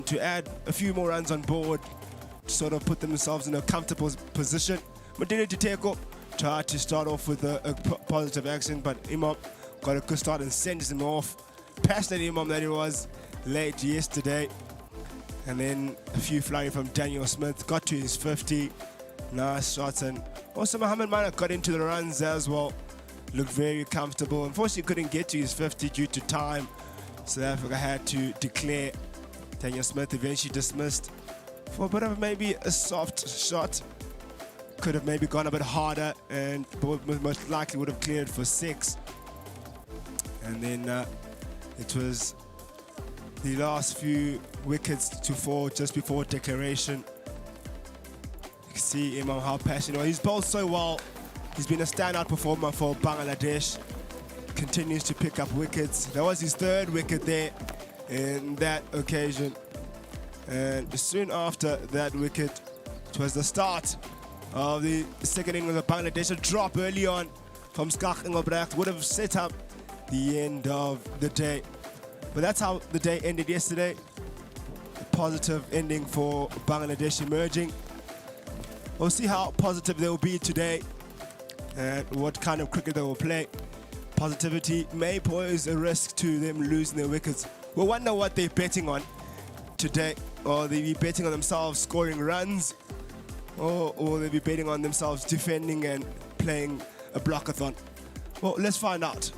to add a few more runs on board, to sort of put themselves in a comfortable position. Madini Teko tried to start off with a positive action, but Imam got a good start and sends him off. Passionate Imam that he was late yesterday. And then a few flying from Daniel Smith, got to his 50. Nice shots, and also Mohammed Mana got into the runs as well. Looked very comfortable. Unfortunately, couldn't get to his 50 due to time. South Africa had to declare. Daniel Smith eventually dismissed for a bit of maybe a soft shot. Could have maybe gone a bit harder, and most likely would have cleared for 6. And then it was the last few wickets to fall just before declaration. You can see Imam how passionate. He's bowled so well. He's been a standout performer for Bangladesh. Continues to pick up wickets. That was his 3rd wicket there in that occasion. And soon after that wicket, it was the start of the second inning of Bangladesh. A drop early on from Skak Engelbrecht would have set up the end of the day. But that's how the day ended yesterday. A positive ending for Bangladesh emerging. We'll see how positive they will be today and what kind of cricket they will play. Positivity may pose a risk to them losing their wickets. We'll wonder what they're betting on today. Or they'll be betting on themselves scoring runs, or they'll be betting on themselves defending and playing a blockathon. Well, let's find out.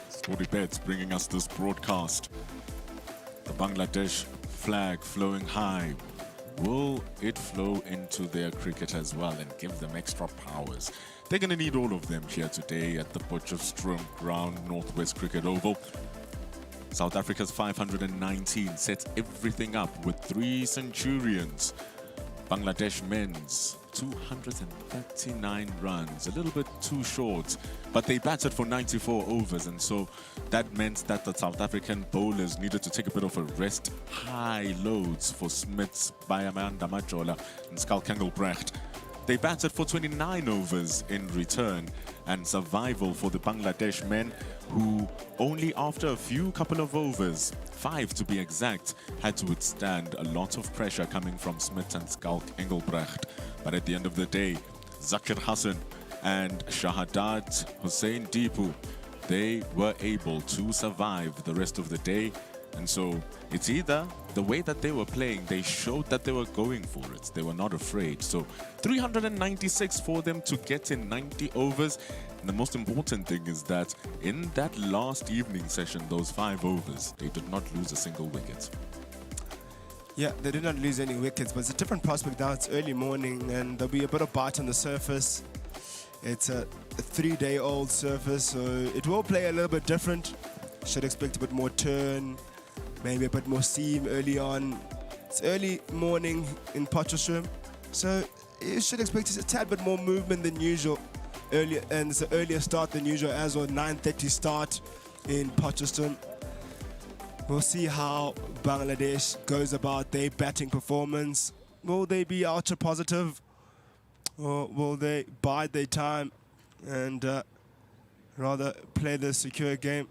Sporty Bets bringing us this broadcast. The Bangladesh flag flowing high. Will it flow into their cricket as well and give them extra powers? They're going to need all of them here today at the Potchefstroom Ground, Northwest Cricket Oval. South Africa's 519 sets everything up with 3 centurions. Bangladesh men's 239 runs, a little bit too short, but they batted for 94 overs, and so that meant that the South African bowlers needed to take a bit of a rest. High loads for Smiths, Bayamanda Majola and Skalk Engelbrecht. They batted for 29 overs in return, and survival for the Bangladesh men, who only after a few couple of overs, 5 to be exact, had to withstand a lot of pressure coming from Smith and Skalk Engelbrecht. But at the end of the day, Zakir Hassan and Shahadat Hussein Deepu, they were able to survive the rest of the day. And so it's either the way that they were playing, they showed that they were going for it. They were not afraid. So 396 for them to get in 90 overs. And the most important thing is that in that last evening session, those 5 overs, they did not lose a single wicket. Yeah, they did not lose any wickets, but it's a different prospect now. It's early morning and there'll be a bit of bite on the surface. It's a 3-day-old surface, so it will play a little bit different. Should expect a bit more turn, maybe a bit more seam early on. It's early morning in Potchefstroom, so you should expect a tad bit more movement than usual. Earlier, and it's an earlier start than usual as well, 9:30 start in Potchefstroom. We'll see how Bangladesh goes about their batting performance. Will they be ultra positive, or will they bide their time and rather play the secure game?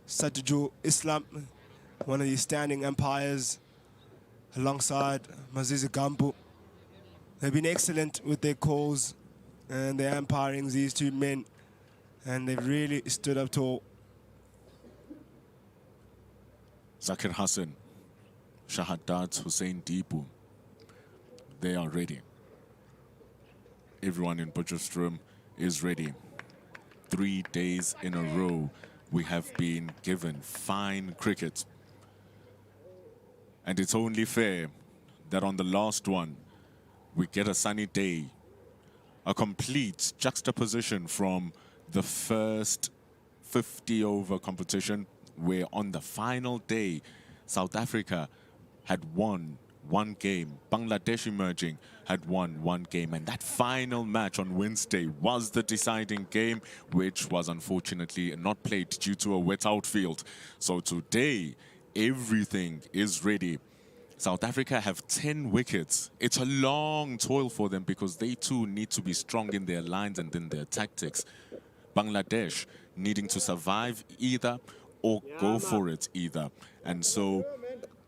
Sajidul Islam, one of the standing umpires, alongside Maziza Gambu. They've been excellent with their calls and their umpiring, these 2 men, and they've really stood up tall. Zakir Hassan, Shahadat Hussein Deepu, they are ready. Everyone in Potchefstroom is ready. 3 days in a row, we have been given fine cricket. And it's only fair that on the last one, we get a sunny day. A complete juxtaposition from the first 50-over competition, where on the final day, South Africa had won 1 game. Bangladesh emerging had won 1 game. And that final match on Wednesday was the deciding game, which was unfortunately not played due to a wet outfield. So today, everything is ready. South Africa have 10 wickets. It's a long toil for them because they too need to be strong in their lines and in their tactics. Bangladesh needing to survive either or go for it either. And so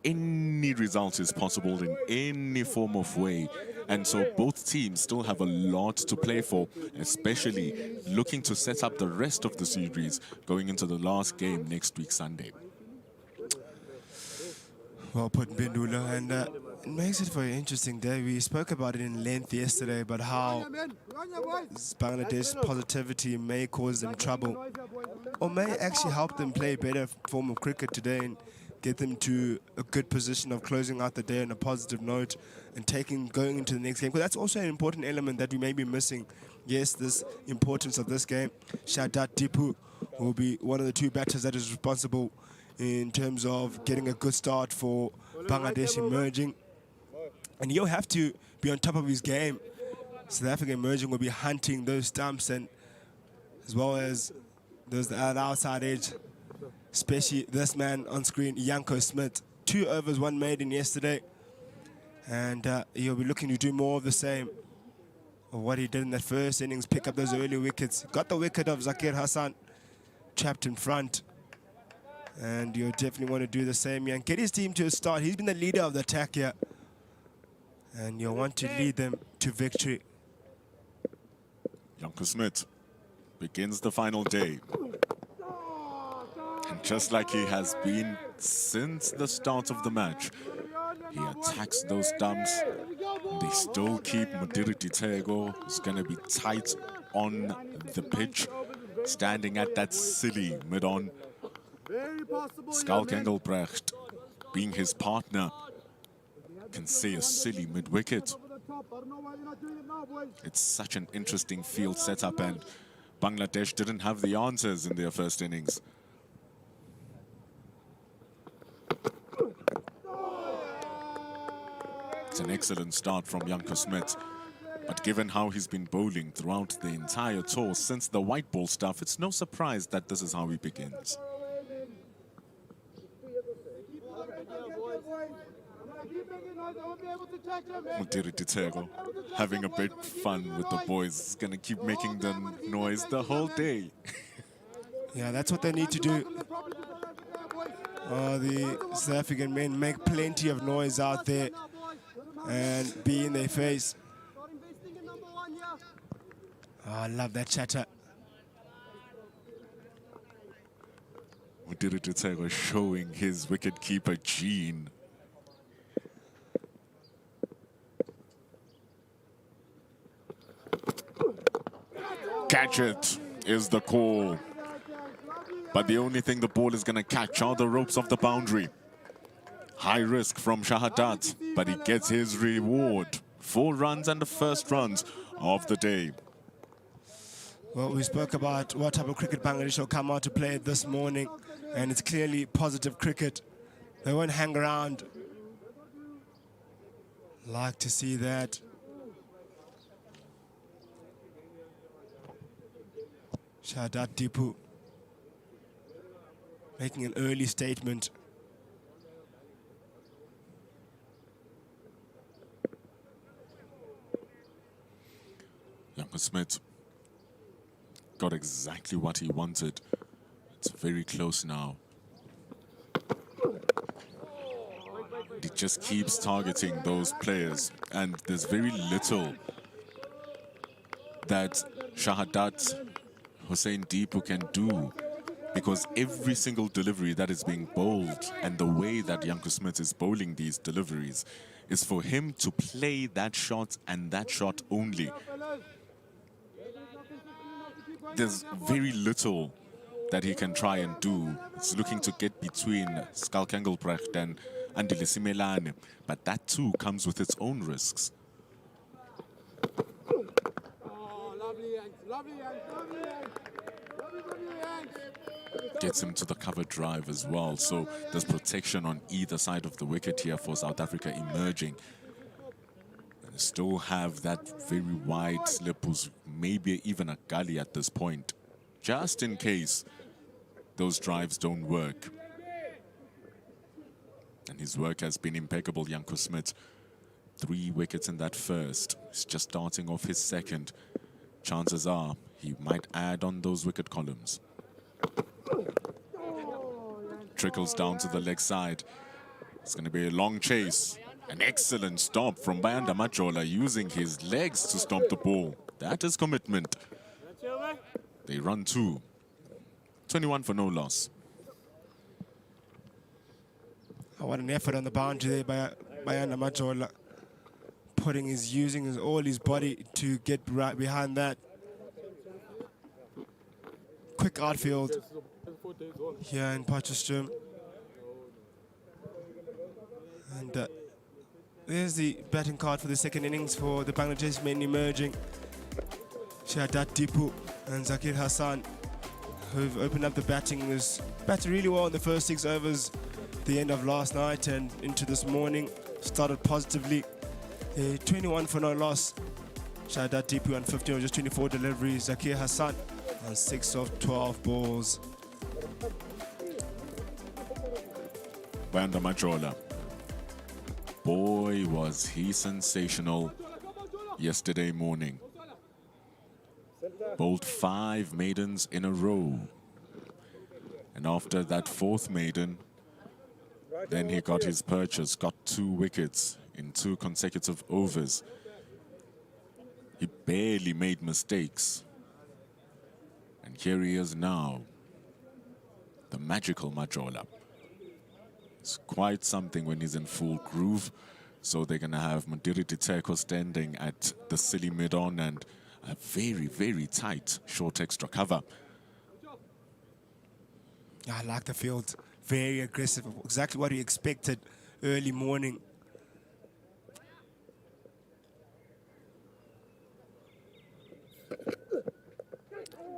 any result is possible in any form of way. And so both teams still have a lot to play for, especially looking to set up the rest of the series going into the last game next week, Sunday. Well put, Bindula, and it makes it for an interesting day. We spoke about it in length yesterday, but how Bangladesh's positivity may cause them trouble, or may actually help them play a better form of cricket today and get them to a good position of closing out the day on a positive note and going into the next game. Because that's also an important element that we may be missing. Yes, this importance of this game. Shahadat Dipu will be one of the two batters that is responsible in terms of getting a good start for Bangladesh emerging. And he'll have to be on top of his game. South Africa emerging will be hunting those stumps, and as well as those at outside edge, especially this man on screen, Janko Smith. 2 overs, 1 maiden yesterday. And he'll be looking to do more of the same of what he did in that first innings, pick up those early wickets. Got the wicket of Zakir Hassan trapped in front. And you'll definitely want to do the same here and get his team to a start. He's been the leader of the attack here. And you'll want to lead them to victory. Janko Smith begins the final day. And just like he has been since the start of the match, he attacks those stumps. They still keep Mudiri Ditego, who's going to be tight on the pitch, standing at that silly mid-on. Skalk Engelbrecht, being his partner, can say a silly mid-wicket. It's such an interesting field setup, and Bangladesh didn't have the answers in their first innings. It's an excellent start from Janko Smith, but given how he's been bowling throughout the entire tour since the white ball stuff, it's no surprise that this is how he begins. Mudiri Ditego having a bit fun with the boys. Is going to keep making the noise the whole day. Yeah, that's what they need to do. The South African men make plenty of noise out there and be in their face. Oh, I love that chatter. Mudiri Ditego showing his wicketkeeper gene. Catch it is the call. But the only thing the ball is going to catch are the ropes of the boundary. High risk from Shahadat, but he gets his reward. 4 runs and the first runs of the day. Well, we spoke about what type of cricket Bangladesh will come out to play this morning, and it's clearly positive cricket. They won't hang around. Like to see that. Shahadat Dipu making an early statement. Janko Smith got exactly what he wanted. It's very close now. He just keeps targeting those players, and there's very little that Shahadat Hussein Dipu can do, because every single delivery that is being bowled and the way that Janko Smith is bowling these deliveries is for him to play that shot and that shot only. There's very little that he can try and do. It's looking to get between Skalk Engelbrecht and Andile Simelane, but that too comes with its own risks. Gets him to the cover drive as well, so there's protection on either side of the wicket here for South Africa emerging. And still have that very wide slip, who's maybe even a gully at this point, just in case those drives don't work. And his work has been impeccable, Janko Smith. 3 wickets in that first. He's just starting off his second. Chances are he might add on those wicket columns. Trickles down to the leg side. It's going to be a long chase. An excellent stop from Bayanda Majola, using his legs to stop the ball. That is commitment. They run 2. 21 for no loss. Oh, what an effort on the boundary there by Bayanda Majola. Using all his body to get right behind that. Quick outfield here in Potchefstroom. And there's the batting card for the second innings for the Bangladesh men emerging. Shahadat Tipu and Zakir Hassan, who've opened up the batting. Was batted really well in the first 6 overs, the end of last night and into this morning. Started positively. 21 for no loss. Shahadat Tipu on 15 of just 24 deliveries. Zakir Hassan on 6 of 12 balls. Bayanda Majola. Boy, was he sensational yesterday morning. Bowled 5 maidens in a row. And after that 4th maiden, then he got his purchase, got 2 wickets in 2 consecutive overs. He barely made mistakes. And here he is now, the magical Majola. It's quite something when he's in full groove. So they're going to have Mandiri Teko standing at the silly mid-on and a very, very tight short extra cover. I like the field. Very aggressive. Exactly what we expected early morning.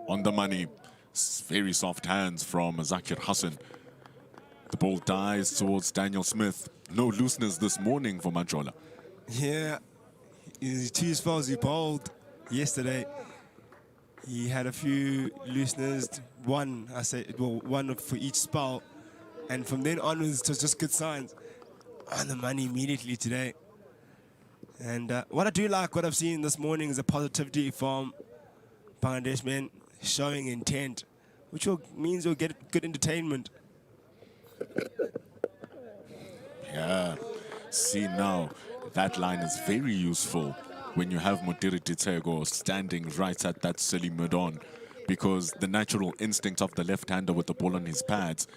On the money. Very soft hands from Zakir Hassan. The ball dies towards Daniel Smith. No looseness this morning for Majola. Yeah, his 2 spells he bowled yesterday. He had a few looseners, one for each spell. And from then onwards, it was just good signs. On the money immediately today. And what I do like, what I've seen this morning, is a positivity from Bangladesh men showing intent, which means we'll get good entertainment. Yeah, see now, that line is very useful when you have Mandiri Teko standing right at that silly mid-on, because the natural instinct of the left-hander with the ball on his pads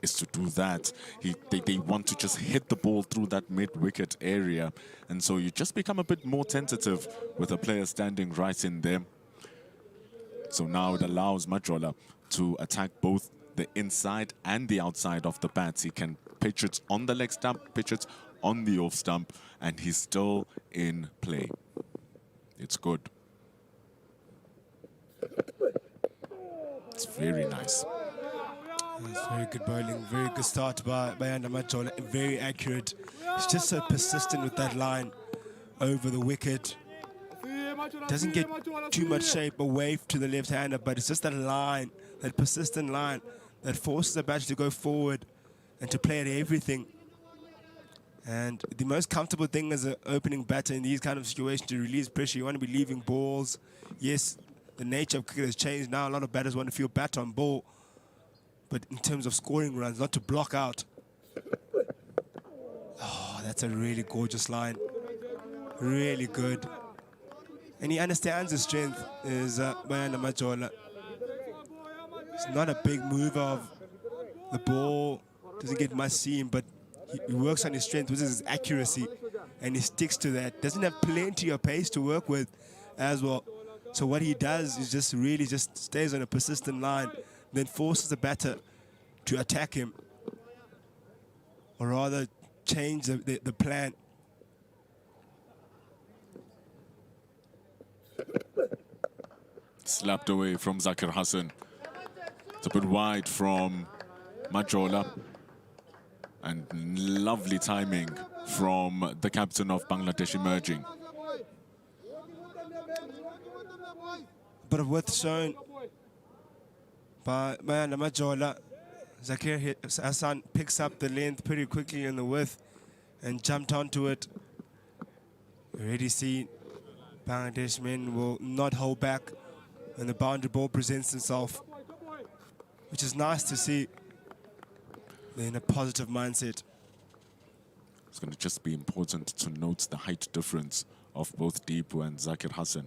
is to do that. They want to just hit the ball through that mid-wicket area, and so you just become a bit more tentative with a player standing right in there. So now it allows Majola to attack both the inside and the outside of the bats. He can pitch it on the leg stump, pitch it on the off stump, and he's still in play. It's good. It's very nice. It's very good bowling, very good start by Bayanda Majola, very accurate. He's just so persistent with that line over the wicket. Doesn't get too much shape away to the left-hander, but it's just that line, that persistent line, that forces the batter to go forward and to play at everything. And the most comfortable thing as an opening batter in these kind of situations to release pressure, you want to be leaving balls. Yes, the nature of cricket has changed now. A lot of batters want to feel bat on ball. But in terms of scoring runs, not to block out. Oh, that's a really gorgeous line. Really good. And he understands his strength, is Bayanda Majola. He's not a big mover of the ball, doesn't get much seam, but he works on his strength, which is his accuracy, and he sticks to that. Doesn't have plenty of pace to work with as well. So what he does is just really just stays on a persistent line, then forces the batter to attack him, or rather change the plan. Slapped away from Zakir Hassan. It's a bit wide from Majola. And lovely timing from the captain of Bangladesh emerging. But of worth shown by Bayanda Majola. Zakir Hassan picks up the length pretty quickly in the width and jumped onto it. Already seen Bangladesh men will not hold back when the boundary ball presents itself, which is nice to see. They're in a positive mindset. It's going to just be important to note the height difference of both Deepu and Zakir Hassan.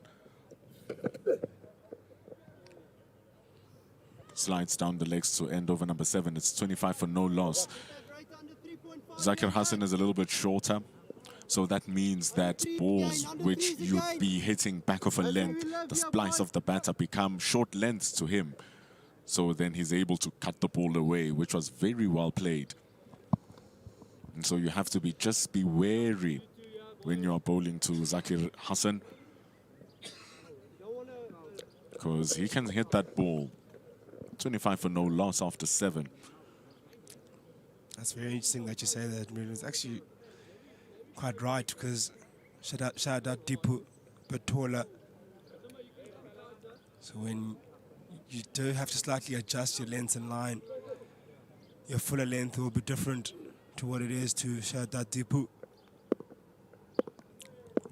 Slides down the legs to end over number 7. It's 25 for no loss. Zakir Hassan is a little bit shorter, so that means that balls which you'd be hitting back of a length, the splice of the batter, become short lengths to him. So then he's able to cut the ball away, which was very well played. And so you have to just be wary when you are bowling to Zakir Hassan, because he can hit that ball. 25 for no loss after 7. That's very interesting that you say that. I mean, it's actually quite right, because shout out Deepu, but taller. So when you do have to slightly adjust your length and line, your fuller length will be different to what it is to shout out Deepu.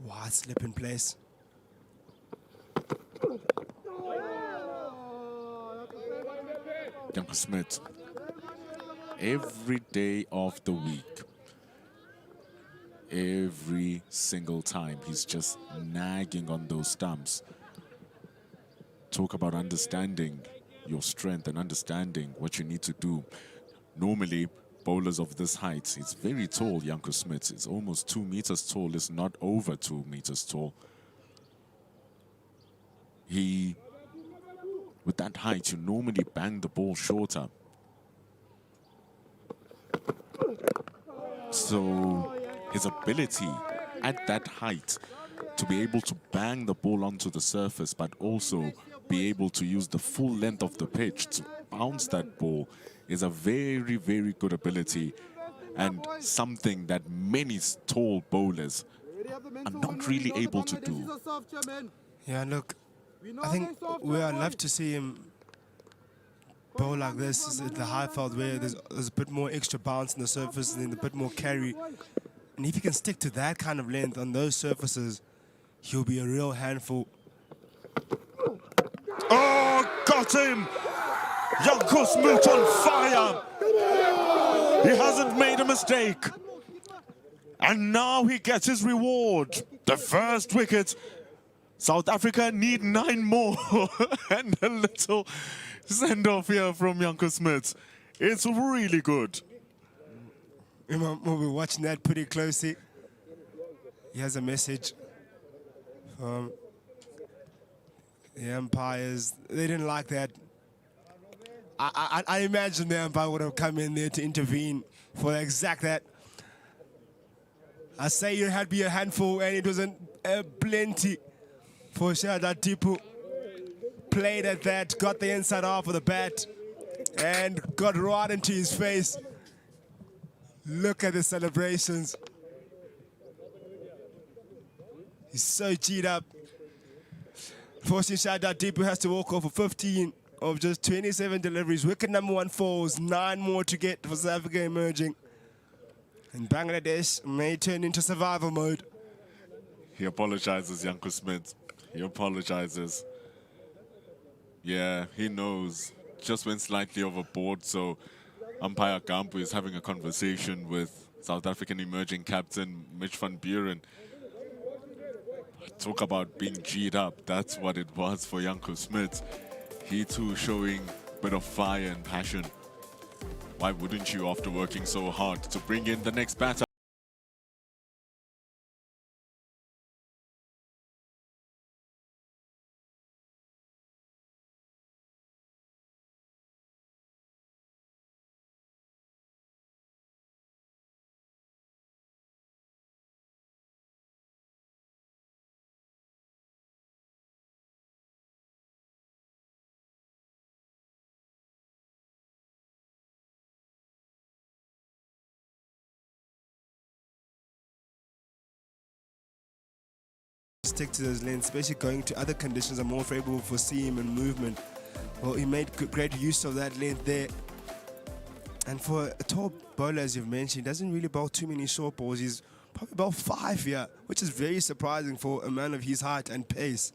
Wide slip in place. Yanko Smith, every day of the week, every single time, he's just nagging on those stumps. Talk about understanding your strength and understanding what you need to do. Normally, bowlers of this height, it's very tall, Yanko Smith. It's almost 2 meters tall. It's not over 2 meters tall. With that height, you normally bang the ball shorter. So his ability at that height to be able to bang the ball onto the surface, but also be able to use the full length of the pitch to bounce that ball is a very, very good ability, and something that many tall bowlers are not really able to do. Yeah, look, I think where I'd love to see him bowl like this is at the high field, where there's a bit more extra bounce on the surface and then a bit more carry. And if he can stick to that kind of length on those surfaces, he'll be a real handful. Oh, got him! Yanko Smith on fire! He hasn't made a mistake. And now he gets his reward. The first wicket. South Africa need 9 more. And a little send-off here from Yanko Smith. It's really good. We'll be watching that pretty closely. He has a message from the umpires. They didn't like that. I imagine the umpire would have come in there to intervene for exact that. I say you had to be a handful, and it wasn't plenty for Shada Deepu. Played at that, got the inside half of the bat, and got right into his face. Look at the celebrations. He's so G'd up. Forcing Shada Deepu has to walk off for 15 of just 27 deliveries. Wicket number 1 falls, 9 more to get for South Africa emerging. And Bangladesh may turn into survival mode. He apologizes, Yanko Smith. He apologizes. Yeah, he knows. Just went slightly overboard, so umpire Gampu is having a conversation with South African emerging captain Mitch van Buren. Talk about being G'd up. That's what it was for Yanko Smith. He too showing a bit of fire and passion. Why wouldn't you after working so hard to bring in the next batter? Stick to those lanes, especially going to other conditions are more favorable for seam and movement. Well, he made great use of that length there. And for a tall bowler, as you've mentioned, he doesn't really bowl too many short balls. He's probably about 5 here, which is very surprising for a man of his height and pace.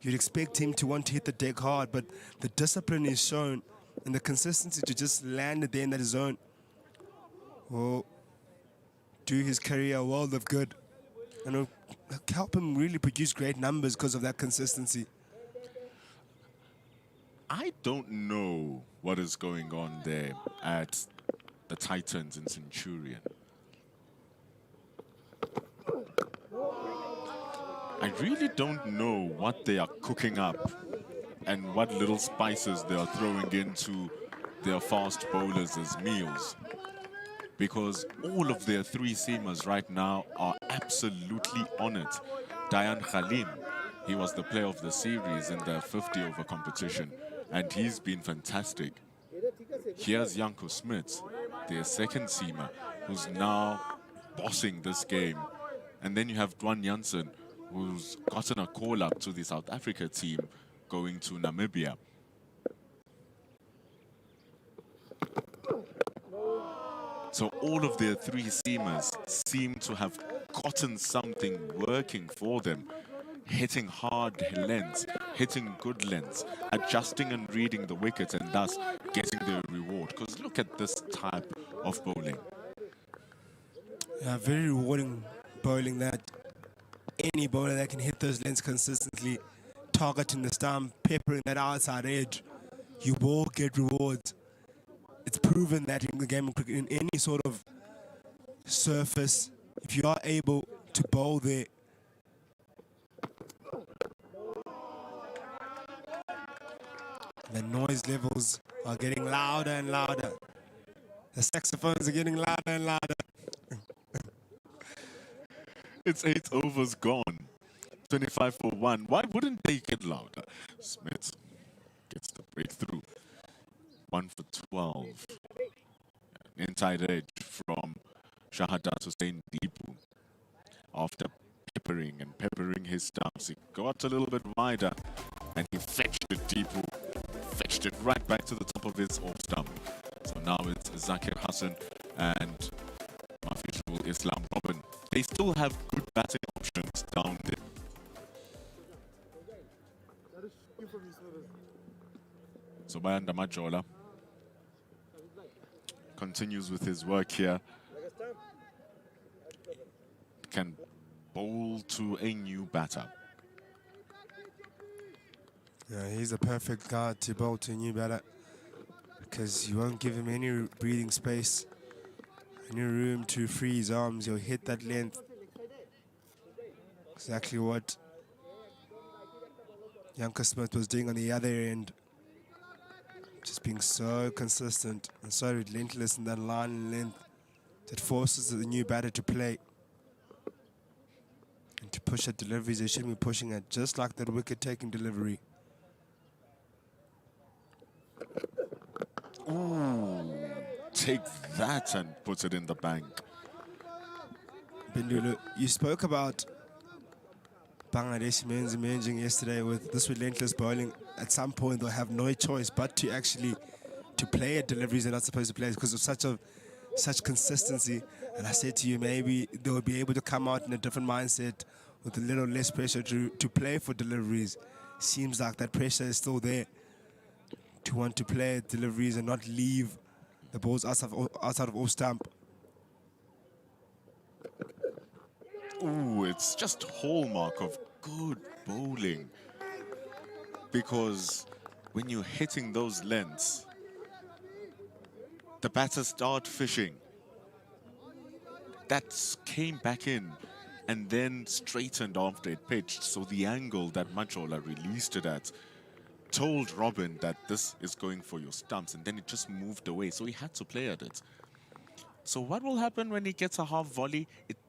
You'd expect him to want to hit the deck hard, but the discipline is shown and the consistency to just land it there in that zone. Well, do his career a world of good. And it'll help him really produce great numbers because of that consistency. I don't know what is going on there at the Titans in Centurion. I really don't know what they are cooking up and what little spices they are throwing into their fast bowlers as meals. Because all of their three seamers right now are absolutely on it. Dayan Khalim, he was the player of the series in the 50-over competition, and he's been fantastic. Here's Janko Smith, their second seamer, who's now bossing this game. And then you have Dwan Jansen, who's gotten a call-up to the South Africa team going to Namibia. So all of their three seamers seem to have gotten something working for them. Hitting hard lengths, hitting good lengths, adjusting and reading the wicket, and thus getting their reward. Because look at this type of bowling. Yeah, very rewarding bowling that. Any bowler that can hit those lengths consistently, targeting the stump, peppering that outside edge, you will get rewards. It's proven that in the game of cricket, in any sort of surface, if you are able to bowl there, the noise levels are getting louder and louder. The saxophones are getting louder and louder. It's 8 overs gone. 25 for 1. Why wouldn't they get louder? Smith gets the breakthrough. 1 for 12. An inside edge from Shahadat Hussain Deepu. After peppering his stumps, he got a little bit wider and he fetched it Deepu. Fetched it right back to the top of his off stump. So now it's Zakir Hassan and Mafishul Islam Robin. They still have good batting options down there. So Bayanda Majola continues with his work here. Can bowl to a new batter. Yeah, he's a perfect guy to bowl to a new batter because you won't give him any breathing space, any room to free his arms. He'll hit that length. Exactly what Janko Smith was doing on the other end. Just being so consistent and so relentless in that line and length that forces the new batter to play and to push at deliveries they shouldn't be pushing at, just like that wicket-taking delivery. Ooh, take that and put it in the bank. Bindulu, you spoke about Bangladesh men's emerging yesterday with this relentless bowling. At some point, they'll have no choice but to actually play at deliveries they're not supposed to play because of such consistency. And I said to you, maybe they'll be able to come out in a different mindset with a little less pressure to play for deliveries. Seems like that pressure is still there to want to play at deliveries and not leave the balls outside of off stump. Ooh, it's just hallmark of good bowling. Because when you're hitting those lengths, the batters start fishing. That came back in and then straightened after it pitched. So the angle that Majola released it at told Robin that this is going for your stumps, and then it just moved away. So he had to play at it. So what will happen when he gets a half volley?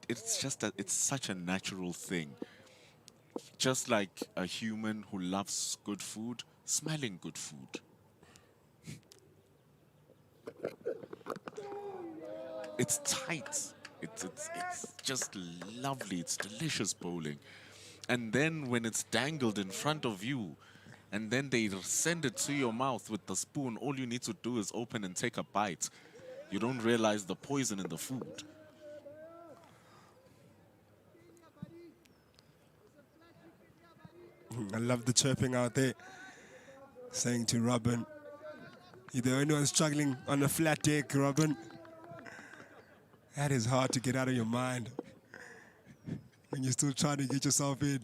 It's just that it's such a natural thing. Just like a human who loves good food, smelling good food. It's tight. It's just lovely. It's delicious bowling. And then when it's dangled in front of you, and then they send it to your mouth with the spoon, all you need to do is open and take a bite. You don't realize the poison in the food. I love the chirping out there, saying to Robin, "You're the only one struggling on a flat deck, Robin." That is hard to get out of your mind when you're still trying to get yourself in.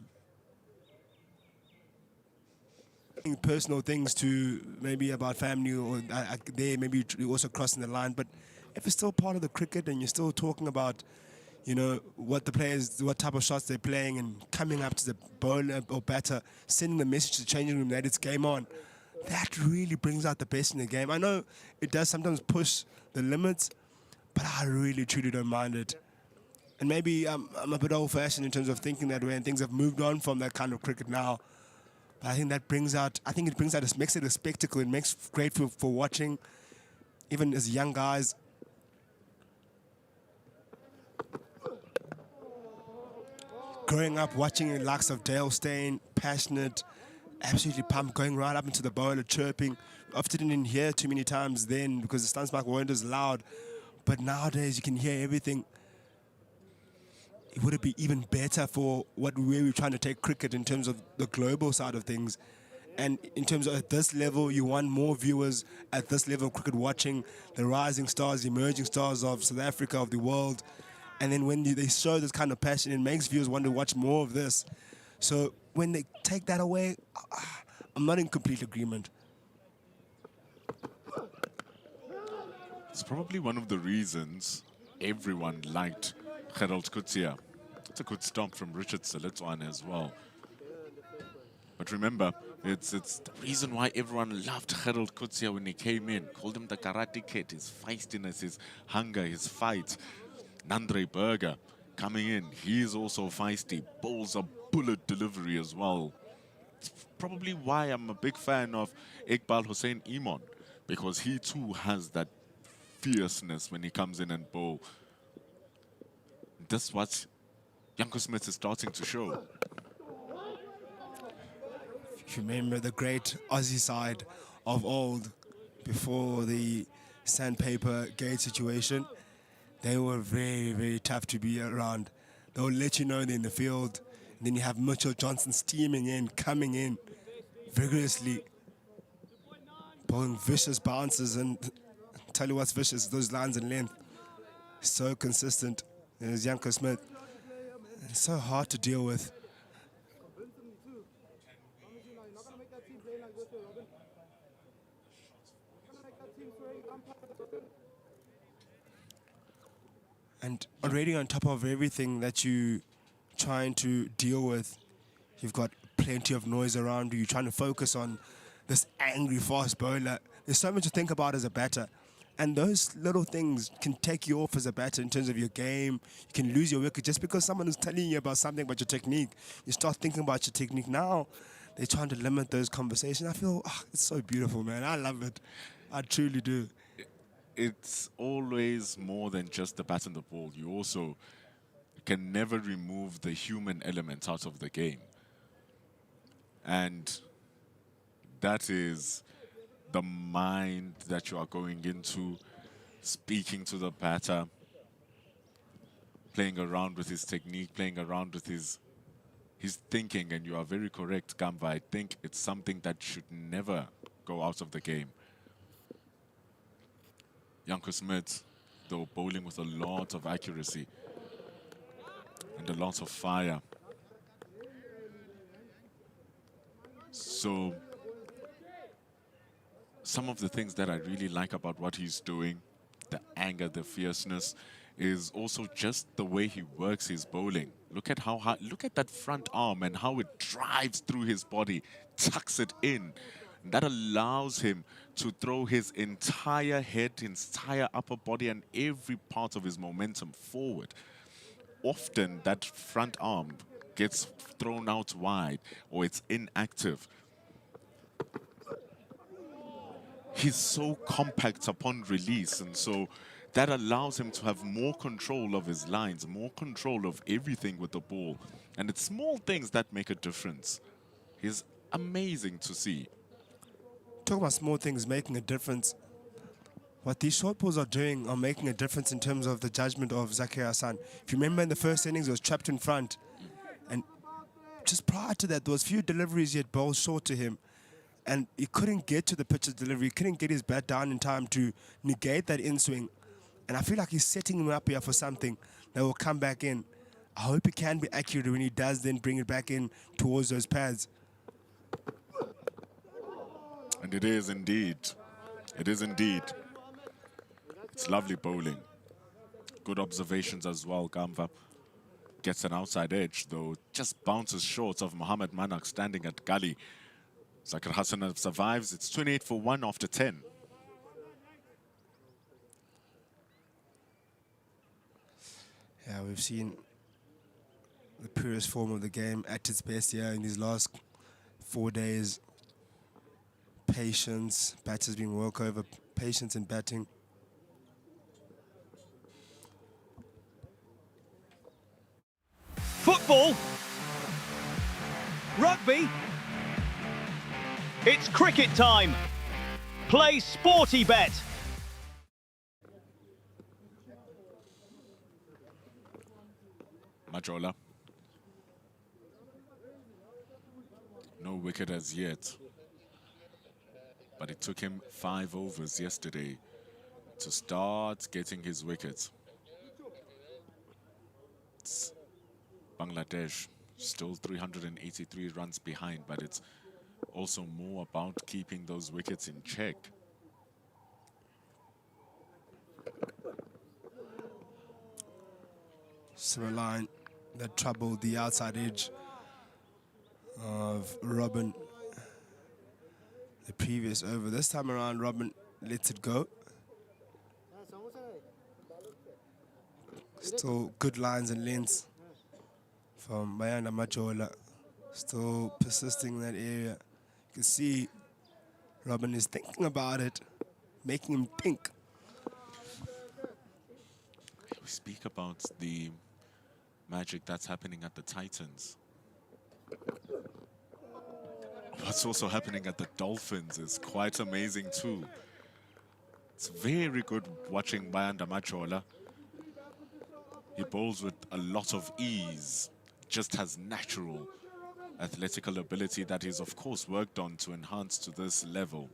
Personal things to maybe about family or there maybe you're also crossing the line, but if it's still part of the cricket and you're still talking about, you know, what the players, what type of shots they're playing and coming up to the bowler or batter, sending the message to the changing room that it's game on, that really brings out the best in the game. I know it does sometimes push the limits, but I really truly don't mind it. And maybe I'm a bit old-fashioned in terms of thinking that way, and things have moved on from that kind of cricket now. But I think that brings out, it makes it a spectacle. It makes it great for watching, even as young guys. Growing up watching the likes of Dale Steyn, passionate, absolutely pumped, going right up into the bowler, chirping. Often didn't hear too many times then because the stance mark weren't as loud. But nowadays you can hear everything. Would it be even better for where we're trying to take cricket in terms of the global side of things? And in terms of at this level, you want more viewers at this level of cricket watching the rising stars, the emerging stars of South Africa, of the world. And then when they show this kind of passion, it makes viewers want to watch more of this. So when they take that away, I'm not in complete agreement. It's probably one of the reasons everyone liked Gerald Coetzee. It's a good stomp from Richard Seletswane as well. But remember, it's the reason why everyone loved Gerald Coetzee when he came in. Called him the Karate Kid, his feistiness, his hunger, his fight. Nandre Burger coming in, he's also feisty, bowls a bullet delivery as well. It's probably why I'm a big fan of Iqbal Hussein Iman, because he too has that fierceness when he comes in and bowl. That's what Janko Smith is starting to show. If you remember the great Aussie side of old, before the sandpaper gate situation, they were very, very tough to be around. They'll let you know they're in the field. And then you have Mitchell Johnson steaming in, coming in vigorously, bowling vicious bounces. And tell you what's vicious, those lines in length. So consistent. There's Janko Smith. It's so hard to deal with. And already on top of everything that you trying to deal with, you've got plenty of noise around you. You're trying to focus on this angry fast bowler. There's so much to think about as a batter. And those little things can take you off as a batter in terms of your game. You can lose your wicket just because someone is telling you about something about your technique. You start thinking about your technique. Now they're trying to limit those conversations. I feel it's so beautiful, man. I love it. I truly do. It's always more than just the bat and the ball. You also can never remove the human element out of the game. And that is the mind that you are going into, speaking to the batter, playing around with his technique, playing around with his thinking. And you are very correct, Gamba. I think it's something that should never go out of the game. Janko Smith, though, bowling with a lot of accuracy and a lot of fire. So, some of the things that I really like about what he's doing, the anger, the fierceness, is also just the way he works his bowling. Look at how hard, look at that front arm and how it drives through his body, tucks it in. That allows him to throw his entire head, his entire upper body, and every part of his momentum forward. Often that front arm gets thrown out wide or it's inactive. He's so compact upon release, and so that allows him to have more control of his lines, more control of everything with the ball. And it's small things that make a difference. He's amazing to see. Talk about small things making a difference. What these short balls are doing are making a difference in terms of the judgment of Zakir Hassan. If you remember in the first innings, he was trapped in front. And just prior to that, there was few deliveries he had bowled short to him. And he couldn't get to the pitcher's delivery. He couldn't get his bat down in time to negate that in swing. And I feel like he's setting him up here for something that will come back in. I hope he can be accurate when he does then bring it back in towards those pads. And it is indeed. It is indeed. It's lovely bowling. Good observations as well, Gamva. Gets an outside edge, though just bounces short of Mohammed Manak standing at gully. Zakir Hassan survives. It's 28 for 1 after 10. Yeah, we've seen the purest form of the game at its best here in these last 4 days. Patience, batters being worked over, patience in batting. Football, rugby, it's cricket time. Play Sporty Bet. Majola. No wicket as yet. But it took him 5 overs yesterday to start getting his wickets. It's Bangladesh still 383 runs behind, but it's also more about keeping those wickets in check. So a line that troubled the outside edge of Robin the previous over. This time around, Robin lets it go. Still good lines and lengths from Bayanda Majola. Still persisting in that area. You can see Robin is thinking about it, making him think. We speak about the magic that's happening at the Titans. What's also happening at the Dolphins is quite amazing too. It's very good watching Bayanda Majola. He bowls with a lot of ease, just has natural athletical ability that he's of course worked on to enhance to this level.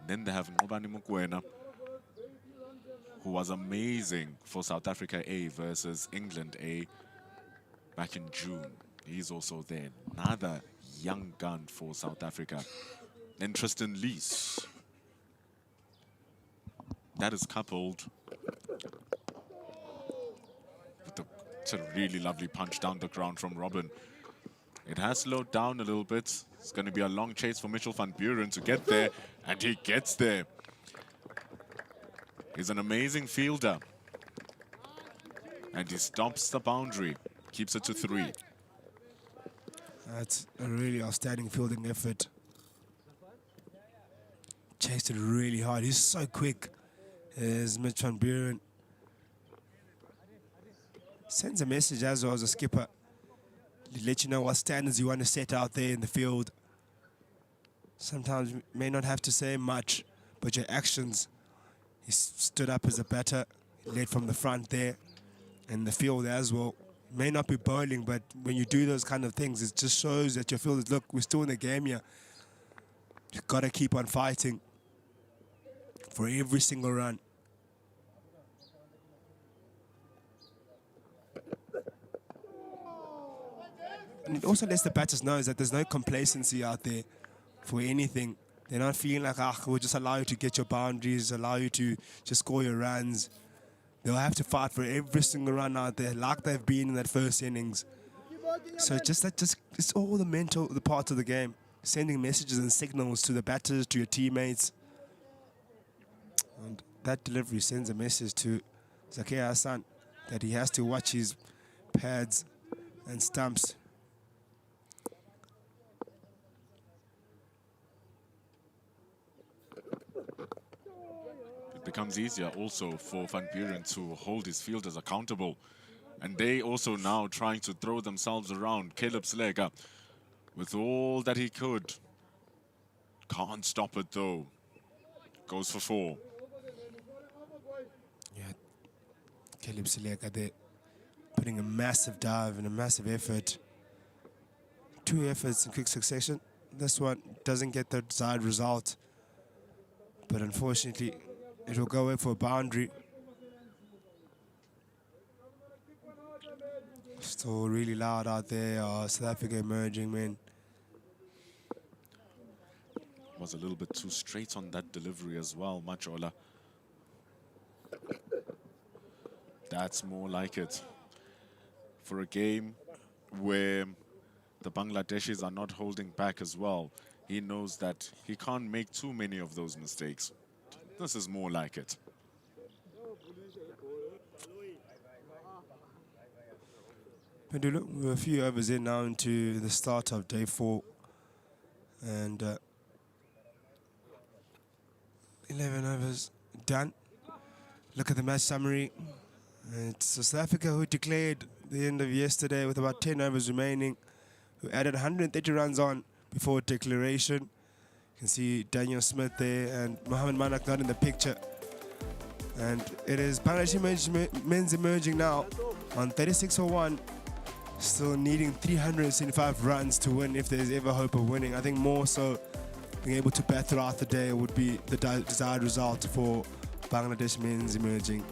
Then they have Ngobani Mukwena, who was amazing for South Africa A versus England A back in June. He's also there. Another young gun for South Africa. Then Tristan Lees. That is coupled with a really lovely punch down the ground from Robin. It has slowed down a little bit. It's going to be a long chase for Mitchell van Buren to get there, and he gets there. He's an amazing fielder. And he stomps the boundary, keeps it to 3. That's a really outstanding fielding effort. Chased it really hard. He's so quick. There's Mitch van Buren. Sends a message as well as a skipper. Let you know what standards you want to set out there in the field. Sometimes you may not have to say much, but your actions. He stood up as a batter, led from the front there, and the field as well. May not be bowling, but when you do those kind of things, it just shows that your fielders, look, we're still in the game here. You've got to keep on fighting for every single run. And it also lets the batters know that there's no complacency out there for anything. They're not feeling like, we'll just allow you to get your boundaries, allow you to just score your runs. They'll have to fight for every single run out there, like they've been in that first innings. So it's all the part of the game. Sending messages and signals to the batters, to your teammates. And that delivery sends a message to Zakir Hassan that he has to watch his pads and stumps. Becomes easier also for Van Buren to hold his fielders accountable. And they also now trying to throw themselves around. Caleb Slega, with all that he could. Can't stop it though. Goes for 4. Yeah, Caleb Slega there, putting a massive dive and a massive effort. 2 efforts in quick succession. This one doesn't get the desired result. But unfortunately, it will go away for a boundary. Still really loud out there. South Africa emerging, man. Was a little bit too straight on that delivery as well, Machola. That's more like it. For a game where the Bangladeshis are not holding back as well, he knows that he can't make too many of those mistakes. This is more like it. But look, we're a few overs in now into the start of day 4. And 11 overs done. Look at the match summary. It's South Africa who declared the end of yesterday with about 10 overs remaining, who added 130 runs on before declaration. You can see Daniel Smith there and Mohamed Manak not in the picture. And it is Bangladesh men's emerging now on 36-01, still needing 375 runs to win if there's ever hope of winning. I think more so being able to bat throughout the day would be the desired result for Bangladesh men's emerging.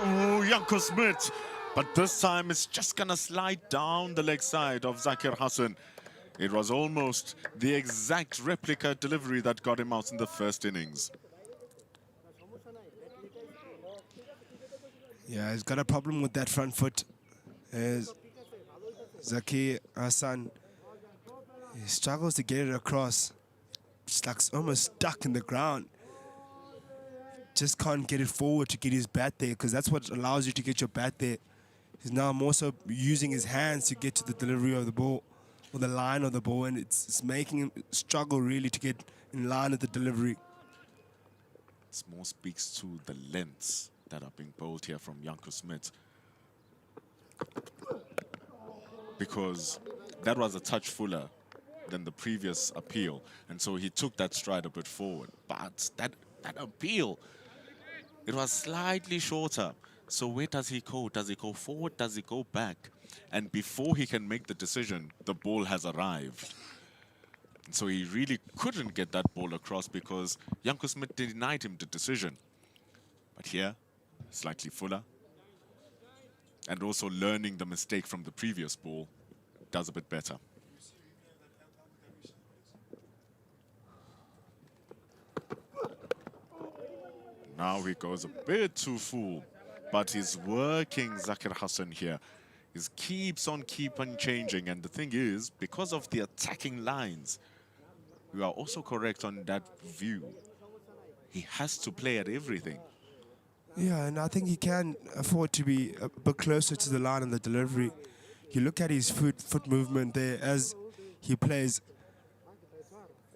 Oh, Janko Smith. But this time it's just going to slide down the leg side of Zakir Hassan. It was almost the exact replica delivery that got him out in the first innings. Yeah, he's got a problem with that front foot. As Zakir Hassan, he struggles to get it across. It's like almost stuck in the ground. Just can't get it forward to get his bat there, because that's what allows you to get your bat there. He's now more so using his hands to get to the delivery of the ball, or the line of the ball, and it's making him struggle really to get in line with the delivery. This more speaks to the lengths that are being bowled here from Janko Smith, because that was a touch fuller than the previous appeal, and so he took that stride a bit forward. But that appeal, it was slightly shorter. So where does he go? Does he go forward? Does he go back? And before he can make the decision, the ball has arrived. And so he really couldn't get that ball across because Janko Smith denied him the decision. But here, slightly fuller. And also learning the mistake from the previous ball does a bit better. Now he goes a bit too full. But he's working Zakir Hassan here. He keeps on changing. And the thing is, because of the attacking lines, you are also correct on that view. He has to play at everything. Yeah, and I think he can afford to be a bit closer to the line in the delivery. You look at his foot movement there as he plays.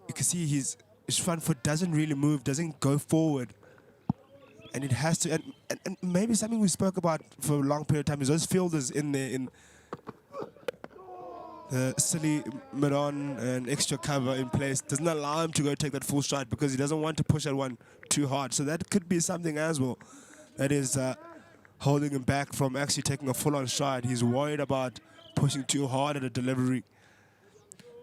You can see his front foot doesn't really move, doesn't go forward. And it has to, and maybe something we spoke about for a long period of time is those fielders in there, in the silly mid-on and extra cover in place, doesn't allow him to go take that full stride because he doesn't want to push that one too hard. So that could be something as well that is holding him back from actually taking a full-on stride. He's worried about pushing too hard at a delivery.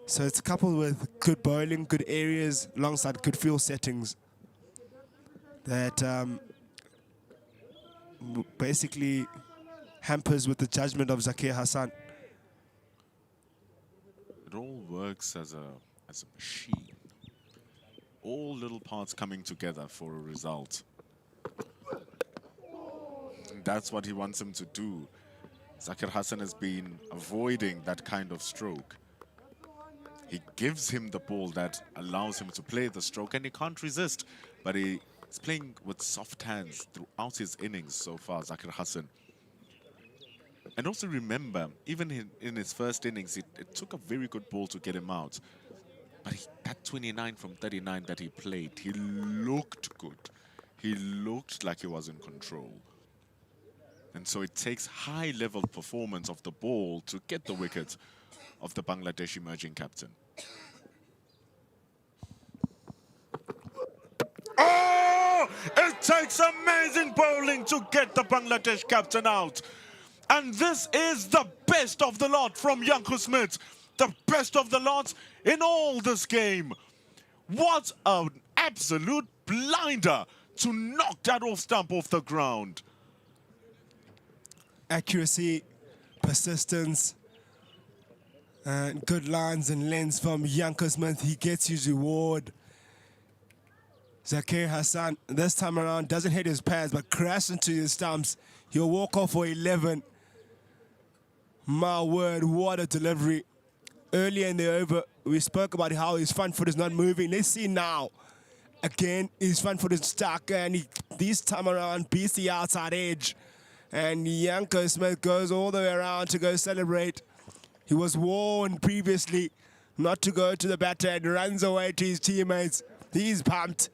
So it's coupled with good bowling, good areas, alongside good field settings that basically hampers with the judgment of Zakir Hassan. It all works as a machine. All little parts coming together for a result. And that's what he wants him to do. Zakir Hassan has been avoiding that kind of stroke. He gives him the ball that allows him to play the stroke, and he can't resist. But he's playing with soft hands throughout his innings so far, Zakir Hassan. And also remember, even in his first innings, it took a very good ball to get him out. But that 29 from 39 that he played, he looked good. He looked like he was in control. And so it takes high-level performance of the ball to get the wicket of the Bangladesh emerging captain. Oh! It takes amazing bowling to get the Bangladesh captain out. And this is the best of the lot from Janko Smith. The best of the lot in all this game. What an absolute blinder to knock that off stump off the ground. accuracy, persistence, and good lines and lens from Yanko Smith. He gets his reward. Zakir Hassan, this time around, doesn't hit his pads, but crashes into his stumps. He'll walk off for 11. My word, what a delivery. Earlier in the over, we spoke about how his front foot is not moving. Let's see now. Again, his front foot is stuck, and this time around beats the outside edge. And Yanko Smith goes all the way around to go celebrate. He was warned previously not to go to the batter and runs away to his teammates. He's pumped.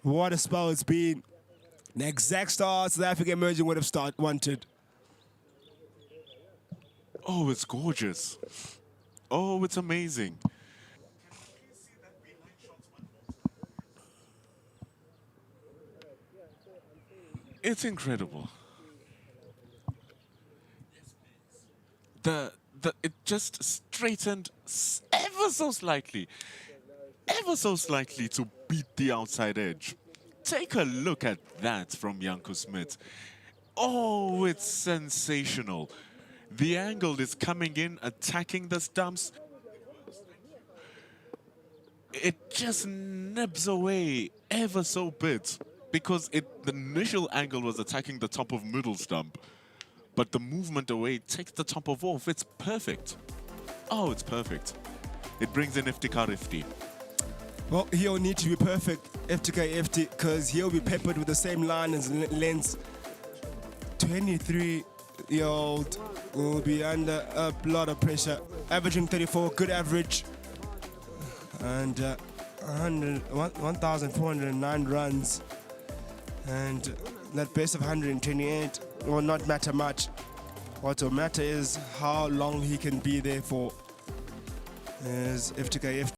What a spell it's been. The exact start South Africa emerging would have wanted. Oh, it's gorgeous. Oh, it's amazing. It's incredible. It just straightened ever so slightly to beat the outside edge. Take a look at that from Yanko Smith. Oh, it's sensational. The angle is coming in, attacking the stumps. It just nips away ever so bit because the initial angle was attacking the top of middle stump. But the movement away takes the top of off. It's perfect. Oh, it's perfect. It brings in Iftikhar Ifti. Well, he'll need to be perfect, Iftikhar Ifti, because he'll be peppered with the same line as lens. 23-year-old will be under a lot of pressure. Averaging 34, good average. And 1,409 runs. And that base of 128 will not matter much. What will matter is how long he can be there for. Is Iftikhar Ifti.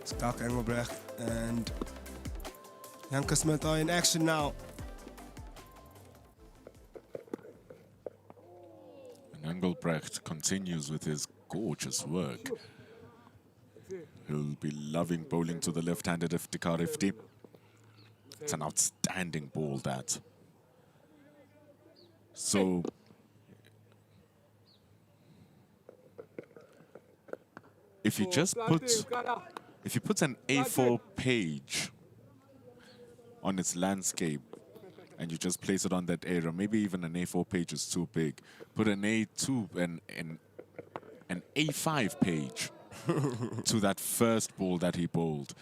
Skalk Engelbrecht and Janke Smith are in action now. And Engelbrecht continues with his gorgeous work. He'll be loving bowling to the left-handed Iftikhar Ifti. It's an outstanding ball, that. So, if you put an A4 page on its landscape and you just place it on that area, maybe even an A4 page is too big. Put an A2 and an A5 page to that first ball that he bowled.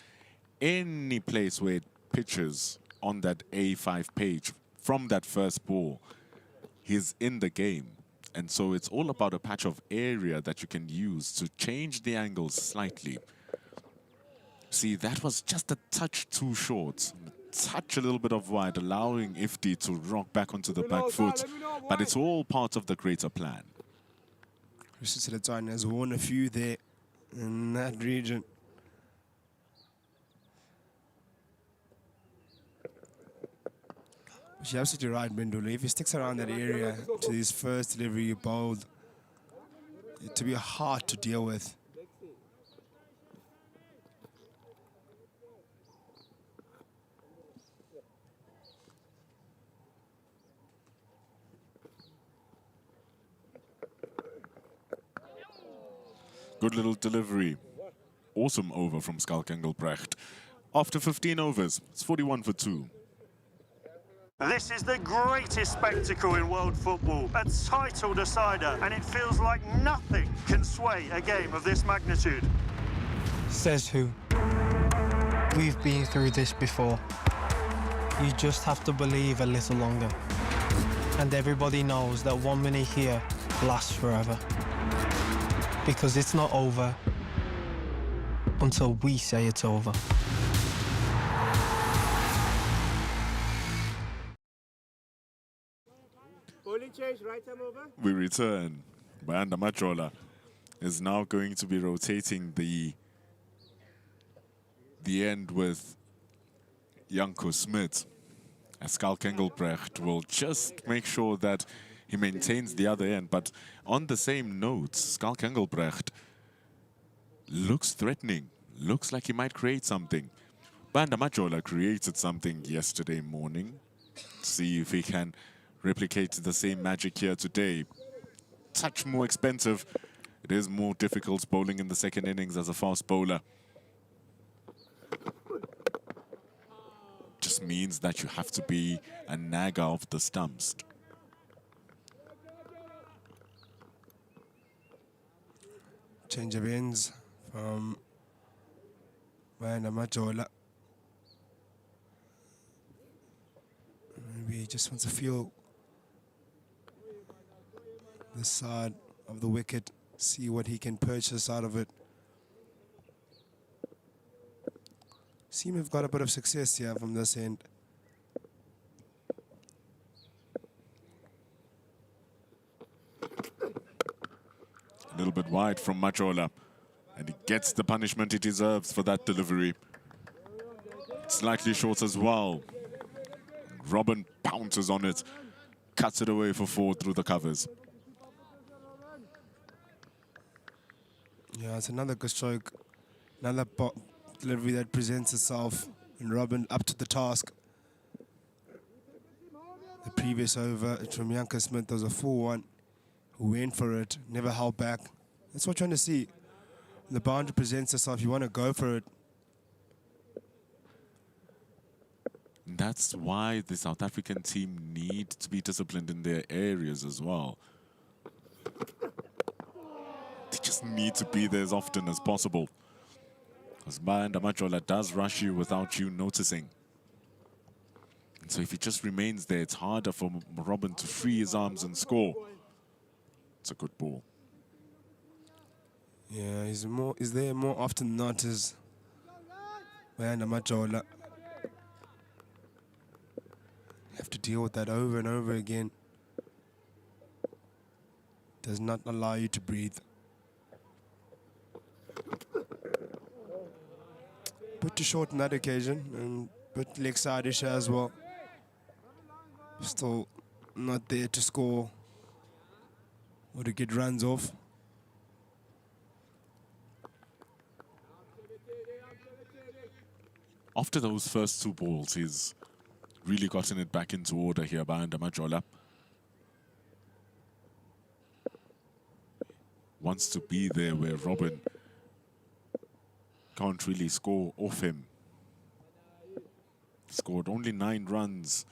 Any place where it pitches on that A5 page from that first ball, he's in the game. And so it's all about a patch of area that you can use to change the angles slightly. See, that was just a touch too short. Touch a little bit of wide, allowing Ifti to rock back onto the back foot. But it's all part of the greater plan. Christian Silatane has won a few there in that region. But you're absolutely right, Bindula. If he sticks around that area to his first delivery he bowled, to be hard to deal with. Good little delivery. Awesome over from Skalk Engelbrecht. After 15 overs, it's 41 for 2. This is the greatest spectacle in world football, a title decider, and it feels like nothing can sway a game of this magnitude. Says who? We've been through this before. You just have to believe a little longer. And everybody knows that 1 minute here lasts forever. Because it's not over until we say it's over. We return. Bayanda Majola is now going to be rotating the end with Janko Smit. As Skalk Engelbrecht will just make sure that he maintains the other end. But on the same note, Skalk Engelbrecht looks threatening. Looks like he might create something. Bayanda Majola created something yesterday morning. See if he can replicate the same magic here today. Touch more expensive. It is more difficult bowling in the second innings as a fast bowler. Just means that you have to be a nagger of the stumps. Change of ends from Bayanda Majola. Maybe he just wants to feel the side of the wicket, see what he can purchase out of it. Seem we've got a bit of success here from this end. A little bit wide from Majola, and he gets the punishment he deserves for that delivery. Slightly short as well. Robin pounces on it, cuts it away for 4 through the covers. Yeah, it's another good stroke. Another delivery that presents itself, and Robin up to the task. The previous over from Janke Smith was a full one, who went for it, never held back. That's what you're trying to see. When the boundary presents itself, you want to go for it. That's why the South African team need to be disciplined in their areas as well. They just need to be there as often as possible. Because Bayanda Majola does rush you without you noticing. And so if he just remains there, it's harder for Robin to free his arms and score. It's a good ball. Yeah, he's there more often than not as Bayanda Majola. Have to deal with that over and over again. Does not allow you to breathe. bit too short on that occasion and a bit leg side-ish as well. Still not there to score or to get runs off. After those first 2 balls, he's really gotten it back into order here by Majola. Wants to be there where Robin can't really score off him. Scored only 9 runs.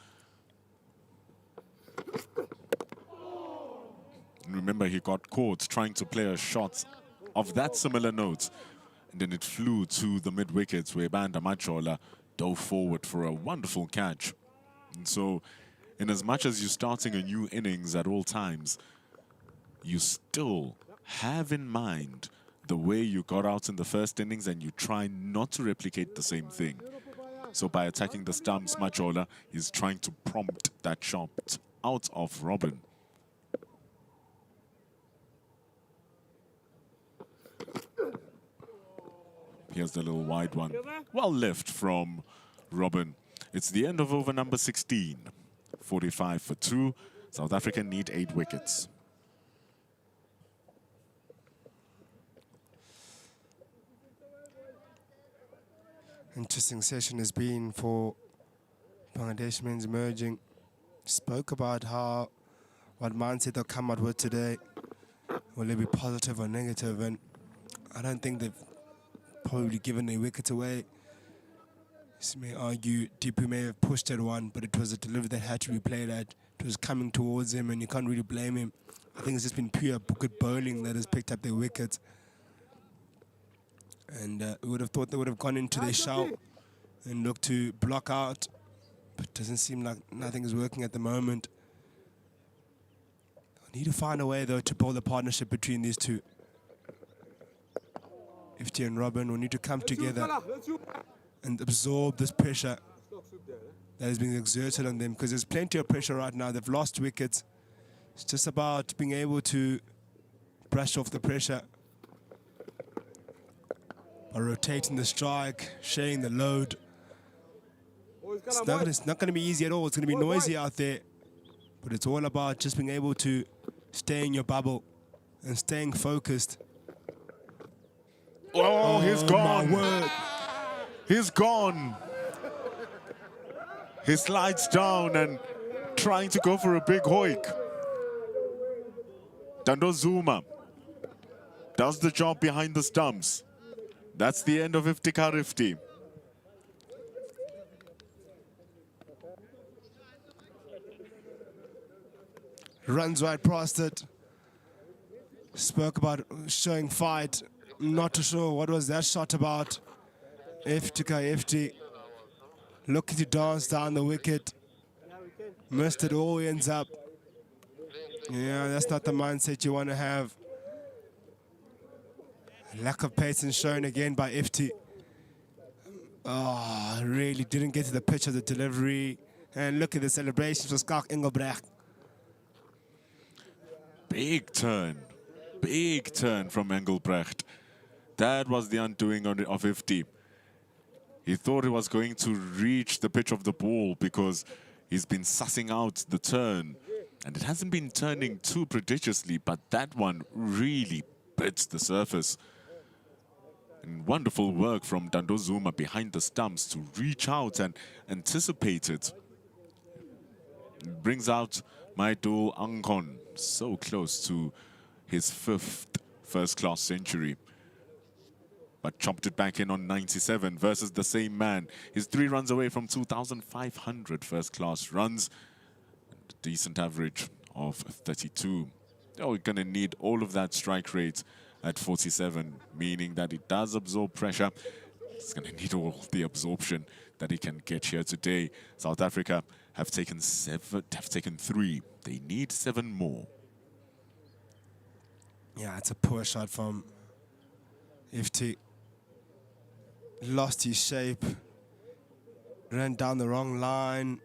And remember, he got caught trying to play a shot of that similar note. And then it flew to the mid-wickets where Banda Majola dove forward for a wonderful catch. And so, in as much as you're starting a new innings at all times, you still have in mind the way you got out in the first innings and you try not to replicate the same thing. So by attacking the stumps, Majola is trying to prompt that shot out of Robin. Here's the little wide one. Well left from Robin. It's the end of over number 16. 45 for 2. South Africa need 8 wickets. Interesting session has been for Bangladesh men's emerging. Spoke about what mindset they'll come out with today. Will it be positive or negative? And I don't think they've probably given their wickets away. You may argue Tipu may have pushed at one, but it was a delivery that had to be played at. It was coming towards him, and you can't really blame him. I think it's just been pure good bowling that has picked up their wickets. And we would have thought they would have gone into their shell and looked to block out, but it doesn't seem like nothing is working at the moment. I need to find a way, though, to build a partnership between these two. FT and Robin will need to come together and absorb this pressure that is being exerted on them, because there's plenty of pressure right now. They've lost wickets. It's just about being able to brush off the pressure by rotating the strike, sharing the load. It's not going to be easy at all. It's going to be noisy out there, but it's all about just being able to stay in your bubble and staying focused. Oh, he's gone. My word. He's gone. He slides down and trying to go for a big hoik. Dando Zuma does the job behind the stumps. That's the end of Iftikhar Ifti. Runs right past it. Spoke about showing fight. Not too sure what was that shot about. Iftikhar Ifti looking to dance down the wicket. Missed it all, ends up. Yeah, that's not the mindset you want to have. Lack of patience shown again by Ifti. Oh, really didn't get to the pitch of the delivery. And look at the celebrations for Skalk Engelbrecht. Big turn from Engelbrecht. That was the undoing of Ifti. He thought he was going to reach the pitch of the ball because he's been sussing out the turn. And it hasn't been turning too prodigiously, but that one really bit the surface. And wonderful work from Dando Zuma behind the stumps to reach out and anticipate it. Brings out Maidul Angkon, so close to his 5th first-class century. But chopped it back in on 97 versus the same man. He's 3 runs away from 2,500 first-class runs. And a decent average of 32. Oh, we're going to need all of that strike rate at 47, meaning that it does absorb pressure. It's going to need all the absorption that he can get here today. South Africa have taken 3. They need 7 more. Yeah, it's a poor shot from Ifti. Lost his shape. Ran down the wrong line.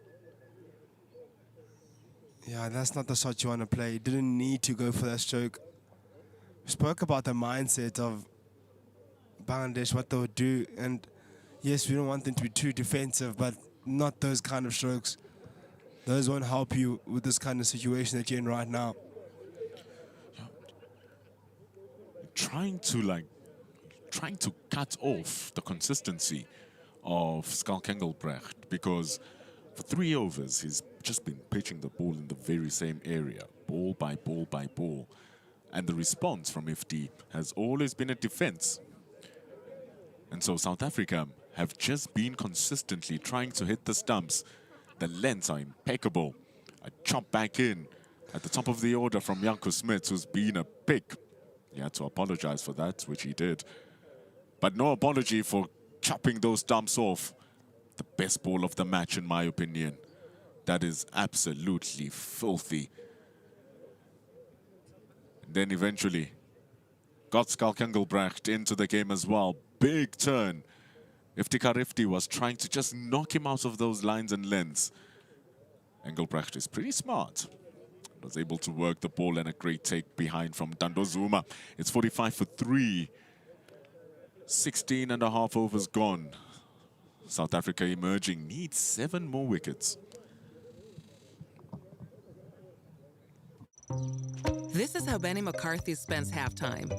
Yeah, that's not the shot you want to play. He didn't need to go for that stroke. We spoke about the mindset of Bangladesh, what they would do. And yes, we don't want them to be too defensive, but not those kind of strokes. Those won't help you with this kind of situation that you're in right now. Trying to cut off the consistency of Skalk Engelbrecht, because for 3 overs he's just been pitching the ball in the very same area, ball by ball by ball, and the response from FD has always been a defense. And so South Africa have just been consistently trying to hit the stumps. The lengths are impeccable. A chop back in at the top of the order from Janko Smith, who's been a pick. He had to apologize for that, which he did. But no apology for chopping those stumps off. The best ball of the match, in my opinion. That is absolutely filthy. And then eventually got Skalk Engelbrecht into the game as well. Big turn. Iftikhar Ifti was trying to just knock him out of those lines and lengths. Engelbrecht is pretty smart. Was able to work the ball, and a great take behind from Dando Zuma. It's 45 for 3. 16 and a half overs gone. South Africa emerging, needs 7 more wickets. This is how Benny McCarthy spends halftime,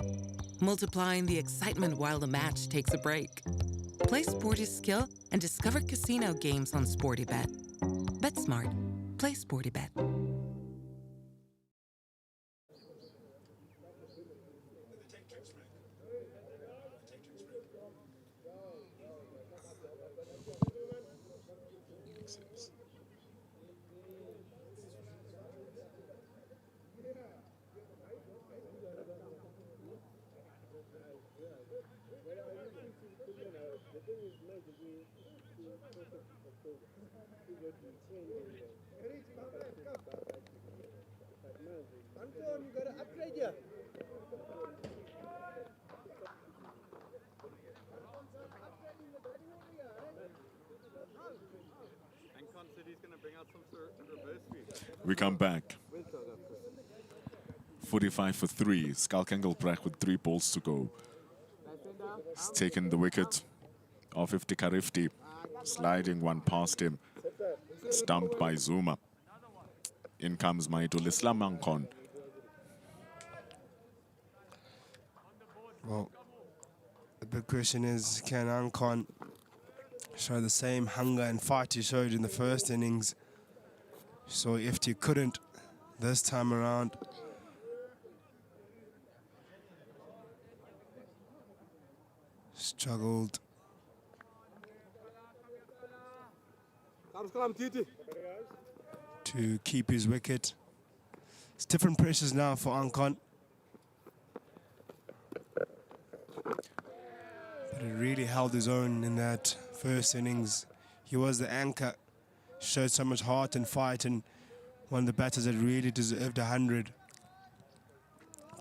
multiplying the excitement while the match takes a break. Play Sporty Skill and discover casino games on SportyBet. Bet smart. Play SportyBet. We come back. 45 for 3. Skalk Engelbrecht with 3 balls to go. He's taken the wicket of Iftikhar Ifti, sliding one past him. Stumped by Zuma. In comes Maidul Islam Ankon. Well, the big question is, can Ankon show the same hunger and fight he showed in the first innings? So if he couldn't this time around. Struggled. To keep his wicket. It's different pressures now for Ankon. But he really held his own in that first innings. He was the anchor. Showed so much heart and fight, and one of the batters that really deserved 100.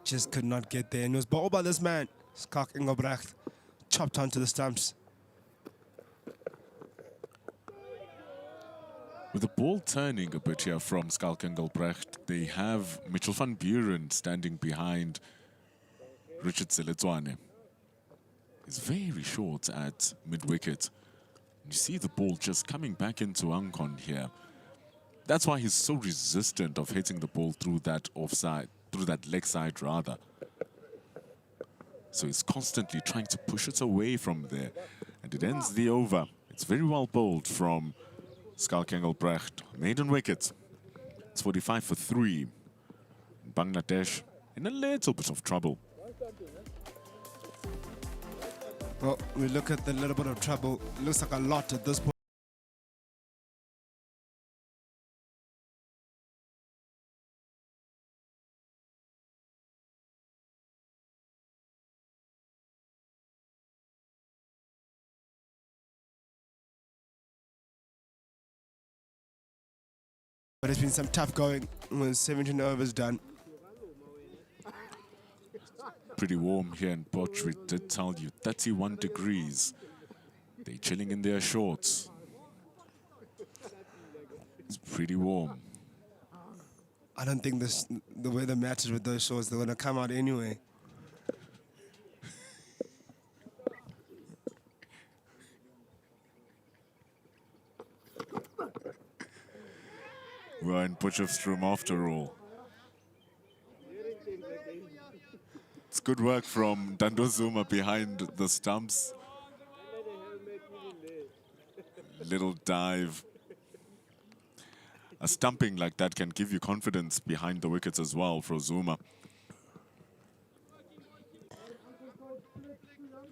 Just could not get there. And it was bowled by this man, Skalk Engelbrecht, chopped onto the stumps. With the ball turning a bit here from Skalk Engelbrecht, they have Mitchell van Buren standing behind Richard Seletswane. He's very short at mid-wicket. You see the ball just coming back into Ankon here. That's why he's so resistant of hitting the ball through that offside, through that leg side rather. So he's constantly trying to push it away from there. And it ends the over. It's very well bowled from Skalk Engelbrecht. Maiden wicket. It's 45 for 3. Bangladesh in a little bit of trouble. Well, we look at the little bit of trouble. It looks like a lot at this point. But it's been some tough going when 17 overs done. Pretty warm here in Potch. We did tell you 31 degrees. They're chilling in their shorts. It's pretty warm. I don't think the weather matches with those shorts. They're going to come out anyway. We're in Potchefstroom after all. It's good work from Dando Zuma behind the stumps. Little dive. A stumping like that can give you confidence behind the wickets as well for Zuma.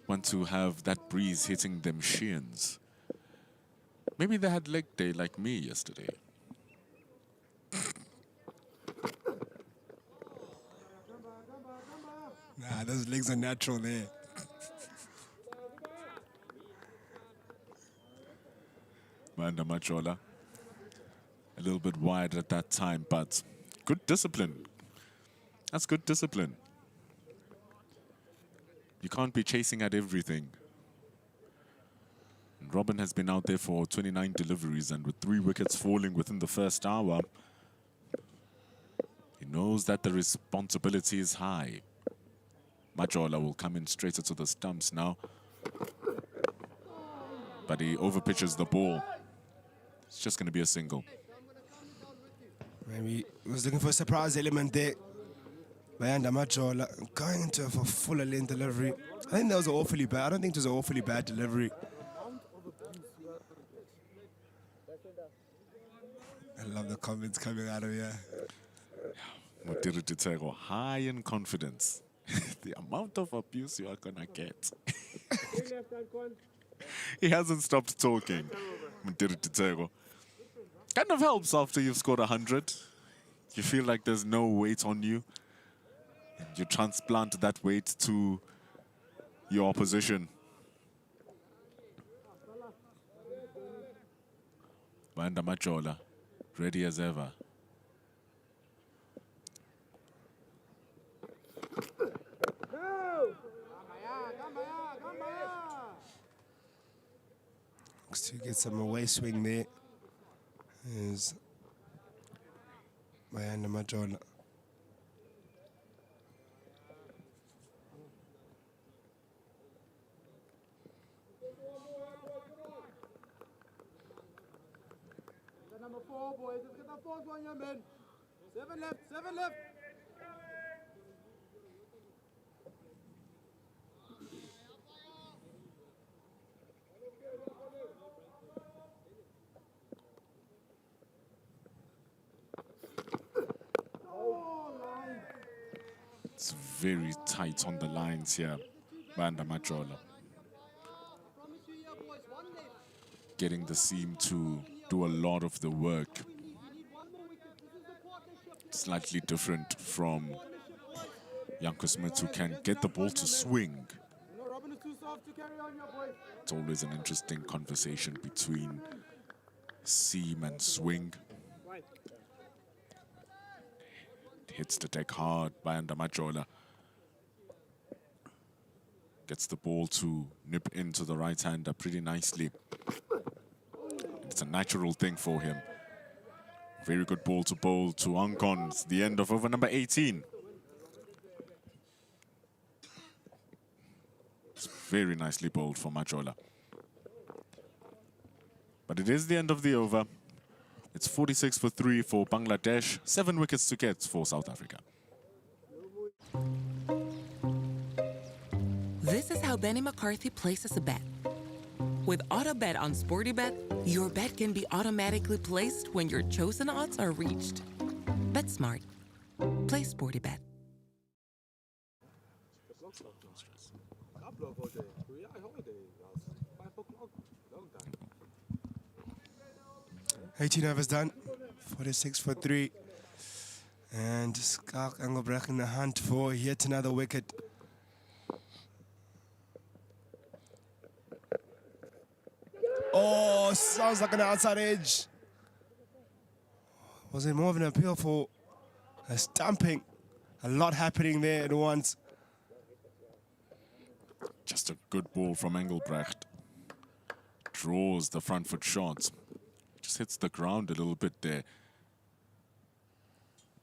Want to have that breeze hitting them shins. Maybe they had leg day like me yesterday. Nah, those legs are natural there. Manda Machola. A little bit wide at that time, but good discipline. That's good discipline. You can't be chasing at everything. And Robin has been out there for 29 deliveries, and with 3 wickets falling within the first hour, he knows that the responsibility is high. Majola will come in straight into the stumps now. But he overpitches the ball. It's just going to be a single. Maybe he was looking for a surprise element there. Bayanda Majola going into a fuller lane delivery. I think that was awfully bad. I don't think it was an awfully bad delivery. I love the comments coming out of here. Mutiri Titego, high in confidence. The amount of abuse you are going to get. He hasn't stopped talking. Mutiri Titego. Kind of helps after you've scored 100. You feel like there's no weight on you. You transplant that weight to your opposition. Banda Majola, ready as ever. Looks to get some away swing there. Is Bayanda Majola. Number 4, boys. Let's get that fourth one, young men. 7 left, 7 left. It's very tight on the lines here, Banda Majola. Getting the seam to do a lot of the work. Slightly different from Janko Smith, who can get the ball to swing. It's always an interesting conversation between seam and swing. Hits the deck hard by Majola. Gets the ball to nip into the right-hander pretty nicely. It's a natural thing for him. Very good ball to bowl to Ankon. It's the end of over number 18. It's very nicely bowled for Majola. But it is the end of the over. It's 46 for 3 for Bangladesh. 7 wickets to get for South Africa. This is how Benny McCarthy places a bet. With AutoBet on SportyBet, your bet can be automatically placed when your chosen odds are reached. Bet smart. Play SportyBet. $18 overs done. 46 for 3. And Skalk Engelbrecht in the hunt for yet another wicket. Oh, sounds like an outside edge. Was it more of an appeal for a stumping? A lot happening there at once. Just a good ball from Engelbrecht. Draws the front foot shots. Just hits the ground a little bit there.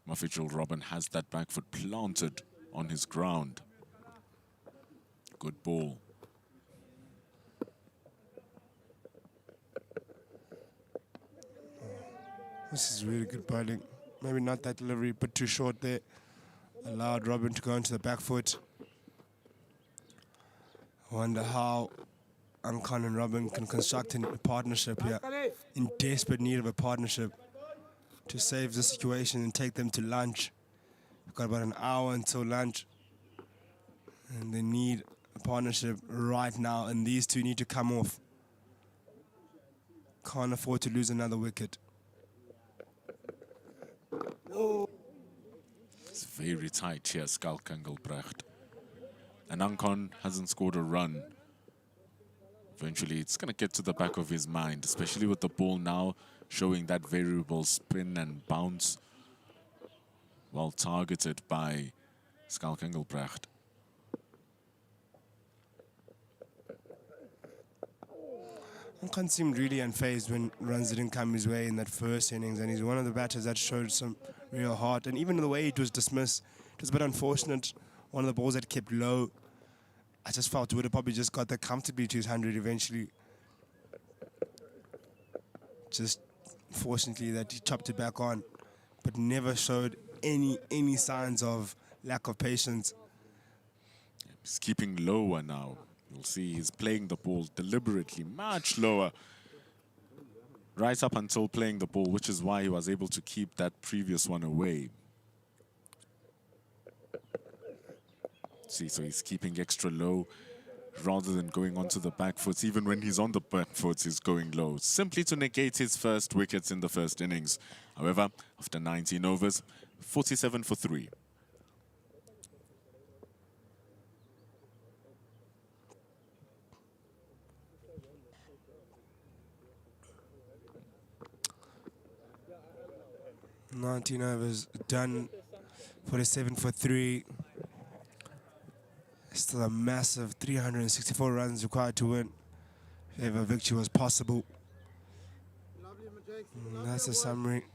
Mafijul Robin has that back foot planted on his ground. Good ball. This is really good bowling. Maybe not that delivery, but too short there. Allowed Robin to go into the back foot. I wonder how Ankan and Robin can construct a partnership here. In desperate need of a partnership to save the situation and take them to lunch. We've got about an hour until lunch. And they need a partnership right now, and these two need to come off. Can't afford to lose another wicket. It's very tight here, Skalk Engelbrecht. And Ankon hasn't scored a run. Eventually, it's going to get to the back of his mind, especially with the ball now showing that variable spin and bounce. Well targeted by Skalk Engelbrecht. Ankan seemed really unfazed when runs didn't come his way in that first innings, and he's one of the batters that showed some real heart. And even the way it was dismissed, it was a bit unfortunate. One of the balls that kept low, I just felt would have probably just got there comfortably to his 100 eventually. Just fortunately that he chopped it back on, but never showed any signs of lack of patience. He's keeping lower now. You'll see he's playing the ball deliberately, much lower. Right up until playing the ball, which is why he was able to keep that previous one away. See, so he's keeping extra low rather than going onto the back foot. Even when he's on the back foot, he's going low, simply to negate his first wickets in the first innings. However, after 19 overs, 47 for 3. "19 overs done, 47 for 3. Still a massive 364 runs required to win if ever victory was possible." And that's a summary.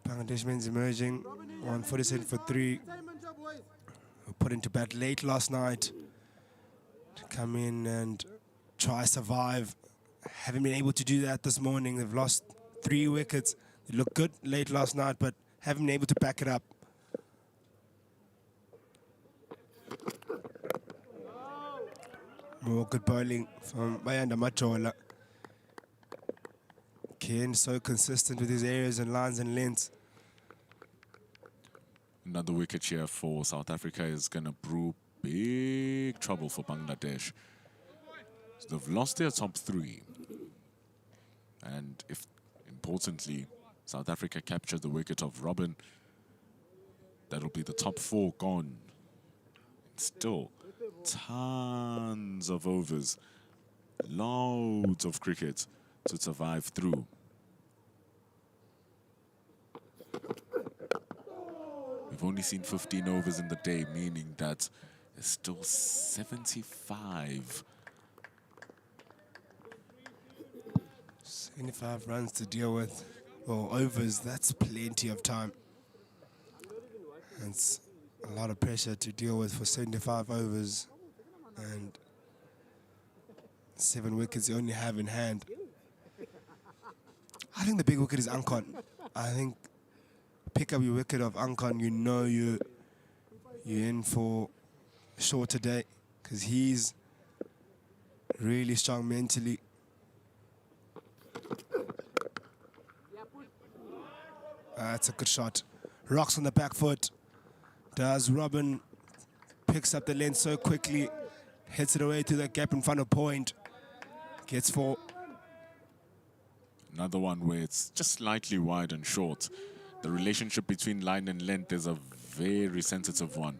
Bangladesh men's emerging on 47 for 3. Were put into bat late last night to come in and try survive. Haven't been able to do that this morning. They've lost 3 wickets. They looked good late last night, but haven't been able to back it up. More good bowling from Bayanda Machola. Ken so consistent with his areas and lines and lengths. Another wicket here for South Africa is going to brew big trouble for Bangladesh. So they've lost their top 3. And if, importantly, South Africa capture the wicket of Robin, that'll be the top 4 gone. Still, tons of overs, loads of cricket to survive through. We've only seen 15 overs in the day, meaning that there's still 75. 75 runs to deal with. Well, overs, that's plenty of time. It's a lot of pressure to deal with for 75 overs and 7 wickets you only have in hand. I think the big wicket is Ankon. I think pick up your wicket of Ankon, you know you're in for a shorter day because he's really strong mentally. That's a good shot. Rocks on the back foot. Does Robin, picks up the length so quickly, hits it away to the gap in front of point, gets 4. Another one where it's just slightly wide and short. The relationship between line and length is a very sensitive one.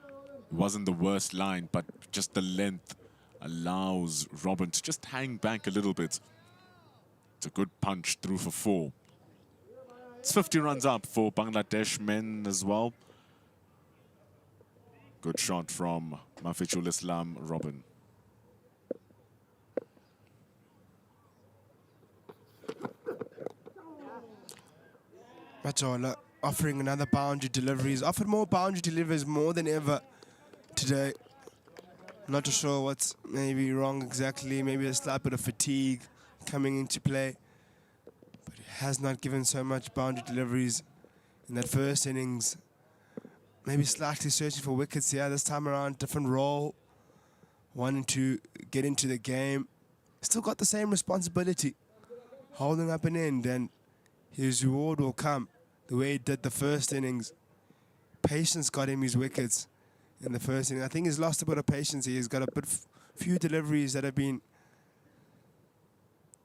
It wasn't the worst line, but just the length allows Robin to just hang back a little bit. It's a good punch through for 4. It's 50 runs up for Bangladesh men as well. Good shot from Mafichul Islam Robin. Machola offering another boundary delivery. He's offered more boundary deliveries more than ever today. Not too sure what's maybe wrong exactly. Maybe a slight bit of fatigue coming into play. But he has not given so much boundary deliveries in that first innings. Maybe slightly searching for wickets here this time around, different role, wanting to get into the game. Still got the same responsibility, holding up an end, and his reward will come the way he did the first innings. Patience got him his wickets in the first inning. I think he's lost a bit of patience here. He's got a few deliveries that have been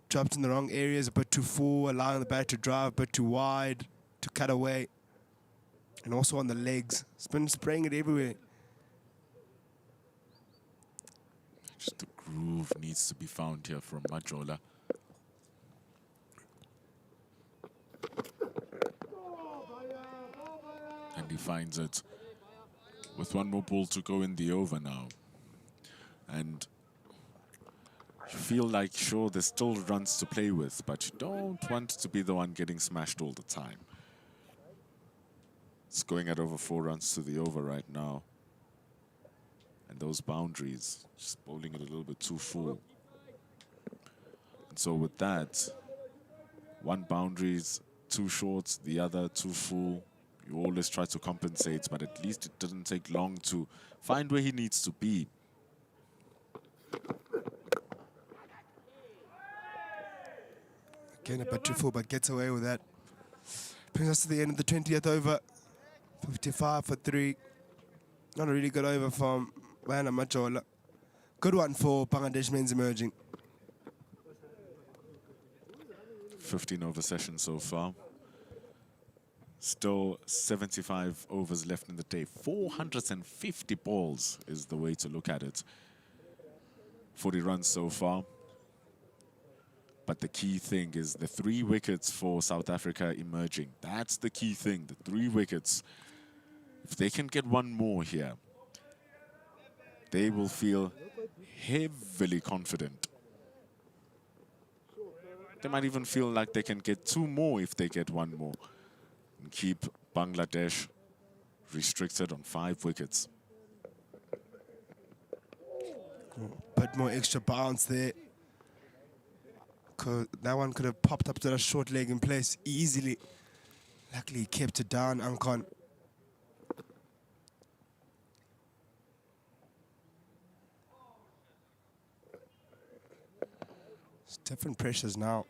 dropped in the wrong areas, a bit too full, allowing the bat to drive a bit too wide, to cut away. And also on the legs. It's been spraying it everywhere. Just the groove needs to be found here from Majola. And he finds it with one more ball to go in the over now. And you feel like, sure, there's still runs to play with, but you don't want to be the one getting smashed all the time. It's going at over 4 runs to the over right now. And those boundaries, just bowling it a little bit too full. And so with that, one boundary's too short, the other too full. You always try to compensate, but at least it didn't take long to find where he needs to be. Again, a bit too full, but gets away with that. Brings us to the end of the 20th over. 55 for 3. Not a really good over from Wana Majola. Good one for Bangladesh men's emerging. 15 over session so far. Still 75 overs left in the day. 450 balls is the way to look at it. 40 runs so far. But the key thing is the 3 wickets for South Africa emerging. That's the key thing, the 3 wickets. If they can get one more here, they will feel heavily confident. They might even feel like they can get 2 more if they get 1 more. And keep Bangladesh restricted on 5 wickets. Bit more extra bounce there. That one could have popped up to that short leg in place easily. Luckily, he kept it down, Ankon. It's different pressures now.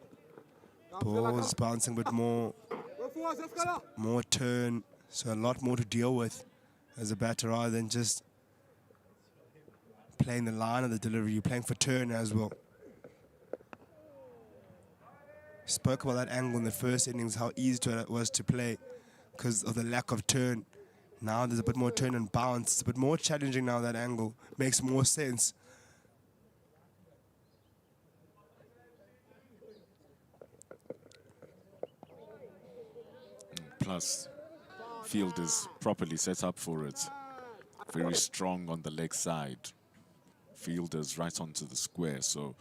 Balls bouncing a bit more turn, so a lot more to deal with as a batter rather than just playing the line of the delivery. You're playing for turn as well. Spoke about that angle in the first innings, how easy it was to play because of the lack of turn. Now there's a bit more turn and bounce. It's a bit more challenging now, that angle. Makes more sense. Plus, field is properly set up for it. Very strong on the leg side. Fielders right onto the square, so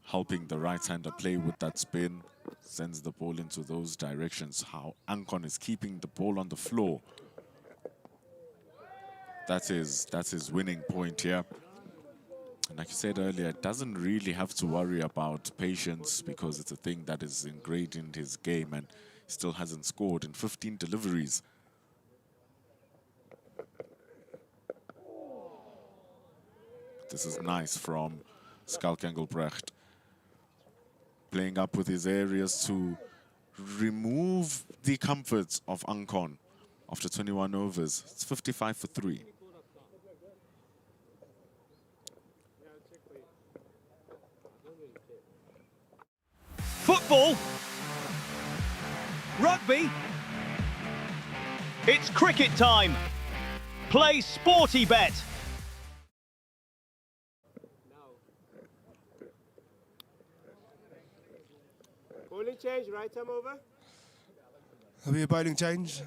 helping the right-hander play with that spin, sends the ball into those directions. How Ankon is keeping the ball on the floor. That's his winning point here. And like you said earlier, doesn't really have to worry about patience because it's a thing that is ingrained in his game and still hasn't scored in 15 deliveries. This is nice from Skalk Engelbrecht. Playing up with his areas to remove the comforts of Ankon after 21 overs. It's 55 for 3. Football. Rugby. It's cricket time. Play Sporty Bet. Bowling change, right arm over. There'll be a bowling change.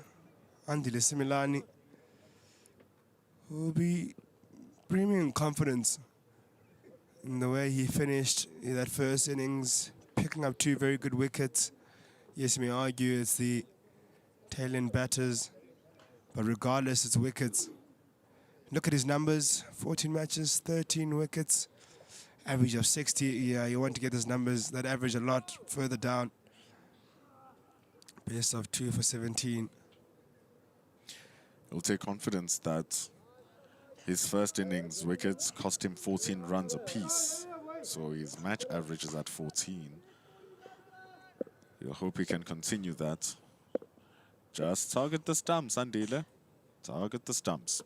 Andile Similani will be bringing confidence in the way he finished in that first innings, picking up 2 very good wickets. Yes, you may argue it's the tail-end batters, but regardless, it's wickets. Look at his numbers, 14 matches, 13 wickets, average of 60. Yeah, you want to get those numbers that average a lot further down. Best of 2 for 17. He'll take confidence that his first innings wickets cost him 14 runs apiece. So his match average is at 14. You'll hope he can continue that. Just target the stumps, Andile. Target the stumps.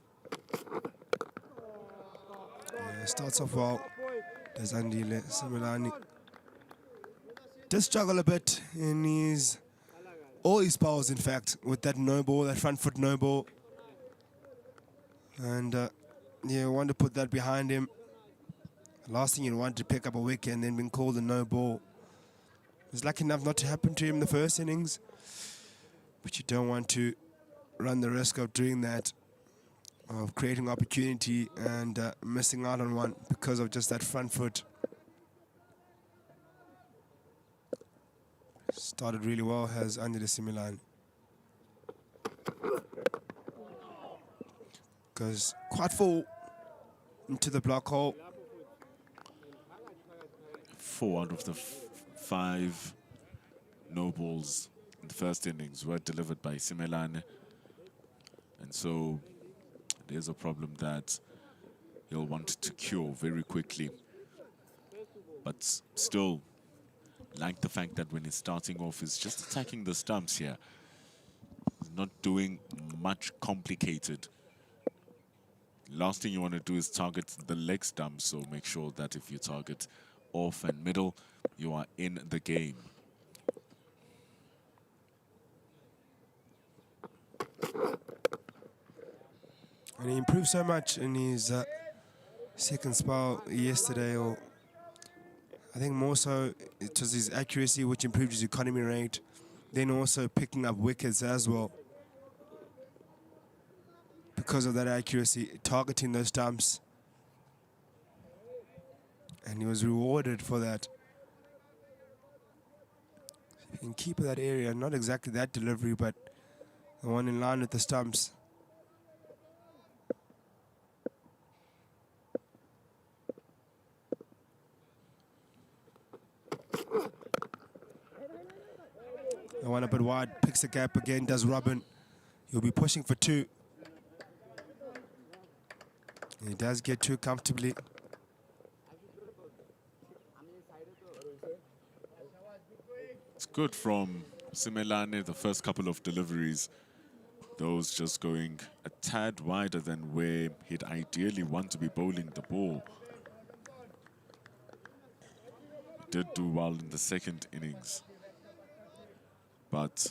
Yeah, starts off well. There's Andile Similani. Does struggle a bit in all his bowls, in fact, with that no ball, that front foot no ball. And yeah, want to put that behind him. Last thing you want to pick up a wicket and then being called a no ball. It was lucky enough not to happen to him in the first innings, but you don't want to run the risk of doing that, of creating opportunity and missing out on one because of just that front foot. Started really well, has Andile Similani. Goes quite full into the block hole. 4 out of the 5 no balls in the first innings were delivered by Similani. And so there's a problem that he'll want to cure very quickly. But still, like the fact that when he's starting off, he's just attacking the stumps here. He's not doing much complicated. Last thing you want to do is target the leg stump, so make sure that if you target off and middle, you are in the game. And he improved so much in his second spell yesterday, or I think more so it was his accuracy which improved his economy rate, then also picking up wickets as well. Because of that accuracy, targeting those stumps. And he was rewarded for that. If you can keep that area, not exactly that delivery, but the one in line with the stumps. The one a bit wide, picks the gap again, does Robin. He'll be pushing for 2. He does get 2 comfortably. It's good from Similani, the first couple of deliveries. Those just going a tad wider than where he'd ideally want to be bowling the ball. He did do well in the second innings. But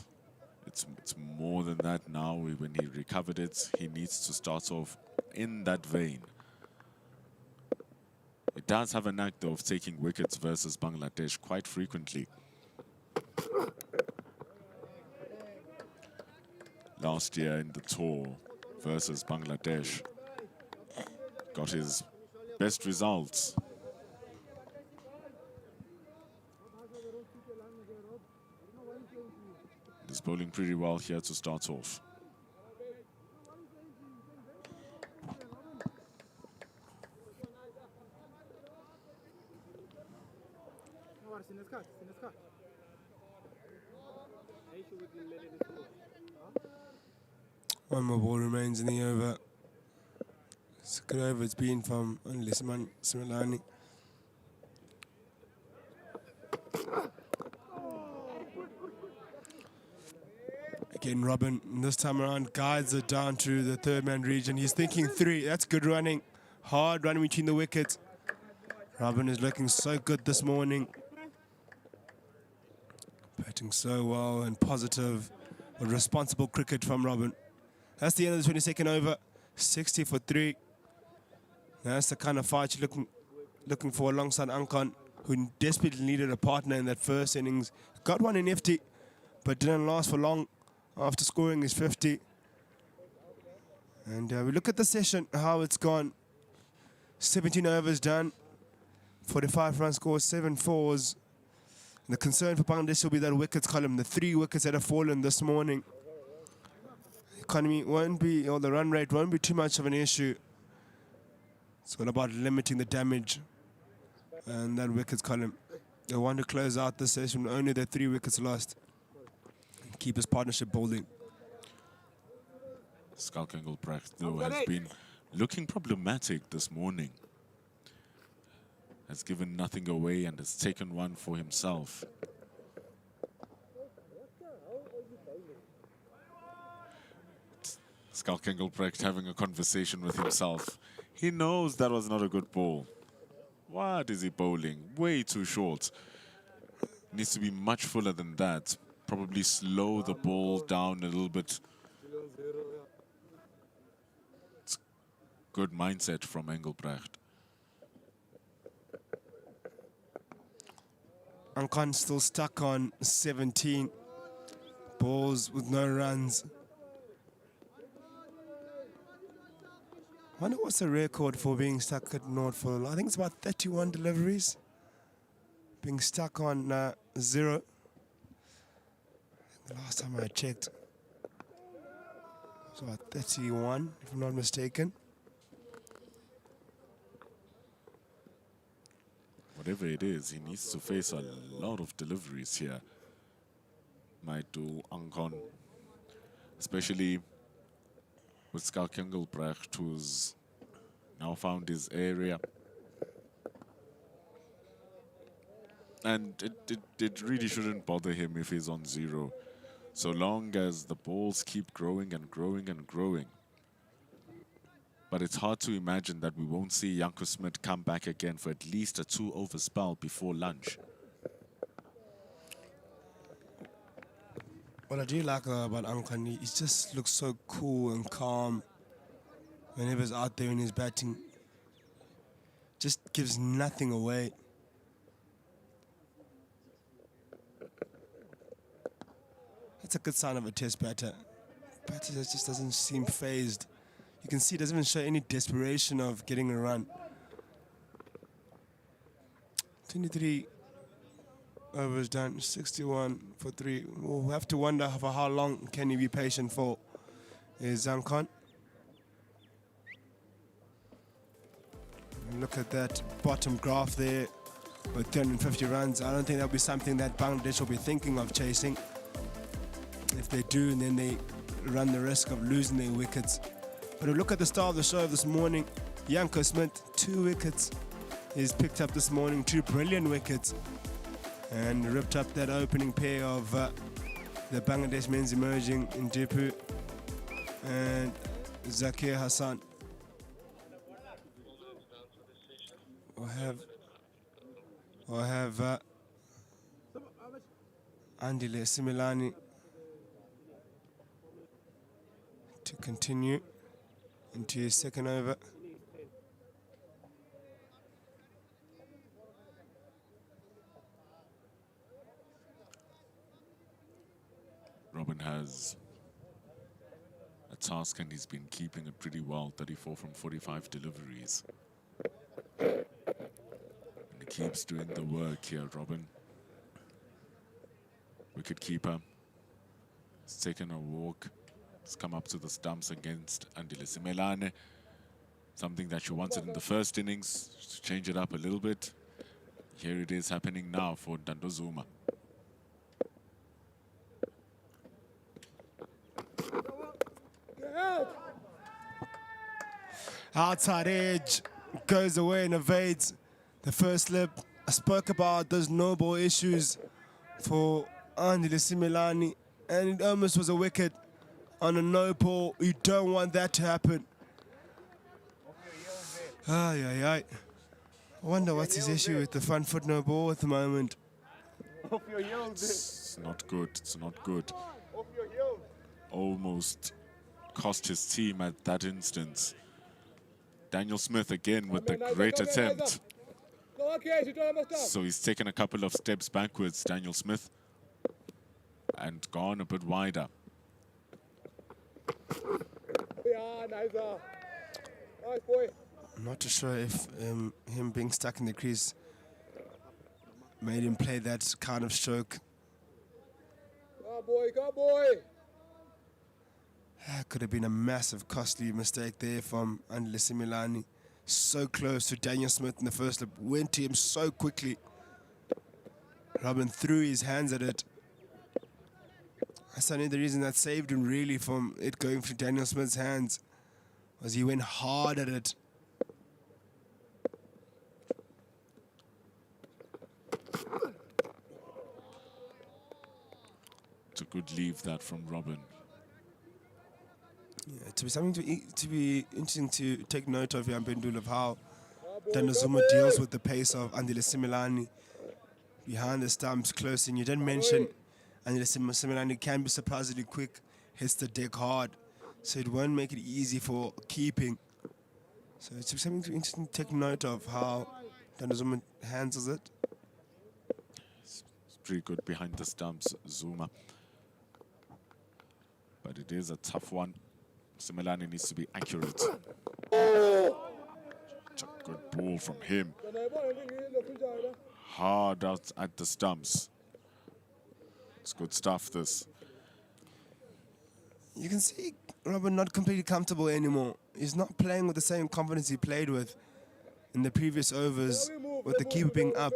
it's more than that now. When he recovered it, he needs to start off in that vein. He does have a knack, though, of taking wickets versus Bangladesh quite frequently. Last year in the tour versus Bangladesh, got his best results. He's bowling pretty well here to start off. One more ball remains in the over. It's a good over it's been from Andile Similani. Again, Robin, this time around, guides it down to the third man region. He's thinking 3. That's good running. Hard running between the wickets. Robin is looking so good this morning. Batting so well and positive. Responsible cricket from Robin. That's the end of the 22nd over. 60 for 3. That's the kind of fight you're looking for alongside Ankan, who desperately needed a partner in that first innings. Got one in FT, but didn't last for long after scoring his 50. And we look at the session, how it's gone. 17 overs done. 45 run score, 7 fours. And the concern for Bangladesh will be that wickets column, the 3 wickets that have fallen this morning. Economy won't be, or the run rate won't be too much of an issue. It's all about limiting the damage And that wickets column. They want to close out the session, only the 3 wickets lost. Keep his partnership bowling. Skalk Engelbrecht, though, has been looking problematic this morning. Has given nothing away and has taken one for himself. Skalk Engelbrecht having a conversation with himself. He knows that was not a good ball. What is he bowling? Way too short. Needs to be much fuller than that. Probably slow the ball down a little bit. It's good mindset from Engelbrecht. Ankan still stuck on 17 balls with no runs. I wonder what's the record for being stuck at naught for, I think it's about 31 deliveries. Being stuck on 0. The last time I checked, it was about 31, if I'm not mistaken. Whatever it is, he needs to face a lot of deliveries here. Might do Ankon, especially with Skalk Engelbrecht, who's now found his area. And it really shouldn't bother him if he's on 0, so long as the balls keep growing and growing and growing. But it's hard to imagine that we won't see Janko Smit come back again for at least a 2-over spell before lunch. What I do like about Ankan, he just looks so cool and calm whenever he's out there in his batting. Just gives nothing away. That's a good sign of a test batter. Batter that just doesn't seem phased. You can see he doesn't even show any desperation of getting a run. 23 overs done, 61 for 3. We'll have to wonder for how long can he be patient for. Is Zankan. Look at that bottom graph there with 350 runs. I don't think that'll be something that Bangladesh will be thinking of chasing. If they do, and then they run the risk of losing their wickets. But look at the start of the show this morning. Janko Smit, 2 wickets. He's picked up this morning 2 brilliant wickets and ripped up that opening pair of the Bangladesh men's emerging in Dipu and Zakir Hassan. We'll have Andile Similani to continue into his second over. Robin has a task and he's been keeping it pretty well, 34 from 45 deliveries. And he keeps doing the work here, Robin. Wicketkeeper. He's taken a walk. He's come up to the stumps against Andile Simelane. Something that you wanted in the first innings, to change it up a little bit. Here it is happening now for Dando Zuma. Outside edge, goes away and evades the first slip. I spoke about those no-ball issues for Andile Similani, and it almost was a wicket on a no-ball. You don't want that to happen. Ay, ay, ay. I wonder what's his issue with the front foot no ball at the moment. It's not good, it's not good. Almost cost his team at that instance. Daniel Smith again with the great attempt. So he's taken a couple of steps backwards, Daniel Smith, and gone a bit wider. I'm not too sure if him being stuck in the crease made him play that kind of stroke. Go boy. That could have been a massive, costly mistake there from Andile Similani. so close to Daniel Smith in the first lap, went to him so quickly. Robin threw his hands at it. That's only the reason that saved him really from it going through Daniel Smith's hands, was he went hard at it. It's a good leave that from Robin. Yeah, to be something to be interesting to take note of here, Pendul, of how Danazuma deals with the pace of Andile Similani behind the stumps close. And you didn't mention Andile Similani can be surprisingly quick, hits the deck hard, so it won't make it easy for keeping. So it's something to interesting to take note of how Danazuma handles it. It's pretty good behind the stumps, Zuma. But it is a tough one. Similani needs to be accurate. It's a good ball from him. Hard out at the stumps. It's good stuff, this. You can see Robin not completely comfortable anymore. He's not playing with the same confidence he played with in the previous overs, with the keeper being up.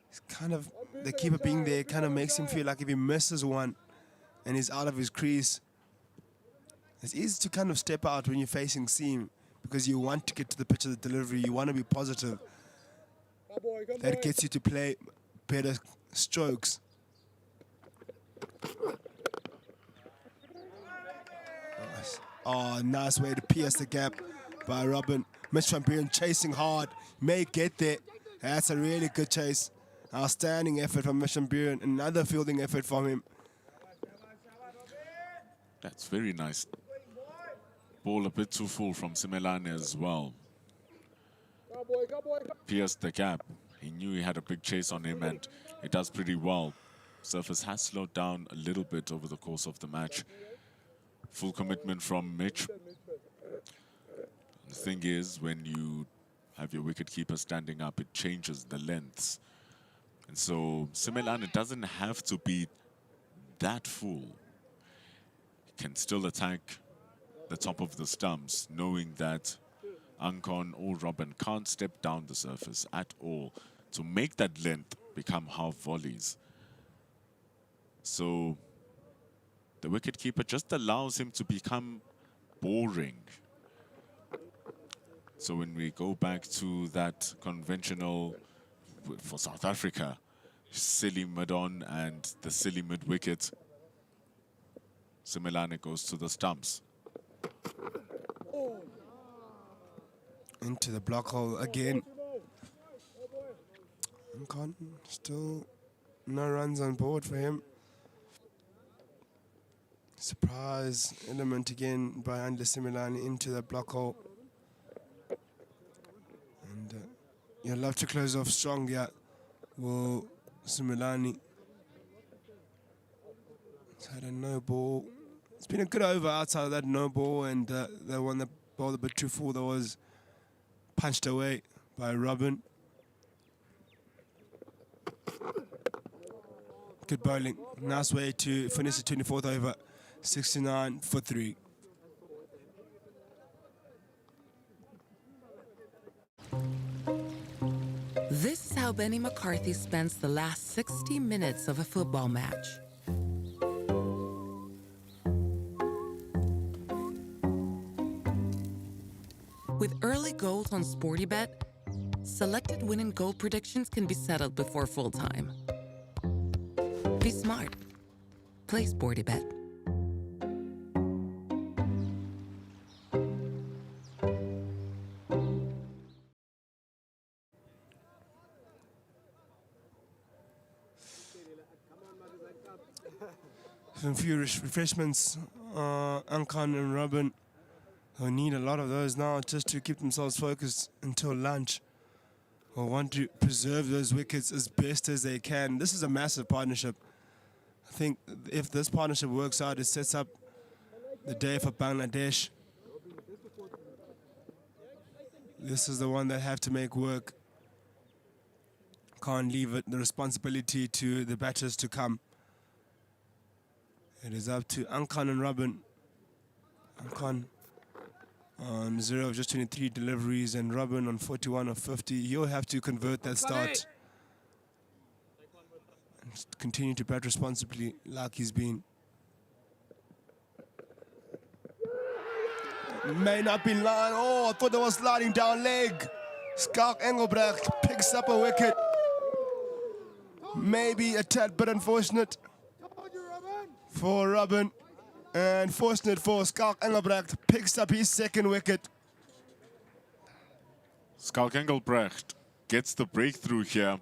It's kind of, the keeper being there kind of makes him feel like if he misses one and he's out of his crease, it's easy to kind of step out when you're facing seam because you want to get to the pitch of the delivery, you want to be positive. That gets you to play better strokes. Oh, nice way to pierce the gap by Robin. Mitch Van Buren chasing hard, may get there. That's a really good chase. Outstanding effort from Mitch Van Buren, another fielding effort from him. That's very nice. Ball a bit too full from Similani as well. Pierced the gap. He knew he had a big chase on him, and he does pretty well. Surface has slowed down a little bit over the course of the match. Full commitment from Mitch. The thing is, when you have your wicketkeeper standing up, it changes the lengths. And so Similani doesn't have to be that full. He can still attack the top of the stumps, knowing that Ankon or Robin can't step down the surface at all to make that length become half volleys. So the wicketkeeper just allows him to become boring. So when we go back to that conventional for South Africa, silly mid-on and the silly mid-wicket, Similani goes to the stumps. Into the block hole again. Still no runs on board for him. Surprise element again by Andile Similani into the block hole. And you'd love to close off strong, yeah. Well, Similani has had a no ball. It's been a good over outside of that no ball, and the one that bowled a bit too full that was punched away by Robin. Good bowling. Nice way to finish the 24th over. 69 for 3. This is how Benny McCarthy spends the last 60 minutes of a football match. With early goals on SportyBet, selected win and goal predictions can be settled before full time. Be smart. Play SportyBet. Some few refreshments, Ankon and Robin, who need a lot of those now just to keep themselves focused until lunch, or want to preserve those wickets as best as they can. This is a massive partnership. I think if this partnership works out, it sets up the day for Bangladesh. This is the one they have to make work. Can't leave it the responsibility to the batters to come. It is up to Ankon and Robin. Ankon on 0 of just 23 deliveries, and Robin on 41 of 50. He'll have to convert that start and continue to bat responsibly like he's been. May not be lying. Oh, I thought that was sliding down leg. Skalk Engelbrecht picks up a wicket. Maybe a tad bit unfortunate for Robin, and fortunate for Skalk Engelbrecht, picks up his second wicket. Skalk Engelbrecht gets the breakthrough here.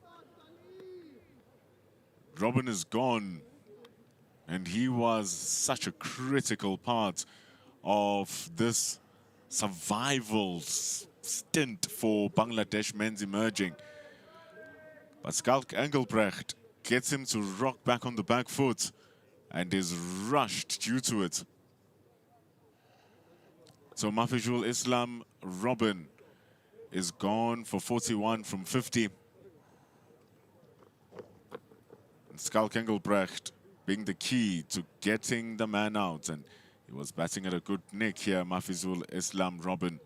Robin is gone, and he was such a critical part of this survival stint for Bangladesh men's emerging. But Skalk Engelbrecht gets him to rock back on the back foot and is rushed due to it. So Mafizul Islam Robin is gone for 41 from 50. And Skalk Engelbrecht being the key to getting the man out, and he was batting at a good nick here, Mafizul Islam Robin.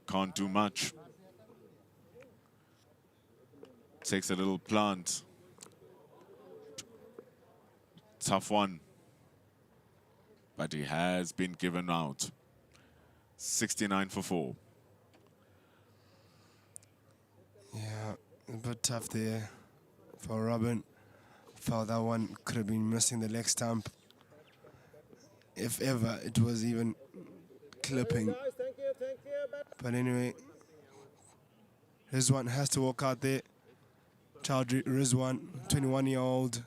Can't do much. Takes a little plant. Tough one. But he has been given out. 69 for 4. Yeah, a bit tough there for Robin. Felt that one could have been missing the leg stump. If ever it was even clipping. But anyway, Rizwan has to walk out there. Chowdhury Rizwan, 21-year-old,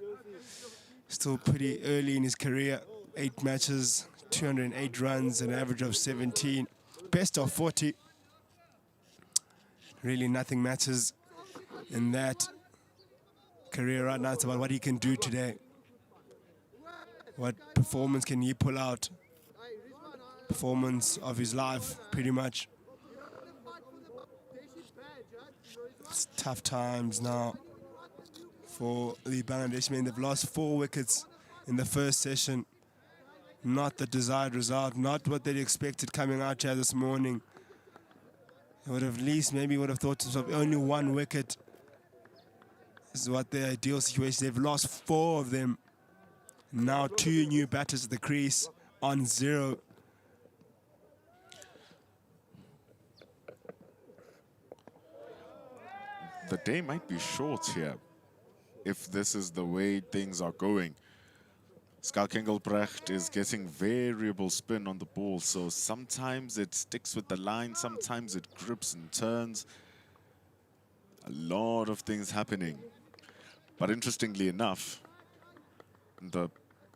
still pretty early in his career. 8 matches, 208 runs, an average of 17. Best of 40. Really nothing matters in that career right now. It's about what he can do today. What performance can he pull out? Performance of his life, pretty much. It's tough times now for the Bangladesh men. They've lost 4 wickets in the first session. Not the desired result, not what they'd expected coming out here this morning. They would have at least maybe would have thought to themselves, only 1 wicket is what their ideal situation. They've lost 4 of them. Now 2 new batters at the crease on 0. The day might be short here if this is the way things are going. Skalk Engelbrecht is getting variable spin on the ball, so sometimes it sticks with the line, sometimes it grips and turns. A lot of things happening. But interestingly enough, the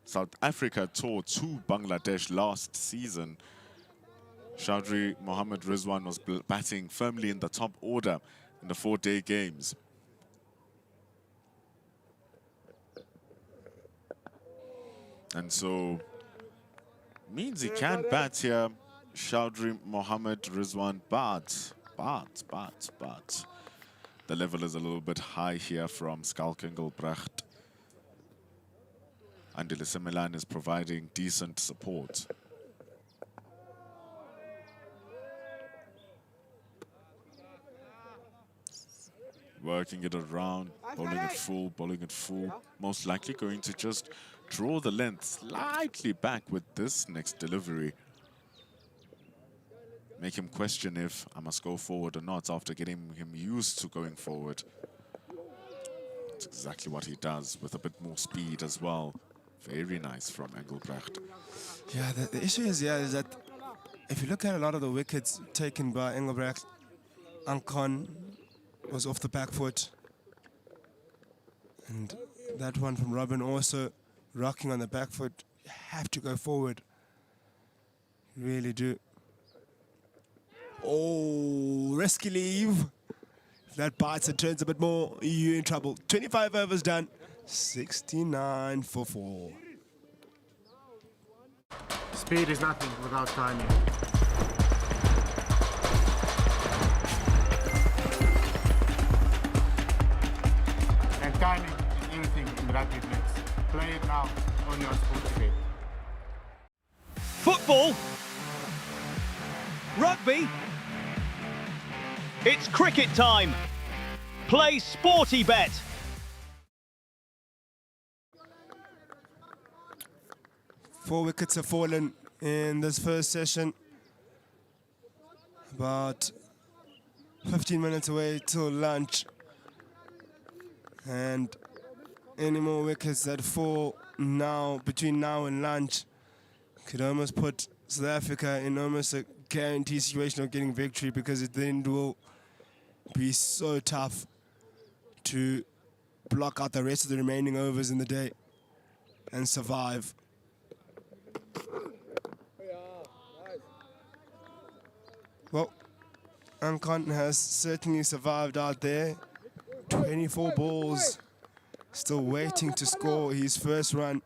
South Africa tour to Bangladesh last season, Chowdhury Mohammad Rizwan was batting firmly in the top order in the 4-day games. And so, means he can bat here, Chowdhury Mohammad Rizwan, but the level is a little bit high here from Skalk Engelbrecht. And Elise Milan is providing decent support. Working it around, bowling it full. Most likely going to just draw the length slightly back with this next delivery. Make him question if I must go forward or not after getting him used to going forward. That's exactly what he does with a bit more speed as well. Very nice from Engelbrecht. Yeah, the issue is that if you look at a lot of the wickets taken by Engelbrecht, Ankon was off the back foot. And that one from Robin also rocking on the back foot. You have to go forward. You really do. Oh, risky leave. If that bites and turns a bit more, you're in trouble. 25 overs done. 69 for 4. Speed is nothing without timing. And timing is everything in rapid nets. Play it now on your sports day. Football. Rugby. It's cricket time. Play Sporty Bet. Four wickets have fallen in this first session. About 15 minutes away till lunch. And any more wickets that fall now, between now and lunch, could almost put South Africa in almost a guaranteed situation of getting victory, because it then will be so tough to block out the rest of the remaining overs in the day and survive. Well, Ankon has certainly survived out there. 24 balls, still waiting to score his first run.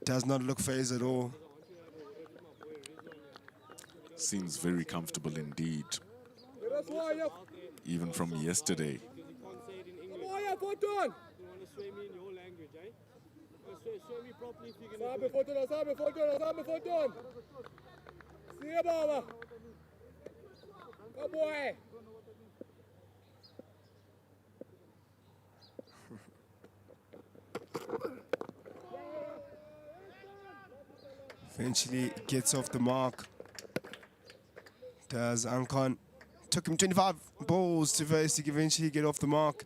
Does not look phased at all. Seems very comfortable indeed. Even from yesterday. Eventually gets off the mark. Does Ankon. Took him 25 balls to eventually get off the mark.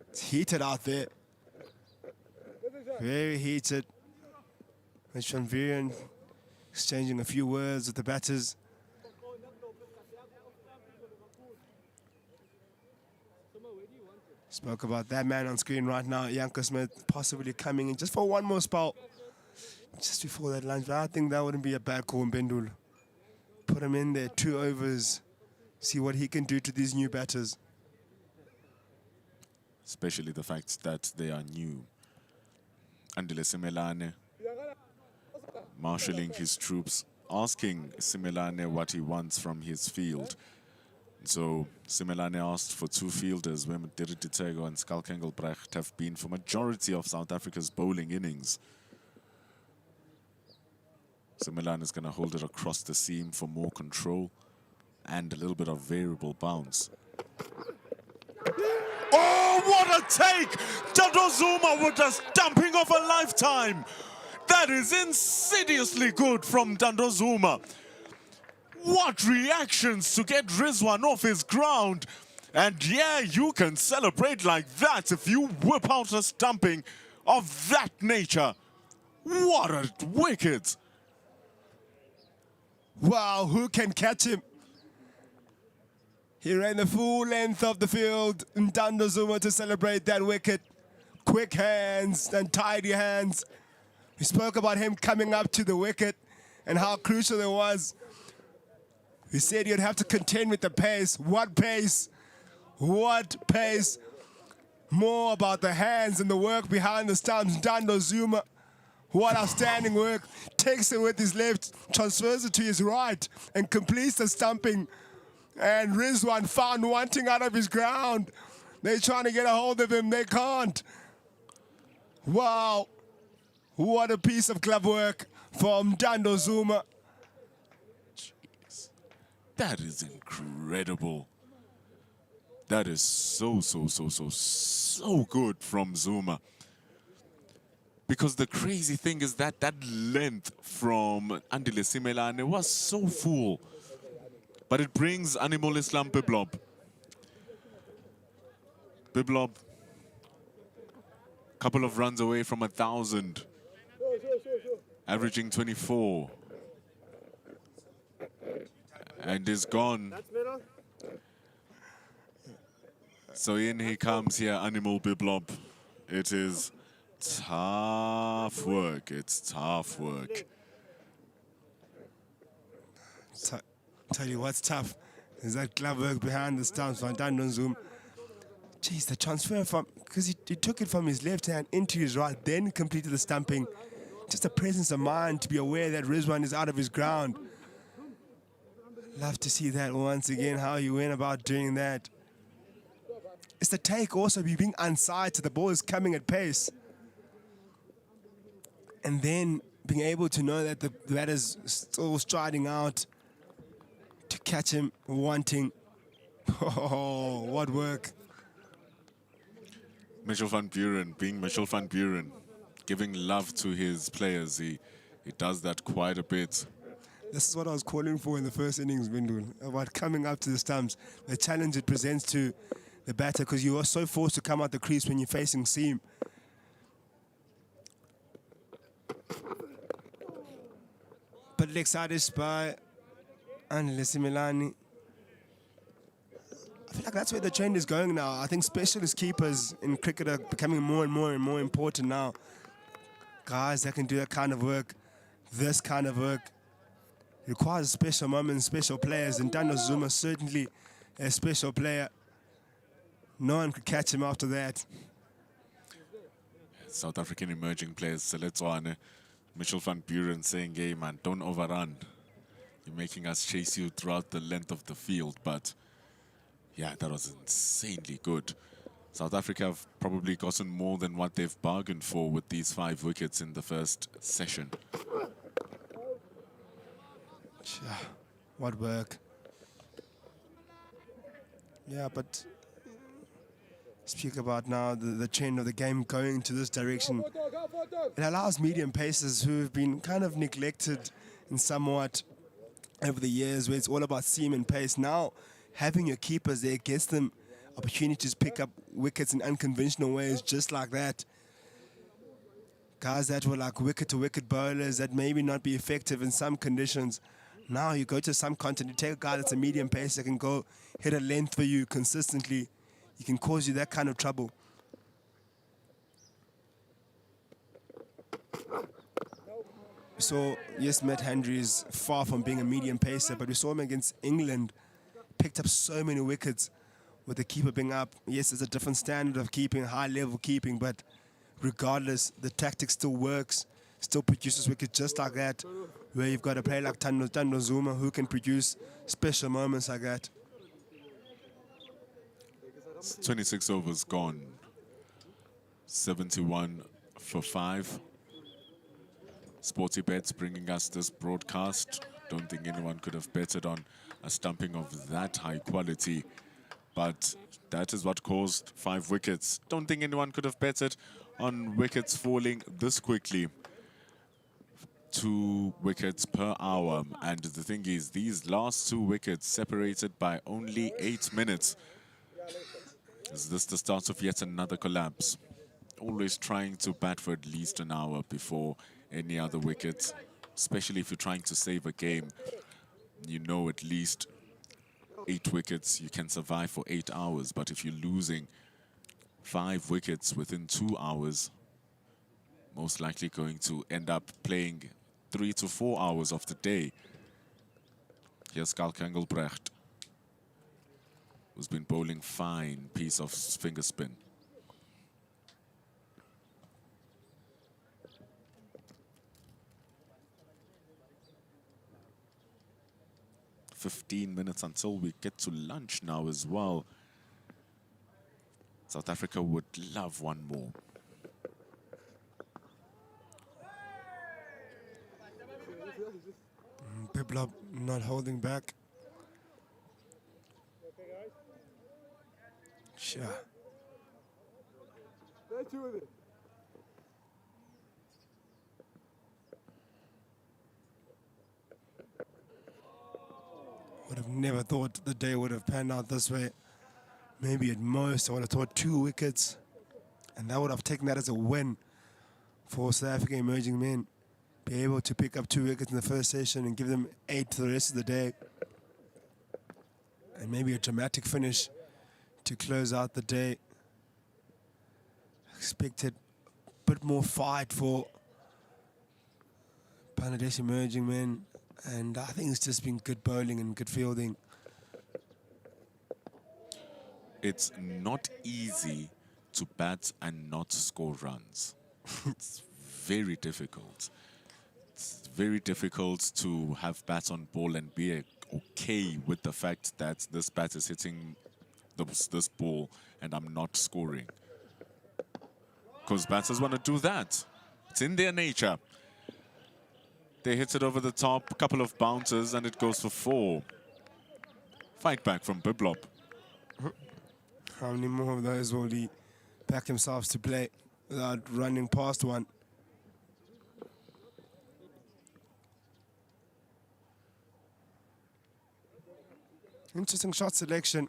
It's heated out there. Very heated. Van Vieren exchanging a few words with the batters. Spoke about that man on screen right now, Janko Smith, possibly coming in just for one more spell. Just before that lunch, I think that wouldn't be a bad call in Bendul. Put him in there, 2 overs, see what he can do to these new batters. Especially the fact that they are new. Andile Simelane marshalling his troops, asking Simelane what he wants from his field. So Simelane asked for 2 fielders, where Mdiri Ditego and Skalk Engelbrecht have been for majority of South Africa's bowling innings. Simelane is going to hold it across the seam for more control and a little bit of variable bounce. Oh, what a take! Dando Zuma with a stamping of a lifetime. That is insidiously good from Dando Zuma. What reactions to get Rizwan off his ground. And yeah, you can celebrate like that if you whip out a stamping of that nature. What a wicket! Wow, who can catch him? He ran the full length of the field in Dando Zuma to celebrate that wicket. Quick hands and tidy hands. We spoke about him coming up to the wicket and how crucial it was. We said you'd have to contend with the pace. What pace? What pace? More about the hands and the work behind the stumps. Dando Zuma, what outstanding work. Takes it with his left, transfers it to his right, and completes the stumping. And Rizwan found wanting out of his ground. They're trying to get a hold of him. They can't. Wow. What a piece of glove work from Dando Zuma. Jeez. That is incredible. That is so good from Zuma. Because the crazy thing is that that length from Andile Simelane was so full. But it brings Animal Islam Biblob. Biblob, couple of runs away from 1,000. Averaging 24. And is gone. So in he comes here, Animal Biblob. It is tough work. It's tough work. Tell you what's tough is that glove work behind the stumps from Dando Zuma. Jeez, the transfer from, because he took it from his left hand into his right, then completed the stumping. Just a presence of mind to be aware that Rizwan is out of his ground. Love to see that once again, how he went about doing that. It's the take also, being unsighted, the ball is coming at pace. And then being able to know that the batter's still striding out to catch him wanting. Oh, what work. Mitchell van Buren, being Mitchell van Buren, giving love to his players. He does that quite a bit. This is what I was calling for in the first innings, Windle, about coming up to the stumps, the challenge it presents to the batter, because you are so forced to come out the crease when you're facing seam. But Lexadis by Anelisi Milani. I feel like that's where the trend is going now. I think specialist keepers in cricket are becoming more and more important now. Guys that can do that kind of work, this kind of work, requires special moments, special players, and Dano Zuma certainly a special player. No one could catch him after that. South African emerging players, Seletswane, Mitchell van Buren saying, hey man, don't overrun. You're making us chase you throughout the length of the field, but yeah, that was insanely good. South Africa have probably gotten more than what they've bargained for with these 5 wickets in the first session. What work. Yeah, but speak about now the trend of the game going into this direction. It allows medium pacers who have been kind of neglected in somewhat over the years, where it's all about seam and pace. Now, having your keepers there gets them opportunities to pick up wickets in unconventional ways, just like that. Guys that were like wicket-to-wicket bowlers that maybe not be effective in some conditions. Now you go to some continent, you take a guy that's a medium pace that can go hit a length for you consistently. He can cause you that kind of trouble. So, yes, Matt Hendry is far from being a medium pacer, but we saw him against England, picked up so many wickets with the keeper being up. Yes, there's a different standard of keeping, high-level keeping, but regardless, the tactic still works, still produces wickets just like that, where you've got a player like Tando Zuma who can produce special moments like that. 26 overs gone. 71 for 5. Sporty Bets bringing us this broadcast. Don't think anyone could have betted on a stumping of that high quality, but that is what caused 5 wickets. Don't think anyone could have betted on wickets falling this quickly. 2 wickets per hour, and the thing is, these last 2 wickets separated by only 8 minutes. Is this the start of yet another collapse? Always trying to bat for at least an hour before any other wickets, especially if you're trying to save a game. You know, at least 8 wickets, you can survive for 8 hours, but if you're losing 5 wickets within 2 hours, most likely going to end up playing 3 to 4 hours of the day. Here's Karl Engelbrecht, who's been bowling fine piece of finger spin. "15 minutes until we get to lunch now as well." South Africa would love one more. Biplop not holding back. Sure. Would have never thought the day would have panned out this way. Maybe at most I would have thought 2 wickets, and that would have taken that as a win for South African emerging men. Be able to pick up 2 wickets in the first session and give them 8 for the rest of the day. And maybe a dramatic finish to close out the day. Expected a bit more fight for Bangladesh emerging men, and I think it's just been good bowling and good fielding. It's not easy to bat and not score runs. It's very difficult. It's very difficult to have bats on ball and be okay with the fact that this bat is hitting this ball and I'm not scoring. Because batters want to do that. It's in their nature. They hit it over the top, a couple of bounces, and it goes for 4. Fight back from Biblop. How many more of those will he back himself to play without running past one? Interesting shot selection.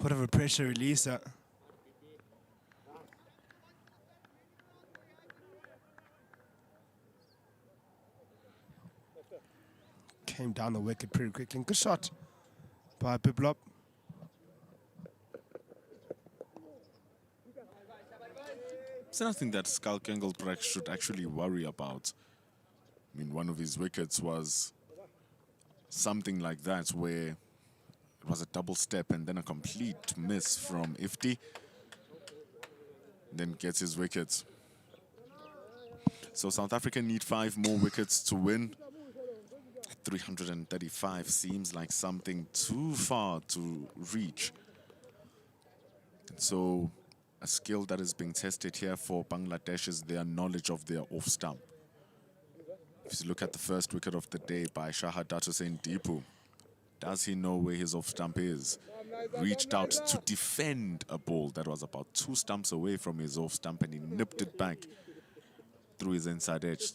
Bit of a pressure releaser. Came down the wicket pretty quickly. Good shot by Biblop. It's nothing that Skalk Engelbrecht should actually worry about. I mean, one of his wickets was something like that, where it was a double step and then a complete miss from Ifti. Then gets his wickets. So South Africa need 5 more wickets to win. 335 seems like something too far to reach. So a skill that is being tested here for Bangladesh is their knowledge of their off stump. If you look at the first wicket of the day by Shahadat Hussain Dipu, does he know where his off stump is? Reached out to defend a ball that was about 2 stumps away from his off stump, and he nipped it back through his inside edge.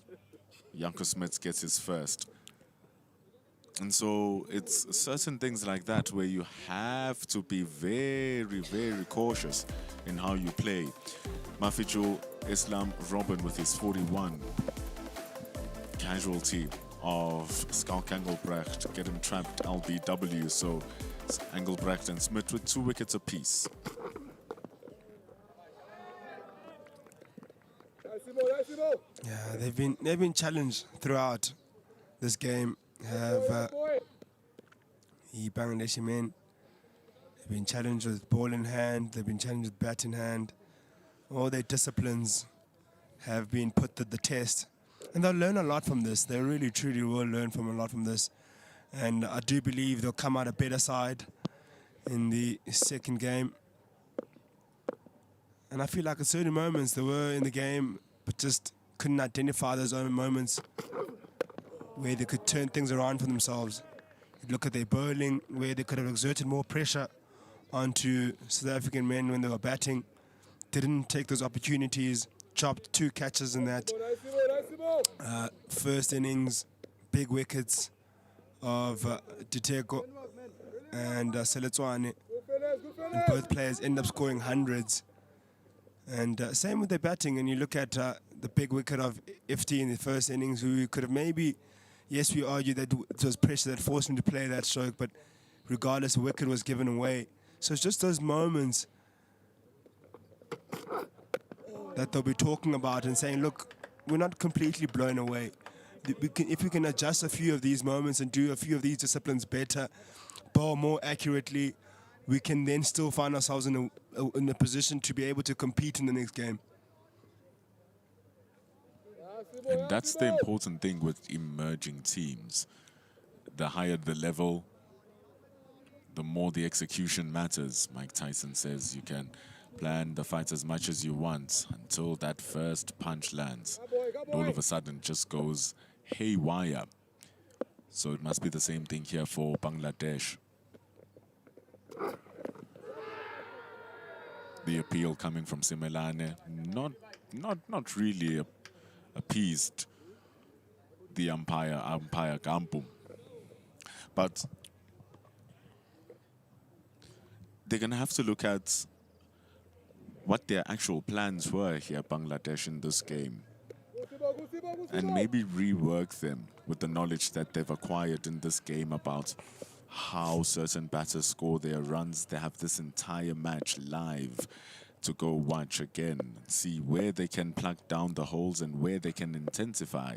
Janko Smits gets his first. And so it's certain things like that where you have to be very, very cautious in how you play. Mafijo Islam Robin with his 41. Casualty of Skalk Engelbrecht, get him trapped LBW. So Engelbrecht and Smith with 2 wickets apiece. Yeah, they've been challenged throughout this game. Have Bangladeshi men have been challenged with ball in hand, they've been challenged with bat in hand. All their disciplines have been put to the test, and they'll learn a lot from this. They really truly will learn from a lot from this, and I do believe they'll come out a better side in the second game. And I feel like at certain moments they were in the game but just couldn't identify those own moments where they could turn things around for themselves. You look at their bowling, where they could have exerted more pressure onto South African men when they were batting. Didn't take those opportunities, chopped 2 catches in that first innings, big wickets of Diteko and Seletswane. And both players end up scoring hundreds. And same with their batting, and you look at the big wicket of Ifti in the first innings, who could have maybe, yes, we argue that it was pressure that forced him to play that stroke, but regardless, the wicket was given away. So it's just those moments that they'll be talking about and saying, look, we're not completely blown away. If we can adjust a few of these moments and do a few of these disciplines better, bowl more accurately, we can then still find ourselves in a position to be able to compete in the next game. And that's the important thing with emerging teams. The higher the level, the more the execution matters. Mike Tyson says you can plan the fight as much as you want until that first punch lands. And all of a sudden it just goes haywire. So it must be the same thing here for Bangladesh. The appeal coming from Simelane, not really appeased the umpire Gampum. But they're going to have to look at what their actual plans were here, Bangladesh, in this game, and maybe rework them with the knowledge that they've acquired in this game about how certain batters score their runs. They have this entire match live to go watch again and see where they can plug down the holes and where they can intensify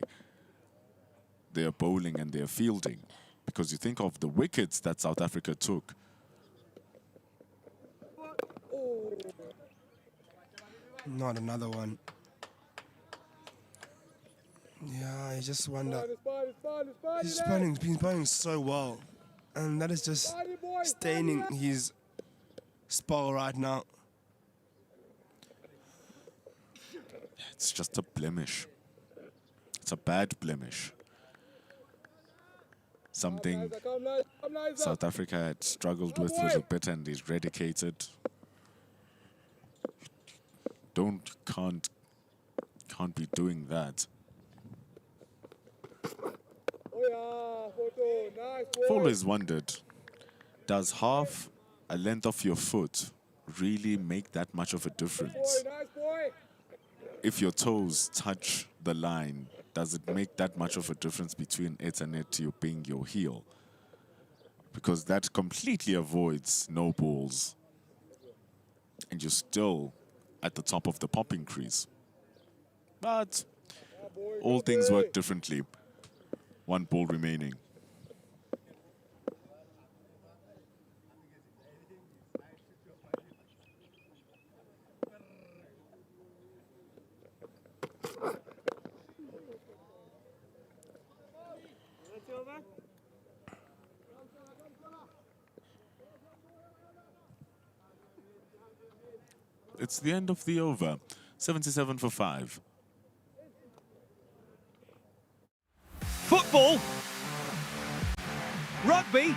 their bowling and their fielding. Because you think of the wickets that South Africa took. Not another one. Yeah, I just wonder. He's been bowling so well. And that is just staining his spell right now. It's just a blemish. It's a bad blemish. Something South Africa had struggled with a bit and is eradicated. Can't be doing that. I've always wondered, does half a length of your foot really make that much of a difference? If your toes touch the line, does it make that much of a difference between it and it being your heel? Because that completely avoids no balls. And you're still at the top of the popping crease. But all things work differently. One ball remaining. It's the end of the over. 77 for 5. Football. Rugby.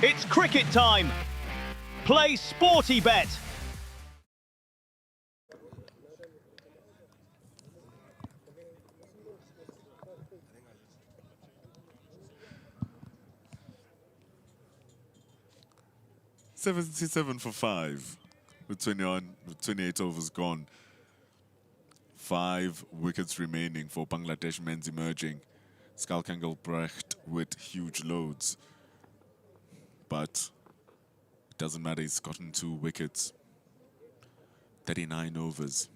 It's cricket time. Play Sporty Bet. $77 for 5. With 28 overs gone. 5 wickets remaining for Bangladesh men's emerging. Skalkangelbrecht with huge loads. But it doesn't matter, he's gotten 2 wickets. 39 overs.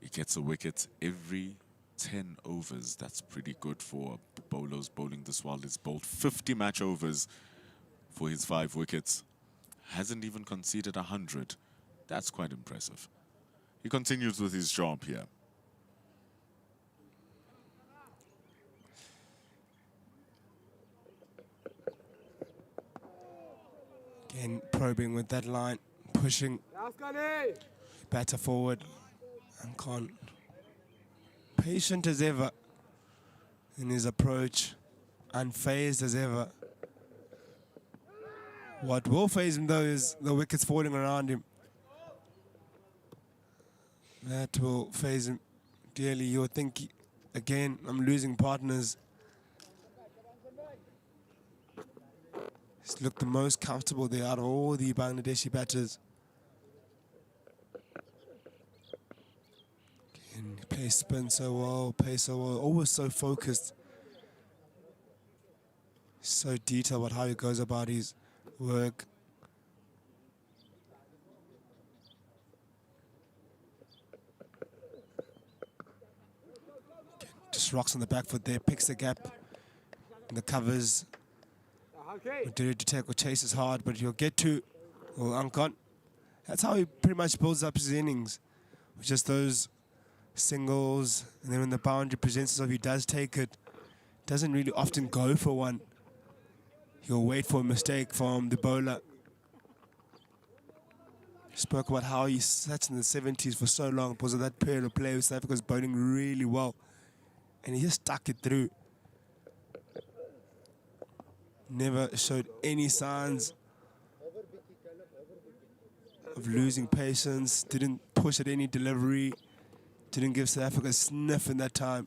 He gets a wicket every 10 overs. That's pretty good for bowlers bowling this while he's bowled 50 match overs for his 5 wickets. Hasn't even conceded 100. That's quite impressive. He continues with his job here. Again, probing with that line, pushing batter forward, and Khan patient as ever in his approach, unfazed as ever. What will faze him though is the wickets falling around him. That will faze him dearly. You'll think, again, I'm losing partners. He's looked the most comfortable there out of all the Bangladeshi batters. Again, he plays spin so well, plays so well, always so focused. So detailed about how he goes about his work. Just rocks on the back foot there, picks the gap in the covers. Did to take or chases hard, but he'll get to Ankon. That's how he pretty much builds up his innings, with just those singles, and then when the boundary presents itself, he does take it. Doesn't really often go for one. He'll wait for a mistake from the bowler. He spoke about how he sat in the 70s for so long because of that period of play with South Africa was bowling really well. And he just stuck it through. Never showed any signs of losing patience. Didn't push at any delivery. Didn't give South Africa a sniff in that time.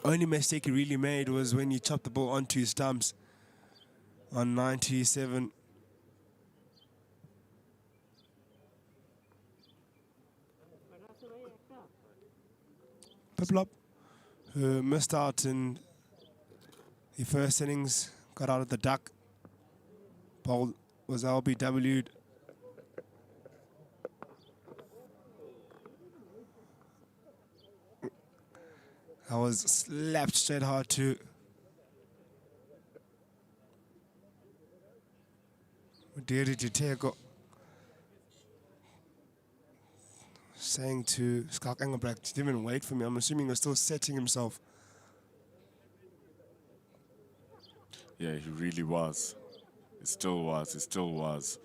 Only mistake he really made was when he chopped the ball onto his stumps on 97. Piplop, who missed out in the first innings, got out of the duck. Ball was LBW'd. I was slapped straight hard too. Did Jiteko saying to Skalk Engelbrecht, didn't even wait for me. I'm assuming he was still setting himself. Yeah, he really was. He still was. He still was.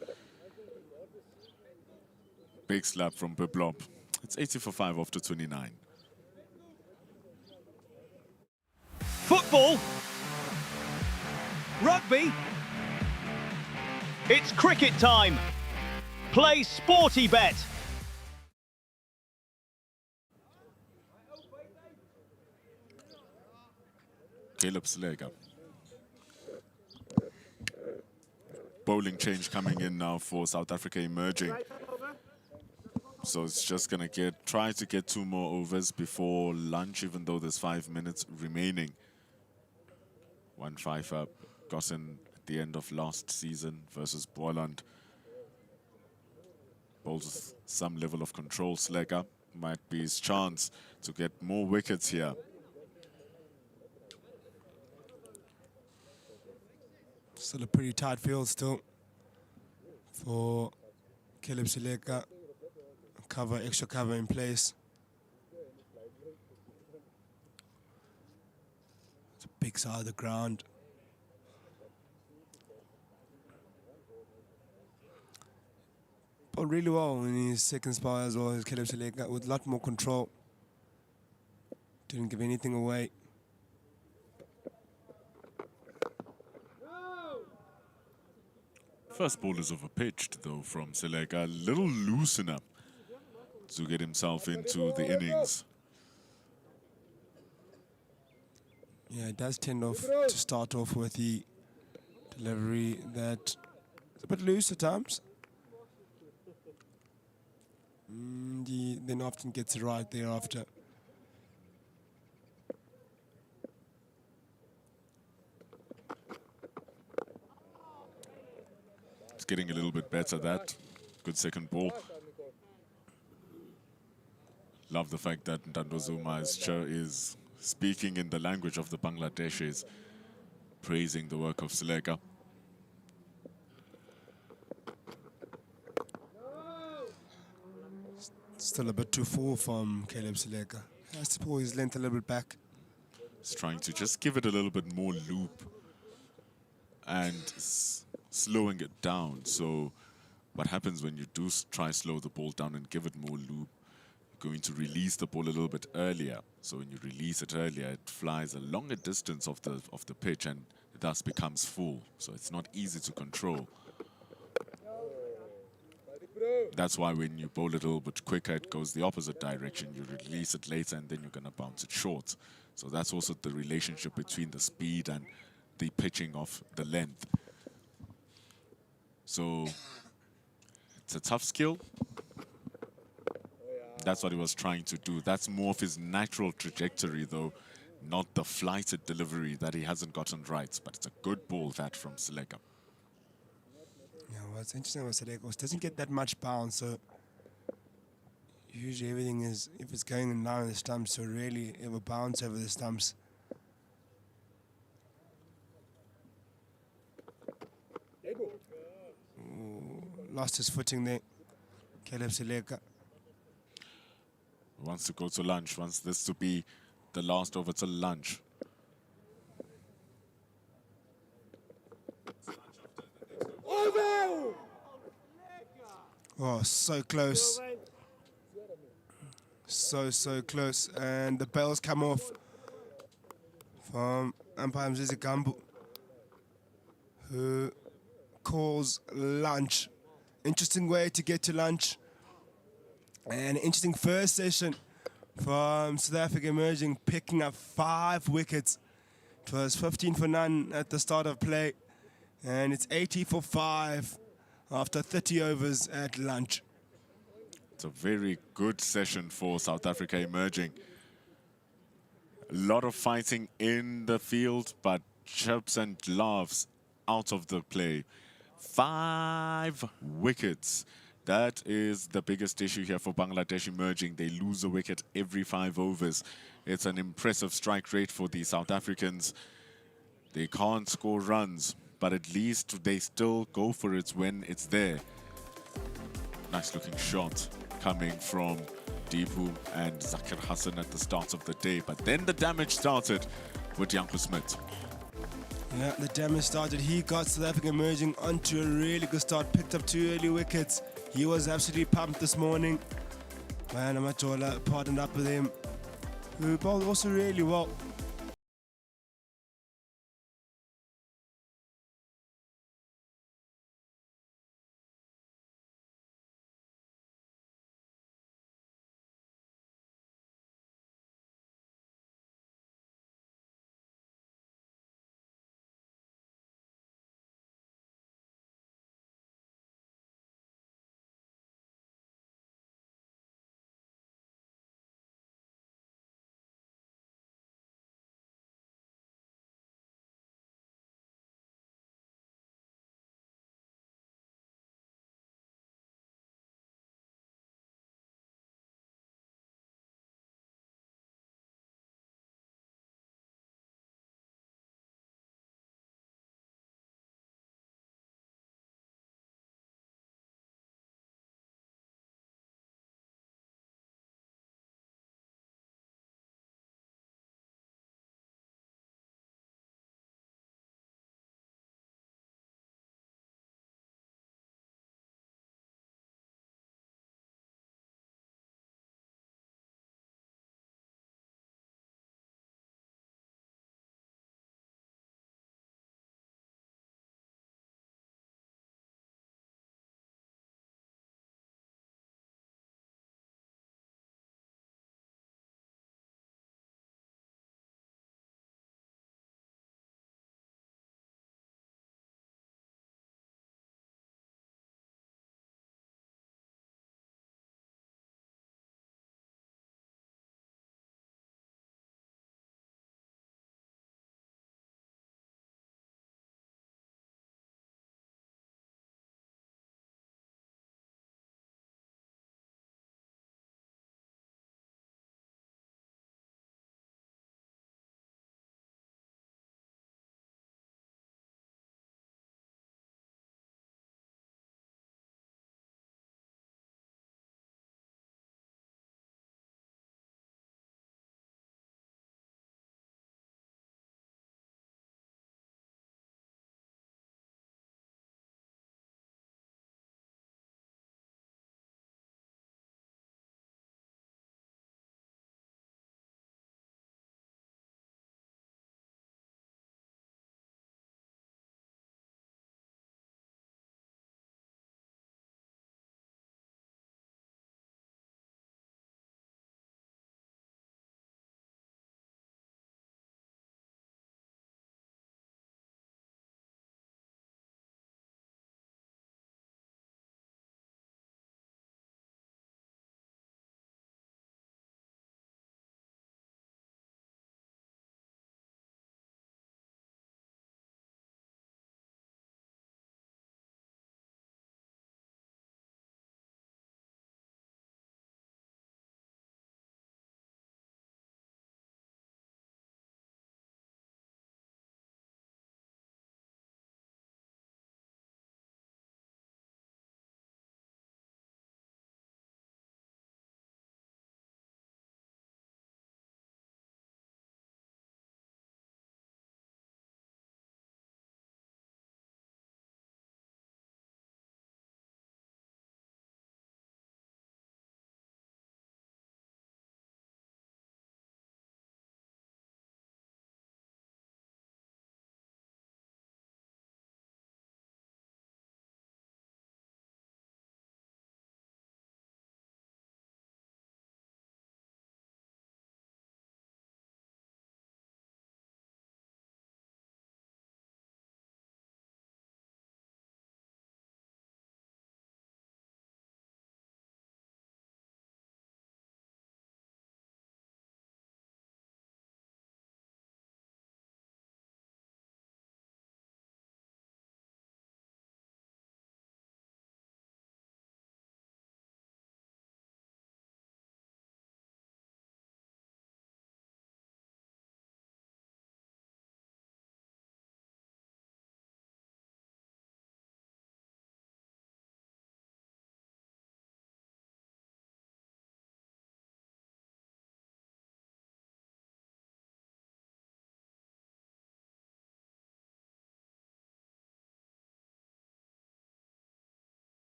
Big slap from Biblop. It's 80 for 5 after 29. Football. Rugby. It's cricket time. Play Sporty Bet. Caleb Slager. Bowling change coming in now for South Africa emerging. So it's just going to try to get 2 more overs before lunch, even though there's 5 minutes remaining. 1-5 up, gotten at the end of last season versus Boland. Bowls with some level of control. Slager might be his chance to get more wickets here. Still a pretty tight field still for Caleb Seleka. Extra cover in place. It's a big side of the ground. But really well in his second spell as well as Caleb Seleka with a lot more control. Didn't give anything away. First ball is overpitched though from Seleka, a little loosener to get himself into the innings. Yeah, it does tend to start off with the delivery that is a bit loose at times. Then often gets it right thereafter. It's getting a little bit better, that. Good second ball. Love the fact that Ndandozuma is speaking in the language of the Bangladeshis, praising the work of Seleka. Still a bit too full from Caleb Seleka. He has to pull his length a little bit back. He's trying to just give it a little bit more loop and slowing it down. So what happens when you do try slow the ball down and give it more loop, you're going to release the ball a little bit earlier. So when you release it earlier, it flies a longer distance of the pitch and thus becomes full. So it's not easy to control. That's why when you bowl it a little bit quicker, it goes the opposite direction. You release it later and then you're going to bounce it short. So that's also the relationship between the speed and the pitching of the length. So it's a tough skill. That's what he was trying to do. That's more of his natural trajectory, though, not the flighted delivery that he hasn't gotten right. But it's a good ball, that from Seleka. Yeah, what's interesting with Seleka is doesn't get that much bounce, so usually everything is, if it's going in line with the stumps, so rarely ever bounce over the stumps. Ooh, lost his footing there, Caleb Seleka. Wants to go to lunch, wants this to be the last over till lunch. Oh, so close. So close. And the bells come off from umpire Mzizi Gambu, who calls lunch. Interesting way to get to lunch. And interesting first session from South Africa emerging, picking up 5 wickets. It was 15 for none at the start of play. And it's 80 for 5 after 30 overs at lunch. It's a very good session for South Africa emerging. A lot of fighting in the field, but chirps and laughs out of the play. 5 wickets. That is the biggest issue here for Bangladesh emerging. They lose a wicket every 5 overs. It's an impressive strike rate for the South Africans. They can't score runs, but at least they still go for it when it's there. Nice looking shot coming from Deepu and Zakir Hassan at the start of the day. But then the damage started with Janko Smith. Yeah, the damage started. He got South Africa emerging onto a really good start. Picked up 2 early wickets. He was absolutely pumped this morning. Man, Amajola partnered up with him, who bowled also really well.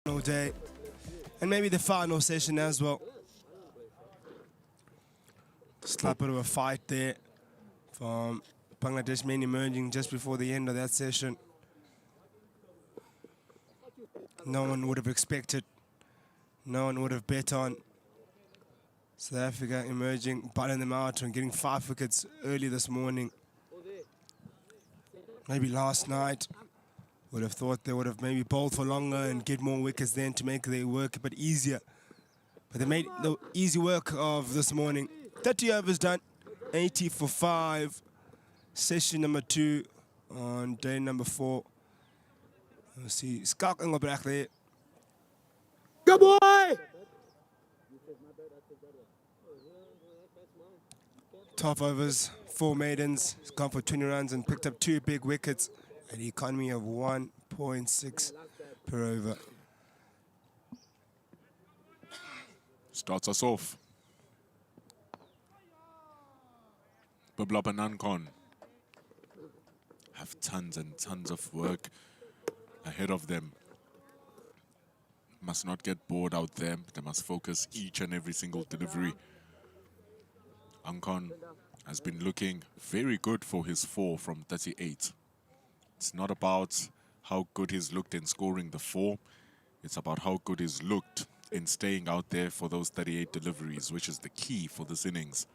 final day, and maybe the final session as well. Slight bit of a fight there from Bangladesh men emerging just before the end of that session. No one would have expected, no one would have bet on South Africa emerging, butting them out and getting 5 wickets early this morning. Maybe last night, would have thought they would have maybe bowled for longer and get more wickets then to make their work a bit easier. But they made the easy work of this morning. 30 overs done, 80 for 5. Session number 2 on day number 4. We'll see Skalk and go back there. Good boy! 12 overs, 4 maidens. He's gone for 20 runs and picked up 2 big wickets. An economy of 1.6 per over. Starts us off. Bublop and Ankon have tons and tons of work ahead of them. Must not get bored out there. They must focus each and every single delivery. Ankon has been looking very good for his 4 from 38. It's not about how good he's looked in scoring the 4. It's about how good he's looked in staying out there for those 38 deliveries, which is the key for this innings.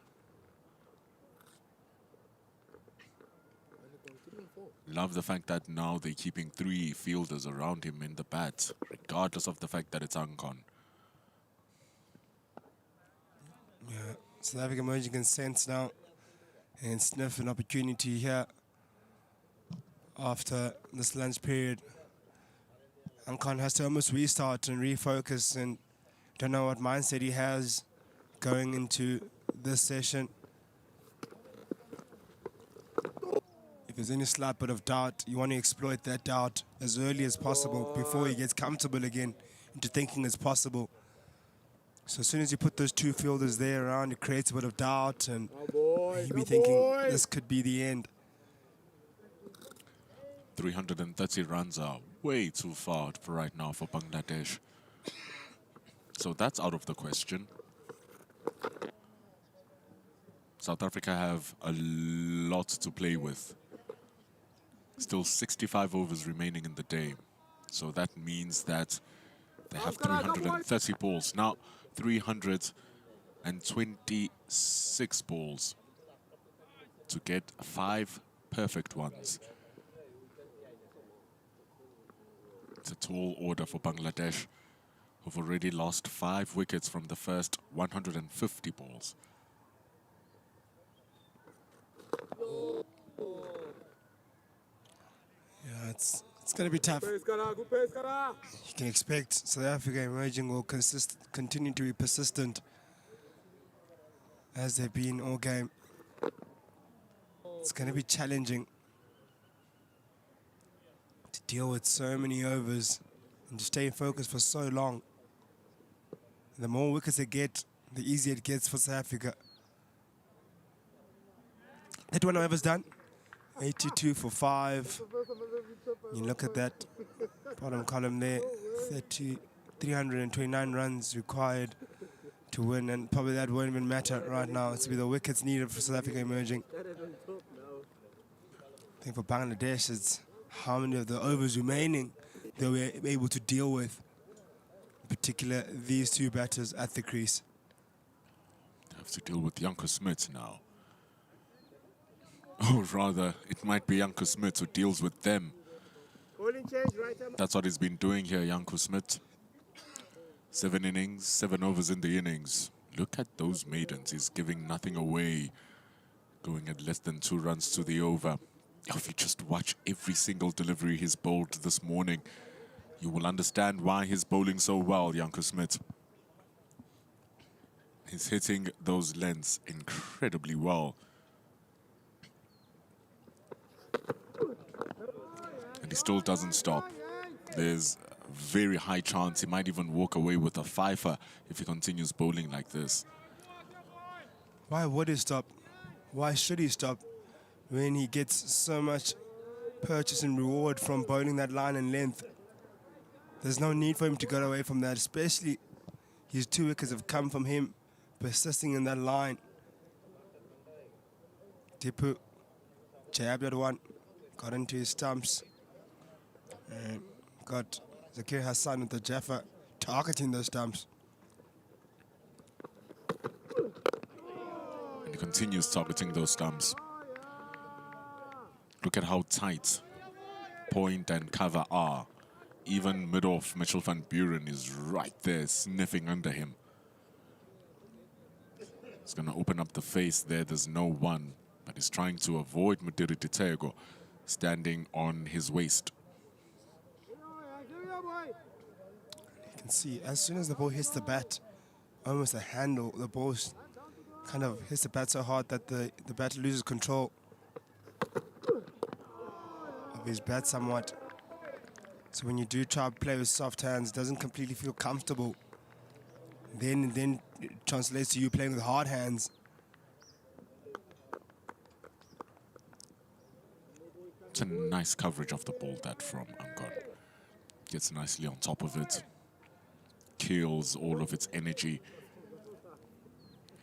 Love the fact that now they're keeping 3 fielders around him in the bat, regardless of the fact that it's Ankon. Yeah, South Africa emerging can sense now and sniff an opportunity here after this lunch period. Ankon has to almost restart and refocus, and don't know what mindset he has going into this session. If there's any slight bit of doubt, you want to exploit that doubt as early as possible before he gets comfortable again into thinking it's possible. So as soon as you put those 2 fielders there around, it creates a bit of doubt, and he'll be thinking this could be the end. 330 runs are way too far for right now for Bangladesh. So that's out of the question. South Africa have a lot to play with. Still 65 overs remaining in the day. So that means that they have 330 balls. Now 326 balls to get 5 perfect ones. It's a tall order for Bangladesh, who've already lost 5 wickets from the first 150 balls. Yeah, it's going to be tough. You can expect South Africa emerging will continue to be persistent as they've been all game. It's going to be challenging to deal with so many overs and to stay focused for so long. The more wickets they get, the easier it gets for South Africa. 31 overs done. 82 for 5. You look at that bottom column there, 329 runs required to win, and probably that won't even matter right now. It's be the wickets needed for South Africa emerging. I think for Bangladesh, it's how many of the overs remaining they were able to deal with, in particular these 2 batters at the crease. They have to deal with Janko Smit now. Or rather, it might be Janko Smit who deals with them. That's what he's been doing here, Janko Smit. 7 innings, 7 overs in the innings. Look at those maidens. He's giving nothing away. Going at less than 2 runs to the over. If you just watch every single delivery he's bowled this morning, you will understand why he's bowling so well, Janko Smit. He's hitting those lengths incredibly well. And he still doesn't stop. There's a very high chance he might even walk away with a fifer if he continues bowling like this. Why would he stop? Why should he stop when he gets so much purchase and reward from bowling that line and length? There's no need for him to go away from that, especially his 2 wickets have come from him persisting in that line. Tipu jabbed that one, got into his stumps, and got Zakir Hassan with the Jaffa targeting those stumps. And he continues targeting those stumps. Look at how tight point and cover are. Even mid-off, Mitchell van Buren is right there sniffing under him. He's going to open up the face there. There's no one, but he's trying to avoid Mudiri Titego standing on his waist. You can see as soon as the ball hits the bat, almost a handle, the ball kind of hits the bat so hard that the batter loses control of his bat somewhat. So when you do try to play with soft hands, it doesn't completely feel comfortable. Then it translates to you playing with hard hands. It's a nice coverage of the ball that from Ankon. Gets nicely on top of it. Kills all of its energy.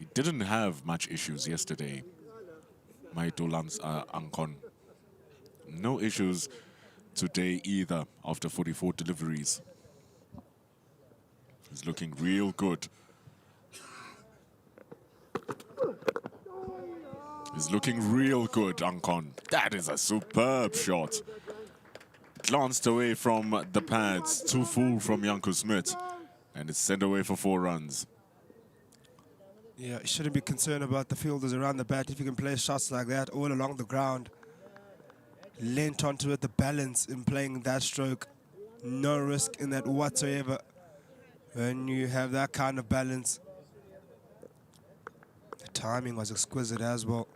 He didn't have much issues yesterday. Maitulans Ankon. No issues today either after 44 deliveries. He's looking real good. He's looking real good, Ankon. That is a superb shot. Glanced away from the pads, too full from Janko Smith, and it's sent away for 4 runs. Yeah, you shouldn't be concerned about the fielders around the bat if you can play shots like that all along the ground. Lent onto it, the balance in playing that stroke. No risk in that whatsoever. When you have that kind of balance. The timing was exquisite as well.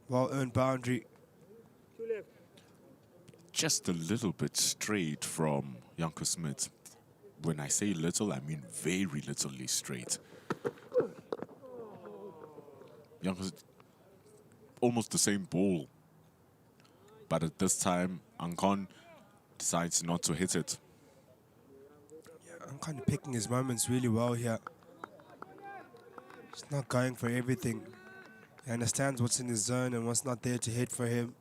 Well-earned boundary. Just a little bit straight from Janko Smith. When I say little, I mean very littlely straight. Janko's almost the same ball. But at this time, Ankon decides not to hit it. Yeah, I'm kind of picking his moments really well here. He's not going for everything. He understands what's in his zone and what's not there to hit for him.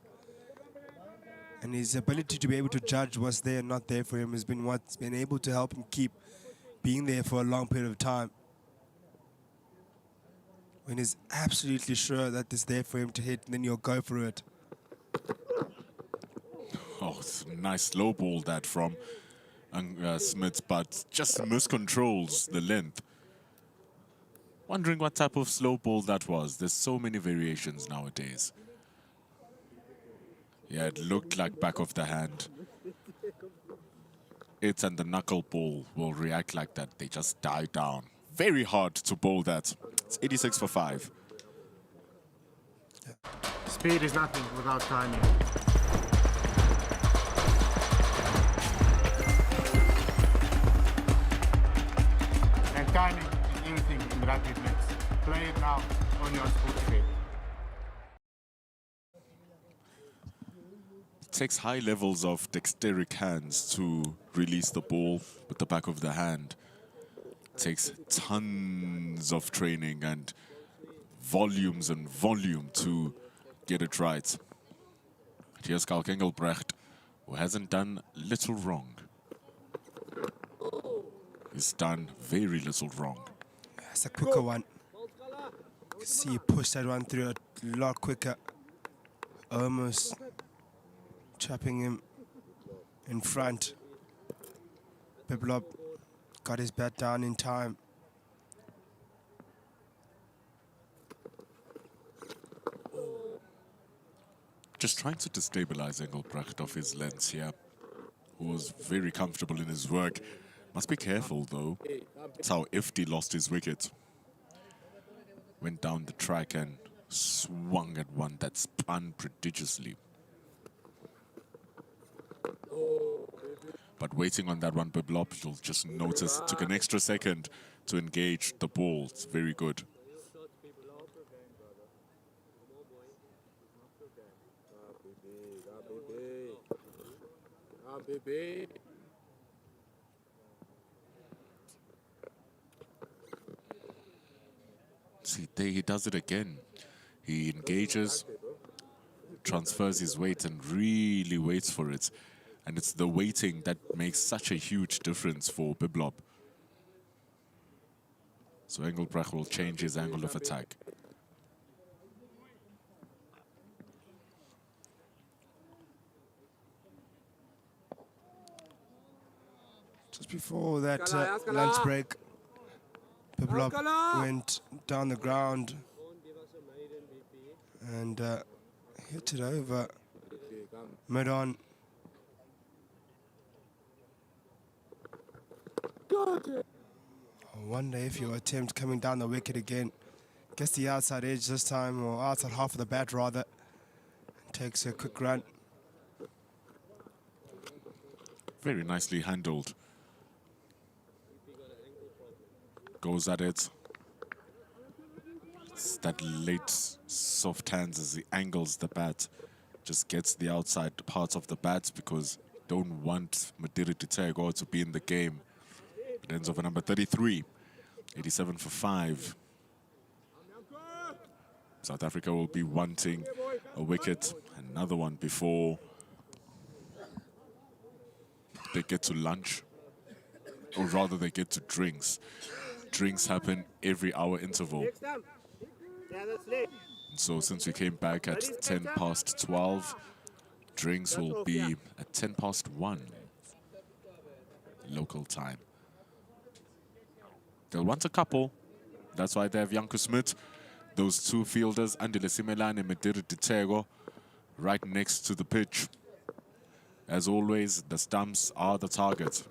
And his ability to be able to judge what's there and not there for him has been what's been able to help him keep being there for a long period of time. When he's absolutely sure that it's there for him to hit, then he'll go for it. Oh, it's a nice slow ball that from Smith, but just miscontrols the length. Wondering what type of slow ball that was. There's so many variations nowadays. Yeah, it looked like back of the hand. It and the knuckleball will react like that. They just die down. Very hard to bowl that. It's 86 for 5. Speed is nothing without timing. And timing is everything in rugby blitz. Play it now on your Spotify. It takes high levels of dexteric hands to release the ball with the back of the hand. It takes tons of training and volumes and volume to get it right. Here's Karl Engelbrecht, who hasn't done little wrong. He's done very little wrong. That's a quicker one. You can see he pushed that one through a lot quicker. Almost trapping him in front. Biblop got his bat down in time. Just trying to destabilize Engelbrecht off his lengths here, who was very comfortable in his work. Must be careful though. That's how Ifty lost his wicket. Went down the track and swung at one that spun prodigiously. But waiting on that one, Biblop, you'll just notice, took an extra second to engage the ball. It's very good. See, there he does it again. He engages, transfers his weight, and really waits for it. And it's the waiting that makes such a huge difference for Biblop. So Engelbrecht will change his angle of attack. Just before that lunch break, Biblop went down the ground and hit it over mid-on. I wonder if you attempt coming down the wicket again. Gets the outside edge this time, or outside half of the bat rather. Takes a quick run. Very nicely handled. Goes at it. It's that late soft hands as he angles the bat. Just gets the outside parts of the bat because don't want Madiri Ditego to be in the game. It ends over number 33. 87 for 5. South Africa will be wanting a wicket, another one before they get to lunch, or rather they get to drinks. Drinks happen every hour interval. So since we came back at 10 past 12, drinks will be at 10 past 1 local time. They'll want a couple. That's why they have Janko Smith. Those two fielders, Andile Simelane and Madiri Ditego, right next to the pitch. As always, the stumps are the target.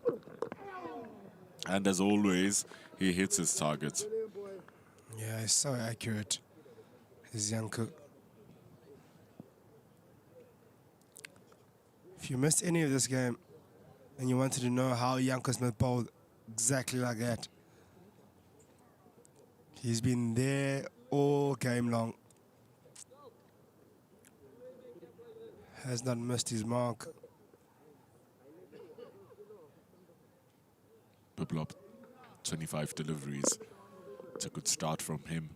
And as always, he hits his target. Yeah, it's so accurate. His Janko. If you missed any of this game and you wanted to know how Janko Smith bowled exactly like that, he's been there all game long. Has not missed his mark. Biblop, 25 deliveries. It's a good start from him.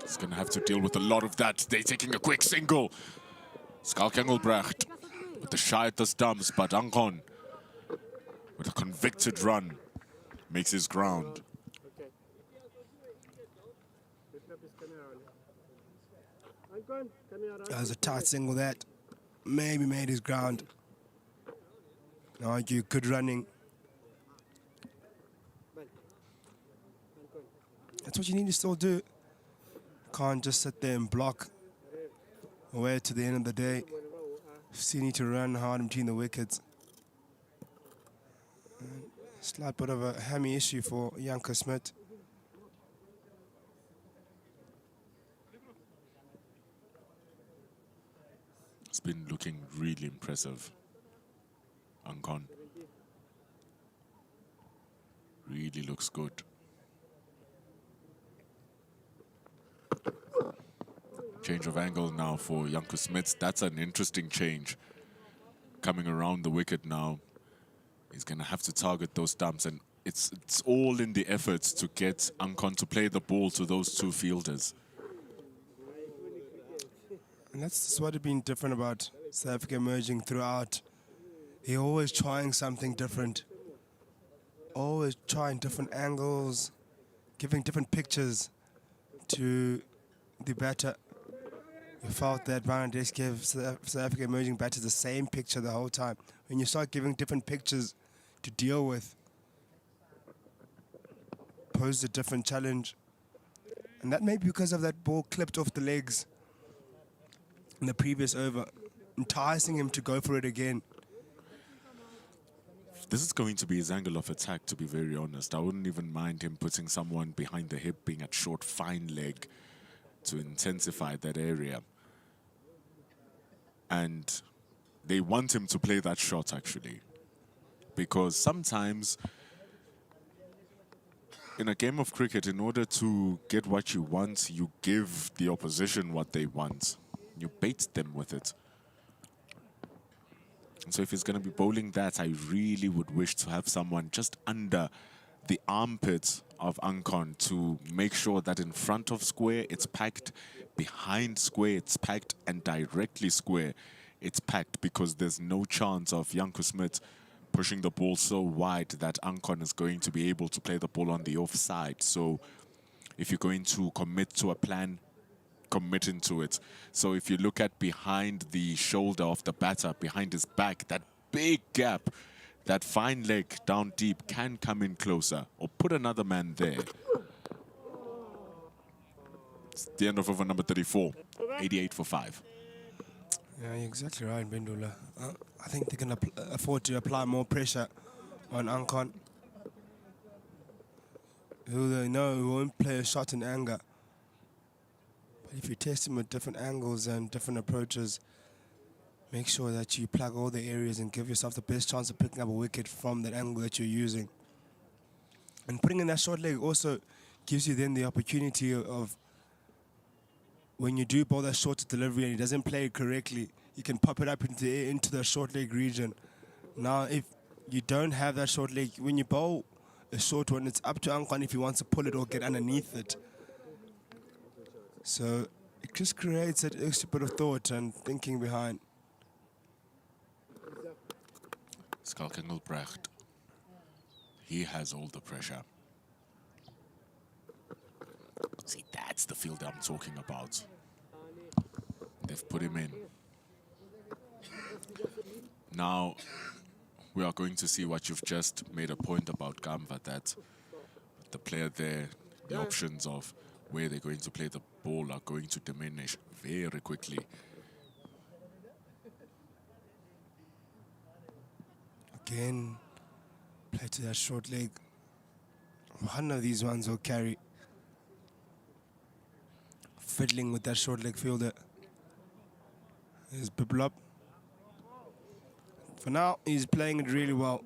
He's going to have to deal with a lot of that. They're taking a quick single. Skalk Engelbrecht with the shy at the stumps, but Ankon with a convicted run makes his ground. That was a tight single that maybe made his ground. Argue good running. That's what you need to still do. Can't just sit there and block away to the end of the day. Still need to run hard between the wickets. Slight bit of a hammy issue for Janko Smith. It's been looking really impressive. Ankon really looks good. Change of angle now for Janko Smith. That's an interesting change. Coming around the wicket now. He's going to have to target those stumps, and it's all in the efforts to get Ankon to play the ball to those two fielders. And that's what has been different about South Africa emerging throughout. They're always trying something different. Always trying different angles, giving different pictures to the batter. We felt that Bangladesh gave South Africa emerging batters the same picture the whole time. When you start giving different pictures to deal with, pose a different challenge. And that may be because of that ball clipped off the legs in the previous over, enticing him to go for it again. This is going to be his angle of attack, to be very honest. I wouldn't even mind him putting someone behind the hip, being at short, fine leg, to intensify that area. And they want him to play that shot, actually. Because sometimes, in a game of cricket, in order to get what you want, you give the opposition what they want. You bait them with it. And so if he's going to be bowling that, I really would wish to have someone just under the armpit of Ankon to make sure that in front of square it's packed, behind square it's packed, and directly square it's packed, because there's no chance of Janko Smith pushing the ball so wide that Ankon is going to be able to play the ball on the offside. So if you're going to commit to a plan, commit into it. So if you look at behind the shoulder of the batter, behind his back, that big gap, that fine leg down deep can come in closer, or put another man there. It's the end of over number 34, 88 for 5. Yeah, you're exactly right, Bindula. I think they can afford to apply more pressure on Ankon, who they know won't play a shot in anger. But if you test him with different angles and different approaches, make sure that you plug all the areas and give yourself the best chance of picking up a wicket from that angle that you're using. And putting in that short leg also gives you then the opportunity of, when you do bowl that short delivery and he doesn't play it correctly, you can pop it up into the short leg region. Now, if you don't have that short leg, when you bowl a short one, it's up to Ankon if he wants to pull it or get underneath it. So it just creates that extra bit of thought and thinking behind. Schalk Engelbrecht, he has all the pressure. See, that's the field I'm talking about. They've put him in. Now, we are going to see what you've just made a point about, Gamva, that the player there, the options of where they're going to play the ball are going to diminish very quickly. Again, play to that short leg. One of these ones will carry. Fiddling with that short leg fielder. There's Biblop. For now, he's playing it really well.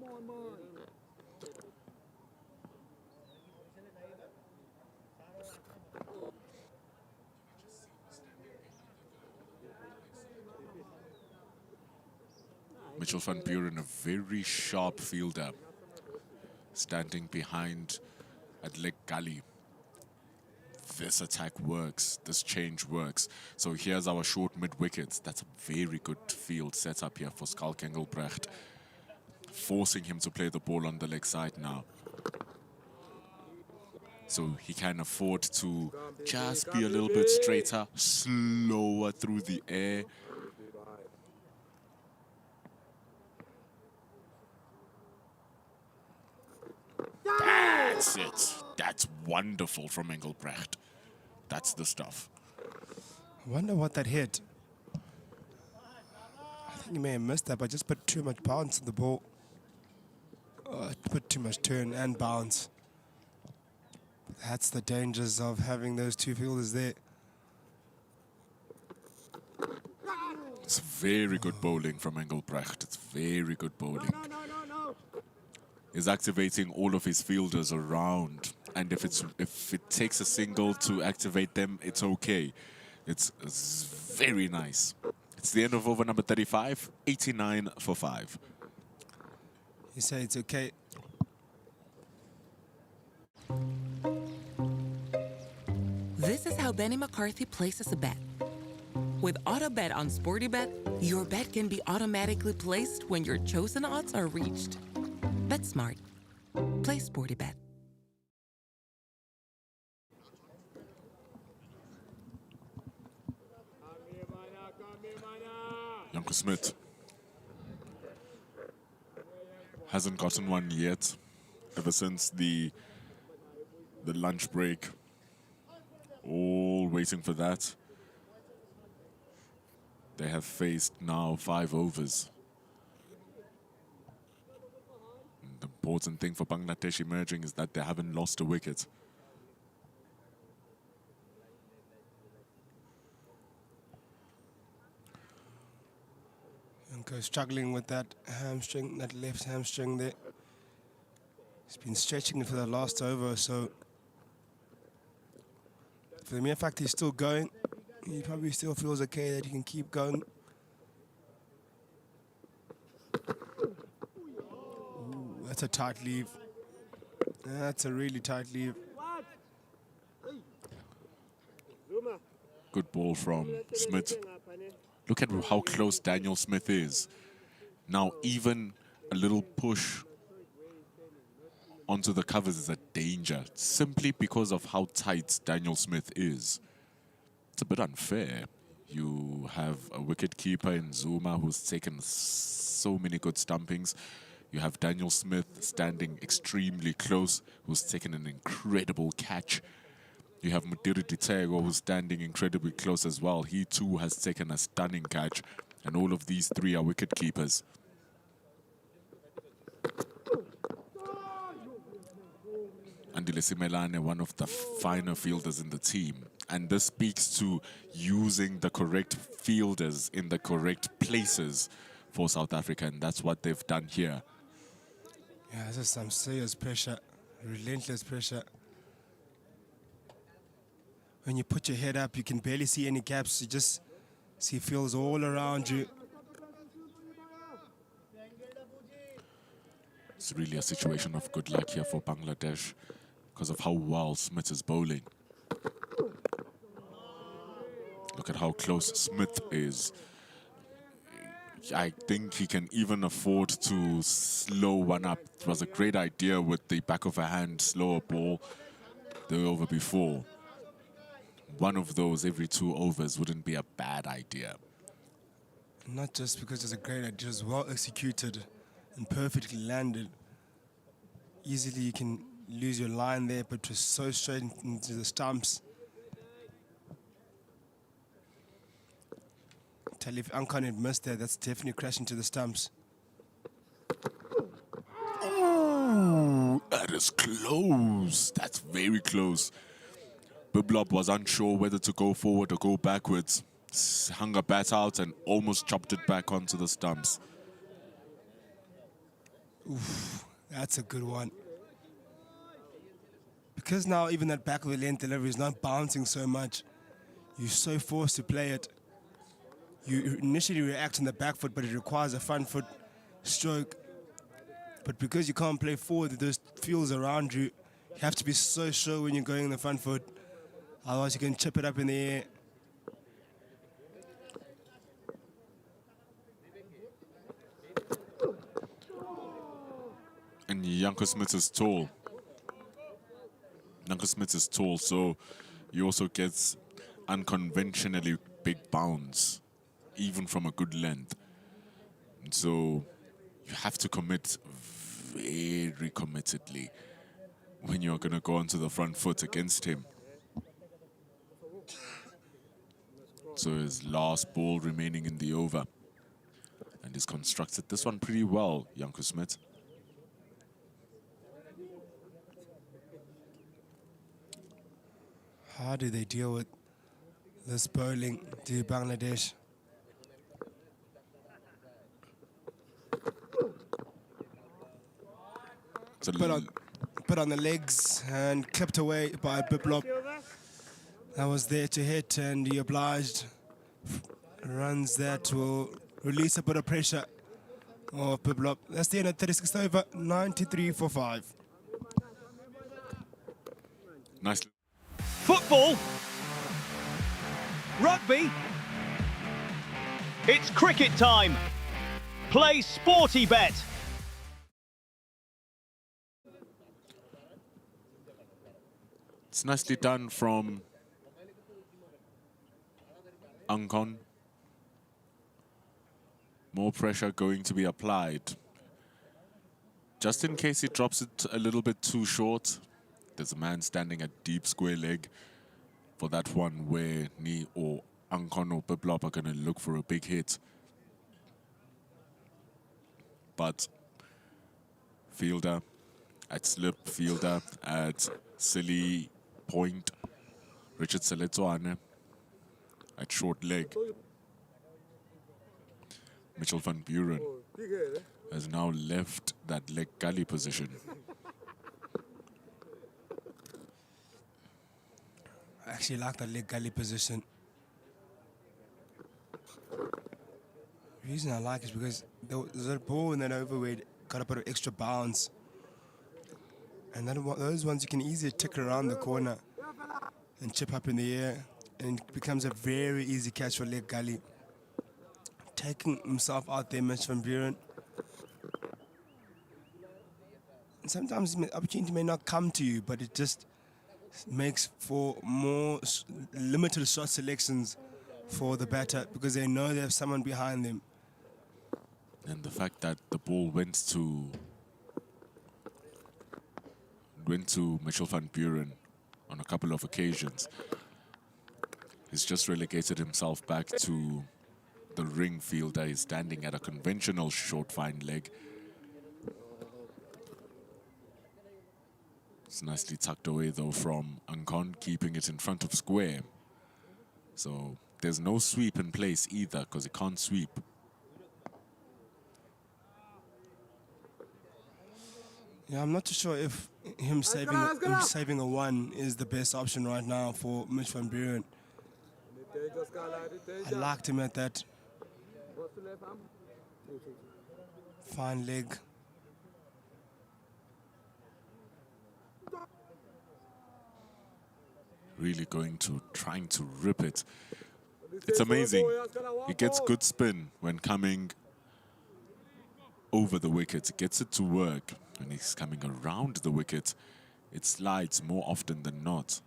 Mitchell van Buren, a very sharp fielder, standing behind at leg gully. This attack works, this change works. So here's our short mid-wickets. That's a very good field setup here for Schalk Engelbrecht, forcing him to play the ball on the leg side now. So he can afford to just be a little bit straighter, slower through the air. That's it. That's wonderful from Engelbrecht. That's the stuff. I wonder what that hit. I think he may have missed that, but just put too much bounce in the ball. Put too much turn and bounce. That's the dangers of having those two fielders there. It's very good bowling from Engelbrecht. It's very good bowling. He's activating all of his fielders around, and if it takes a single to activate them, it's okay. It's very nice. It's the end of over number 35, 89 for 5. You say it's okay. This is how Benny McCarthy places a bet. With Auto Bet on SportyBet, your bet can be automatically placed when your chosen odds are reached. Bet smart. Play SportyBet. Janko Smith hasn't gotten one yet, ever since the lunch break. All waiting for that. They have faced now 5 overs. The important thing for Bangladesh emerging is that they haven't lost a wicket. Yanko struggling with that hamstring, that left hamstring there. He's been stretching it for the last over, so for the mere fact he's still going, he probably still feels okay that he can keep going. That's a tight leave. That's a really tight leave. Good ball from Smith. Look at how close Daniel Smith is. Now even a little push onto the covers is a danger, simply because of how tight Daniel Smith is. It's a bit unfair. You have a wicket keeper in Zuma who's taken so many good stumpings. You have Daniel Smith standing extremely close, who's taken an incredible catch. You have Mudiri Ditego, who's standing incredibly close as well. He too has taken a stunning catch, and all of these three are wicket keepers. Andile Simelane, one of the finer fielders in the team. And this speaks to using the correct fielders in the correct places for South Africa, and that's what they've done here. Yeah, this is some serious pressure, relentless pressure. When you put your head up, you can barely see any gaps. You just see fields all around you. It's really a situation of good luck here for Bangladesh because of how well Smith is bowling. Look at how close Smith is. I think he can even afford to slow one up. It was a great idea with the back of a hand, slower ball the over before. One of those every 2 overs wouldn't be a bad idea. Not just because it's a great idea, it's well executed and perfectly landed. Easily you can lose your line there, but just so straight into the stumps. Tell you if Ankan had missed that, that's definitely crashing to the stumps. Ooh, that is close. That's very close. Biblop was unsure whether to go forward or go backwards. Hung a bat out and almost chopped it back onto the stumps. Oof, that's a good one. Because now even that back of the length delivery is not bouncing so much, you're so forced to play it. You initially react on the back foot, but it requires a front foot stroke. But because you can't play forward with those fields around you, you have to be so sure when you're going in the front foot. Otherwise you can chip it up in the air. And Yanko Smith is tall. Yanko Smith is tall, so he also gets unconventionally big bounds, even from a good length. And so you have to commit very committedly when you're going to go onto the front foot against him. So his last ball remaining in the over. And he's constructed this one pretty well, Yanko Smith. How do they deal with this bowling to Bangladesh? Put on the legs and clipped away by Biblop. That was there to hit, and he obliged. Runs that will release a bit of pressure of Biblop. That's the end of 36th over, 93 for 5. Nice. Football. Rugby. It's cricket time. Play Sporty Bet. It's nicely done from Ankon. More pressure going to be applied. Just in case he drops it a little bit too short, there's a man standing at deep square leg for that one where Ni or Ankon or Biblop are going to look for a big hit. But fielder at slip, fielder at silly point, Richard Seletoane at short leg. Mitchell van Buren has now left that leg gully position. I actually like that leg gully position. The reason I like it is because there's a ball in that overweight got a bit of extra bounce. And those ones you can easily tick around the corner and chip up in the air, and it becomes a very easy catch for Leg Gully. Taking himself out there, Mitch van Buren. And sometimes the opportunity may not come to you, but it just makes for more limited shot selections for the batter because they know they have someone behind them. And the fact that the ball went to Mitchell van Buren on a couple of occasions, he's just relegated himself back to the ring fielder. He's standing at a conventional short fine leg. It's nicely tucked away though from Ankon, keeping it in front of square. So there's no sweep in place either because he can't sweep. Yeah, I'm not too sure if him saving a one is the best option right now for Mitch van Buren. I liked him at that fine leg. Really trying to rip it. It's amazing. He gets good spin when coming over the wicket. He gets it to work. When he's coming around the wicket, it slides more often than not.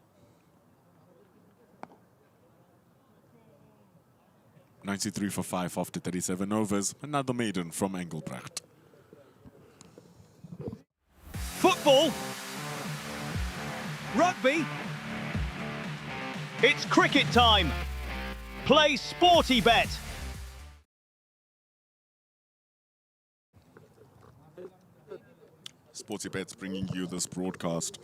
93 for 5 after 37 overs. Another maiden from Engelbrecht. Football. Rugby. It's cricket time. Play Sporty Bet. Sporty Bet's bringing you this broadcast.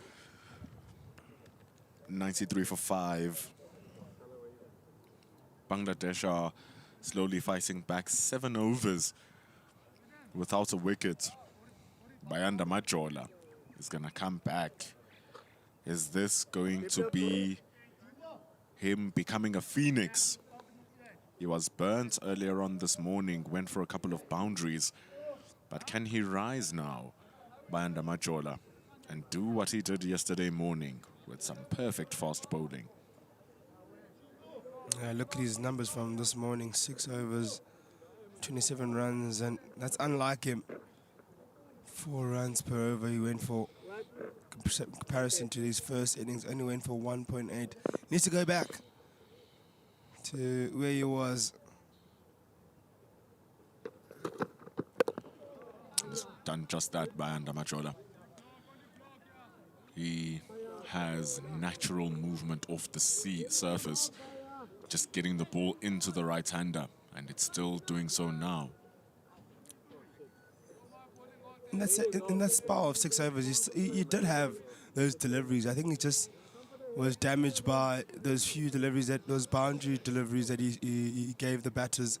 93 for 5. Bangladesh are slowly fighting back 7 overs without a wicket. Bayanda Majola is going to come back. Is this going to be him becoming a phoenix? He was burnt earlier on this morning, went for a couple of boundaries. But can he rise now, Bayanda Majola, and do what he did yesterday morning with some perfect fast bowling? Look at his numbers from this morning. 6 overs, 27 runs, and that's unlike him. 4 runs per over he went for. In comparison to his first innings, only went for 1.8. Needs to go back to where he was. He's done just that by Bayanda Majola. He has natural movement off the surface, just getting the ball into the right-hander, and it's still doing so now. In that spell of 6 overs, he did have those deliveries. I think he just was damaged by those few deliveries, those boundary deliveries that he gave the batters.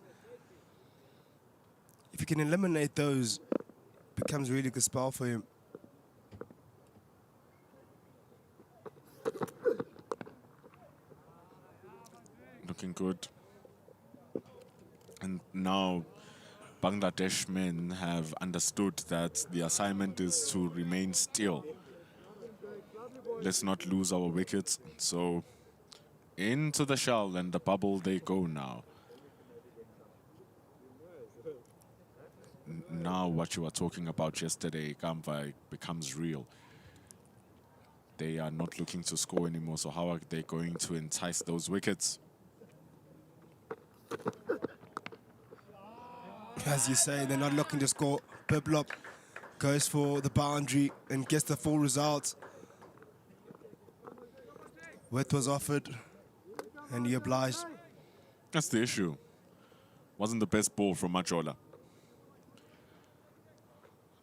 If you can eliminate those, it becomes a really good spell for him. Looking good. And now Bangladesh men have understood that the assignment is to remain still. Let's not lose our wickets. So into the shell and the bubble they go now. Now what you were talking about yesterday, Kamva, becomes real. They are not looking to score anymore, so how are they going to entice those wickets? As you say, they're not looking to score. Biblop goes for the boundary and gets the full result. Width was offered, and he obliged. That's the issue. Wasn't the best ball from Majola.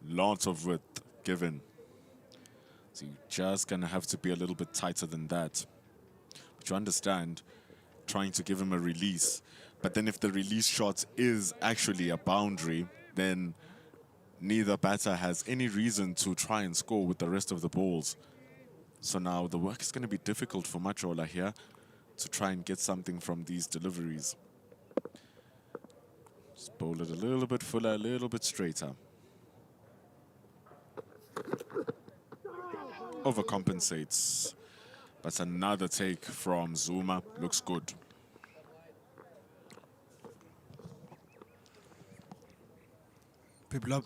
Lots of width given. So you're just going to have to be a little bit tighter than that. But you understand, trying to give him a release. But then if the release shot is actually a boundary, then neither batter has any reason to try and score with the rest of the balls. So now the work is going to be difficult for Majola here to try and get something from these deliveries. Just bowl it a little bit fuller, a little bit straighter. overcompensates. But another take from Zuma. Looks good. People up.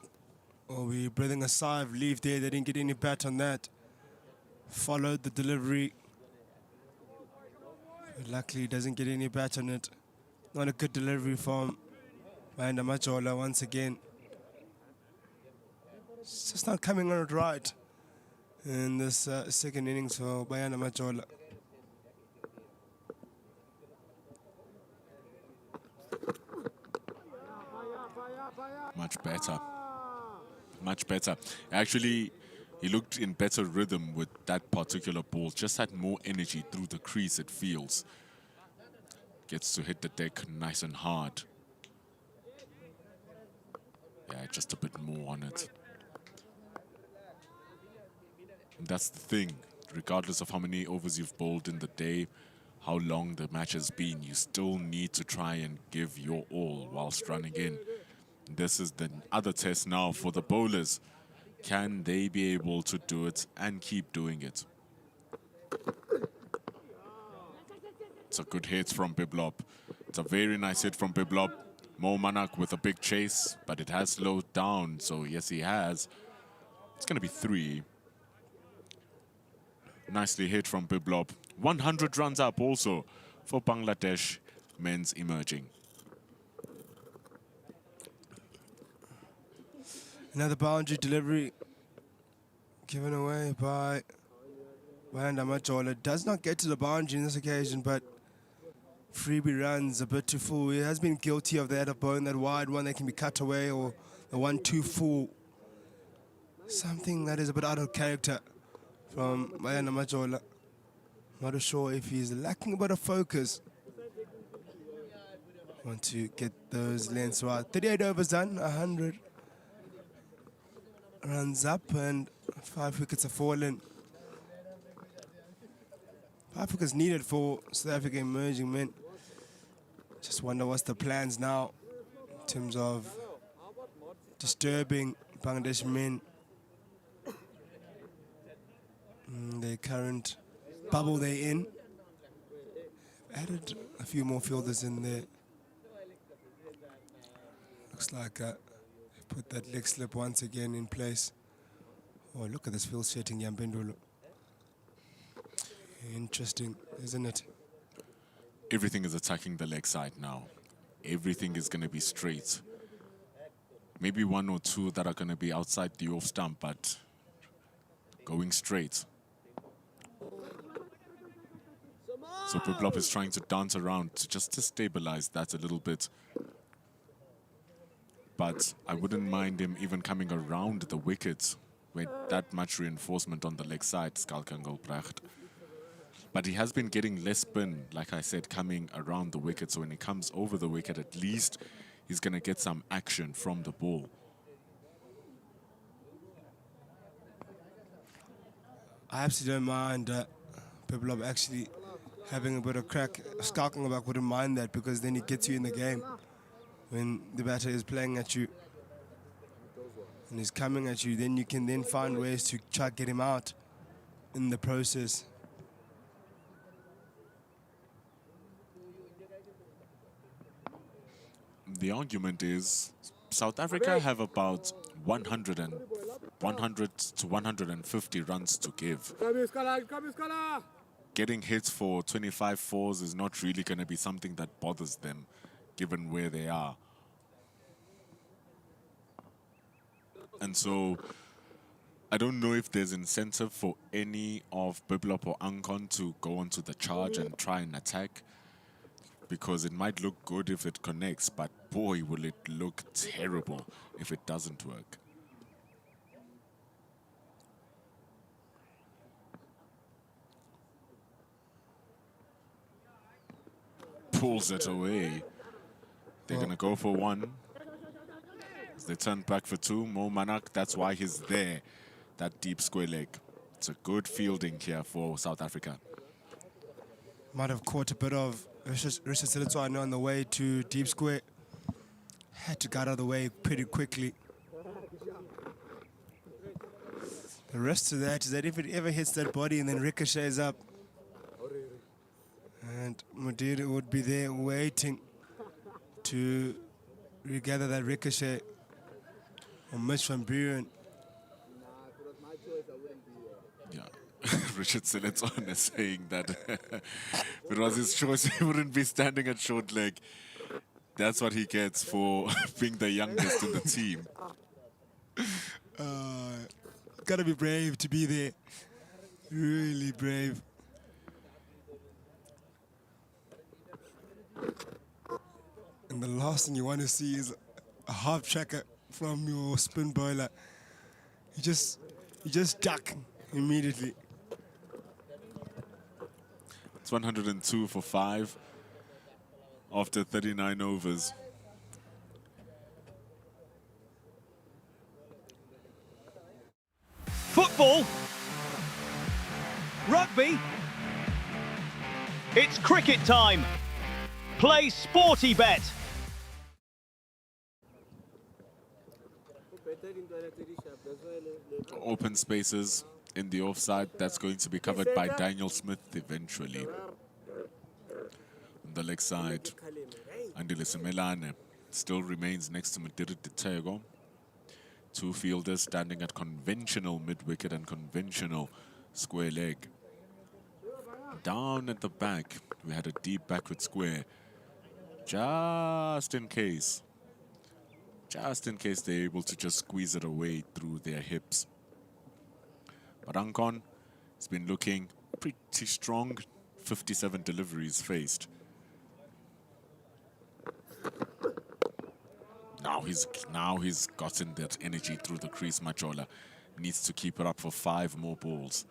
Oh, we're breathing a sigh of relief there. They didn't get any bat on that. Followed the delivery. But luckily, doesn't get any bat on it. Not a good delivery from Bayanda Majola once again. It's just not coming on it right in this second innings for Bayanda Majola. Much better. Much better. Actually, he looked in better rhythm with that particular ball. Just had more energy through the crease, it feels. Gets to hit the deck nice and hard. Yeah, just a bit more on it. And that's the thing. Regardless of how many overs you've bowled in the day, how long the match has been, you still need to try and give your all whilst running in. This is the other test now for the bowlers. Can they be able to do it and keep doing it? It's a good hit from Biblop. It's a very nice hit from Biblop. Mo Manak with a big chase, but it has slowed down. So yes, he has. It's going to be 3. Nicely hit from Biblop. 100 runs up also for Bangladesh men's emerging. Another boundary delivery given away by Bayanda Majola. Does not get to the boundary in this occasion, but Freebie runs a bit too full. He has been guilty of that, of bowling that wide one that can be cut away, or the one too full. Something that is a bit out of character from Bayanda Majola. Not sure if he's lacking a bit of focus. Want to get those lengths right. 38 overs done, 100 runs up, and 5 wickets have fallen. 5 wickets needed for South Africa emerging men. Just wonder what's the plans now in terms of disturbing Bangladesh men. Their current bubble they're in. Added a few more fielders in there. Looks like they put that leg slip once again in place. Oh, look at this field setting, Yambendulu. Interesting, isn't it? Everything is attacking the leg side now. Everything is going to be straight. Maybe 1 or 2 that are going to be outside the off stump, but going straight. So Biblop is trying to dance around just to stabilize that a little bit. But I wouldn't mind him even coming around the wicket with that much reinforcement on the leg side, Skalkangelbracht. But he has been getting less spin, like I said, coming around the wicket. So when he comes over the wicket, at least he's going to get some action from the ball. I absolutely don't mind Biblop actually having a bit of crack. Skalkenbach wouldn't mind that, because then he gets you in the game. When the batter is playing at you and he's coming at you, then you can then find ways to try to get him out in the process. The argument is South Africa have about 100 to 150 runs to give. Getting hits for 25 fours is not really going to be something that bothers them, given where they are. And so I don't know if there's incentive for any of Biblop or Ankon to go onto the charge and try and attack, because it might look good if it connects, but boy, will it look terrible if it doesn't work. Pulls it away. They're going to go for 1. As they turn back for 2. Mo Manak, that's why he's there. That deep square leg. It's a good fielding here for South Africa. Might have caught a bit of Richard Silitswana on the way to deep square. Had to get out of the way pretty quickly. The rest of that is that if it ever hits that body and then ricochets up, and Madeira would be there waiting to regather that ricochet on Mitch van Buren. Yeah, Richard Sillet's on is saying that if it was his choice, he wouldn't be standing at short leg. That's what he gets for being the youngest in the team. Gotta be brave to be there. Really brave. And the last thing you want to see is a half tracker from your spin bowler. You just duck immediately. It's 102 for 5 after 39 overs. Football. Rugby. It's cricket time. Play Sporty Bet. Open spaces in the offside. That's going to be covered by Daniel Smith eventually. On the leg side, Andile Semelane still remains next to Madiri Ditego. Two fielders standing at conventional mid-wicket and conventional square leg. Down at the back, we had a deep backward square. Just in case they're able to just squeeze it away through their hips. But Ankon has been looking pretty strong. 57 deliveries faced. Now he's gotten that energy through the crease. Majola needs to keep it up for 5 more balls.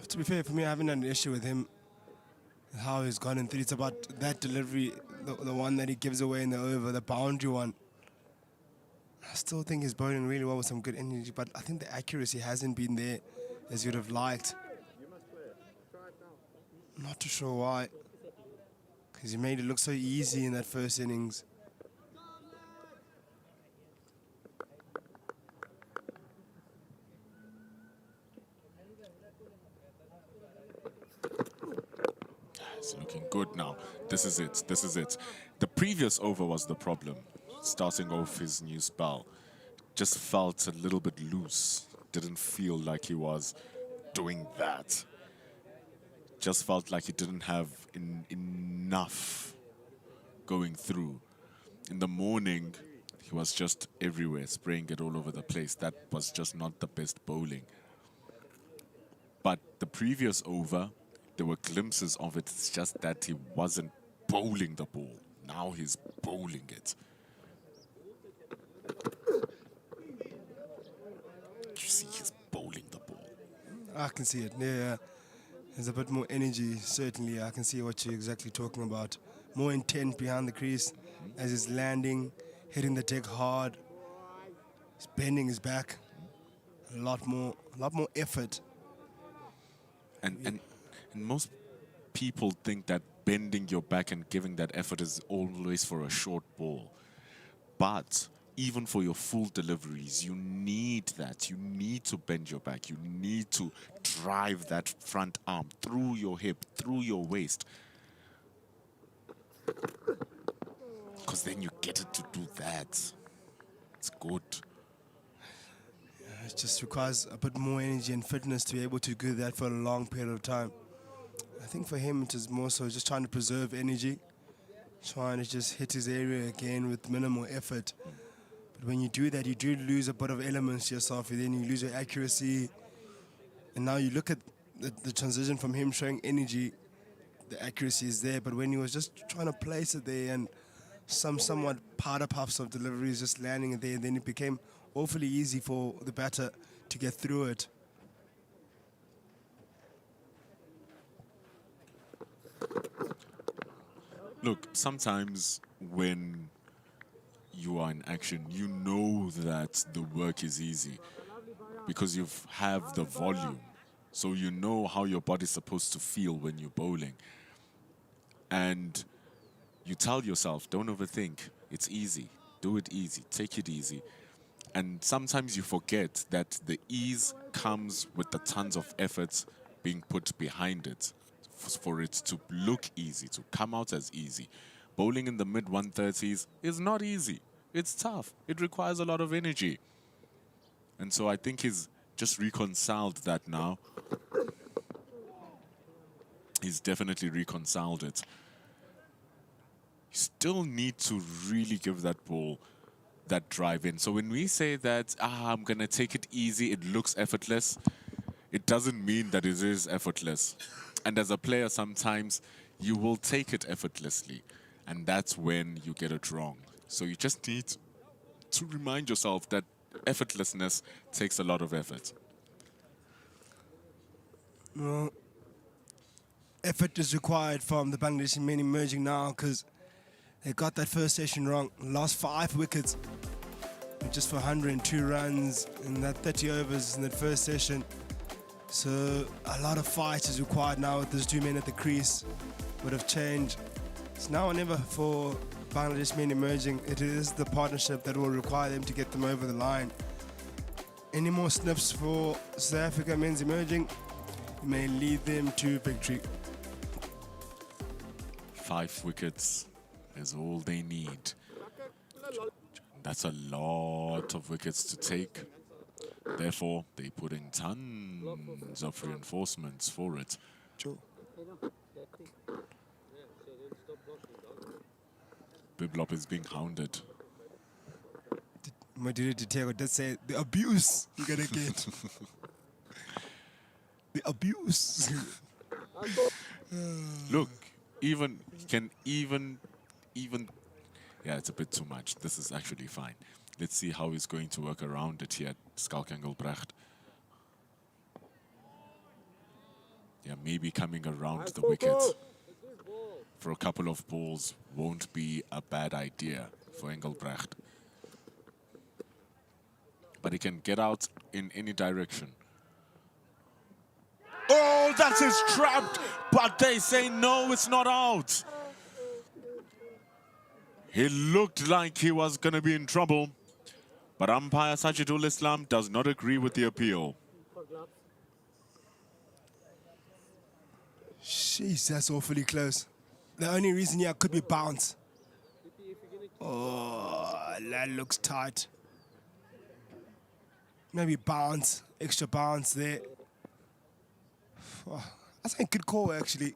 To be fair, for me, I haven't had an issue with him, how he's gone in 3. It's about that delivery, the one that he gives away in the over, the boundary one. I still think he's bowling really well with some good energy, but I think the accuracy hasn't been there as you'd have liked. Not too sure why, because he made it look so easy in that first innings. It's looking good now. This is it. The previous over was the problem. Starting off his new spell. Just felt a little bit loose. Didn't feel like he was doing that. Just felt like he didn't have enough going through. In the morning, he was just everywhere, spraying it all over the place. That was just not the best bowling. But the previous over, there were glimpses of it. It's just that he wasn't bowling the ball. Now he's bowling it. You see, he's bowling the ball. I can see it, yeah. There's a bit more energy, certainly. I can see what you're exactly talking about. More intent behind the crease as he's landing, hitting the deck hard. He's bending his back. A lot more effort. And most people think that bending your back and giving that effort is always for a short ball. But even for your full deliveries, you need that. You need to bend your back. You need to drive that front arm through your hip, through your waist. Because then you get it to do that. It's good. It just requires a bit more energy and fitness to be able to do that for a long period of time. I think for him it is more so just trying to preserve energy, trying to just hit his area again with minimal effort. But when you do that, you do lose a bit of elements to yourself. Then you lose your accuracy. And now you look at the transition from him showing energy, the accuracy is there. But when he was just trying to place it there and somewhat powder puffs of deliveries just landing it there, then it became awfully easy for the batter to get through it. Look, sometimes when you are in action, you know that the work is easy because you have the volume. So you know how your body's supposed to feel when you're bowling. And you tell yourself, don't overthink. It's easy. Do it easy. Take it easy. And sometimes you forget that the ease comes with the tons of effort being put behind it for it to look easy, to come out as easy. Bowling in the mid 130s is not easy. It's tough. It requires a lot of energy. And so I think he's just reconciled that now. He's definitely reconciled it. You still need to really give that ball that drive in. So when we say that, I'm going to take it easy, it looks effortless, it doesn't mean that it is effortless. And as a player, sometimes you will take it effortlessly. And that's when you get it wrong. So you just need to remind yourself that effortlessness takes a lot of effort. Well, effort is required from the Bangladeshi men emerging now because they got that first session wrong. Lost 5 wickets just for 102 runs in that 30 overs in that first session. So a lot of fight is required now with those 2 men at the crease. Would have changed. It's now or never for Bangladesh men emerging. It is the partnership that will require them to get them over the line. Any more sniffs for South Africa men's emerging may lead them to victory. 5 wickets is all they need. That's a lot of wickets to take. Therefore, they put in tons of reinforcements for it. Sure. Biblop is being hounded. Madrid Titego did say the abuse you're gonna get. The abuse. Look, even yeah, it's a bit too much. This is actually fine. Let's see how he's going to work around it here at Skalkengelbrecht. Yeah, maybe coming around the wicket for a couple of balls won't be a bad idea for Engelbrecht. But he can get out in any direction. Oh, that is trapped, but they say no, it's not out. He looked like he was going to be in trouble, but umpire Sajidul Islam does not agree with the appeal. Jeez, that's awfully close. The only reason here could be bounce. Oh, that looks tight. Maybe bounce, extra bounce there. Oh, that's a good call, actually.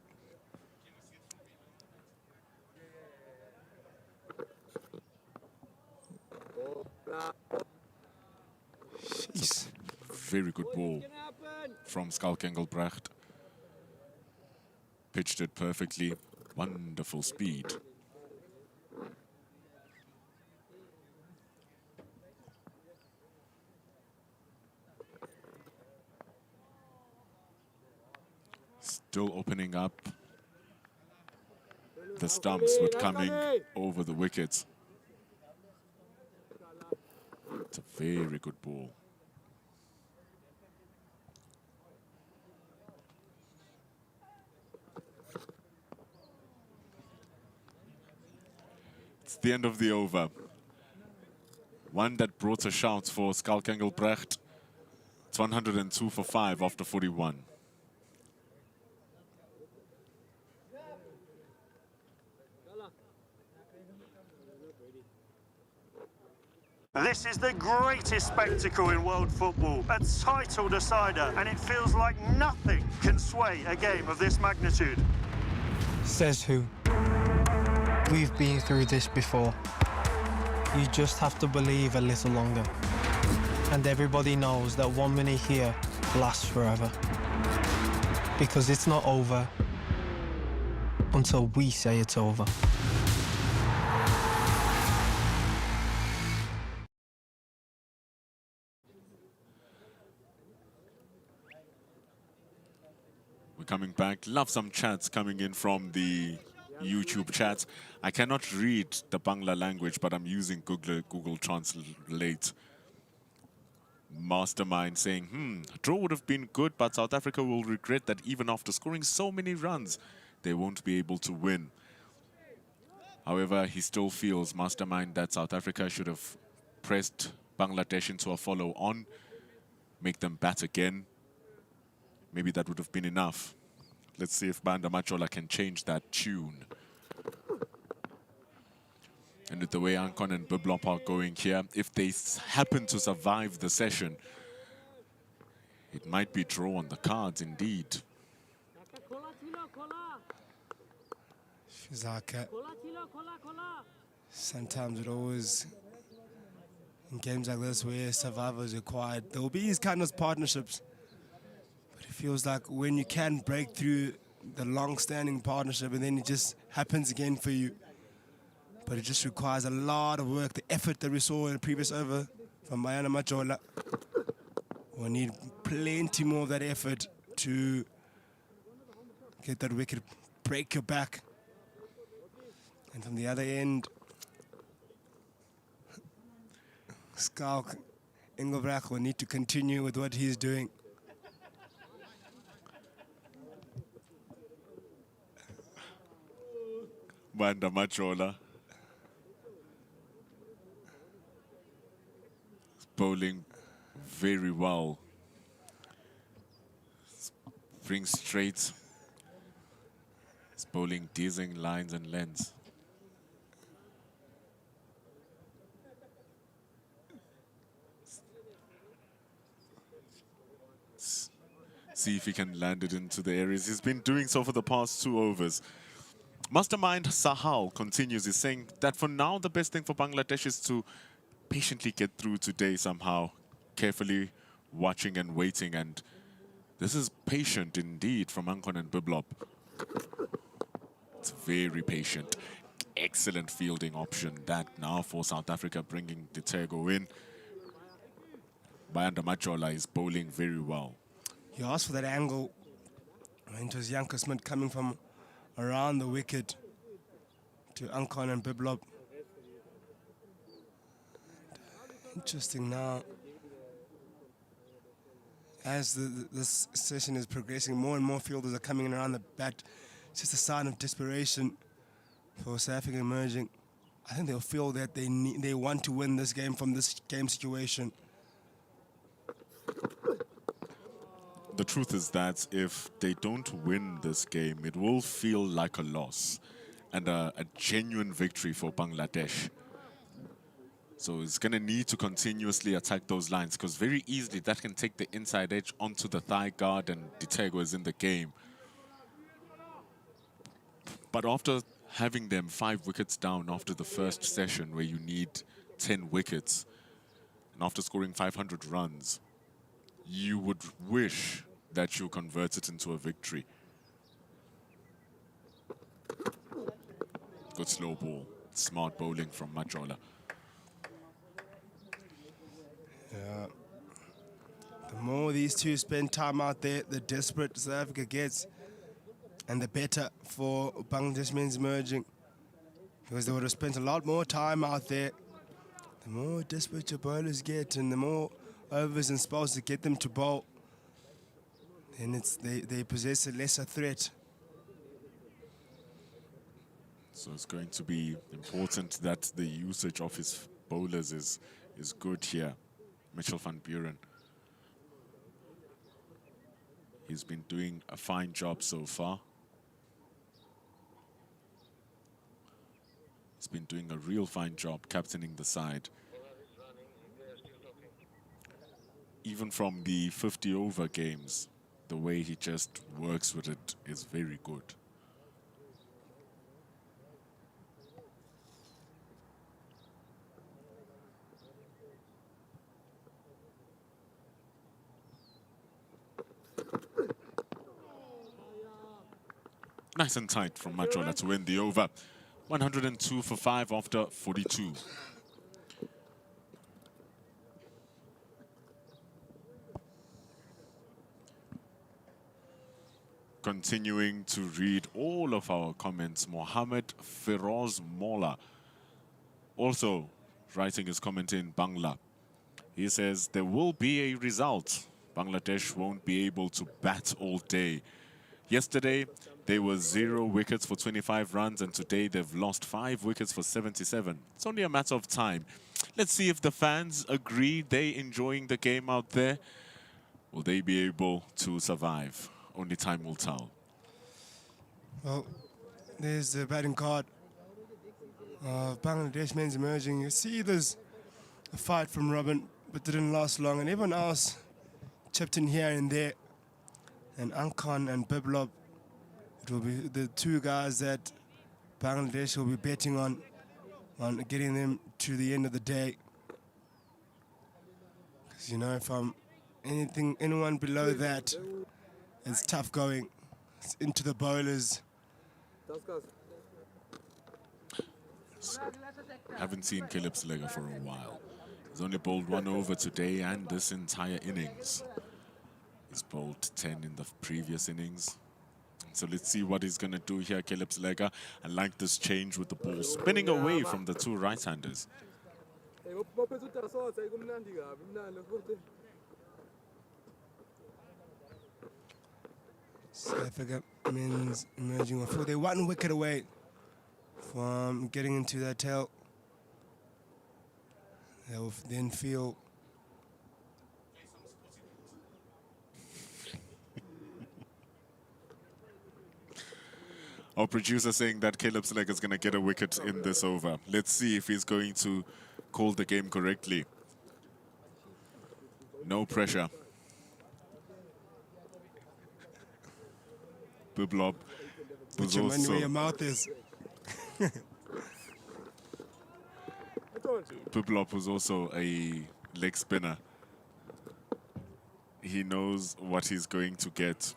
Jeez. Very good ball from Skalkengelbrecht. Pitched it perfectly. Wonderful speed. Still opening up the stumps with coming over the wickets. It's a very good ball. It's the end of the over. One that brought a shout for Skalkengelbrecht. It's 102 for 5 after 41. This is the greatest spectacle in world football, a title decider, and it feels like nothing can sway a game of this magnitude. Says who? We've been through this before. You just have to believe a little longer. And everybody knows that 1 minute here lasts forever. Because it's not over until we say it's over. We're coming back. Love some chats coming in from the YouTube chats. I cannot read the Bangla language, but I'm using Google Translate. Mastermind saying, draw would have been good, but South Africa will regret that even after scoring so many runs, they won't be able to win. However, he still feels, Mastermind, that South Africa should have pressed Bangladesh into a follow-on, make them bat again. Maybe that would have been enough. Let's see if Banda Machola can change that tune. And with the way Ankon and Biblop are going here, if they happen to survive the session, it might be draw on the cards indeed. Feels like sometimes it always, in games like this where survival is required, there will be these kind of partnerships. But it feels like when you can break through the long-standing partnership and then it just happens again for you. But it just requires a lot of work. The effort that we saw in the previous over from Banda Machola. We'll need plenty more of that effort to get that wicket, break your back. And from the other end, Skalk Engelbrecht will need to continue with what he's doing. Banda Machola bowling very well. Brings straight. It's bowling dizzying lines and lengths. See if he can land it into the areas. He's been doing so for the past 2 overs. Mastermind Sahal continues. He's saying that for now, the best thing for Bangladesh is to patiently get through today somehow, carefully watching and waiting. And this is patient indeed from Ankon and Biblop. It's very patient. Excellent fielding option. That now for South Africa, bringing Ditego in. Banda Machola is bowling very well. He asked for that angle. It was Janko Smith coming from around the wicket to Ankon and Biblop. Interesting now. As this session is progressing, more and more fielders are coming in around the bat. It's just a sign of desperation for South Africa emerging. I think they'll feel that they want to win this game from this game situation. The truth is that if they don't win this game, it will feel like a loss and a genuine victory for Bangladesh. So it's going to need to continuously attack those lines because very easily that can take the inside edge onto the thigh guard and Ditego is in the game. But after having them 5 wickets down after the first session where you need 10 wickets and after scoring 500 runs, you would wish that you convert it into a victory. Good slow ball. Smart bowling from Machola. Yeah. The more these two spend time out there, the desperate South Africa gets, and the better for Bangladesh men's emerging. Because they would have spent a lot more time out there. The more desperate your bowlers get and the more overs and spells to get them to bowl, then they possess a lesser threat. So it's going to be important that the usage of his bowlers is good here. Mitchell van Buren. He's been doing a fine job so far. He's been doing a real fine job captaining the side. Even from the 50-over games, the way he just works with it is very good. Nice and tight from Machola to win the over. 102 for 5 after 42. Continuing to read all of our comments, Mohammed Feroz Mola also writing his comment in Bangla. He says, there will be a result. Bangladesh won't be able to bat all day. Yesterday, They were 0 wickets for 25 runs, and today they've lost 5 wickets for 77. It's only a matter of time. Let's see if the fans agree. They enjoying the game out there. Will they be able to survive? Only time will tell. Well, there's the batting card. Bangladesh men's emerging. You see there's a fight from Robin, but didn't last long, and everyone else chipped in here and there. And Ankan and Biblop, it will be the 2 guys that Bangladesh will be betting on getting them to the end of the day. Because, you know, from anyone below that, it's tough going. It's into the bowlers. Haven't seen Caleb Slegger for a while. He's only bowled 1 over today and this entire innings. He's bowled 10 in the previous innings. So let's see what he's going to do here, Caleb Slegger. I like this change with the ball spinning away from the 2 right-handers. South Africa men's emerging. They're 1 wicket away from getting into that tail. They'll then feel Our producer saying that Caleb Slegger is going to get a wicket in this over. Let's see if he's going to call the game correctly. No pressure. Biblop was put your money where your also mouth is. Biblop was also a leg spinner. He knows what he's going to get.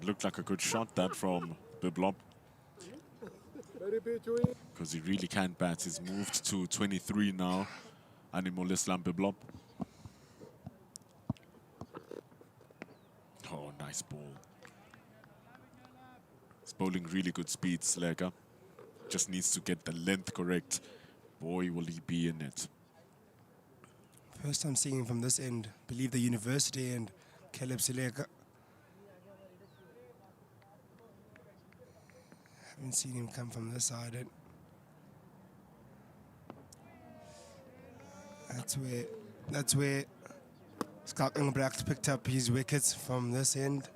Looked like a good shot that from Biblop, because he really can't bat. He's moved to 23 now, Animal Islam Biblop. Oh, nice ball. He's bowling really good speed, Slegger. Just needs to get the length correct. Boy, will he be in it. First time seeing him from this end. Believe the university and Caleb Slegger. Haven't seen him come from this side. That's where Scott Engelbrecht picked up his wickets from this end.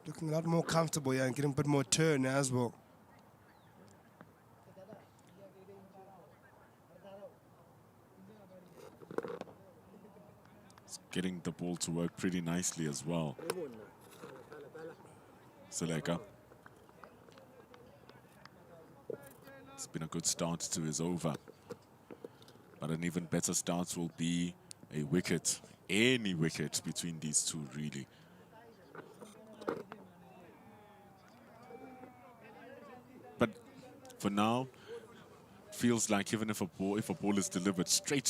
Looking a lot more comfortable here and getting a bit more turn as well. Getting the ball to work pretty nicely as well. Slegger. It's been a good start to his over. But an even better start will be a wicket. Any wicket between these two, really. But for now, feels like even if a ball is delivered straight,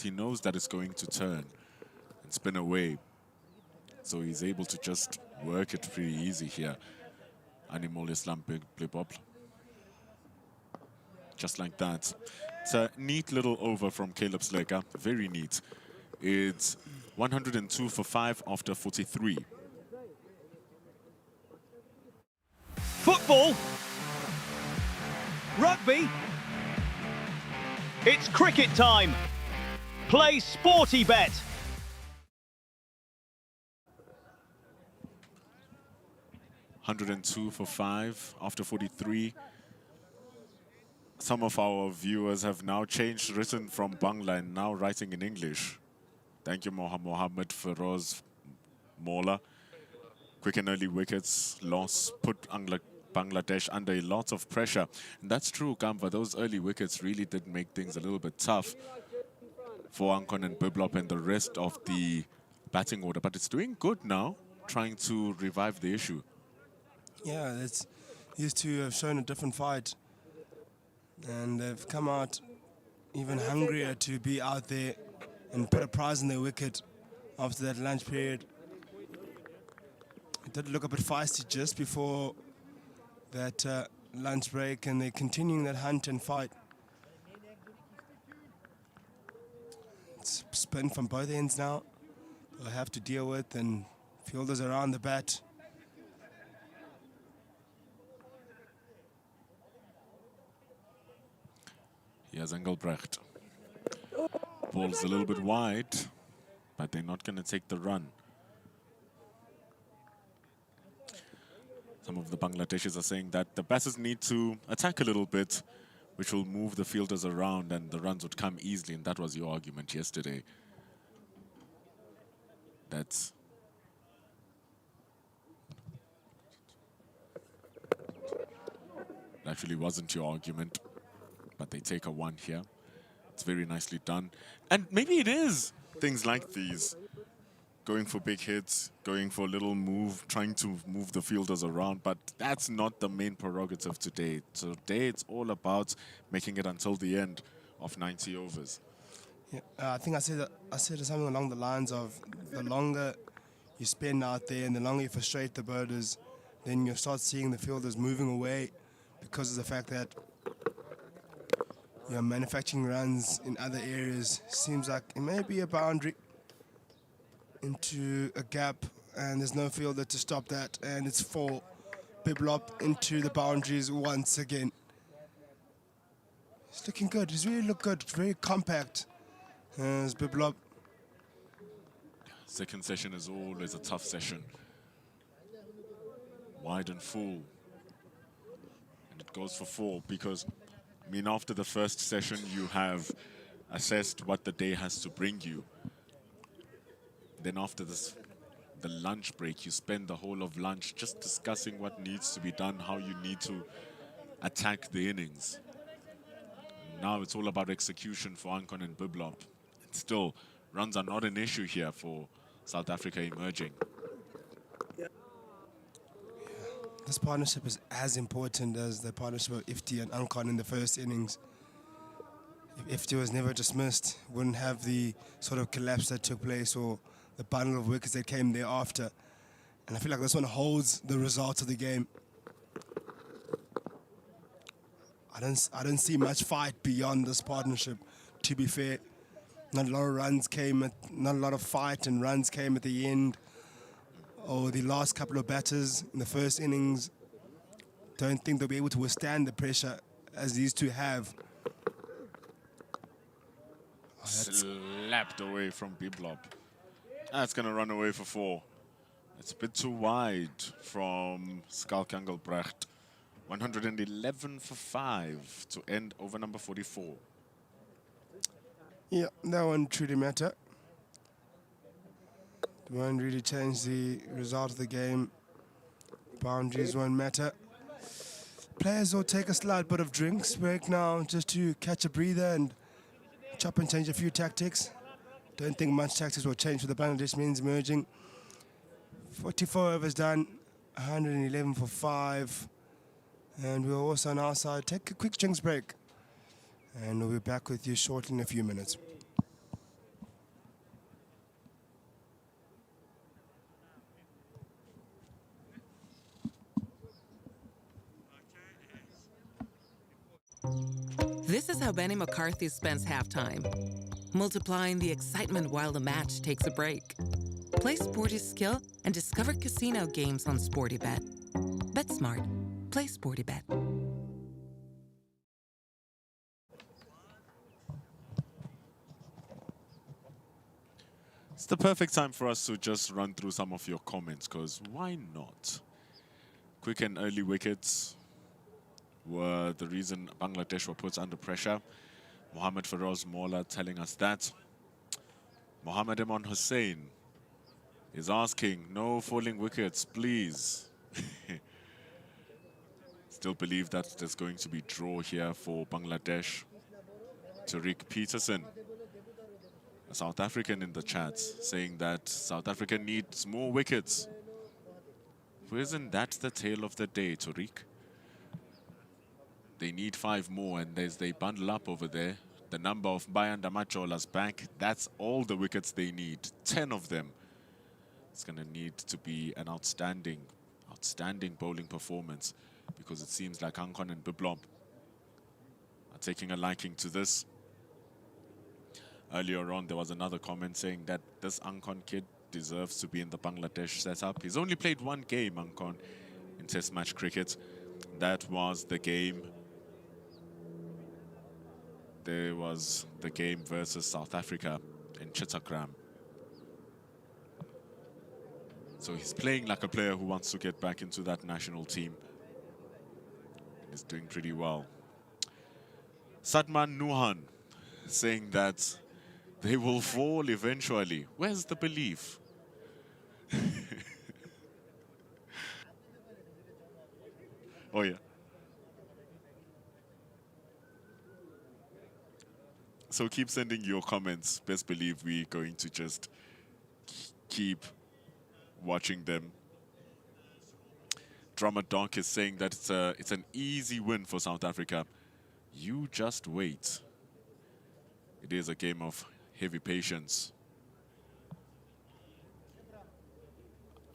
he knows that it's going to turn and spin away. So he's able to just work it pretty easy here. Animal Islam Biblop. Just like that. It's a neat little over from Caleb Slegger. Very neat. It's 102 for 5 after 43. Football. Rugby. It's cricket time. Play Sporty Bet. 102 for 5 after 43. Some of our viewers have now written from Bangla and now writing in English. Thank you, Mohammed Feroz Mola. Quick and early wickets, loss, put Bangladesh under a lot of pressure. And that's true, Kamva. Those early wickets really did make things a little bit tough for Ankon and Biblop and the rest of the batting order. But it's doing good now, trying to revive the issue. Yeah, these two have shown a different fight. And they've come out even hungrier to be out there and put a prize in their wicket after that lunch period. It did look a bit feisty just before that lunch break, and they're continuing that hunt and fight. It's spin from both ends now. They'll have to deal with, and fielders around the bat. Here's Engelbrecht. Ball's a little bit wide, but they're not going to take the run. Some of the Bangladeshis are saying that the batters need to attack a little bit, which will move the fielders around and the runs would come easily, and that was your argument yesterday. That actually wasn't your argument, but they take a one here. It's very nicely done. And maybe it is things like these. Going for big hits, going for a little move, trying to move the fielders around, but that's not the main prerogative today. Today it's all about making it until the end of 90 overs. Yeah, I think I said something along the lines of the longer you spend out there and the longer you frustrate the birders, then you'll start seeing the fielders moving away because of the fact that manufacturing runs in other areas. Seems like it may be a boundary into a gap, and there's no fielder to stop that, and it's for Biblop into the boundaries once again. He's looking good. He's really looked good. Very compact as Biblop. Second session is always a tough session. Wide and full. And it goes for 4 because, I mean, after the first session, you have assessed what the day has to bring you. Then after this, the lunch break, you spend the whole of lunch just discussing what needs to be done, how you need to attack the innings. Now it's all about execution for Ankon and Biblop. Still, runs are not an issue here for South Africa emerging. This partnership is as important as the partnership of Ifti and Ankon in the first innings. If Ifti was never dismissed, wouldn't have the sort of collapse that took place or the bundle of wickets that came thereafter. And I feel like this one holds the result of the game. I don't see much fight beyond this partnership, to be fair. Not a lot of runs came, not a lot of fight and runs came at the end. Or the last couple of batters in the first innings, don't think they'll be able to withstand the pressure as these two have. Slapped away from Biblop. That's going to run away for 4. It's a bit too wide from Skalk Engelbrecht. 111 for 5 to end over number 44. Yeah, that one truly matter. It won't really change the result of the game. Boundaries won't matter. Players will take a slight bit of drinks break now just to catch a breather and chop and change a few tactics. Don't think much tactics will change for the Bangladesh men's merging. 44 overs done, 111 for 5. And we'll also on our side take a quick drinks break. And we'll be back with you shortly in a few minutes. This is how Benny McCarthy spends halftime, multiplying the excitement while the match takes a break. Play Sporty Skill and discover casino games on SportyBet. Bet smart. Play SportyBet. It's the perfect time for us to just run through some of your comments, because why not? Quick and early wickets were the reason Bangladesh were put under pressure. Mohammad Feroz Mola telling us that. Mohammad Eman Hussein is asking, no falling wickets, please. Still believe that there's going to be draw here for Bangladesh. Tariq Peterson, a South African in the chat, saying that South Africa needs more wickets. Isn't that the tale of the day, Tariq? They need 5 more, and as they bundle up over there, the number of Bayanda Machola's back, that's all the wickets they need. 10 of them. It's going to need to be an outstanding bowling performance because it seems like Ankon and Biblop are taking a liking to this. Earlier on, there was another comment saying that this Ankon kid deserves to be in the Bangladesh setup. He's only played one game, Ankon, in Test match cricket. That was the game. There was the game versus South Africa in Chittagong. So he's playing like a player who wants to get back into that national team. And he's doing pretty well. Sadman Nuhan saying that they will fall eventually. Where's the belief? Oh, yeah. So keep sending your comments. Best believe we're going to just keep watching them. Drummer Donk is saying that it's an easy win for South Africa. You just wait. It is a game of heavy patience.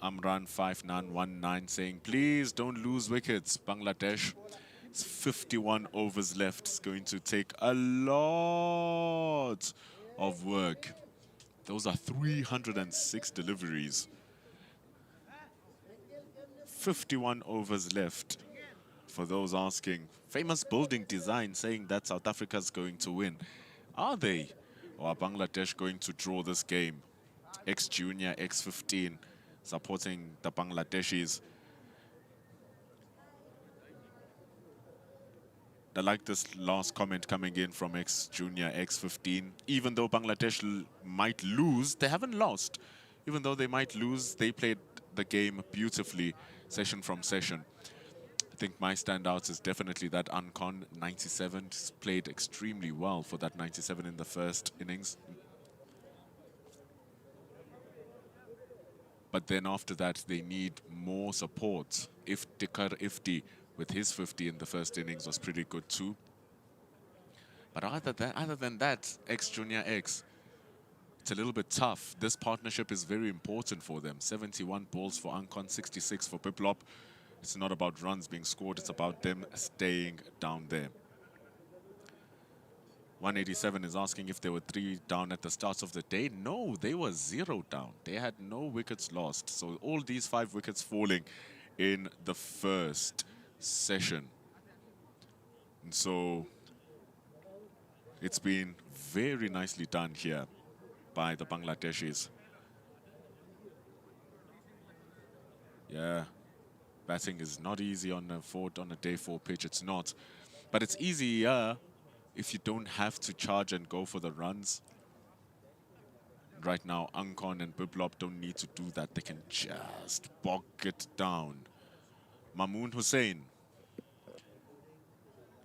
Amran 5919 saying, please don't lose wickets, Bangladesh. It's 51 overs left. It's going to take a lot of work. Those are 306 deliveries. 51 overs left. For those asking, famous building design saying that South Africa's going to win. Are they? Or are Bangladesh going to draw this game? Ex-Junior, X-15, supporting the Bangladeshis. I like this last comment coming in from Ex-Junior, X-15. Even though Bangladesh might lose, they haven't lost. Even though they might lose, they played the game beautifully, session from session. I think my standout is definitely that Ankon 97. He's played extremely well for that 97 in the first innings. But then after that, they need more support. If Tikar Ifti with his 50 in the first innings was pretty good too. But other than that, Ex-Junior X, it's a little bit tough. This partnership is very important for them. 71 balls for Ankon, 66 for Biblop. It's not about runs being scored, it's about them staying down there. 187 is asking if they were 3 down at the start of the day. No, they were 0 down. They had no wickets lost. So all these 5 wickets falling in the first session. And so it's been very nicely done here by the Bangladeshis. Yeah, batting is not easy on a day 4 pitch. It's not. But it's easier if you don't have to charge and go for the runs. Right now, Ankon and Biblop don't need to do that. They can just bog it down. Mamoon Hussain.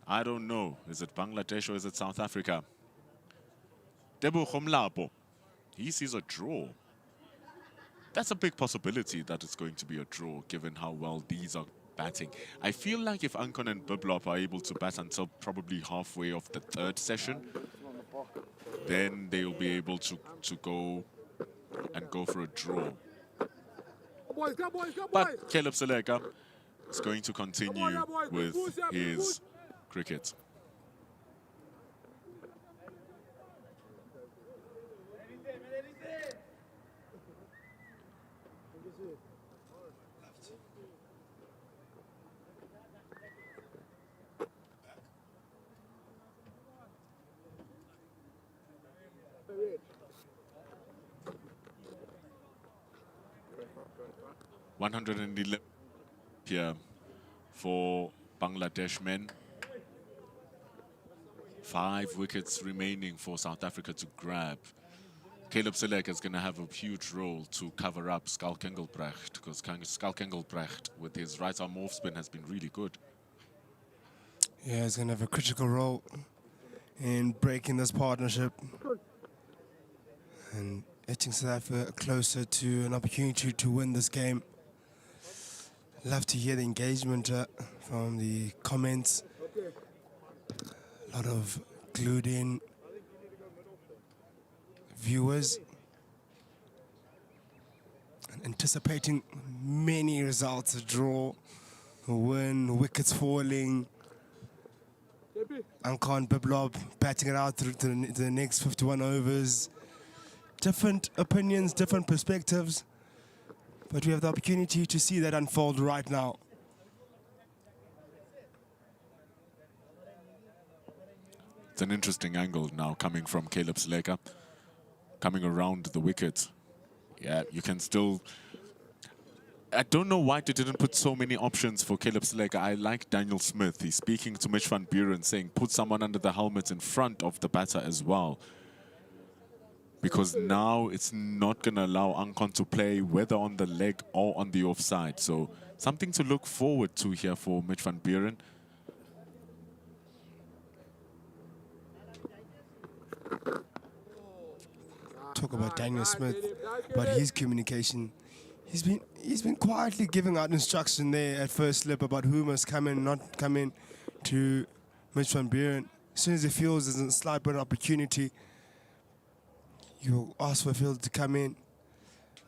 I don't know. Is it Bangladesh or is it South Africa? Debu Khomlapo. He sees a draw. That's a big possibility that it's going to be a draw, given how well these are batting. I feel like if Ankon and Biblop are able to bat until probably halfway of the 3rd session, then they'll be able to go for a draw. But Caleb Seleka is going to continue with his cricket. $111 here for Bangladesh men. 5 wickets remaining for South Africa to grab. Caleb Seleka is going to have a huge role to cover up Skalk Engelbrecht, because Skalk Engelbrecht with his right arm off spin has been really good. Yeah, he's going to have a critical role in breaking this partnership and edging South Africa closer to an opportunity to win this game. Love to hear the engagement from the comments. A lot of glued in viewers and anticipating many results, a draw when wickets falling. Ankon Biblob batting it out through to the next 51 overs. Different opinions, different perspectives. But we have the opportunity to see that unfold right now. It's an interesting angle now coming from Caleb Sleka, coming around the wicket. Yeah, you can still... I don't know why they didn't put so many options for Caleb Sleka. I like Daniel Smith. He's speaking to Mitch van Buren saying put someone under the helmet in front of the batter as well. Because now it's not going to allow Ankon to play whether on the leg or on the offside. So something to look forward to here for Mitch van Buren. Talk about Daniel Smith, but his communication. He's been quietly giving out instruction there at first slip about who must come in, not come in to Mitch van Buren. As soon as he feels there's a slight bit of opportunity, you ask for a fielder to come in.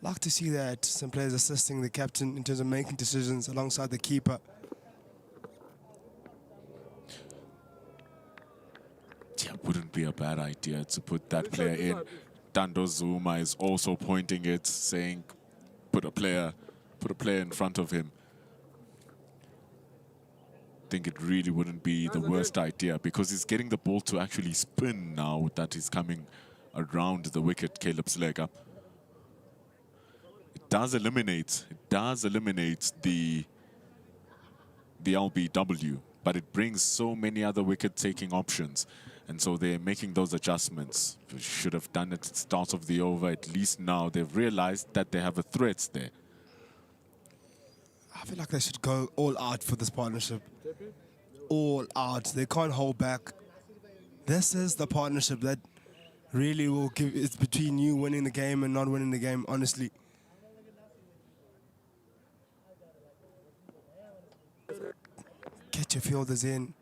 Like to see that some players assisting the captain in terms of making decisions alongside the keeper. Yeah, wouldn't be a bad idea to put that player in. Dando Zuma is also pointing it, saying put a player in front of him. I think it really wouldn't be the worst idea because he's getting the ball to actually spin now that he's coming around the wicket, Caleb Sleka. It does eliminate the LBW, but it brings so many other wicket-taking options. And so they're making those adjustments. We should have done it at the start of the over. At least now they've realized that they have a threat there. I feel like they should go all out for this partnership. All out. They can't hold back. This is the partnership that really will give. It's between you winning the game and not winning the game, honestly. Get your fielders in.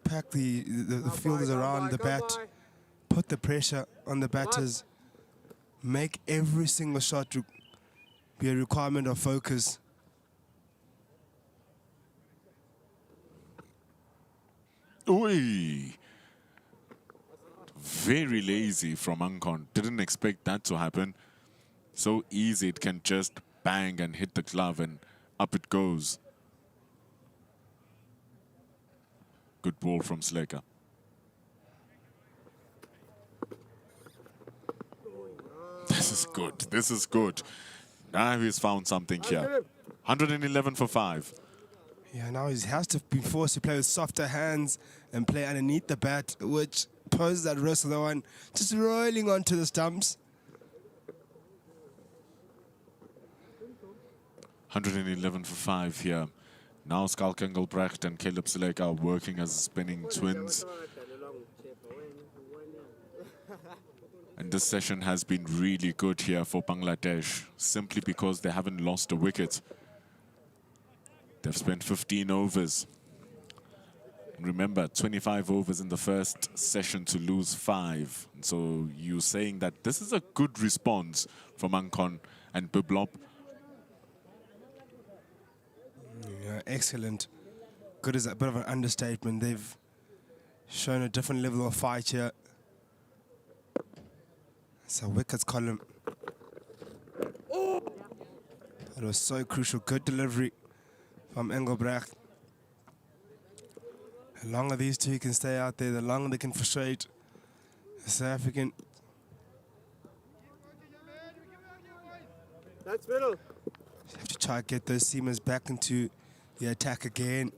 Pack the fielders around the bat. Put the pressure on the batters. Make every single shot be a requirement of focus. Oi! Very lazy from Ankon. Didn't expect that to happen. So easy, it can just bang and hit the glove and up it goes. Good ball from Sleka. This is good. This is good. Now he's found something here. 111 for 5. Yeah, now he has to be forced to play with softer hands and play underneath the bat, which poses that risk of the one just rolling onto the stumps. 111 for 5 here. Now Skalk Engelbrecht and Caleb Sleka are working as spinning twins. And this session has been really good here for Bangladesh, simply because they haven't lost a wicket. They've spent 15 overs. And remember, 25 overs in the first session to lose 5. And so you're saying that this is a good response from Ankon and Biblop. Yeah, excellent. Good is a bit of an understatement. They've shown a different level of fight here. It's a wickets column. It was so crucial. Good delivery from Engelbrecht. The longer these two can stay out there, the longer they can frustrate the South African. That's middle. You have to try to get those seamers back into the attack again.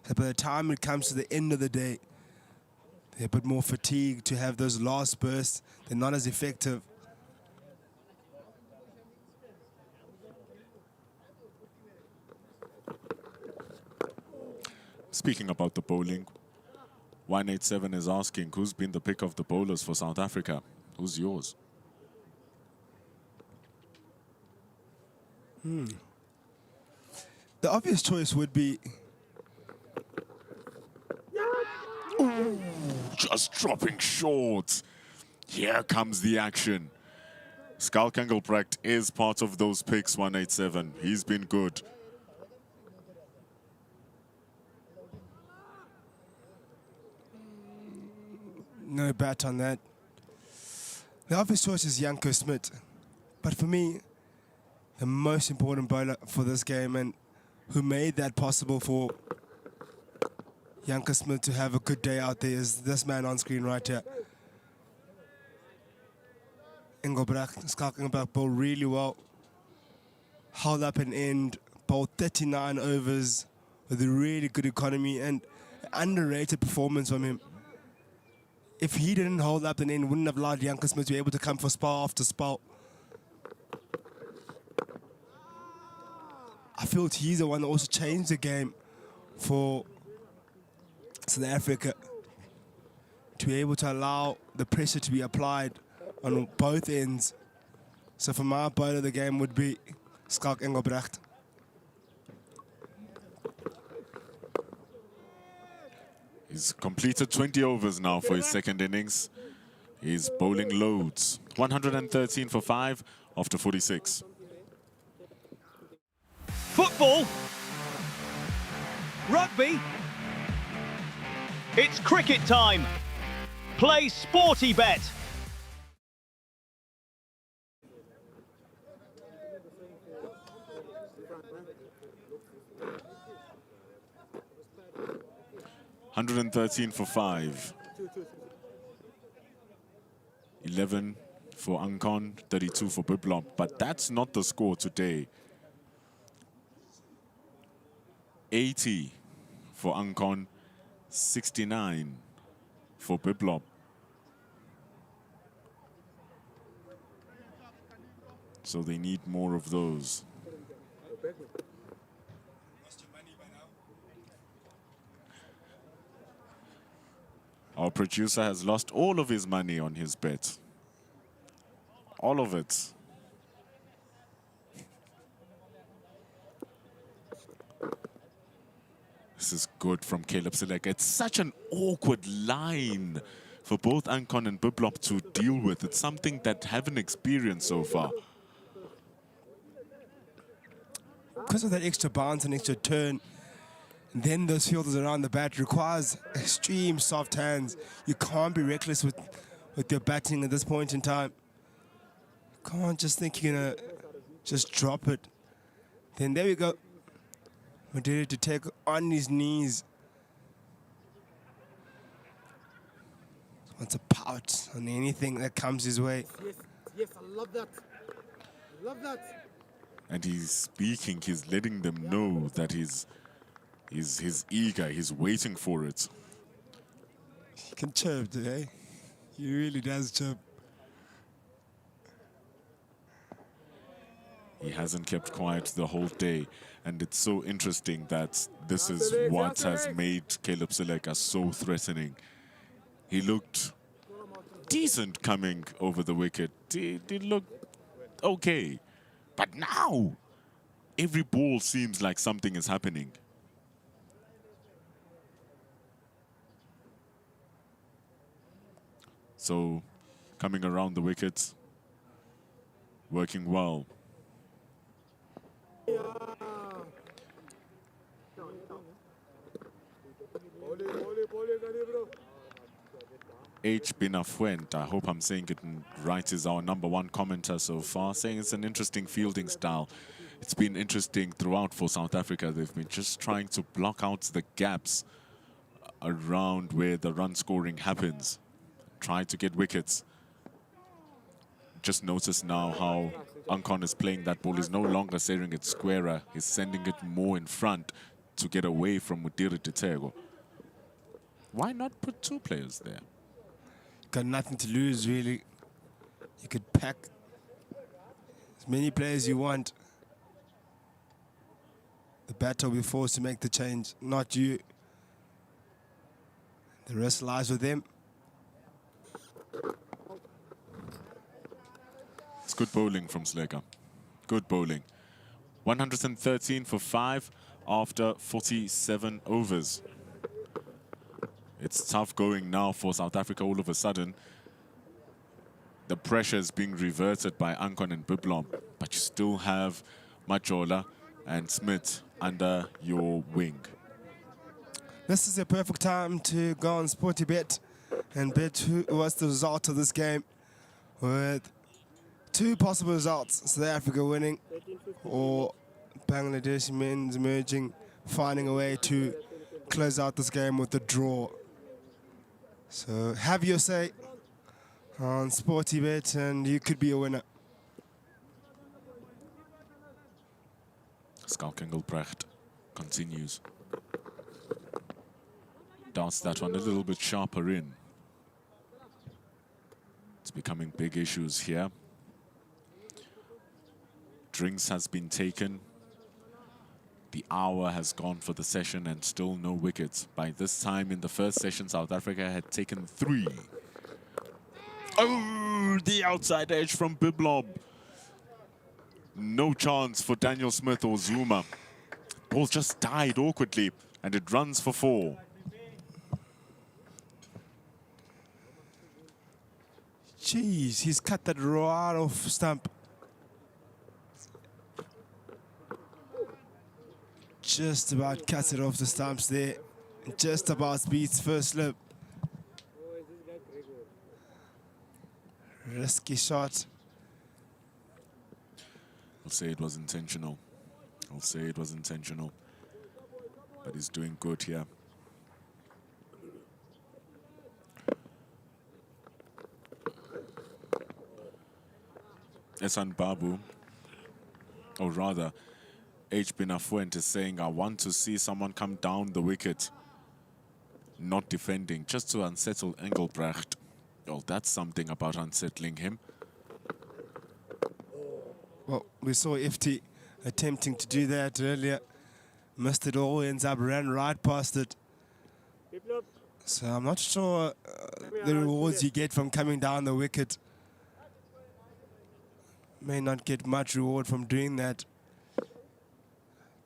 So by the time it comes to the end of the day, they're a bit more fatigued to have those last bursts. They're not as effective. Speaking about the bowling, 187 is asking, who's been the pick of the bowlers for South Africa? Who's yours? The obvious choice would be... Ooh, just dropping short. Here comes the action. Skalk Engelbrecht is part of those picks, 187. He's been good. No bat on that. The obvious choice is Janko Smit. But for me, the most important bowler for this game and who made that possible for Janko Smit to have a good day out there is this man on screen right here. Skalk Engelbrecht bowled really well. Held up an end, bowled 39 overs with a really good economy and underrated performance from him. If he didn't hold up an end, wouldn't have allowed Janko Smit to be able to come for spell after spell. I feel he's the one that also changed the game for South Africa to be able to allow the pressure to be applied on both ends. So for my bowler, the game would be Skalk Engelbrecht. He's completed 20 overs now for his second innings. He's bowling loads. 113 for 5 after 46. Football. Rugby. It's cricket time. Play Sporty Bet. $113 for 5. 11 for Ankon, 32 for Biblop. But that's not the score today. 80 for Ankon, 69 for Biblop. So they need more of those. Our producer has lost all of his money on his bet. All of it. This is good from Caleb Select. It's such an awkward line for both Ankon and Biblop to deal with. It's something that haven't experienced so far. Because of that extra bounce and extra turn, then those fielders around the bat requires extreme soft hands. You can't be reckless with your batting at this point in time. You can't just think you're gonna just drop it. Then there we go. Madrid to take on his knees. Wants to pout on anything that comes his way. Yes, I love that. I love that. And he's speaking, he's letting them know that he's eager, he's waiting for it. He can chirp today. He really does chirp. He hasn't kept quiet the whole day. And it's so interesting that this is what has made Caleb Seleka so threatening. He looked decent coming over the wicket. He looked okay. But now, every ball seems like something is happening. So, coming around the wickets, working well. H. Binafuent, I hope I'm saying it right, is our #1 commenter so far, saying it's an interesting fielding style. It's been interesting throughout for South Africa. They've been just trying to block out the gaps around where the run scoring happens. Try to get wickets. Just notice now how Ankon is playing that ball. He's no longer sending it squarer. He's sending it more in front to get away from Mudiri Tetego. Why not put 2 players there? Got nothing to lose, really. You could pack as many players you want. The batter will be forced to make the change, not you. The rest lies with them. It's good bowling from Sleka. Good bowling. 113 for 5 after 47 overs. It's tough going now for South Africa all of a sudden. The pressure is being reverted by Ankon and Biblop, but you still have Majola and Smith under your wing. This is a perfect time to go on Sporty Bet and bet what's the result of this game, with two possible results: South Africa winning or Bangladesh men's emerging, finding a way to close out this game with a draw. So have your say on Sportybet and you could be a winner. Skalk Engelbrecht continues. Darts that one a little bit sharper in. It's becoming big issues here. Drinks has been taken. The hour has gone for the session and still no wickets. By this time in the first session, South Africa had taken 3. Oh, the outside edge from Biblob. No chance for Daniel Smith or Zuma. Ball just died awkwardly and it runs for 4. Jeez, he's cut that right off stump. Just about cuts it off the stumps there. Just about beats first slip. Risky shot. I'll say it was intentional. I'll say it was intentional. But he's doing good here. Esan Babu, or rather, H. Benafuente is saying, I want to see someone come down the wicket, not defending, just to unsettle Engelbrecht. Oh, that's something about unsettling him. Well, we saw FT attempting to do that earlier. Missed it all, ends up ran right past it. So I'm not sure the rewards you get from coming down the wicket. May not get much reward from doing that.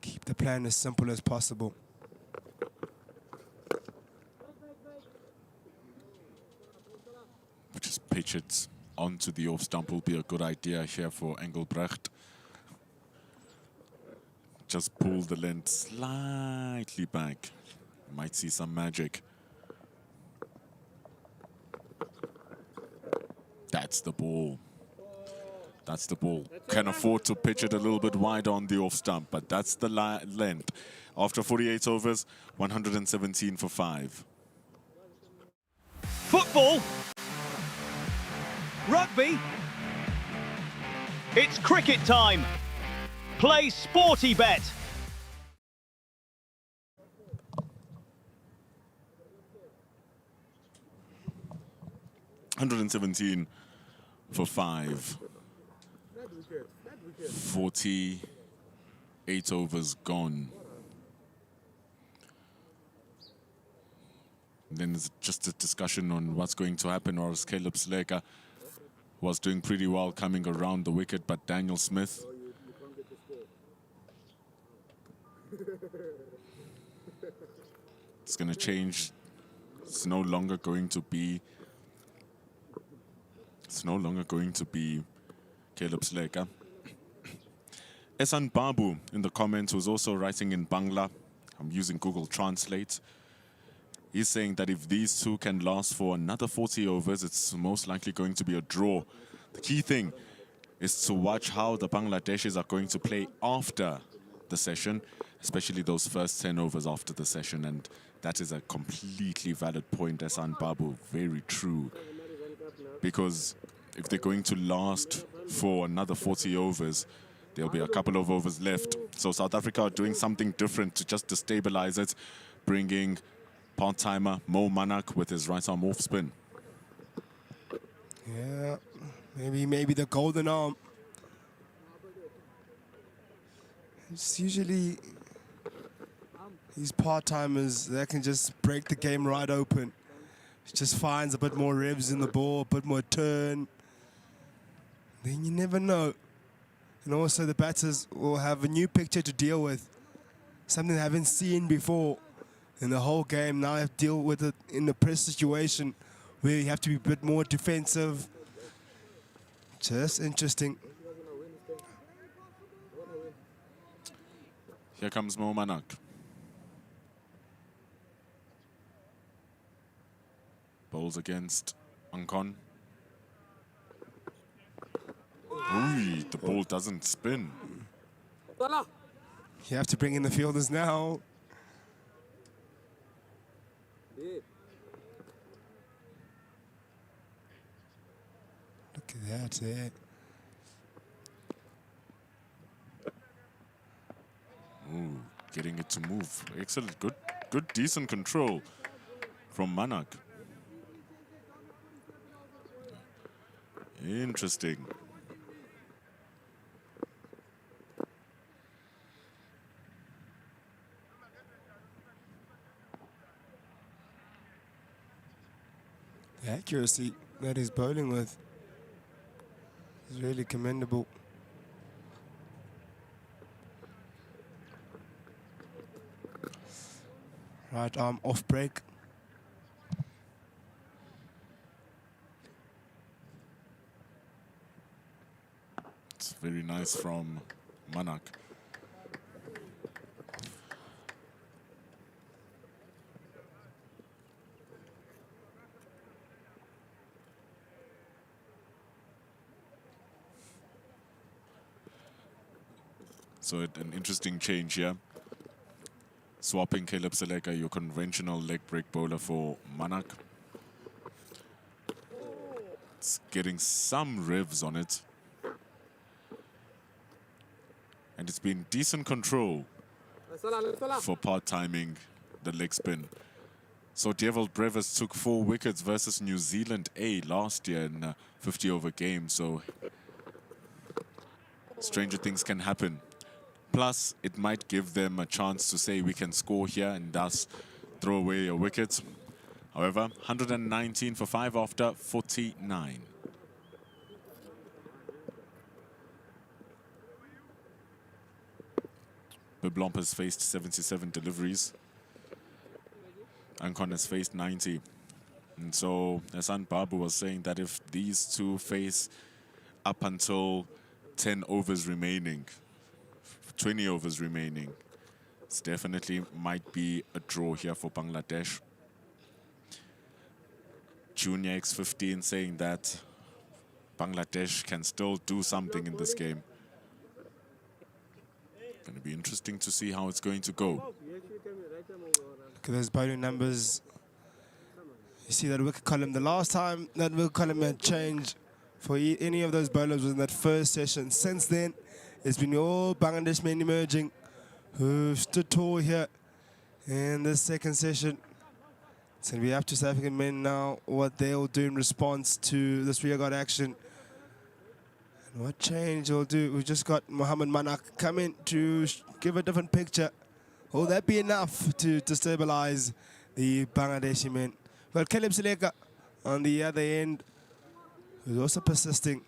Keep the plan as simple as possible. Just pitch it onto the off stump will be a good idea here for Engelbrecht. Just pull the length slightly back. Might see some magic. That's the ball. That's the ball. Can afford to pitch it a little bit wide on the off stump, but that's the length. After 48 overs, 117 for 5. Football. Rugby. It's cricket time. Play Sportybet. $117 for 5. 48 overs gone. Then it's just a discussion on what's going to happen, or as Caleb Slaker was doing pretty well coming around the wicket, but Daniel Smith it's going to change. It's no longer going to be Caleb Slaker. Esan Babu in the comments was also writing in Bangla. I'm using Google Translate. He's saying that if these two can last for another 40 overs, it's most likely going to be a draw. The key thing is to watch how the Bangladeshis are going to play after the session, especially those first 10 overs after the session. And that is a completely valid point, Esan Babu. Very true. Because if they're going to last for another 40 overs, there'll be a couple of overs left. So South Africa are doing something different to just destabilize it, bringing part-timer Mo Manak with his right arm off spin. Yeah, maybe the golden arm. It's usually these part-timers that can just break the game right open. It just finds a bit more revs in the ball, a bit more turn. Then you never know. And also the batters will have a new picture to deal with. Something they haven't seen before in the whole game. Now they have to deal with it in the press situation where you have to be a bit more defensive. Just interesting. Here comes Mo Manak. Bowls against Ankon. Ooh, the ball doesn't spin. You have to bring in the fielders now. Look at that there. Ooh, getting it to move. Excellent. Good, decent control from Manak. Interesting. The accuracy that he's bowling with is really commendable. Right arm off break. It's very nice from Manak. So an interesting change here. Swapping Caleb Seleka, your conventional leg break bowler, for Manak. It's getting some revs on it. And it's been decent control for part-timing the leg spin. So Devil Brevis took 4 wickets versus New Zealand A last year in a 50-over game. So stranger things can happen. Plus, it might give them a chance to say we can score here and thus throw away a wicket. However, 119 for 5 after 49. Biblomp has faced 77 deliveries. Ankon has faced 90. And so, Hassan Babu was saying that if these two face up until 10 overs remaining, 20 overs remaining, it definitely might be a draw here for Bangladesh. Junior X15 saying that Bangladesh can still do something in this game. Going to be interesting to see how it's going to go. Look at those bowling numbers. You see that wicket column. The last time that wicket column had changed for any of those bowlers was in that first session. Since then, it's been all Bangladesh men emerging who stood tall here in this second session. It's going to be up to South African men now what they'll do in response to this rear-guard action. And what change they'll do. We've just got Mohammed Manak come in to give a different picture. Will that be enough to stabilize the Bangladeshi men? Well, Caleb Seleka on the other end, who's also persisting.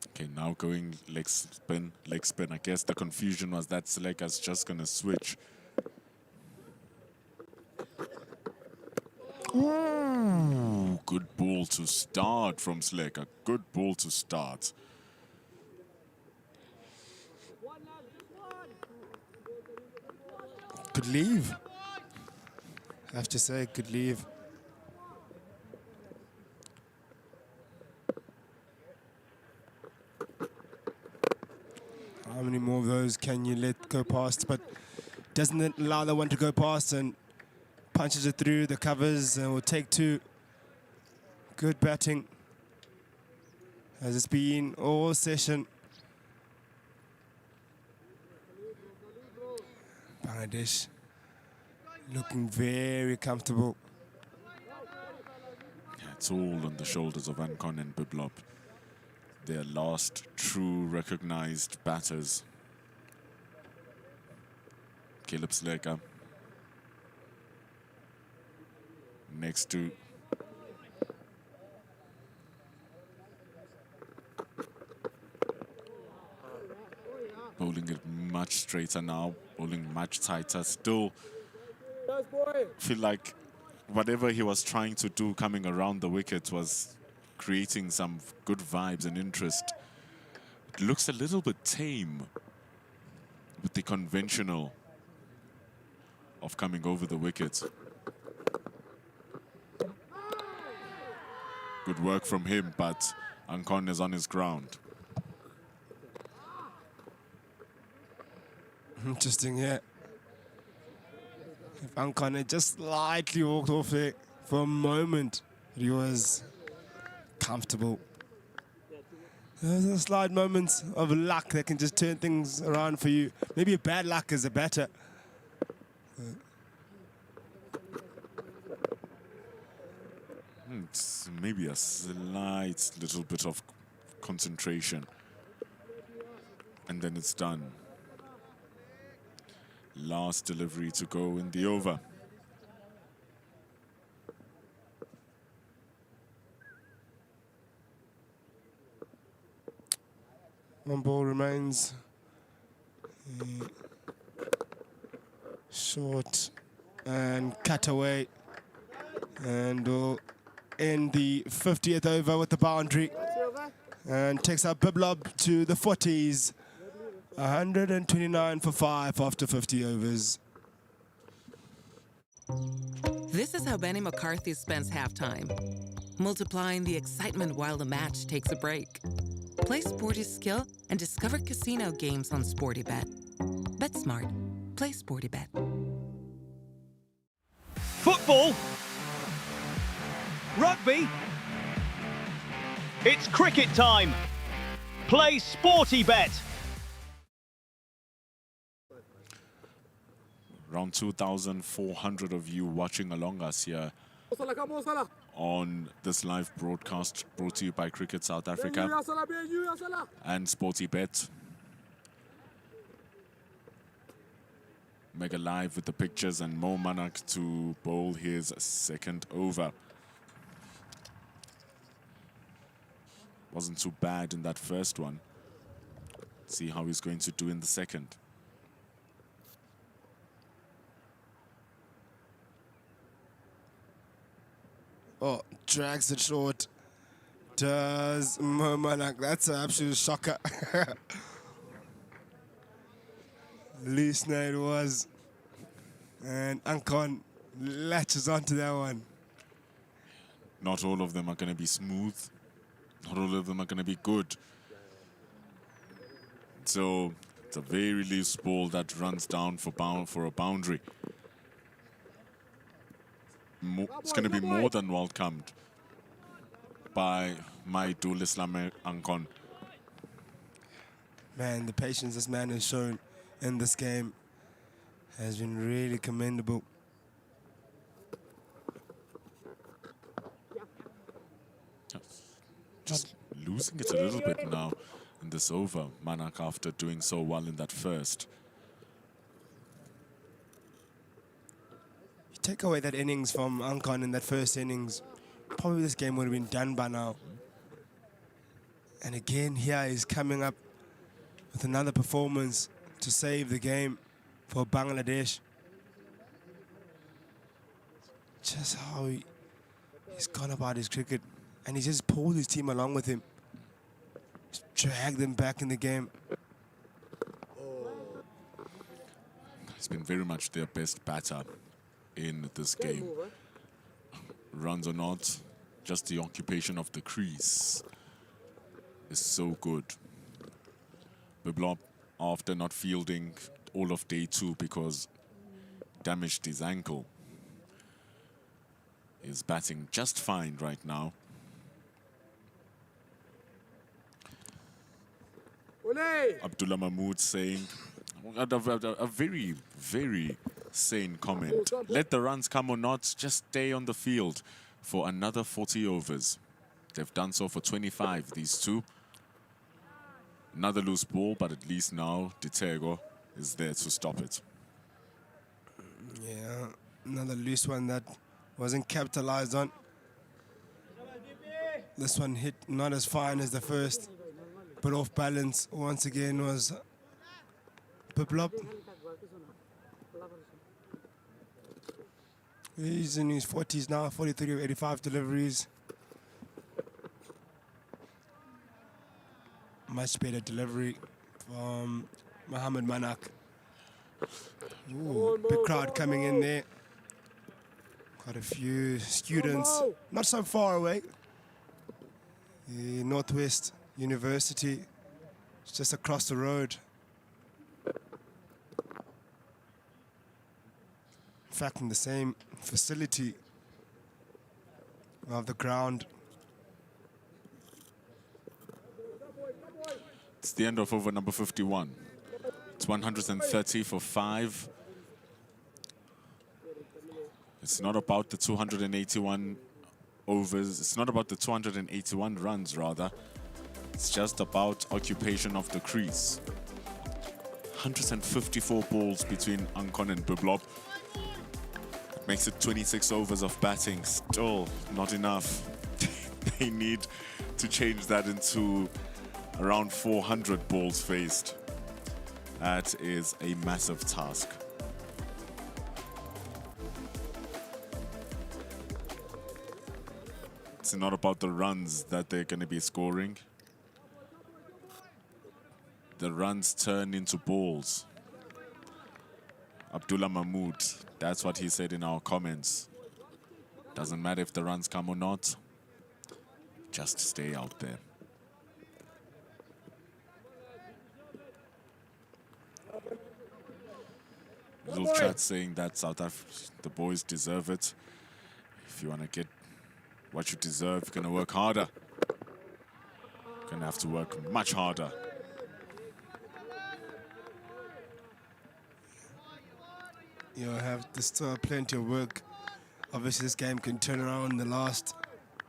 Okay, now going leg spin, leg spin. I guess the confusion was that Seleka's just going to switch. Ooh, good ball to start from Seleka. Good ball to start. Good leave. I have to say, good leave. How many more of those can you let go past? But doesn't it allow the one to go past and punches it through the covers and will take 2. Good batting. As it's been all session. Bangladesh looking very comfortable. Yeah, it's all on the shoulders of Ankon and Biblop. Their last true recognized batters. Caleb Seleka next to bowling it much straighter now, bowling much tighter. Still feel like whatever he was trying to do coming around the wicket was creating some good vibes and interest. It looks a little bit tame with the conventional of coming over the wicket. Good work from him, but Ankon is on his ground. Interesting, yeah. If Ankon had just slightly walked off there for a moment, he was comfortable. There's a slight moments of luck that can just turn things around for you. Maybe a bad luck is a better. It's maybe a slight little bit of concentration. And then it's done. Last delivery to go in the over. One ball remains. Short and cut away. And we'll end the 50th over with the boundary. And takes our Biblob to the 40s. 129 for 5 after 50 overs. This is how Benny McCarthy spends halftime, multiplying the excitement while the match takes a break. Play Sporty Skill and discover casino games on SportyBet. Bet smart. Play SportyBet. Football. Rugby. It's cricket time. Play SportyBet. Around 2,400 of you watching along us here on this live broadcast brought to you by Cricket South Africa and SportyBet. Mega live with the pictures and Mo Manak to bowl his second over. Wasn't too bad in that first one. See how he's going to do in the second. Oh, drags it short. Does Momanak. That's an absolute shocker. Loose night it was. And Ankon latches onto that one. Not all of them are going to be smooth. Not all of them are going to be good. So it's a very loose ball that runs down for a boundary. It's going to be more than welcomed by Maidul Islam Ankon. Man, the patience this man has shown in this game has been really commendable. Just losing it a little bit now in this over, Manak, after doing so well in that first. You take away that innings from Ankon in that first innings, probably this game would have been done by now. And again, here he's coming up with another performance to save the game for Bangladesh. Just how he's gone about his cricket, and he just pulled his team along with him. Just dragged them back in the game. He's been very much their best batter in this game. Runs or not, just the occupation of the crease is so good. Biblob, after not fielding all of day 2 because damaged his ankle, is batting just fine right now. Abdullah Mahmood saying a very, very sane comment. Let the runs come or not, just stay on the field for another 40 overs. They've done so for 25, these two. Another loose ball, but at least now Ditego is there to stop it. Yeah, another loose one that wasn't capitalized on. This one hit not as fine as the first, but off balance once again was Biblob. He's in his 40s now, 43 of 85 deliveries. Much better delivery from Mohamed Manak. Ooh, big crowd coming in there. Quite a few students, not so far away. the Northwest University. It's just across the road. In fact, in the same facility of the ground. It's the end of over number 51. It's 130 for 5. It's not about the 281 overs. It's not about the 281 runs, rather. It's just about occupation of the crease. 154 balls between Ankon and Biblop. Makes it 26 overs of batting. Still not enough. They need to change that into around 400 balls faced. That is a massive task. It's not about the runs that they're going to be scoring. The runs turn into balls. Abdullah Mahmood, that's what he said in our comments. Doesn't matter if the runs come or not, just stay out there. Little chat saying that South Africa, the boys deserve it. If you want to get what you deserve, you're going to work harder. You're going to have to work much harder. There's still plenty of work. Obviously, this game can turn around in the last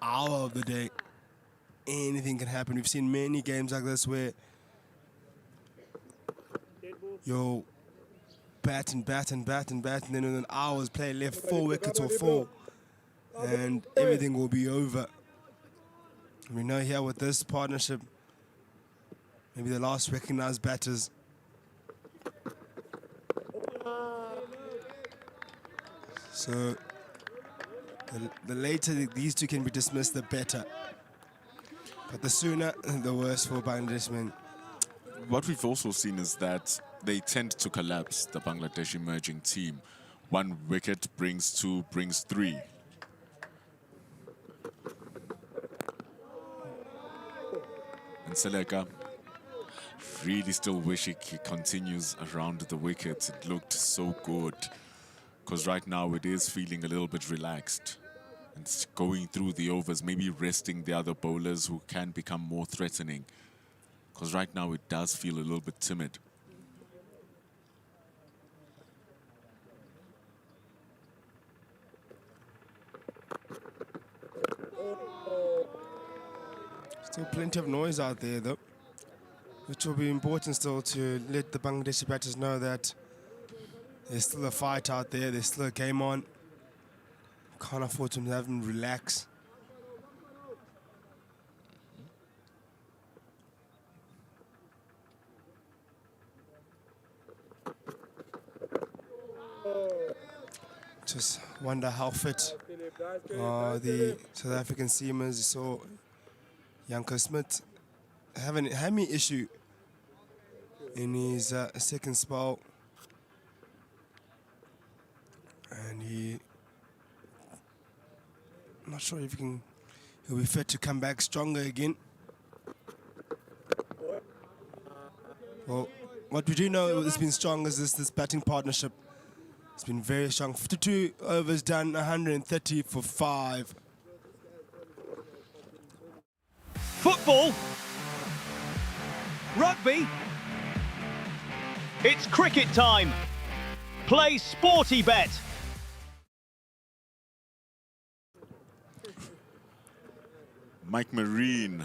hour of the day. Anything can happen. We've seen many games like this where you'll bat and bat and bat and bat, and then within hours, play left 4 wickets or 4, and everything will be over. We know here with this partnership, maybe the last recognized batters. So the later these two can be dismissed, the better. But the sooner, the worse for Bangladesh men. What we've also seen is that they tend to collapse, the Bangladesh emerging team. 1 wicket brings 2, brings 3. And Seleka, really still wish he continues around the wickets. It looked so good. Because right now it is feeling a little bit relaxed. And it's going through the overs, maybe resting the other bowlers who can become more threatening. Because right now it does feel a little bit timid. Still plenty of noise out there, though, which will be important still to let the Bangladeshi batters know that there's still a fight out there, there's still a game on. Can't afford to have them relax. Just wonder how fit the South African seamers. You saw Janko Smith having a hammy issue in his second spell. And I'm not sure if he'll be fit to come back stronger again. Well, what we do know has been strong is this batting partnership. It's been very strong. 52 overs done, 130 for 5. Football. Rugby. It's cricket time. Play Sporty Bet. Mike Marine,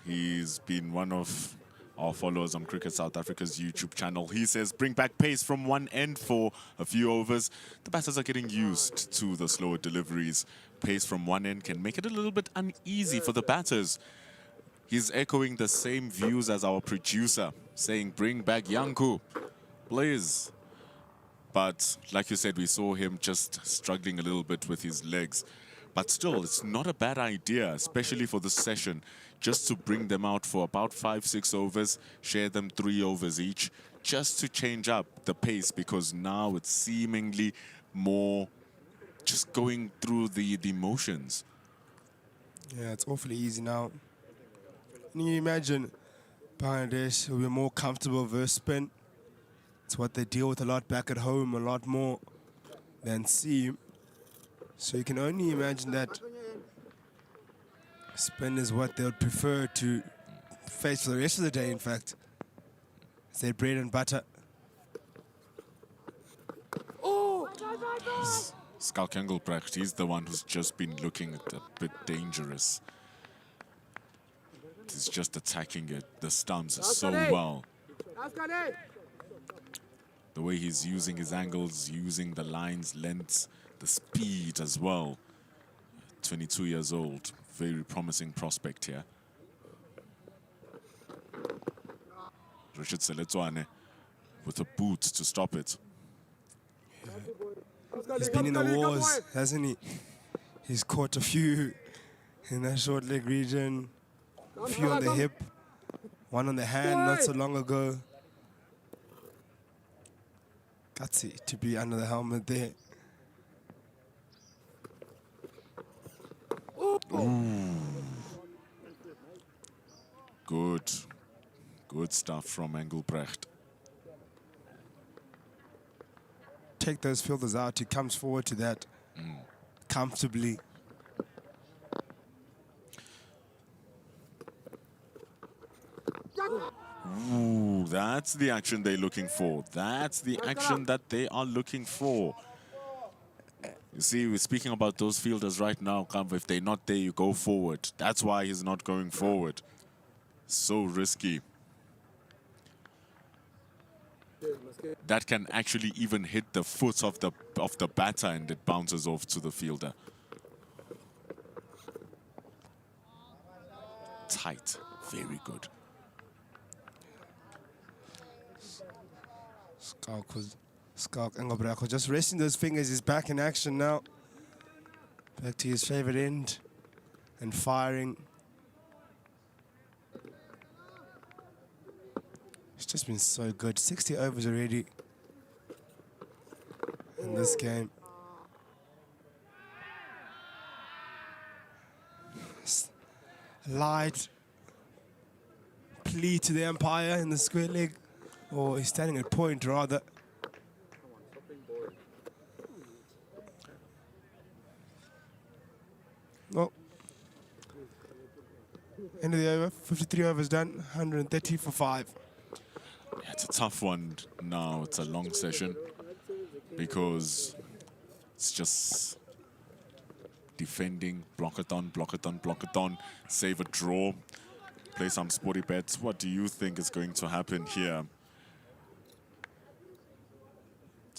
he's been one of our followers on Cricket South Africa's YouTube channel. He says, bring back pace from one end for a few overs. The batters are getting used to the slower deliveries. Pace from one end can make it a little bit uneasy for the batters. He's echoing the same views as our producer, saying, bring back Yanku, please. But like you said, we saw him just struggling a little bit with his legs. But still, it's not a bad idea, especially for this session, just to bring them out for about 5-6 overs, share them 3 overs each, just to change up the pace, because now it's seemingly more just going through the motions. Yeah, it's awfully easy now. Can you imagine Bangladesh will be more comfortable versus spin? It's what they deal with a lot back at home, a lot more than seam. So you can only imagine that spin is what they would prefer to face for the rest of the day, in fact. It's their bread and butter. Skalk Engelbrecht, he's the one who's just been looking a bit dangerous. He's just attacking it, the stumps so well. The way he's using his angles, using the lines, lengths, the speed as well. 22 years old, very promising prospect here. Richard Seletwane with a boot to stop it. He's been in the wars, hasn't he? He's caught a few in that short leg region, a few on the hip, one on the hand not so long ago. Gutsy to be under the helmet there. Ooh. Good stuff from Engelbrecht. Take those fielders out, he comes forward to that comfortably. Ooh, that's the action they're looking for. That's the action that they are looking for. You see, we're speaking about those fielders right now. If they're not there, you go forward. That's why he's not going forward. So risky. That can actually even hit the foot of the batter and it bounces off to the fielder. Tight. Very good. Skalk Engelbrecht just resting those fingers. He's back in action now. Back to his favorite end and firing. It's just been so good. 60 overs already in this game. Light plea to the umpire in the square leg, or he's standing at point rather. Oh. End of the over, 53 overs done, 130 for 5. Yeah, it's a tough one now. It's a long session because it's just defending, block it on, block it on, block it on, save a draw, play some sporty bets. What do you think is going to happen here?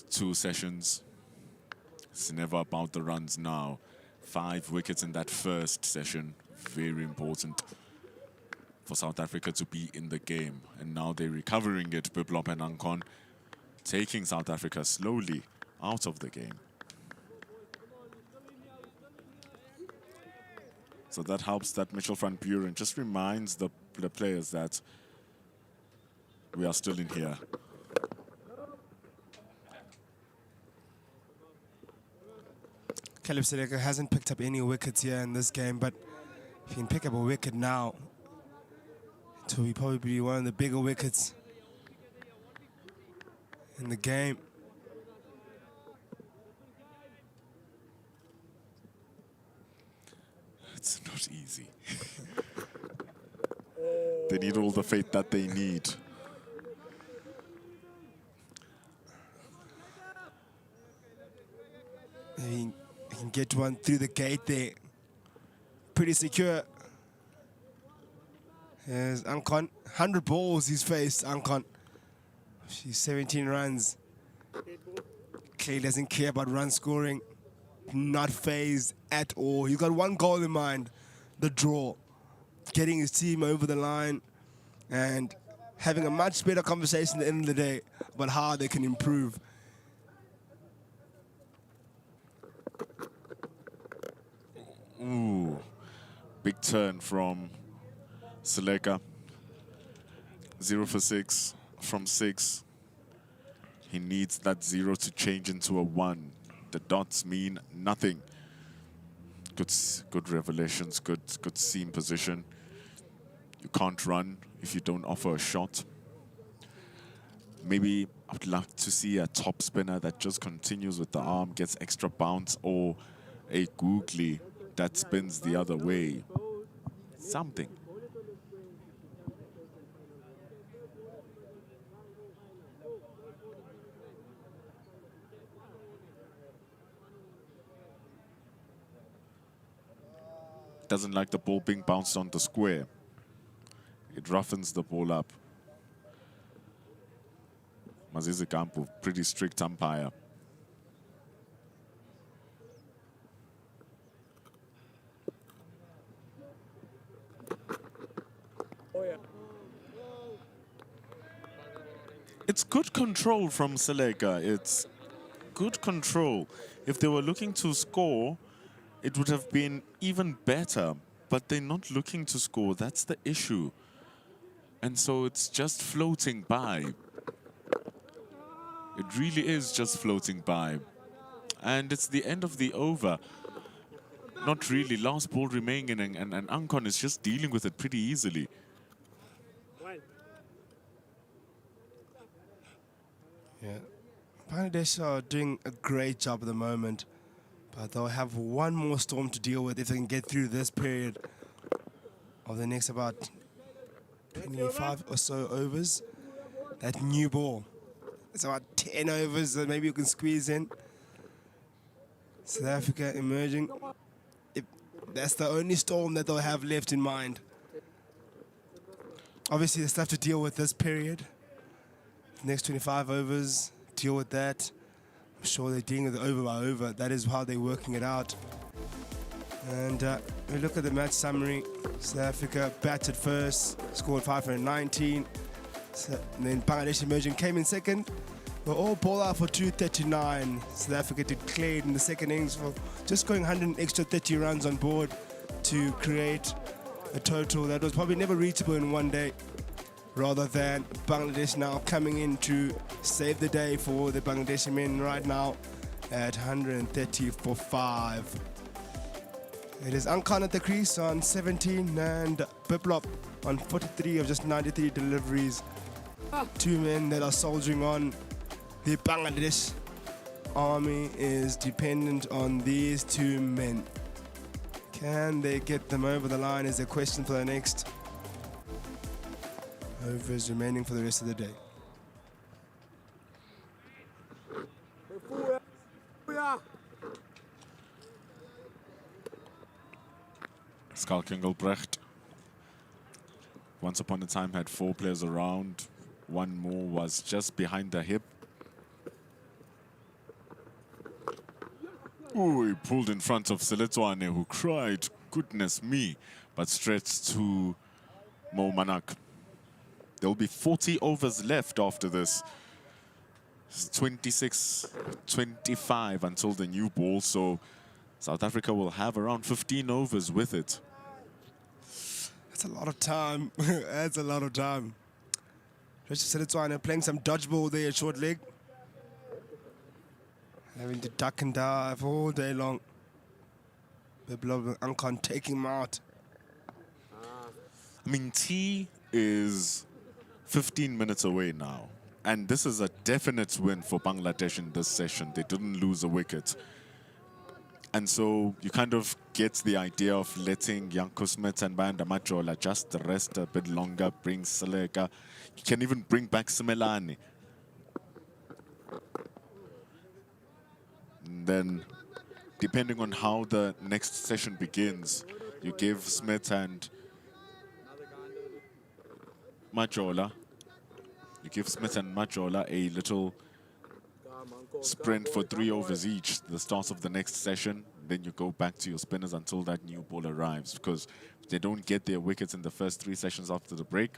2 sessions. It's never about the runs now. 5 wickets in that first session. Very important for South Africa to be in the game. And now they're recovering it, Biplop and Ankon, taking South Africa slowly out of the game. So that helps that Mitchell Van Buren just reminds the players that we are still in here. Caleb Sedeka hasn't picked up any wickets here in this game, but if he can pick up a wicket now, it will probably be one of the bigger wickets in the game. It's not easy. They need all the faith that they need. He can get one through the gate there. Pretty secure. Here's Ankon. 100 balls he's faced, Ankon. She's 17 runs. Clay doesn't care about run scoring. Not phased at all. He's got one goal in mind, the draw. Getting his team over the line and having a much better conversation at the end of the day about how they can improve. Ooh, big turn from Seleka. 0 for 6 from 6. He needs that 0 to change into a 1. The dots mean nothing. Good revelations, good seam position. You can't run if you don't offer a shot. Maybe I would love to see a top spinner that just continues with the arm, gets extra bounce, or a googly that spins the other way. Something. Doesn't like the ball being bounced on the square. It roughens the ball up. Mazizi Kampu, pretty strict umpire. It's good control from Seleka. It's good control. If they were looking to score, it would have been even better. But they're not looking to score. That's the issue. And so it's just floating by. It really is just floating by. And it's the end of the over. Not really. Last ball remaining, and Ankon is just dealing with it pretty easily. Yeah. Bangladesh are doing a great job at the moment, but they'll have one more storm to deal with if they can get through this period of the next about 25 or so overs. That new ball. It's about 10 overs that maybe you can squeeze in. South Africa emerging. That's the only storm that they'll have left in mind. Obviously, they still have to deal with this period. The next 25 overs, deal with that. I'm sure they're dealing with it over by over. That is how they're working it out. And we look at the match summary. South Africa batted first, scored 519. And then Bangladesh emerging came in second. We're all ball out for 239. South Africa declared in the second innings for just going 100 extra 30 runs on board to create a total that was probably never reachable in one day, rather than Bangladesh now coming in to save the day for the Bangladeshi men right now at 130 for 5. It is Ankon at the crease on 17 and Biplop on 43 of just 93 deliveries. Two men that are soldiering on. The Bangladesh army is dependent on these two men. Can they get them over the line is the question for the next overs remaining for the rest of the day. Skalkengelbrecht, once upon a time, had 4 players around. One more was just behind the hip. Ooh, he pulled in front of Seletswane, who cried, goodness me, but stretched to Mo Manak. There'll be 40 overs left after this. 26-25 until the new ball, so South Africa will have around 15 overs with it. That's a lot of time. That's a lot of time. Richard Seletswane playing some dodgeball there at short leg. Having to duck and dive all day long. Biplop and Ankon taking him out. I mean, tea is 15 minutes away now. And this is a definite win for Bangladesh in this session. They didn't lose a wicket. And so you kind of get the idea of letting Janko Smith and Bayanda Majola just rest a bit longer, bring Seleka. You can even bring back Simelane. And then, depending on how the next session begins, you give Smith and Majola, a little sprint for 3 overs each, the start of the next session. Then you go back to your spinners until that new ball arrives, because if they don't get their wickets in the first 3 sessions after the break,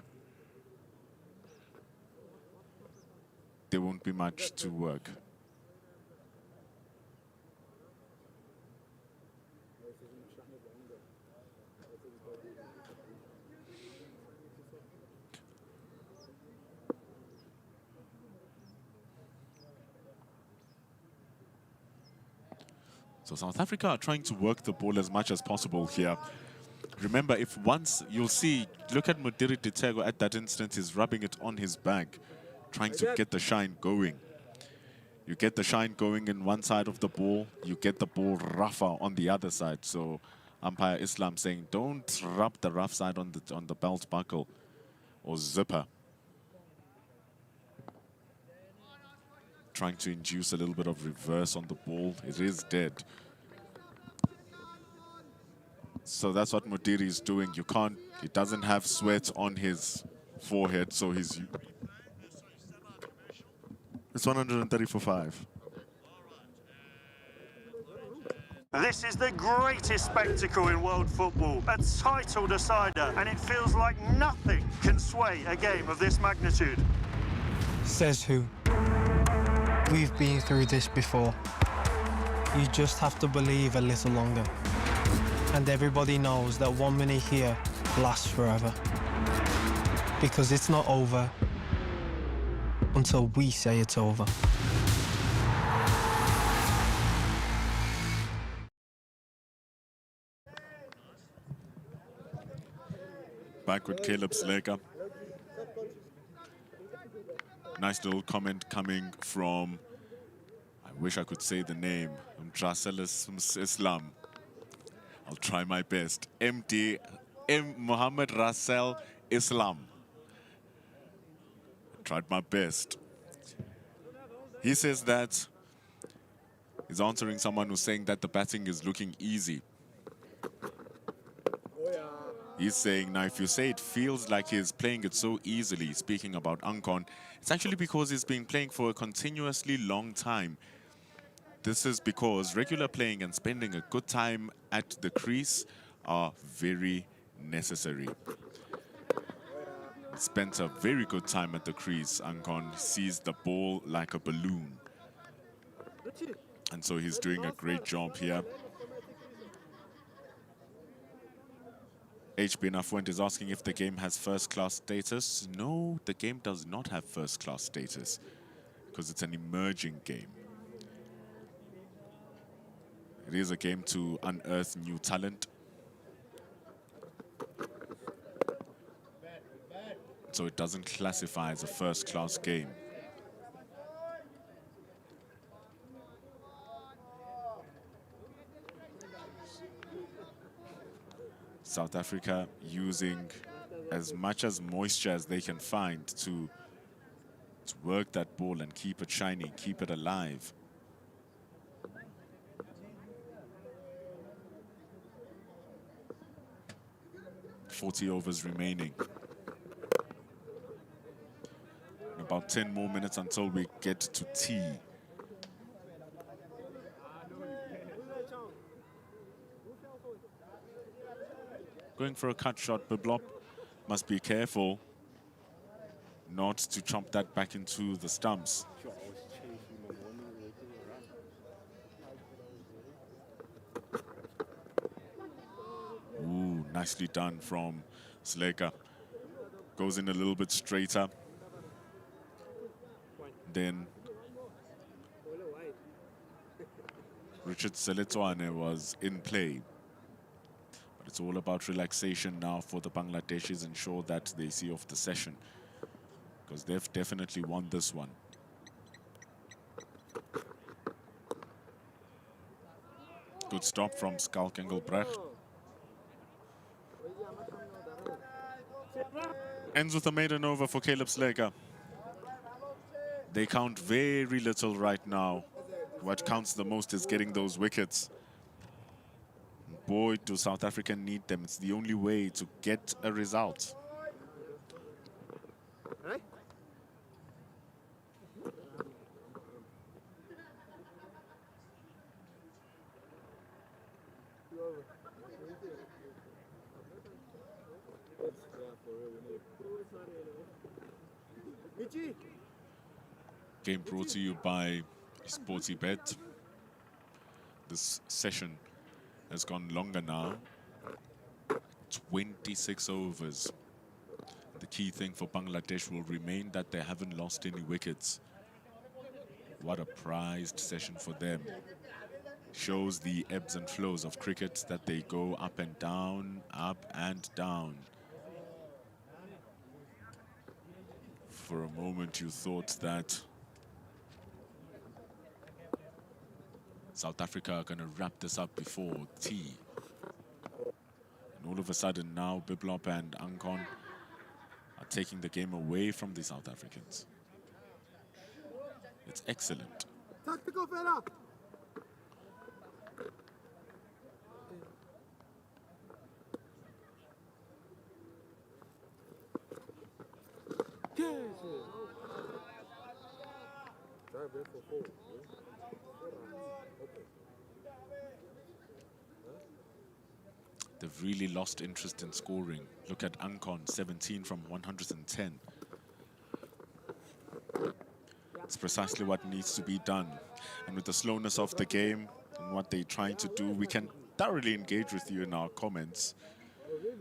there won't be much to work. So South Africa are trying to work the ball as much as possible here. Remember, if once you'll see, look at Mudiri Ditego at that instant, he's rubbing it on his back, trying to get the shine going. You get the shine going in one side of the ball, you get the ball rougher on the other side. So umpire Islam saying, don't rub the rough side on the belt buckle or zipper. Trying to induce a little bit of reverse on the ball. It is dead. So that's what Mudiri is doing. You can't, he doesn't have sweat on his forehead, so he's... It's 130 for 5. This is the greatest spectacle in world football, a title decider, and it feels like nothing can sway a game of this magnitude. Says who? We've been through this before. You just have to believe a little longer. And everybody knows that 1 minute here lasts forever. Because it's not over until we say it's over. Back with Caleb Slaker. Nice little comment coming from, I wish I could say the name, Islam. I'll try my best. Muhammad Rasel Islam. Tried my best. He says that he's answering someone who's saying that the batting is looking easy. He's saying, now if you say it feels like he's playing it so easily, speaking about Ankon, it's actually because he's been playing for a continuously long time. This is because regular playing and spending a good time at the crease are very necessary. He spent a very good time at the crease. Ankon sees the ball like a balloon. And so he's doing a great job here. HB Nafuent is asking if the game has first-class status. No, the game does not have first-class status because it's an emerging game. It is a game to unearth new talent. So it doesn't classify as a first-class game. South Africa using as much as moisture as they can find to work that ball and keep it shiny, keep it alive. .40 overs remaining. About 10 more minutes until we get to tea. Going for a cut shot, Biblop must be careful not to chomp that back into the stumps. Ooh, nicely done from Slaker. Goes in a little bit straighter. Then Richard Seletswane was in play. But it's all about relaxation now for the Bangladeshis, ensure that they see off the session, because they've definitely won this one. Good stop from Skalk Engelbrecht. Ends with a maiden over for Caleb Slaker. They count very little right now. What counts the most is getting those wickets. Boy, do South Africa need them. It's the only way to get a result. Game brought to you by SportyBet. This session has gone longer now. 26 overs. The key thing for Bangladesh will remain that they haven't lost any wickets. What a prized session for them. Shows the ebbs and flows of cricket, that they go up and down, up and down. For a moment you thought that South Africa are going to wrap this up before tea. And all of a sudden now Biplop and Ankon are taking the game away from the South Africans. It's excellent. Tactical fella. They've really lost interest in scoring. Look at Ankon, 17 from 110. It's precisely what needs to be done. And with the slowness of the game and what they're trying to do, we can thoroughly engage with you in our comments.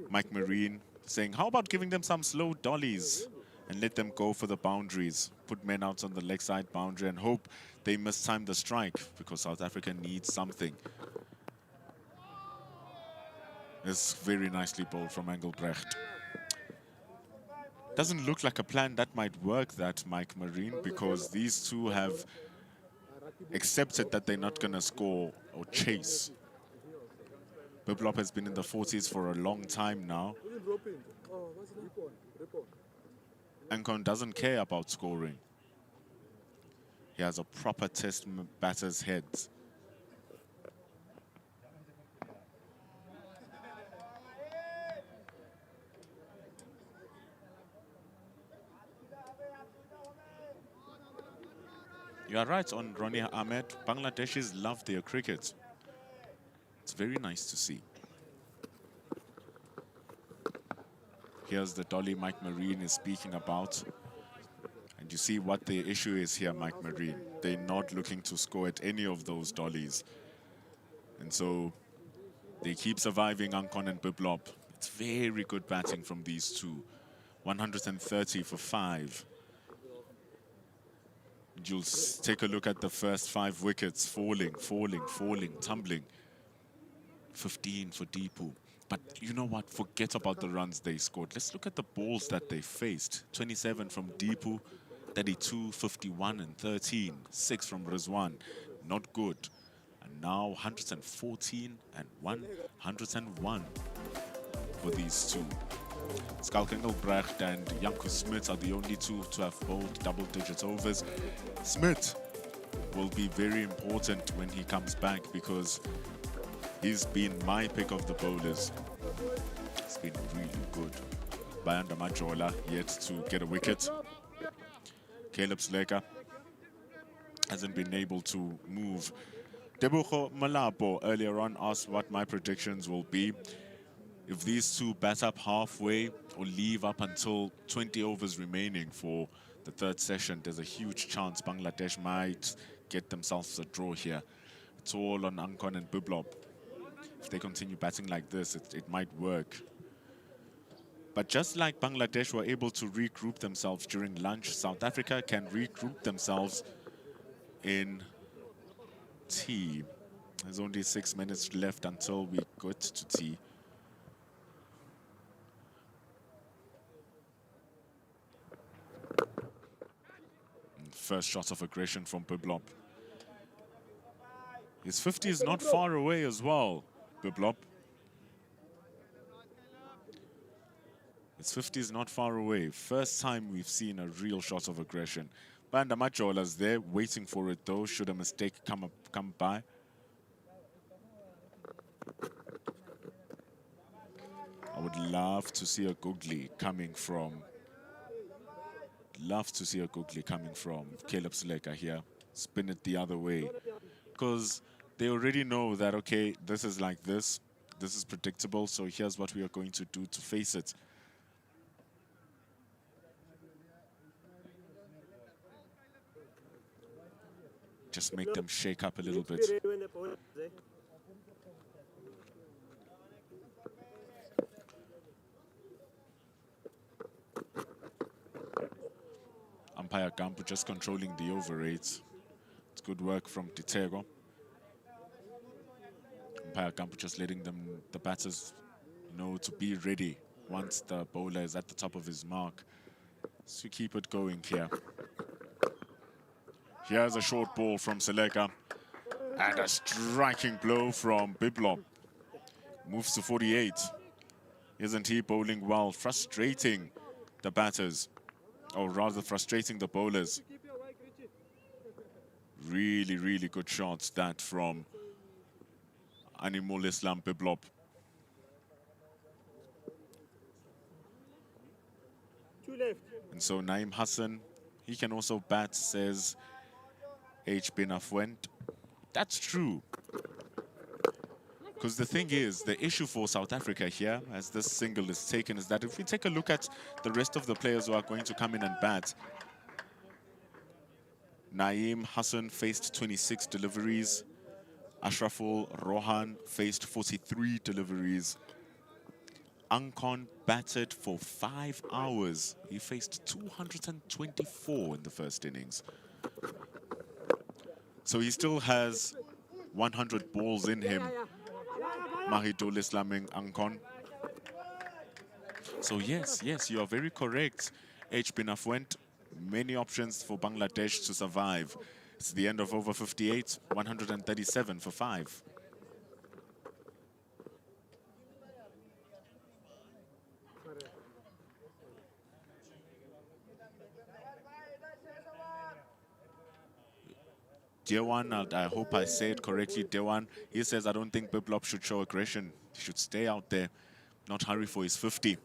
Mike Marine saying, how about giving them some slow dollies and let them go for the boundaries? Put men out on the leg side boundary and hope they mistime the strike, because South Africa needs something. It's very nicely bowled from Engelbrecht. Doesn't look like a plan that might work, that Mike Marine, because these two have accepted that they're not going to score or chase. Biplop has been in the 40s for a long time now. Ankon doesn't care about scoring. He has a proper test batter's head. You are right on Ronnie Ahmed. Bangladeshis love their cricket. It's very nice to see. Here's the dolly Mike Marine is speaking about. And you see what the issue is here, Mike Marine. They're not looking to score at any of those dollies. And so they keep surviving, Ankon and Biplop. It's very good batting from these two. 130 for 5. You'll take a look at the first 5 wickets, falling, tumbling. 15 for Deepu. But you know what? Forget about the runs they scored. Let's look at the balls that they faced. 27 from Deepu, 32, 51 and 13. 6 from Rizwan. Not good. And now 114 and 101 for these two. Skalk Engelbrecht and Janko Smit are the only two to have bowled double-digit overs. Smit will be very important when he comes back, because he's been my pick of the bowlers. It's been really good. Bayanda Majola yet to get a wicket. Caleb Sleka hasn't been able to move. Debucho Malapo earlier on asked what my predictions will be. If these two bat up halfway or leave up until 20 overs remaining for the third session, there's a huge chance Bangladesh might get themselves a draw here. It's all on Ankon and Biplop. If they continue batting like this, it might work. But just like Bangladesh were able to regroup themselves during lunch, South Africa can regroup themselves in tea. There's only 6 minutes left until we get to tea. First shot of aggression from Biplop. His 50 is not far away as well, Biplop. His 50 is not far away. First time we've seen a real shot of aggression. Banda Majola's there, waiting for it though, should a mistake come by. I would love to see a googly coming from Caleb Sleka here. Spin it the other way. Because they already know that, okay, this is like this. This is predictable, so here's what we are going to do to face it. Just make them shake up a little bit. Umpire Gampu just controlling the over rates. It's good work from Ditego. umpire Kampu just letting the batters know to be ready once the bowler is at the top of his mark. So keep it going here. Here's a short ball from Seleka. And a striking blow from Biblop. Moves to 48. Isn't he bowling well? Frustrating the batters. Or rather frustrating the bowlers. Really, really good shots that from Animal Islam Biblop. And so Naeem Hassan, he can also bat, says H. Bin Afwent. That's true. Because the thing is, the issue for South Africa here, as this single is taken, is that if we take a look at the rest of the players who are going to come in and bat, Naeem Hassan faced 26 deliveries. Ashraful Rohan faced 43 deliveries. Ankon batted for 5 hours. He faced 224 in the first innings. So he still has 100 balls in him, Mahidul Islaming Ankon. So yes, you are very correct, H. Bin Afwent. Many options for Bangladesh to survive. It's the end of over 58, 137 for 5. Dewan, I hope I say it correctly, Dewan, he says, I don't think Biblop should show aggression. He should stay out there, not hurry for his 50.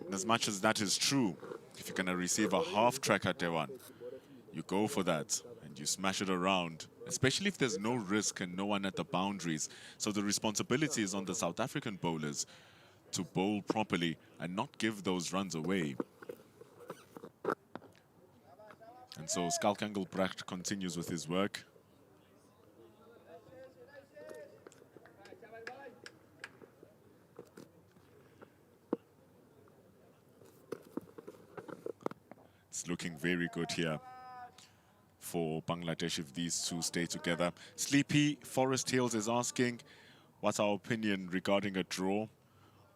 And as much as that is true, if you're going to receive a half-tracker, Dewan, you go for that and you smash it around, especially if there's no risk and no one at the boundaries. So the responsibility is on the South African bowlers to bowl properly and not give those runs away. And so Skalk Engelbrecht continues with his work. It's looking very good here for Bangladesh if these two stay together. Sleepy Forest Hills is asking, what's our opinion regarding a draw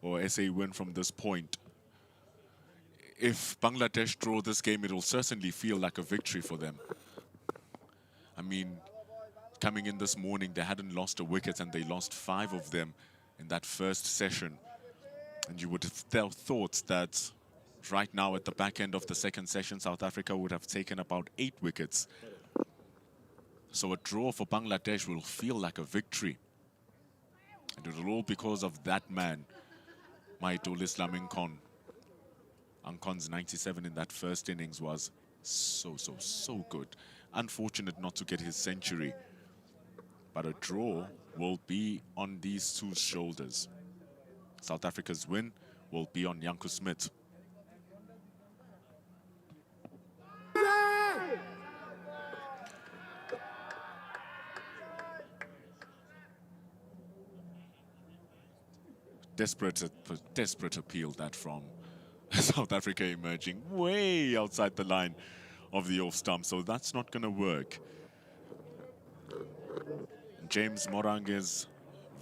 or SA win from this point? If Bangladesh draw this game, it will certainly feel like a victory for them. I mean, coming in this morning, they hadn't lost a wicket and they lost 5 of them in that first session. And you would have thought that right now at the back end of the second session, South Africa would have taken about 8 wickets. So a draw for Bangladesh will feel like a victory. And it will all because of that man, Mahidul Islam Ankon. Ankon's 97 in that first innings was so good. Unfortunate not to get his century. But a draw will be on these two shoulders. South Africa's win will be on Janko Smith. Desperate appeal that from South Africa, emerging way outside the line of the off stump, so that's not going to work. James Morang is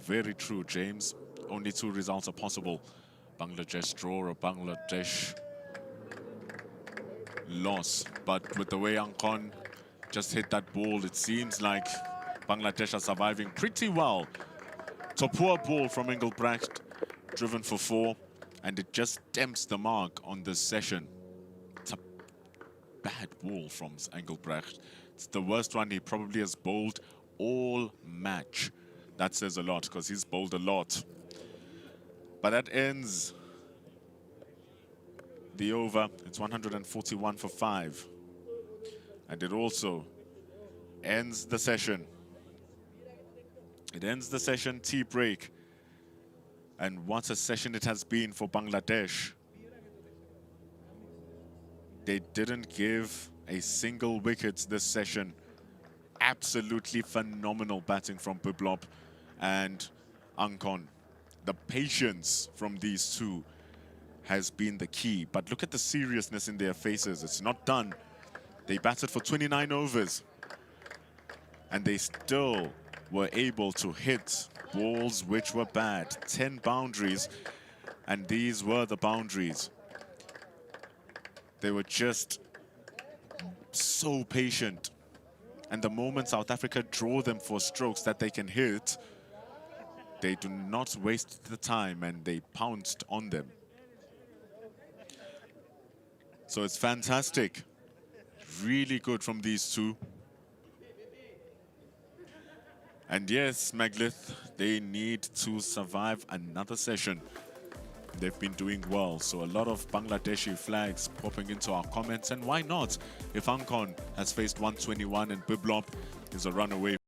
very true, James. Only 2 results are possible. Bangladesh draw or Bangladesh loss. But with the way Ankon just hit that ball, it seems like Bangladesh are surviving pretty well. It's a poor ball from Engelbrecht, driven for 4. And it just tempts the mark on this session. It's a bad ball from Engelbrecht. It's the worst one he probably has bowled all match. That says a lot, because he's bowled a lot. But that ends the over. It's 141 for 5. And it also ends the session. It ends the session, tea break. And what a session it has been for Bangladesh. They didn't give a single wicket this session. Absolutely phenomenal batting from Biblop and Ankon. The patience from these two has been the key. But look at the seriousness in their faces. It's not done. They batted for 29 overs. And they still were able to hit balls which were bad. 10 boundaries, and these were the boundaries. They were just so patient. And the moment South Africa draw them for strokes that they can hit, they do not waste the time and they pounced on them. So it's fantastic. Really good from these two. And yes, Maglith, they need to survive another session. They've been doing well, so a lot of Bangladeshi flags popping into our comments, and why not? If Ankon has faced 121 and Biblop is a runaway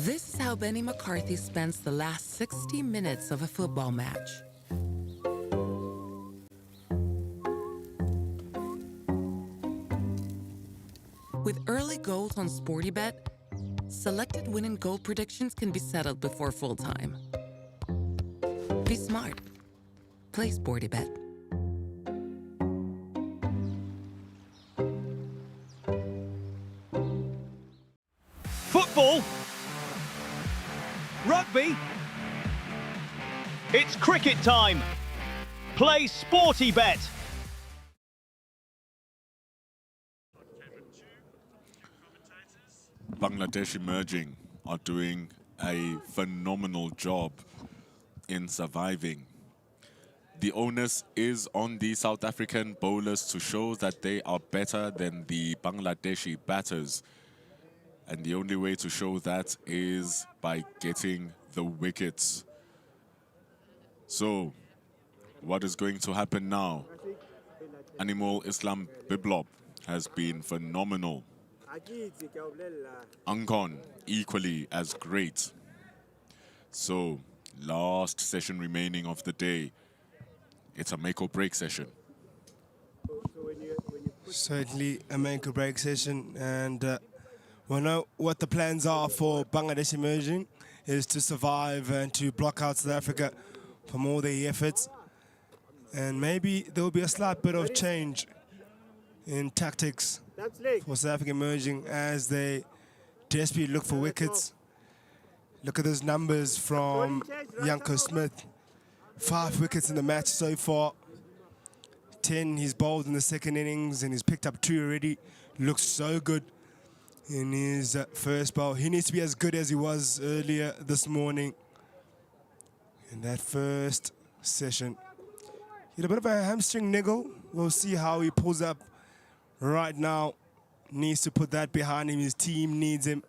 This is how Benny McCarthy spends the last 60 minutes of a football match. With early goals on SportyBet, selected win and goal predictions can be settled before full time. Be smart. Play SportyBet. Football. Rugby. It's cricket time. Play SportyBet. Bangladesh Emerging are doing a phenomenal job in surviving. The onus is on the South African bowlers to show that they are better than the Bangladeshi batters. And the only way to show that is by getting the wickets. So, what is going to happen now? Animal Islam Biblop has been phenomenal. Angkon, equally as great. So, last session remaining of the day. It's a make or break session. Certainly a make or break session, and we know what the plans are for Bangladesh Emerging is to survive and to block out South Africa from all their efforts. And maybe there will be a slight bit of change in tactics for South Africa Emerging as they desperately look for wickets. Look at those numbers from Janko Smith. 5 wickets in the match so far. 10 he's bowled in the second innings and he's picked up 2 already. Looks so good in his first bowl. He needs to be as good as he was earlier this morning in that first session. He had a bit of a hamstring niggle. We'll see how he pulls up right now. Needs to put that behind him. His team needs him.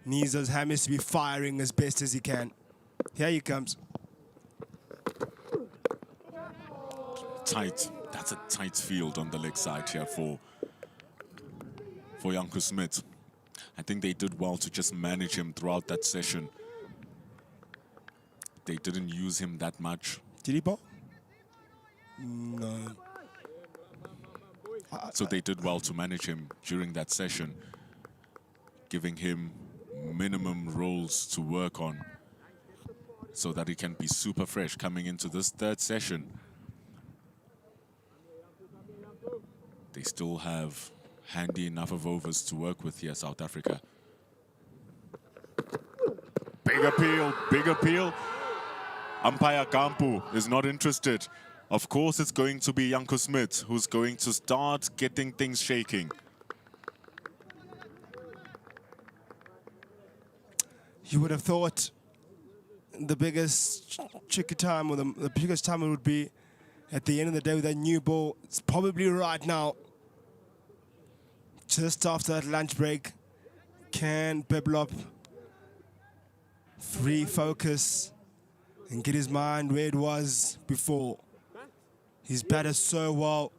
Needs those hammers to be firing as best as he can. Here he comes. Tight. That's a tight field on the leg side here for Janko Smith. I think they did well to just manage him throughout that session. They didn't use him that much. Did he bowl? No. So they did well to manage him during that session, giving him minimum roles to work on so that he can be super fresh coming into this third session. They still have handy enough of overs to work with here, South Africa. Big appeal, big appeal. Umpire Kampu is not interested. Of course, it's going to be Janko Smith who's going to start getting things shaking. You would have thought the biggest tricky time, or the biggest time it would be at the end of the day with that new ball. It's probably right now. Just after that lunch break, can Biblop refocus and get his mind where it was before? He's batted so well.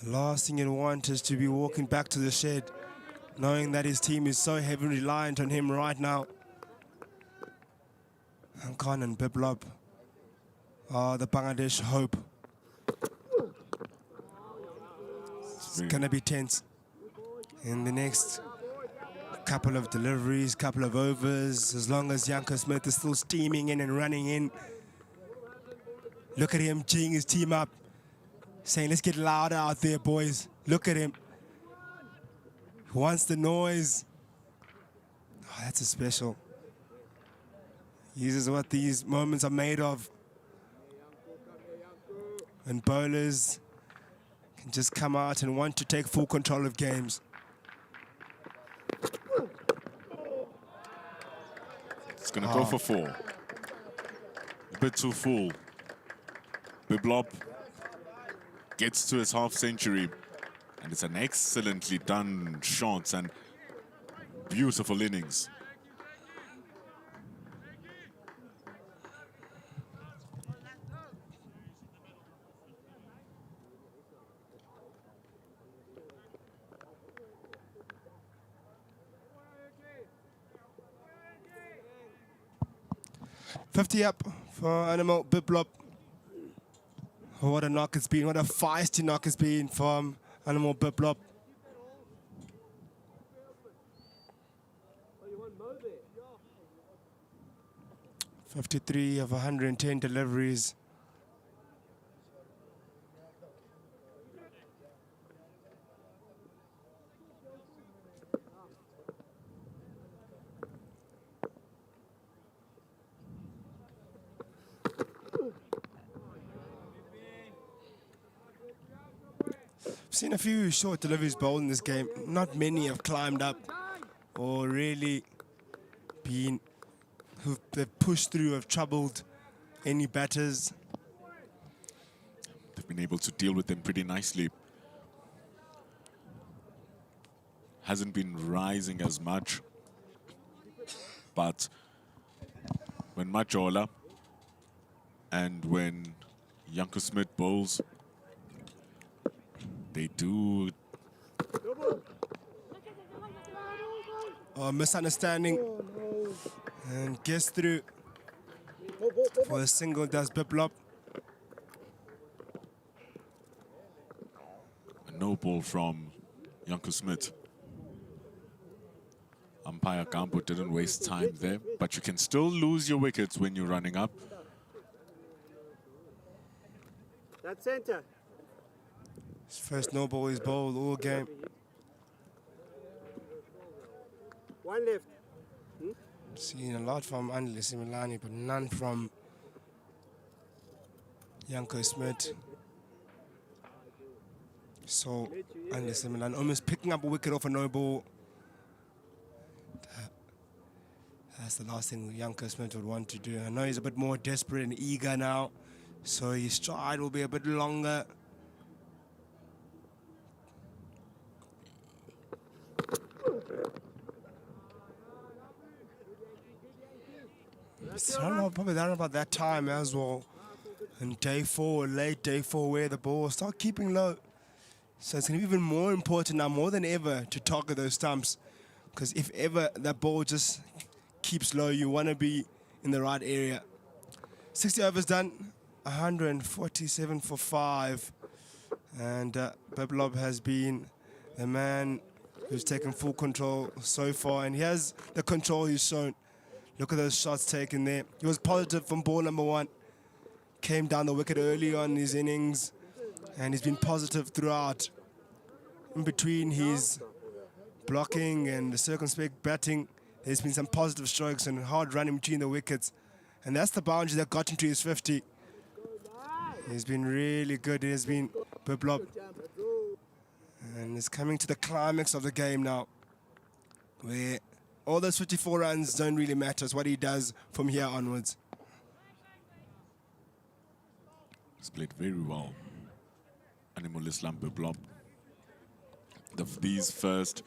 The last thing he'd want is to be walking back to the shed, knowing that his team is so heavily reliant on him right now. Angkon and Biblop are the Bangladesh hope. It's going to be tense in the next couple of deliveries, couple of overs, as long as Janko Smith is still steaming in and running in. Look at him geeing his team up, saying, let's get louder out there, boys. Look at him. He wants the noise. Oh, that's a special. This is what these moments are made of. When bowlers can just come out and want to take full control of games. It's going to go for 4. A bit too full. Biblop gets to his half century, and it's an excellently done shot and beautiful innings. 50 up for Animal Biplop. Oh, what a knock it's been. What a feisty knock it's been from Animal Biplop. 53 of 110 deliveries. I've seen a few short deliveries bowled in this game. Not many have climbed up or really been they've pushed through, have troubled any batters. They've been able to deal with them pretty nicely. Hasn't been rising as much, but when Majola and when Janko Smith bowls, they do. A misunderstanding and gets through for a single. Does Biplop. A no ball from Janko Smith. Umpire Gambo didn't waste time there, but you can still lose your wickets when you're running up. That's center. His first no ball is bowled all game. One left. Seen a lot from Andile Similani, but none from Janko Smith. So Andile Similani almost picking up a wicket off a no ball. That's the last thing Janko Smith would want to do. I know he's a bit more desperate and eager now, so his stride will be a bit longer. It's probably around about that time as well. And day 4, late day 4, where the ball start keeping low. So it's going to be even more important now, more than ever, to target those stumps. Because if ever that ball just keeps low, you want to be in the right area. 60 overs done, 147 for 5. And Biplop has been the man who's taken full control so far. And he has the control he's shown. Look at those shots taken there. He was positive from ball number 1. Came down the wicket early on in his innings. And he's been positive throughout. In between his blocking and the circumspect batting, there's been some positive strokes and hard running between the wickets. And that's the boundary that got him to his 50. He's been really good. He has been Biplop. And it's coming to the climax of the game now, where all those 54 runs don't really matter. It's what he does from here onwards. He's played very well. Animal Islam Biplop. These first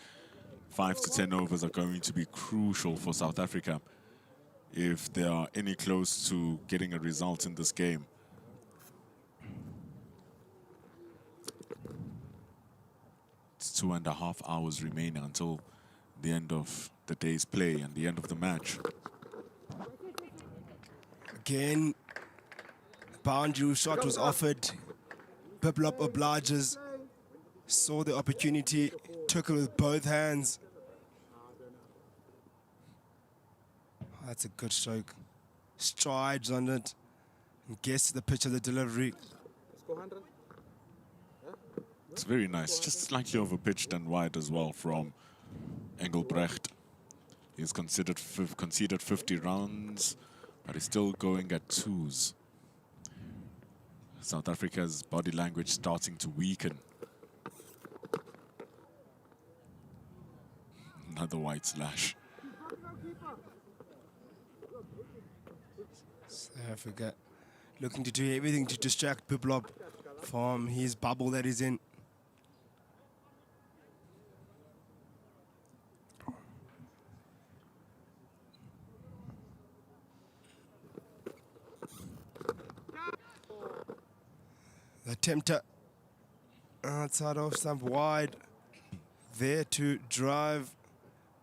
5 to 10 overs are going to be crucial for South Africa if they are any close to getting a result in this game. It's 2.5 hours remaining until the end of the day's play and the end of the match. Again, boundary shot was offered. Biplop obliges, saw the opportunity, took it with both hands. Oh, that's a good stroke. Strides on it and gets to the pitch of the delivery. It's very nice, just slightly over pitched and wide as well from Engelbrecht. He's conceded 50 runs, but he's still going at 2s. South Africa's body language starting to weaken. Another white slash. South Africa looking to do everything to distract Biplop from his bubble that he's in. The tempter outside off stump wide, there to drive.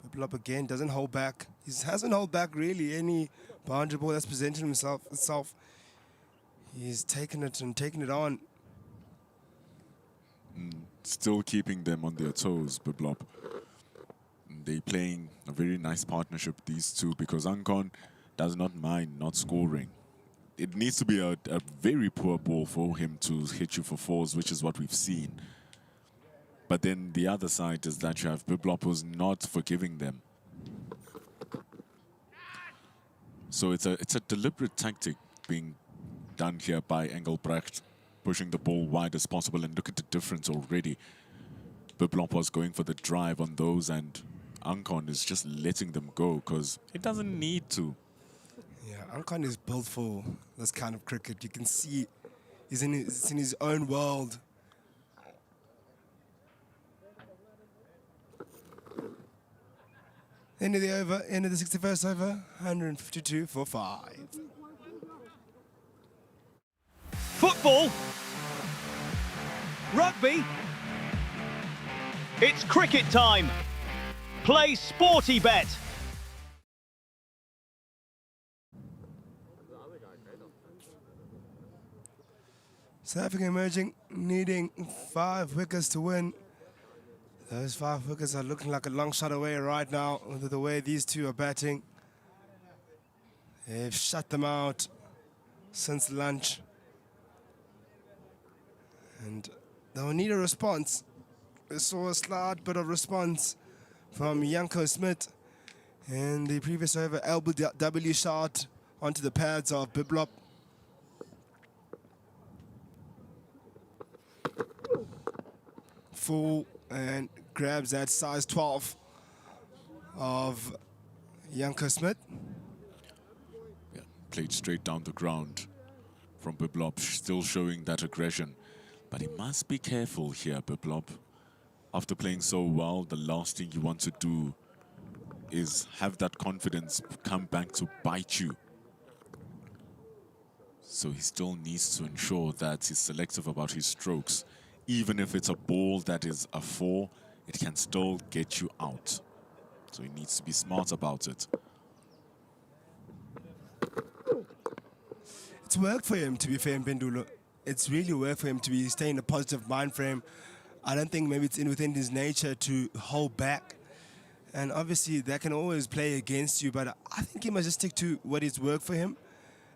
Biplop again doesn't hold back. He hasn't held back really any boundary ball that's presented itself. He's taken it and taken it on. Still keeping them on their toes, Biblop. They're playing a very nice partnership, these two, because Ankon does not mind not scoring. It needs to be a very poor ball for him to hit you for fours, which is what we've seen. But then the other side is that you have Biblop who's not forgiving them. So it's a deliberate tactic being done here by Engelbrecht, pushing the ball wide as possible, and look at the difference already. Biblop was going for the drive on those, and Ankon is just letting them go because he doesn't need to. Yeah, Ankon is built for this kind of cricket. You can see he's in his own world. End of the over, end of the 61st over, 152 for 5. Football. Rugby. It's cricket time. Play Sporty Bet. South Africa emerging, needing 5 wickets to win. Those 5 wickets are looking like a long shot away right now with the way these two are batting. They've shut them out since lunch. And they'll need a response. We saw a slight bit of response from Janko Smith in the previous over. LBW shot onto the pads of Biblop. Full and grabs that size 12 of Janko Smith. Yeah, played straight down the ground from Biblop, still showing that aggression. But he must be careful here, Biblop. After playing so well, the last thing you want to do is have that confidence come back to bite you. So he still needs to ensure that he's selective about his strokes. Even if it's a ball that is a 4, it can still get you out. So he needs to be smart about it. It's worked for him, to be fair, in Pendulo. It's really worked for him to be staying in a positive mind frame. I don't think maybe it's within his nature to hold back. And obviously that can always play against you, but I think he must just stick to what is worked for him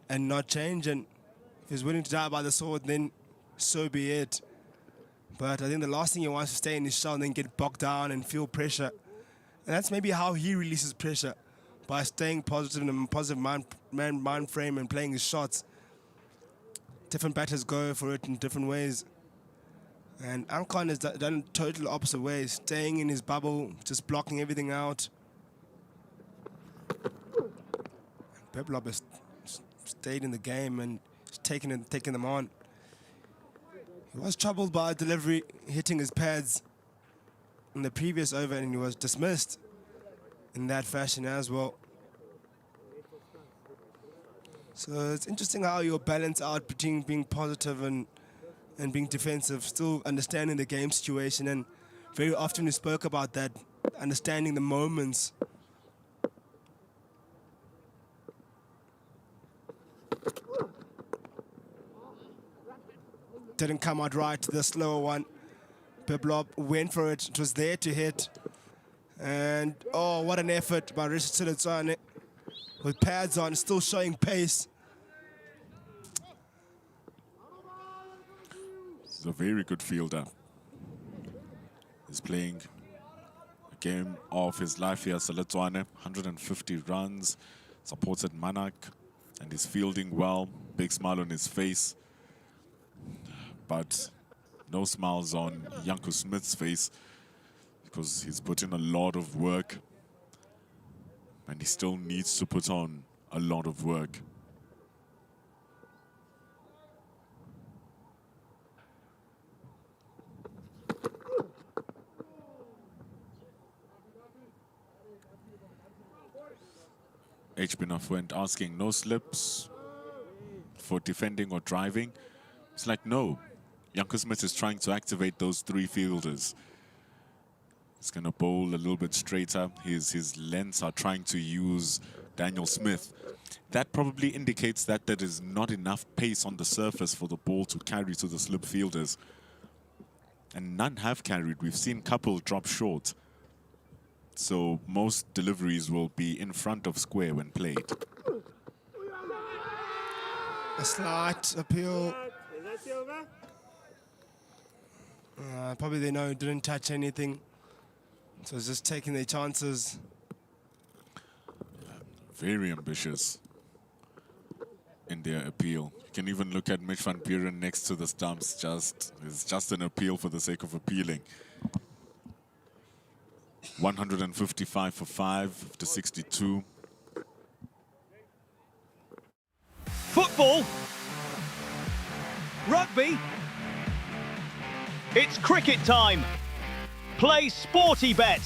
and not change. And if he's willing to die by the sword, then so be it. But I think the last thing he wants to stay in his shell and then get bogged down and feel pressure. And that's maybe how he releases pressure, by staying positive in a positive mind frame and playing his shots. Different batters go for it in different ways. And Ankon has done total opposite ways, staying in his bubble, just blocking everything out. Biblop has stayed in the game and taken them on. He was troubled by delivery, hitting his pads in the previous over, and he was dismissed in that fashion as well. So it's interesting how you'll balance out between being positive and being defensive, still understanding the game situation. And very often we spoke about that, understanding the moments. Didn't come out right, the slower one. Biblop went for it. It was there to hit. And, oh, what an effort by Richard Silitsane. With pads on, still showing pace. He's a very good fielder. He's playing a game of his life here, Silitsane. 150 runs, supported Manak, and he's fielding well. Big smile on his face. But no smiles on Janko Smith's face because he's put in a lot of work and he still needs to put on a lot of work. H. Binafwent asking, no slips for defending or driving? It's like, no. Janko Smith is trying to activate those 3 fielders. He's going to bowl a little bit straighter. His lengths are trying to use Daniel Smith. that probably indicates that there is not enough pace on the surface for the ball to carry to the slip fielders. And none have carried. We've seen couple drop short. So most deliveries will be in front of square when played. A slight appeal. Probably they know it didn't touch anything. So it's just taking their chances. Very ambitious in their appeal. You can even look at Mitch van Buren next to the stumps. It's just an appeal for the sake of appealing. 155 for 5 to 62. Football. Rugby. It's cricket time. Play Sporty Bet.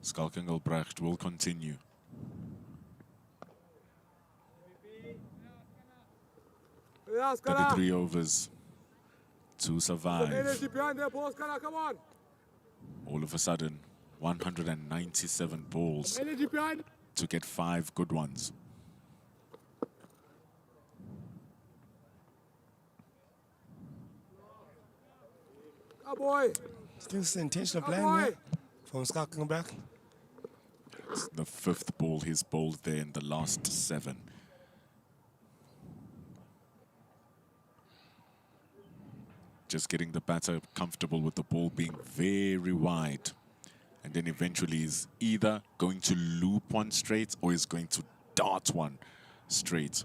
Skalkengelbrecht will continue. Ja, 33 overs to survive. Energy behind there, boys. Come on. All of a sudden, 197 balls Energy behind. to get 5 good ones. Ah, boy. Still the intentional Ah, plan boy. there from Skalkengelbrecht. It's the 5th ball he's bowled there in the last 7. Just getting the batter comfortable with the ball being very wide. And then eventually he's either going to loop one straight or he's going to dart one straight.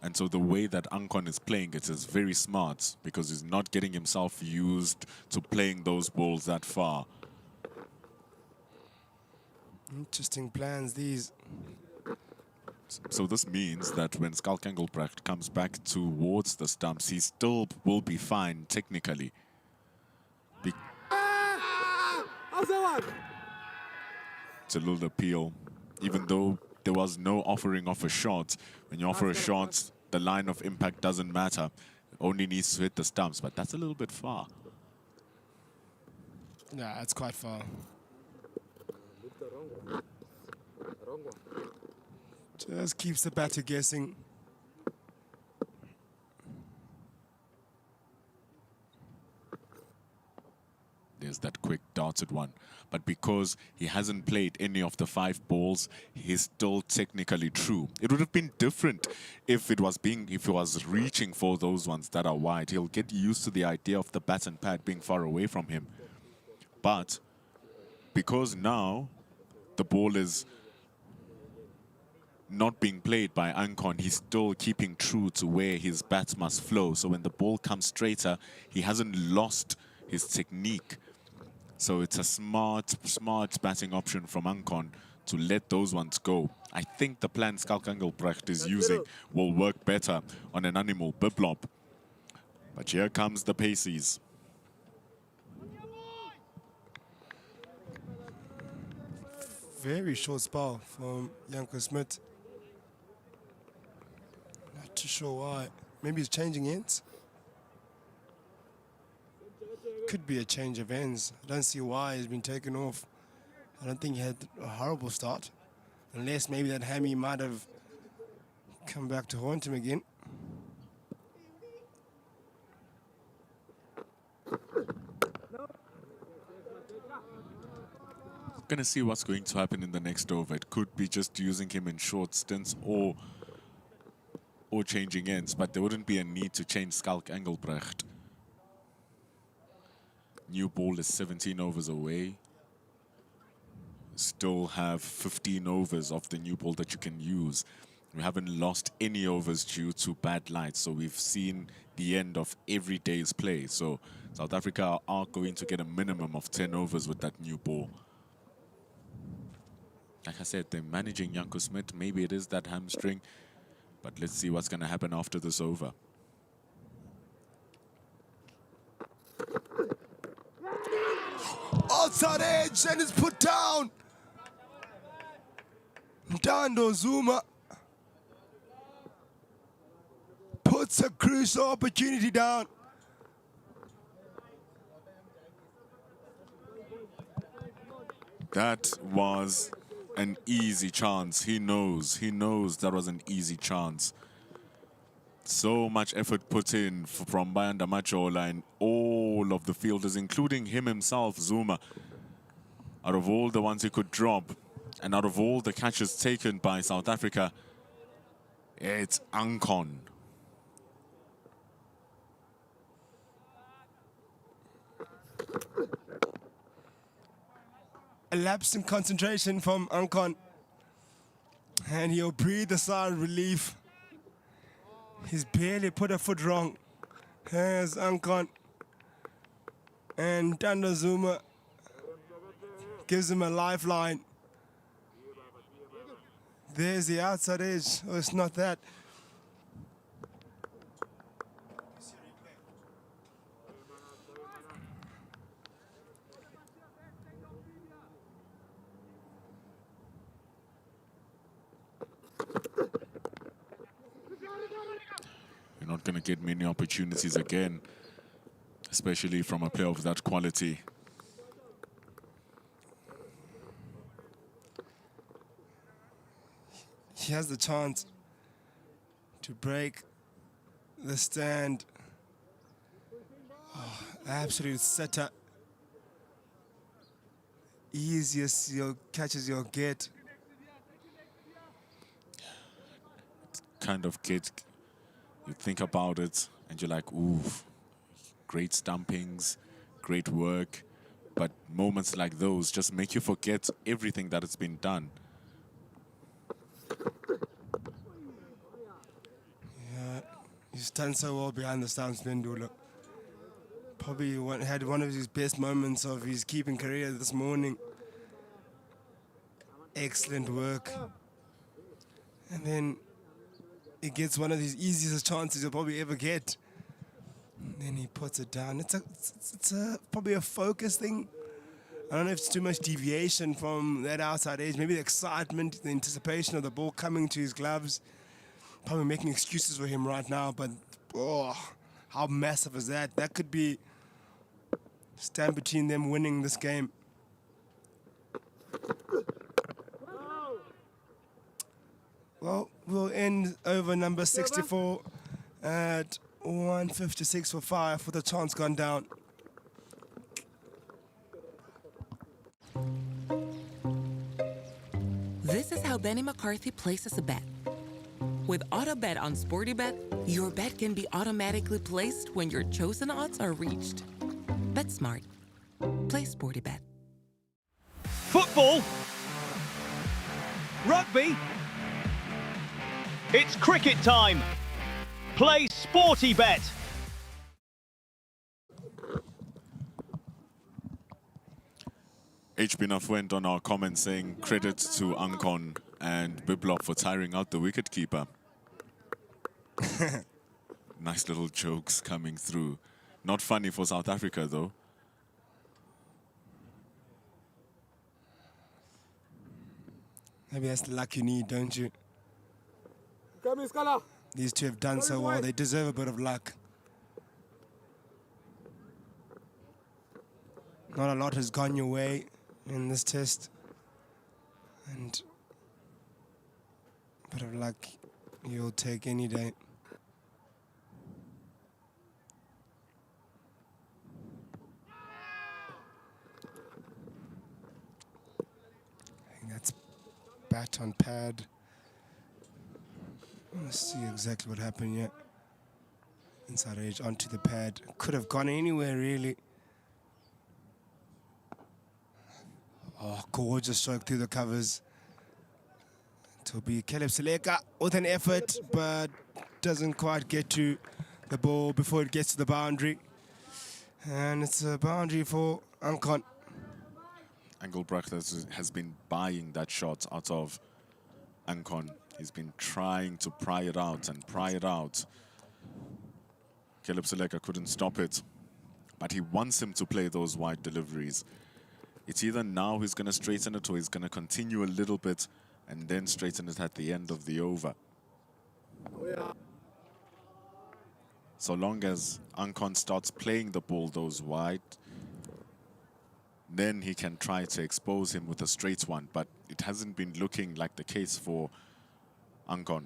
And so the way that Ankon is playing it is very smart because he's not getting himself used to playing those balls that far. Interesting plans, these. So this means that when Skalkengelbrecht comes back towards the stumps, he still will be fine technically. It's a little appeal. Even though there was no offering of a shot, when you offer a shot, the line of impact doesn't matter. It only needs to hit the stumps, but that's a little bit far. Yeah, it's quite far. Just keeps the batter guessing. There's that quick darted one. But because he hasn't played any of the 5 balls, he's still technically true. It would have been different if it was reaching for those ones that are wide. He'll get used to the idea of the bat and pad being far away from him. But because now the ball is not being played by Ankon, he's still keeping true to where his bat must flow. So when the ball comes straighter, he hasn't lost his technique. So it's a smart batting option from Ankon to let those ones go. I think the plan Skalkengelbrecht is using will work better on an animal biplop. But here comes the paces. Very short spell from Janko Smit. Not too sure why. Maybe he's changing ends. Could be a change of ends. I don't see why he's been taken off. I don't think he had a horrible start. Unless maybe that hammy might have come back to haunt him again. Going to see what's going to happen in the next over. It could be just using him in short stints or changing ends, but there wouldn't be a need to change Skalkengelbrecht. New ball is 17 overs away. Still have 15 overs of the new ball that you can use. We haven't lost any overs due to bad light, so we've seen the end of every day's play. So South Africa are going to get a minimum of 10 overs with that new ball. Like I said, they're managing Janko Smit. Maybe it is that hamstring, But let's see what's going to happen after this over. Outside edge, and it's put down. Dando Zuma puts a crucial opportunity down. That was an easy chance. He knows that was an easy chance. So much effort put in from Bayanda Machola and all of the fielders, including him himself, Zuma. Out of all the ones he could drop, and out of all the catches taken by South Africa, it's Ankon. A lapse in concentration from Ankon. And he'll breathe a sigh of relief. He's barely put a foot wrong. Here's Ankon. And Dando Zuma gives him a lifeline. There's the outside edge. Oh, it's not that. You're not going to get many opportunities again, especially from a player of that quality. He has the chance to break the stand. Oh, absolute setter. Easiest catches you'll get. Kind of kid, you think about it and you're like, ooh, great stumpings, great work. But moments like those just make you forget everything that has been done. Yeah, he's done so well behind the stumps, Bendula. Probably had one of his best moments of his keeping career this morning. Excellent work. And then he gets one of his easiest chances he'll probably ever get. And then he puts it down. It's probably a focus thing. I don't know if it's too much deviation from that outside edge. Maybe the excitement, the anticipation of the ball coming to his gloves. Probably making excuses for him right now, but oh, how massive is that? That could be stand between them winning this game. Well, we'll end over number 64 at 156 for 5 with a chance gone down. This is how Benny McCarthy places a bet. With AutoBet on SportyBet, your bet can be automatically placed when your chosen odds are reached. Bet smart. Play SportyBet. Football. Rugby. It's cricket time. Play SportyBet. HB Nuff went on our comments saying credit to Ankon and Biblop for tiring out the wicketkeeper. Nice little jokes coming through. Not funny for South Africa, though. Maybe that's the luck you need, don't you? These two have done so well. They deserve a bit of luck. Not a lot has gone your way in this test. And a bit of luck you'll take any day. I think that's bat on pad. Let's see exactly what happened yet. Inside edge onto the pad. Could have gone anywhere, really. Oh, gorgeous stroke through the covers. It'll be Caleb Seleka with an effort, but doesn't quite get to the ball before it gets to the boundary. And it's a boundary for Ankon. Engelbrecht has been buying that shot out of Ankon. He's been trying to pry it out and pry it out. Caleb Seleka couldn't stop it, but he wants him to play those wide deliveries. It's either now he's going to straighten it or he's going to continue a little bit and then straighten it at the end of the over. So long as Ankon starts playing the ball those wide, then he can try to expose him with a straight one, but it hasn't been looking like the case for Ankon.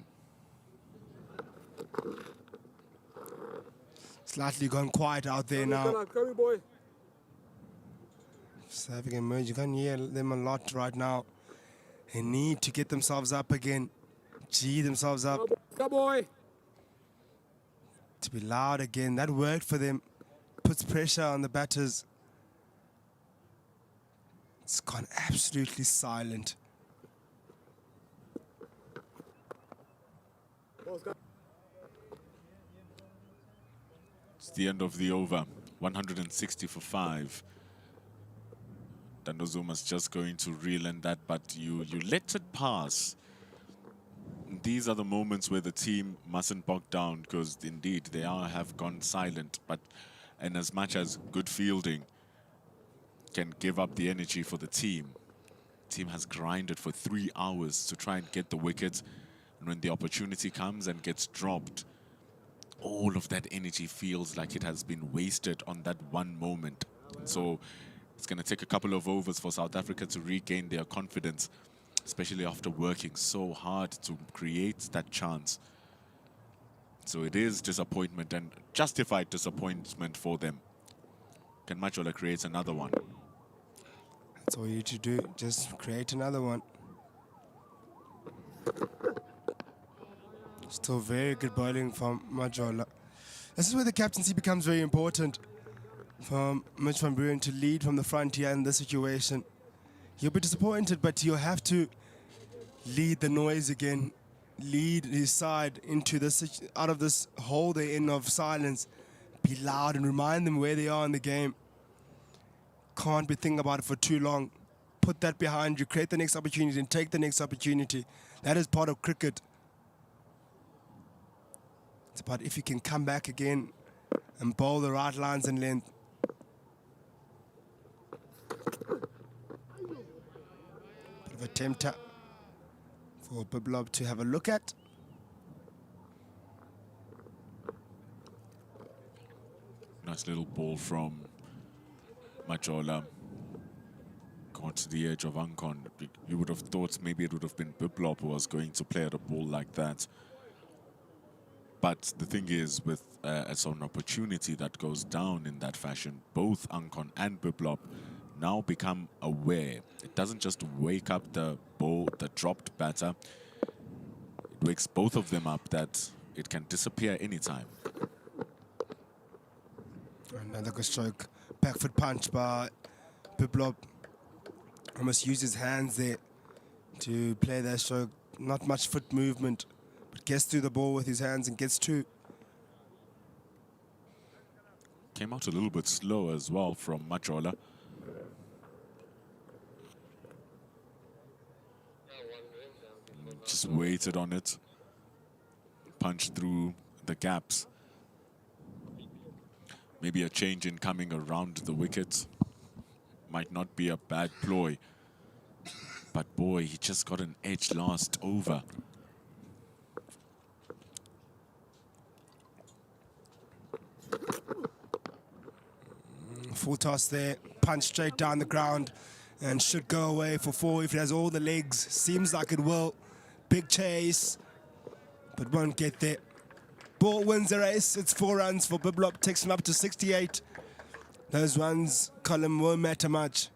Slightly gone quiet out there now. Come boy. Just having a merge. You can't hear them a lot right now. They need to get themselves up again. G themselves up. Come boy. To be loud again. That worked for them. Puts pressure on the batters. It's gone absolutely silent. It's the end of the over. 160 for 5. Dandozuma's just going to reel in that, but you let it pass. These are the moments where the team mustn't bog down, because indeed they have gone silent. But and as much as good fielding can give up the energy for the team has grinded for 3 hours to try and get the wickets, and when the opportunity comes and gets dropped, all of that energy feels like it has been wasted on that one moment. And so it's going to take a couple of overs for South Africa to regain their confidence, especially after working so hard to create that chance. So it is disappointment, and justified disappointment for them. Can Majola create another one? That's all you need to do. Just create another one. Still very good bowling from Majola. This is where the captaincy becomes very important for Mitch van Buren to lead from the front here in this situation. He'll be disappointed, but he'll have to lead the noise again, lead his side into this, out of this hole they're in of silence. Be loud and remind them where they are in the game. Can't be thinking about it for too long. Put that behind you, create the next opportunity and take the next opportunity. That is part of cricket. It's about if you can come back again and bowl the right lines and length. Bit of a tempter for Biblob to have a look at. Nice little ball from Majola. Gone to the edge of Ankon. You would have thought maybe it would have been Biblob who was going to play at a ball like that. But the thing is, with as an opportunity that goes down in that fashion, both Ankon and Biblob now become aware. It doesn't just wake up the ball, the dropped batter. It wakes both of them up that it can disappear anytime. Another good stroke. Back foot punch by Biblob. Almost used his hands there to play that stroke. Not much foot movement, but gets through the ball with his hands and gets through. Came out a little bit slow as well from Majola. Just waited on it. Punched through the gaps. Maybe a change in coming around the wicket. Might not be a bad ploy. But boy, he just got an edge last over. Full toss there, punch straight down the ground and should go away for 4 if it has all the legs. Seems like it will. Big chase, but won't get there. Ball wins the race. It's 4 runs for Biblob, takes him up to 68. Those runs column won't matter much.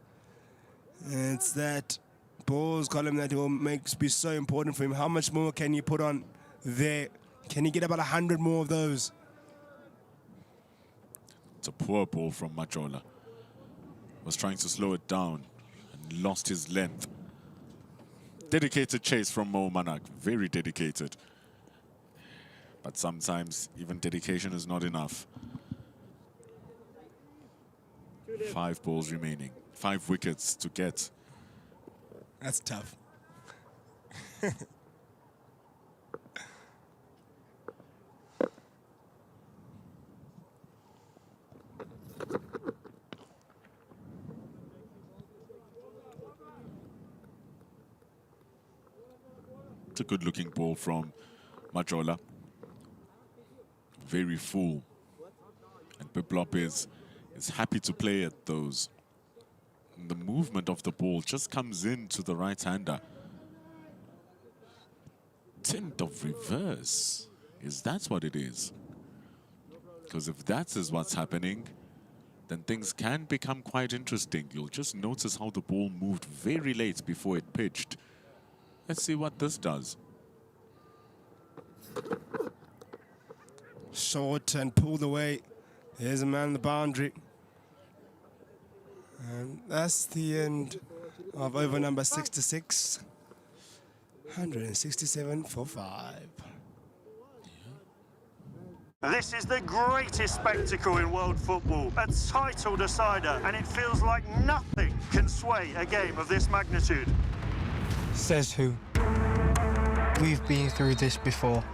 It's that balls column that will be so important for him. How much more can you put on there? Can he get about 100 more of those? It's a poor ball from Majola. Was trying to slow it down and lost his length. Dedicated chase from Mo Manak, very dedicated. But sometimes even dedication is not enough. 5 balls remaining, 5 wickets to get. That's tough. It's a good-looking ball from Majola. Very full. And Biplop is happy to play at those. And the movement of the ball just comes into the right-hander. Tint of reverse. Is that what it is? Because if that is what's happening, then things can become quite interesting. You'll just notice how the ball moved very late before it pitched. Let's see what this does. Short and pulled away. Here's a man on the boundary. And that's the end of over number 66. 167 for 5. This is the greatest spectacle in world football, a title decider, and it feels like nothing can sway a game of this magnitude. Says who? We've been through this before.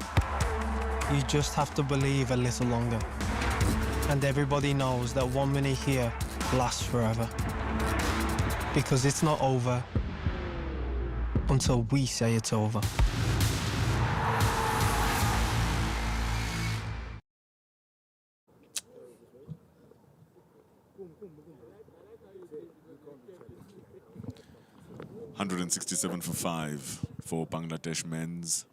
You just have to believe a little longer. And everybody knows that 1 minute here lasts forever. Because it's not over until we say it's over. $167 for 5 for Bangladesh men's.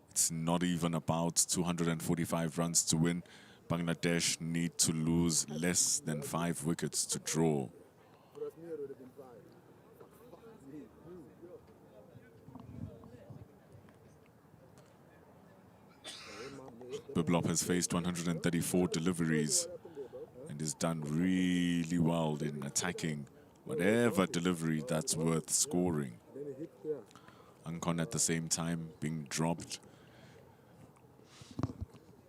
It's not even about 245 runs to win. Bangladesh need to lose less than 5 wickets to draw. Biplop has faced 134 deliveries and has done really well in attacking whatever delivery that's worth scoring. Ankon at the same time being dropped.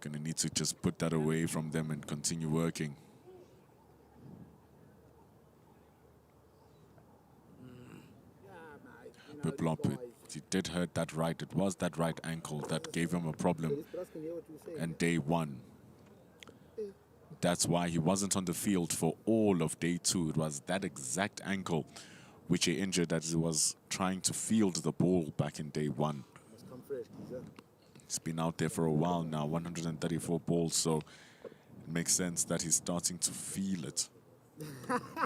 Gonna need to just put that away from them and continue working. Biplop, he did hurt that right. It was that right ankle that gave him a problem in day 1. That's why he wasn't on the field for all of day 2. It was that exact ankle which he injured as he was trying to field the ball back in day 1. He's been out there for a while now, 134 balls, so it makes sense that he's starting to feel it.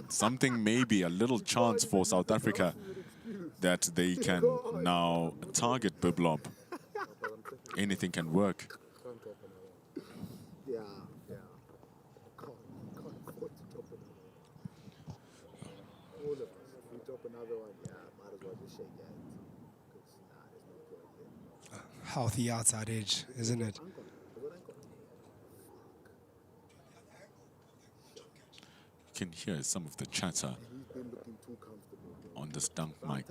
Something maybe a little chance for South Africa that they can now target Biplop. Anything can work. Healthy outside edge, isn't it? You can hear some of the chatter on the stump mic.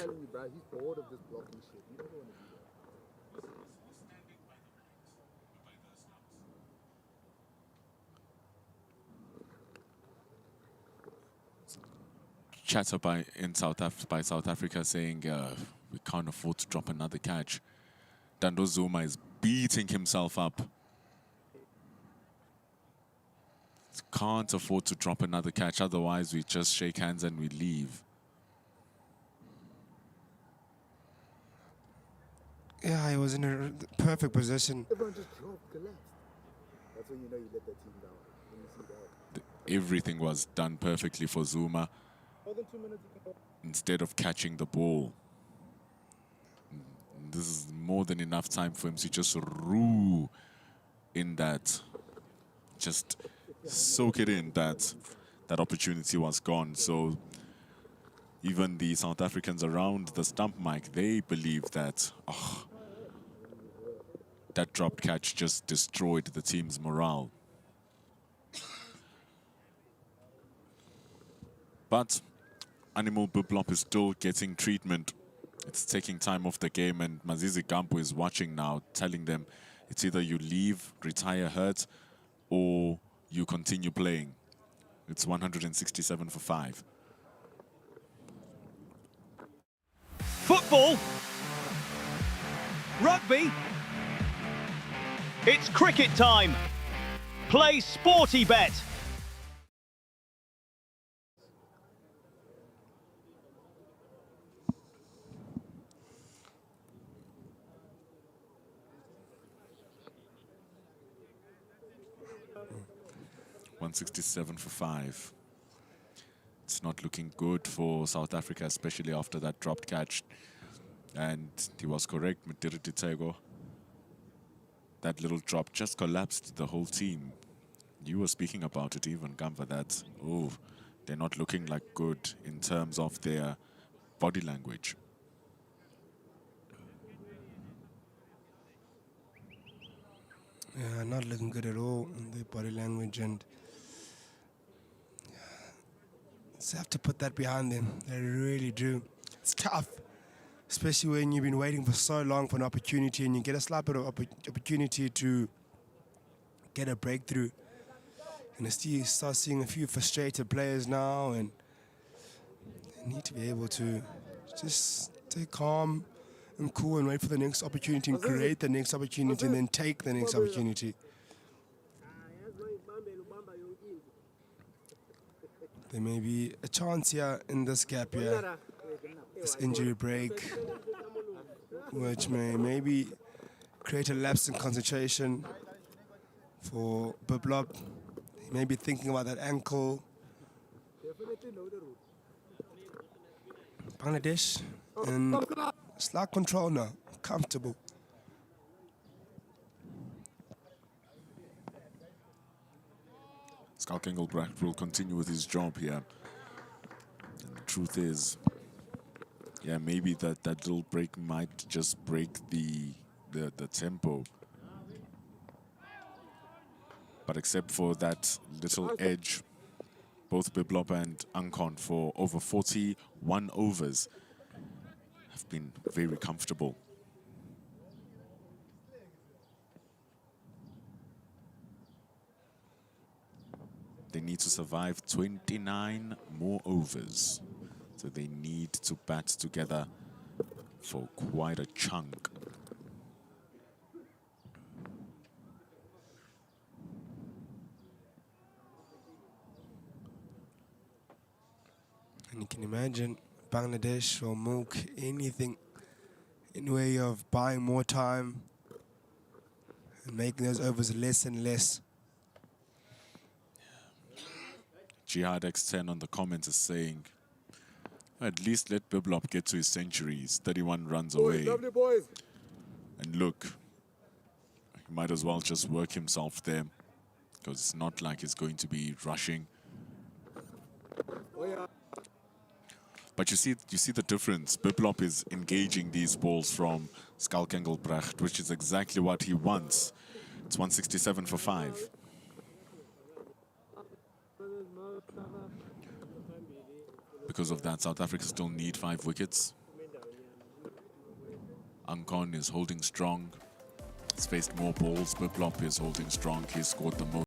Chatter by South Africa saying we can't afford to drop another catch. Dando Zuma is beating himself up. Can't afford to drop another catch, otherwise we just shake hands and we leave. Yeah, he was in a perfect position. Everyone just dropped, collapsed. That's when you know you let that team down. When you see that. Everything was done perfectly for Zuma. More than 2 minutes. Instead of catching the ball. This is more than enough time for him to just rue in that. Just soak it in that that opportunity was gone. So even the South Africans around the stump mic, they believe that that dropped catch just destroyed the team's morale. But Animal Biplop is still getting treatment. It's taking time off the game, and Mazizi Gampo is watching now, telling them it's either you leave, retire hurt, or you continue playing. It's 167 for 5. Football. Rugby. It's cricket time. Play Sporty Bet. 167 for 5. It's not looking good for South Africa, especially after that dropped catch. And he was correct, Mtiriti Tego. That little drop just collapsed the whole team. You were speaking about it even, Gamva, that, oh, they're not looking like good in terms of their body language. Yeah, not looking good at all in their body language, and just have to put that behind them. They really do. It's tough, especially when you've been waiting for so long for an opportunity and you get a slight bit of opportunity to get a breakthrough. And you start seeing a few frustrated players now, and they need to be able to just stay calm and cool and wait for the next opportunity and create the next opportunity and then take the next opportunity. There may be a chance here in this gap here, this injury break, which may maybe create a lapse in concentration for Biblop. He may be thinking about that ankle. Bangladesh in slight control now, comfortable. Skalk Engelbrecht will continue with his job here. And the truth is, yeah, maybe that little break might just break the tempo. But except for that little edge, both Biblop and Ankon for over 41 overs have been very comfortable. They need to survive 29 more overs. So they need to bat together for quite a chunk. And you can imagine Bangladesh will milk anything in way of buying more time and making those overs less and less. Jihad X10 on the comments is saying, at least let Biblop get to his century. He's 31 runs away. Lovely boys. And look, he might as well just work himself there, because it's not like he's going to be rushing. Oh, yeah. But you see the difference. Biblop is engaging these balls from Skalk Engelbrecht, which is exactly what he wants. It's 167 for 5. Because of that, South Africa still need 5 wickets. Ankon is holding strong. He's faced more balls. Biblop is holding strong. He's scored the most.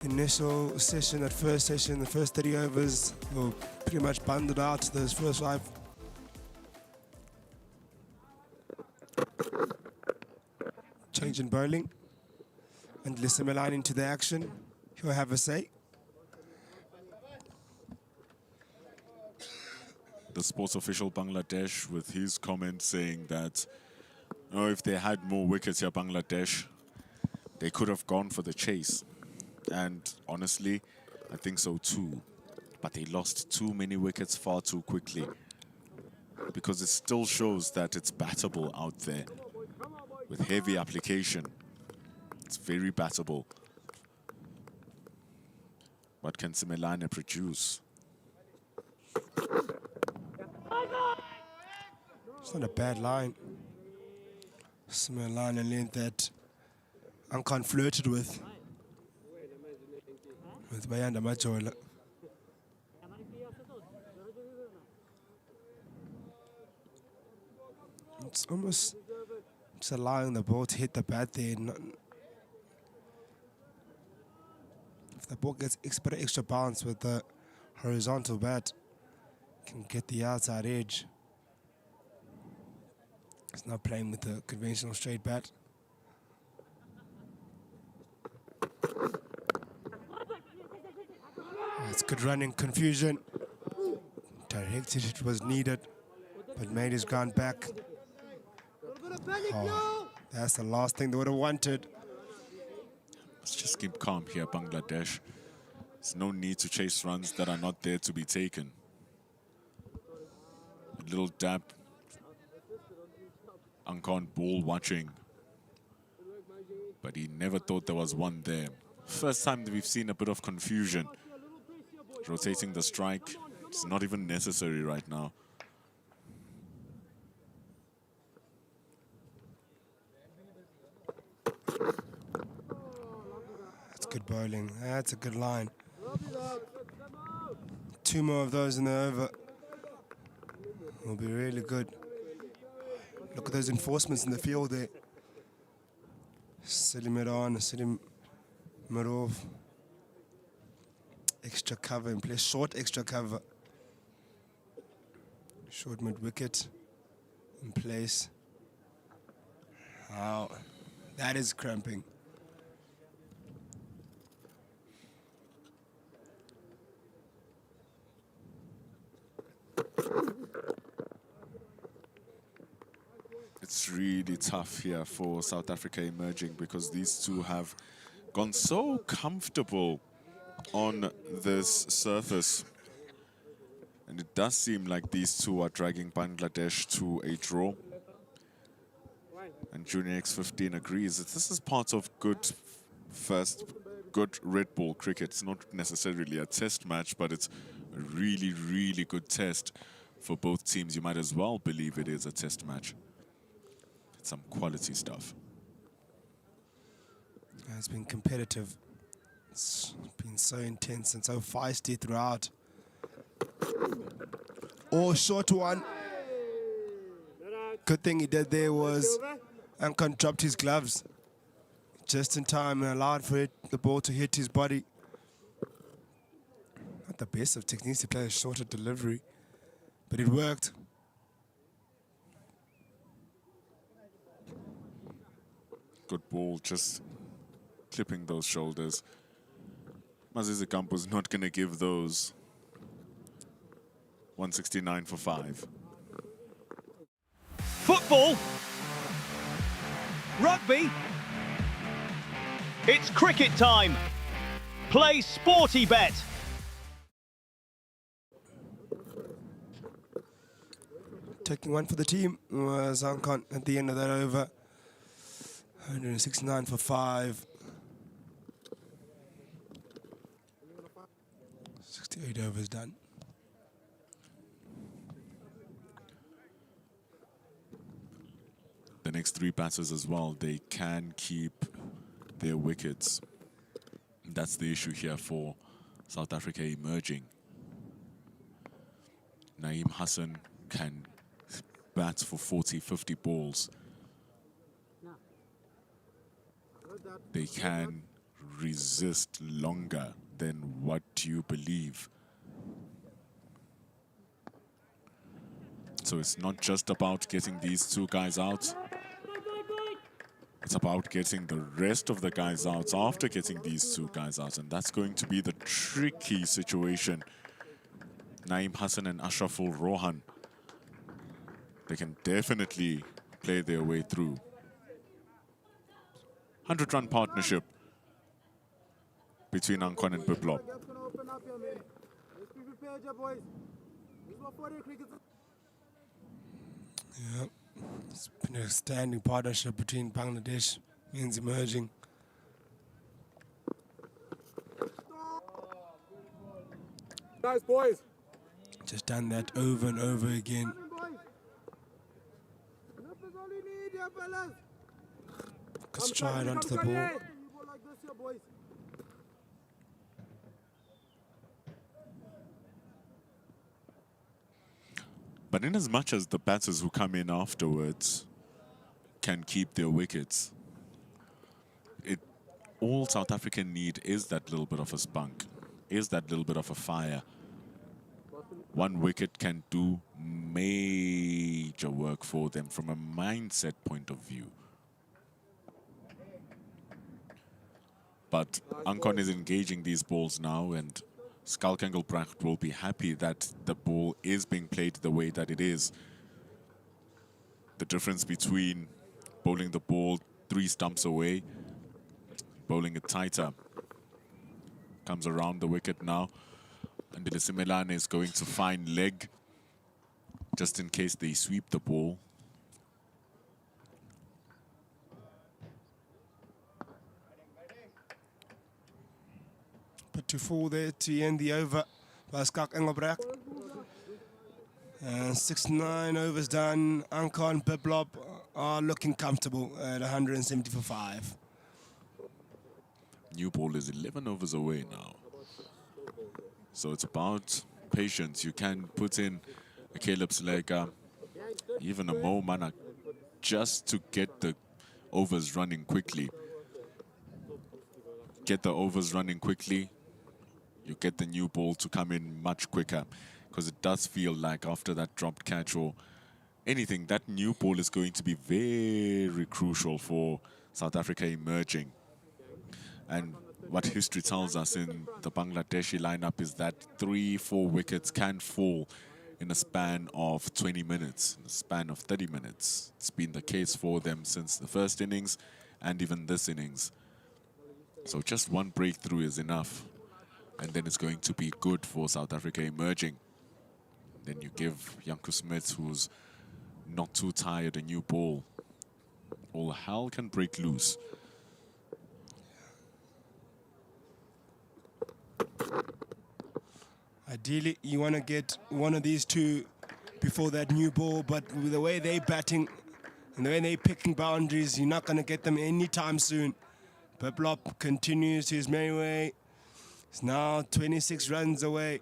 Initial session, the first 30 overs were pretty much bundled out those first 5. Change in bowling. And listen Milan into the action. He'll have a say. The sports official Bangladesh with his comment saying that, oh, if they had more wickets here, Bangladesh, they could have gone for the chase. And honestly, I think so too. But they lost too many wickets far too quickly. Because it still shows that it's battable out there. With heavy application, it's very battable. What can Simelane produce? It's not a bad line. Simelane and length that Ankon flirted with Bayanda Majola. It's almost just allowing the ball to hit the bat there. If the ball gets extra bounce with the horizontal bat, can get the outside edge. It's not playing with the conventional straight bat. It's good running, confusion. Directed it was needed, but made his ground back. Oh, that's the last thing they would have wanted. Let's just keep calm here, Bangladesh. There's no need to chase runs that are not there to be taken. A little dab. Ankon ball watching. But he never thought there was one there. First time that we've seen a bit of confusion. Rotating the strike. It's not even necessary right now. That's good bowling. That's a good line. 2 more of those in the over. Will be really good. Look at those enforcements in the field there. Selim it on, Selim it off. Extra cover in place, short extra cover. Short mid wicket in place. Wow, that is cramping. It's really tough here for South Africa emerging because these two have gone so comfortable on this surface. And it does seem like these two are dragging Bangladesh to a draw. And Junior X15 agrees that this is part of good red ball cricket. It's not necessarily a test match, but it's a really, really good test for both teams. You might as well believe it is a test match. It's some quality stuff. It's been competitive. It's been so intense and so feisty throughout. Oh, short one. Good thing he did there was Ankon dropped his gloves just in time and allowed for the ball to hit his body. Not the best of techniques to play a shorter delivery, but it worked. Good ball, just clipping those shoulders. Mazizi Kampo's not going to give those. 169 for 5. Football. Rugby. It's cricket time. Play Sporty Bet. Taking one for the team was Ankon at the end of that over. 169 for 5. 68 overs done. The next 3 batters as well, they can keep their wickets. That's the issue here for South Africa emerging. Naeem Hassan can bat for 40, 50 balls. They can resist longer than what you believe. So it's not just about getting these 2 guys out. It's about getting the rest of the guys out after getting these 2 guys out. And that's going to be the tricky situation. Naeem Hassan and Ashraful Rohan, they can definitely play their way through. 100-run partnership between Ankon and Biplop. Yeah, it's been a standing partnership between Bangladesh and emerging. Nice, boys. Just done that over and over again. Good stride onto the ball. But in as much as the batters who come in afterwards can keep their wickets, all South Africa need is that little bit of a spunk, is that little bit of a fire. One wicket can do major work for them from a mindset point of view. But Ankon is engaging these balls now, and Skalkengelbracht will be happy that the ball is being played the way that it is. The difference between bowling the ball 3 stumps away, bowling it tighter. Comes around the wicket now. And Simelane is going to find leg just in case they sweep the ball. But to fall there to end the over by Skalkengelbracht. And 6-9 overs done. Ankon, Biblop are looking comfortable at 170 for 5. New ball is 11 overs away now. So it's about patience. You can put in a Caleb Slaker, even a Mo Mana, just to get the overs running quickly. Get the overs running quickly, you get the new ball to come in much quicker, because it does feel like after that dropped catch or anything, that new ball is going to be very crucial for South Africa emerging. And what history tells us in the Bangladeshi lineup is that 3-4 wickets can fall in a span of 20 minutes, in a span of 30 minutes. It's been the case for them since the first innings and even this innings. So just one breakthrough is enough, and then it's going to be good for South Africa emerging. Then you give Janko Smith, who's not too tired, a new ball. All hell can break loose. Ideally, you want to get one of these two before that new ball, but with the way they're batting and the way they're picking boundaries, you're not going to get them anytime soon. Biblop continues his merry way. He's now 26 runs away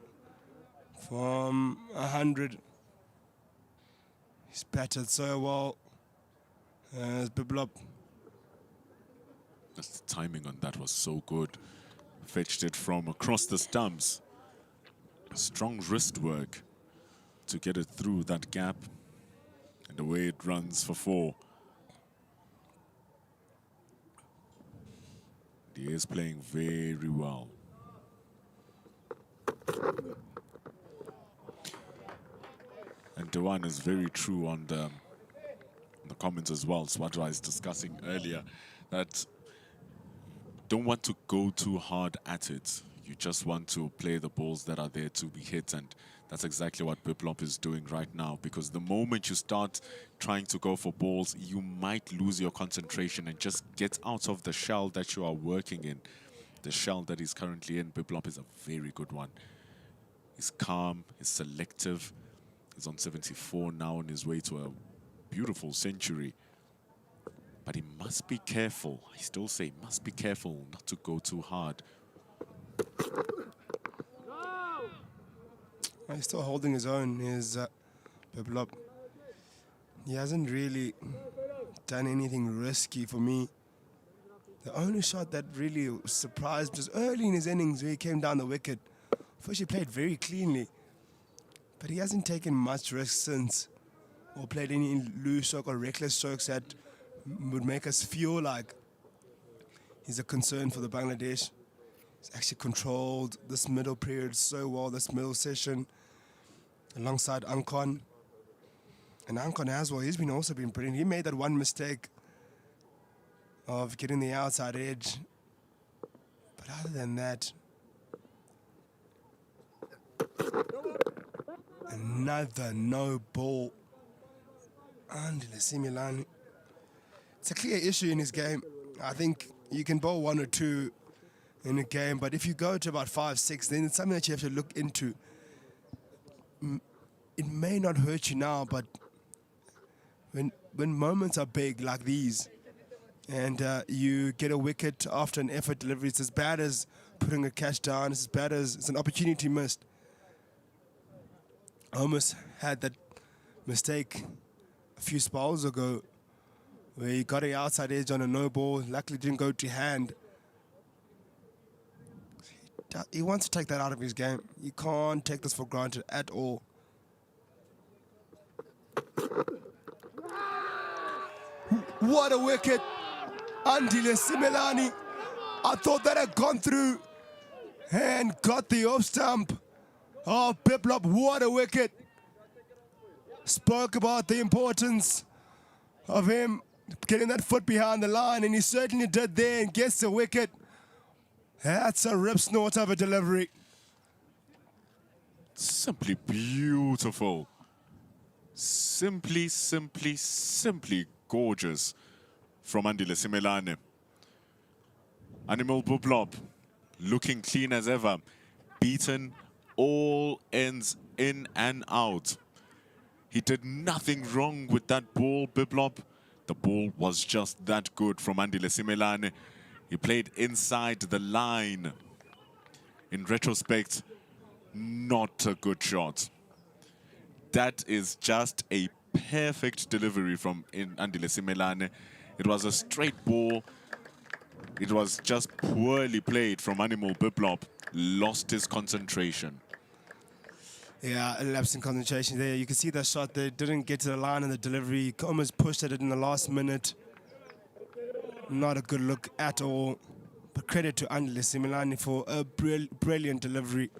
from 100. He's batted so well as Biblop. The timing on that was so good. Fetched it from across the stumps. Strong wrist work to get it through that gap, and the way it runs for 4. He is playing very well. And Dewan is very true on the comments as well. So what I was discussing earlier, that don't want to go too hard at it. You just want to play the balls that are there to be hit, and that's exactly what Biblop is doing right now, because the moment you start trying to go for balls, you might lose your concentration and just get out of the shell that you are working in. The shell that he's currently in, Biblop is a very good one. He's calm, he's selective. He's on 74 now on his way to a beautiful century. But he must be careful. I still say must be careful not to go too hard. He's still holding his own, is Biblop. He hasn't really done anything risky for me. The only shot that really surprised was early in his innings where he came down the wicket. First, he played very cleanly, but he hasn't taken much risk since, or played any loose stroke or reckless strokes that would make us feel like he's a concern for the Bangladesh. He's actually controlled this middle period so well, this middle session, alongside Ankon. And Ankon as well, he's also been brilliant. He made that one mistake of getting the outside edge. But other than that, another no ball. Andile Simelane. It's a clear issue in his game. I think you can bowl 1 or 2 in a game, but if you go to about 5, 6, then it's something that you have to look into. It may not hurt you now, but when moments are big like these, and you get a wicket after an effort delivery, it's as bad as putting a catch down. It's as bad as it's an opportunity missed. I almost had that mistake a few spells ago, where he got an outside edge on a no ball. Luckily, didn't go to hand. he wants to take that out of his game. You can't take this for granted at all. What a wicket. Andile Simelane. I thought that had gone through and got the off stump. Oh, Biplop, what a wicket. Spoke about the importance of him getting that foot behind the line, and he certainly did there and gets the wicket. That's a rip snort of a delivery. Simply beautiful. Simply gorgeous from Andile Simelane. Animal Biplop looking clean as ever. Beaten all ends in and out. He did nothing wrong with that ball, Biplop. The ball was just that good from Andile Simelane. He played inside the line. In retrospect, not a good shot. That is just a perfect delivery from Andile Simelane. It was a straight ball. It was just poorly played from Animal Biplop. Lost his concentration. Yeah, a lapse in concentration there. You can see that shot there didn't get to the line and the delivery. Almost pushed at it in the last minute. Not a good look at all. But credit to Andile Simelane for a brilliant delivery.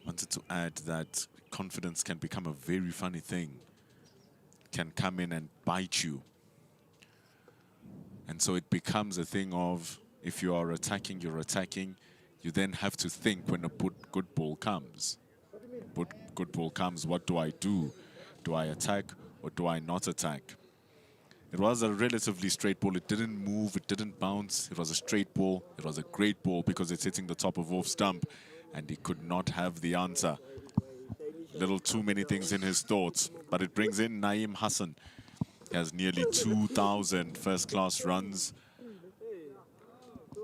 Wanted to add that confidence can become a very funny thing. Can come in and bite you. And so it becomes a thing of, if you are attacking, you're attacking. You then have to think when a good ball comes. Good ball comes, what do I do? Do I attack or do I not attack? It was a relatively straight ball. It didn't move, it didn't bounce. It was a straight ball. It was a great ball because it's hitting the top of off stump, and he could not have the answer. Little too many things in his thoughts, but it brings in Naeem Hassan. He has nearly 2,000 first-class runs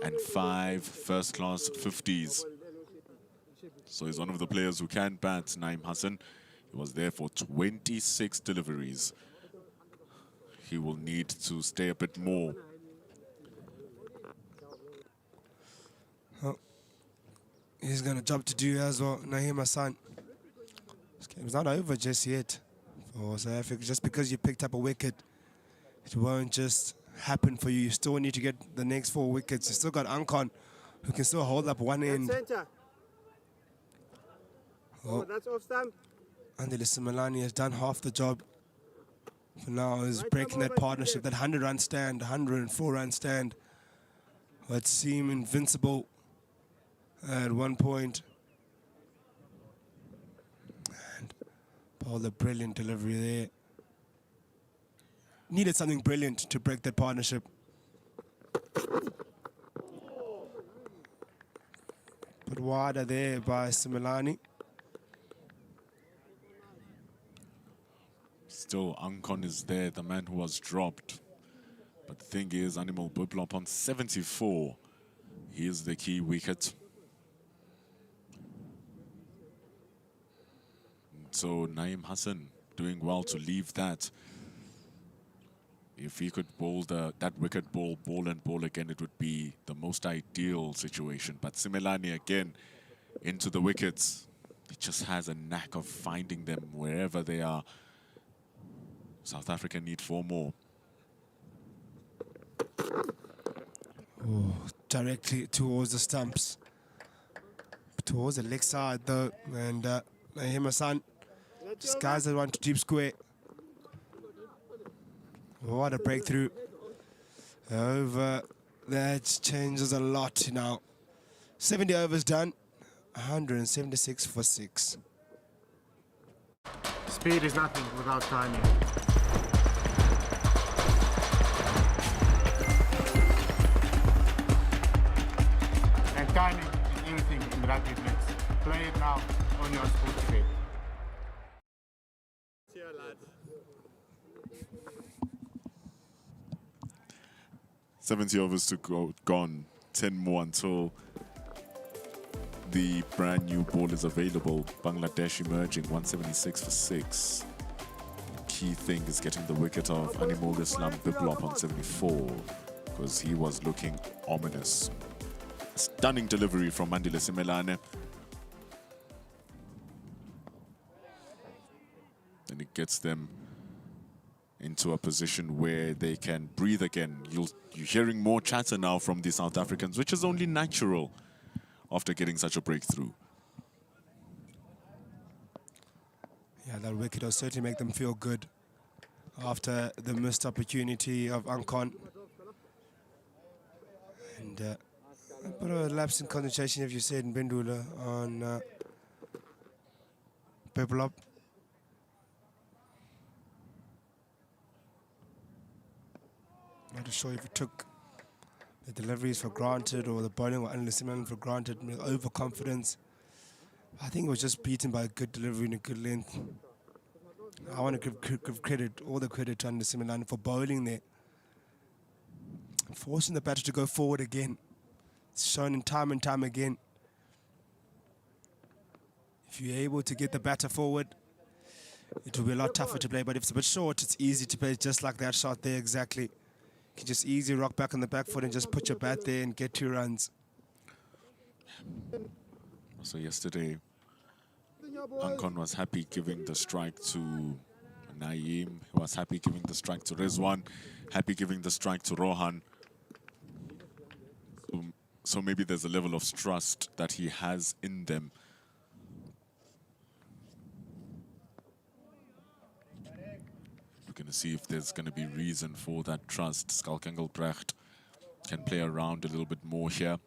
and 5 first-class 50s. So he's one of the players who can bat, Naeem Hassan. He was there for 26 deliveries. He will need to stay a bit more. Oh, he's got a job to do as well, Naeem Hassan. This game's not over just yet for South Africa. Just because you picked up a wicket, it won't just happen for you. You still need to get the next 4 wickets. You still got Ankon, who can still hold up one end. Center. Oh, that's off stump. Andile Simelane has done half the job. For now, is breaking that partnership, that 100-run stand, 104-run stand. It seemed invincible at one point. And Paul, a brilliant delivery there. Needed something brilliant to break that partnership. But wider there by Simelane. Still, Ankon is there, the man who was dropped. But the thing is, Animal Biplop on 74. He is the key wicket. So Naeem Hassan doing well to leave that. If he could bowl that wicket ball and ball again, it would be the most ideal situation. But Simelane again into the wickets. He just has a knack of finding them wherever they are. South Africa need 4 more. Oh, directly towards the stumps. Towards the leg side though. And Naeem Hassan just guys that want to deep square. What a breakthrough. Over. That changes a lot now. 70 overs done. 176 for 6. Speed is nothing without timing. And timing is everything in rugby blitz. Play it now on your sports day. 70 overs to go, gone. 10 more until the brand new ball is available. Bangladesh emerging 176 for 6. Key thing is getting the wicket of Animal Islam Biplop on 74, because he was looking ominous. Stunning delivery from Mandile Simelane. And it gets them into a position where they can breathe again. You're hearing more chatter now from the South Africans, which is only natural after getting such a breakthrough. Yeah, that wicket will certainly make them feel good after the missed opportunity of Ankon. And a bit of a lapse in concentration, if you said, in Bendula on Pepelop. Not sure if he took the deliveries for granted or the bowling or unlistened for granted with overconfidence. I think it was just beaten by a good delivery and a good length. I want to give credit, all the credit to Andy Simelane for bowling there. Forcing the batter to go forward again. It's shown in time and time again. If you're able to get the batter forward, it will be a lot tougher to play. But if it's a bit short, it's easy to play just like that shot there exactly. You can just easily rock back on the back foot and just put your bat there and get 2 runs. So yesterday, Ankon was happy giving the strike to Naeem. He was happy giving the strike to Rizwan. Happy giving the strike to Rohan. So maybe there's a level of trust that he has in them. We're going to see if there's going to be reason for that trust. Skalkengelbrecht can play around a little bit more here.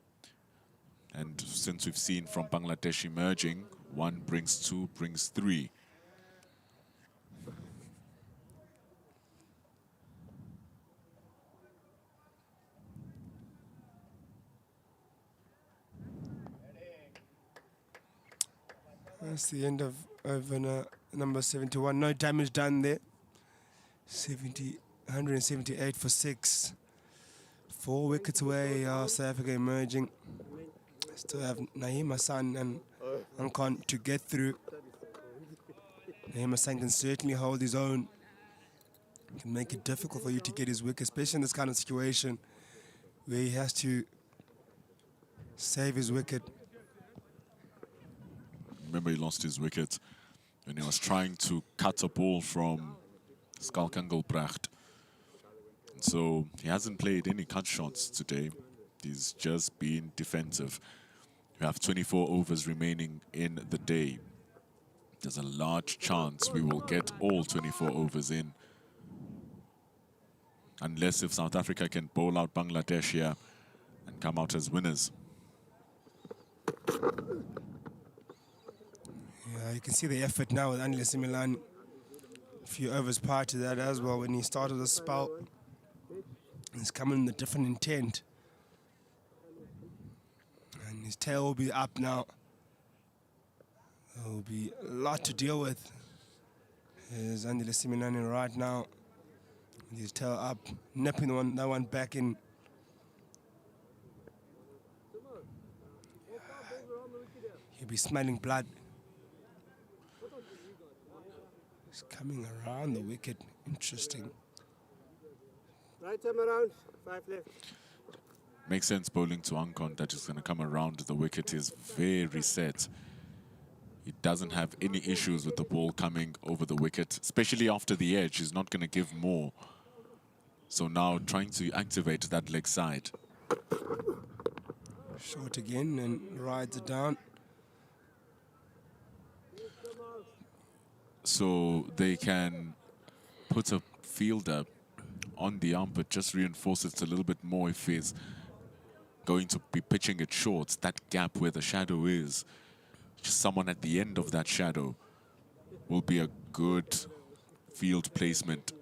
And since we've seen from Bangladesh emerging, 1 brings 2, brings 3. That's the end of over number 71. No damage done there. 178 for 6. 4 wickets away. South Africa emerging. Still have Naeem Hassan and Ankon to get through. Naeem Hassan can certainly hold his own. Can make it difficult for you to get his wicket, especially in this kind of situation where he has to save his wicket. Remember, he lost his wicket when he was trying to cut a ball from Skalkengelbrecht. So he hasn't played any cut shots today. He's just been defensive. We have 24 overs remaining in the day. There's a large chance we will get all 24 overs in. Unless if South Africa can bowl out Bangladesh here and come out as winners. Yeah, you can see the effort now with Andy Simelane. A few overs prior to that as well when he started the spell. He's coming with a different intent. And his tail will be up now. There will be a lot to deal with. Here's Andy Simelane right now. With his tail up, nipping that one back in. He'll be smelling blood. He's coming around the wicket. Interesting. Right time around, 5 left. Makes sense bowling to Ankon that is going to come around. The wicket is very set. He doesn't have any issues with the ball coming over the wicket, especially after the edge. He's not going to give more. So now trying to activate that leg side. Short again and rides it down. So they can put a fielder on the arm, but just reinforce it a little bit more if he's going to be pitching it short. That gap where the shadow is, just someone at the end of that shadow will be a good field placement.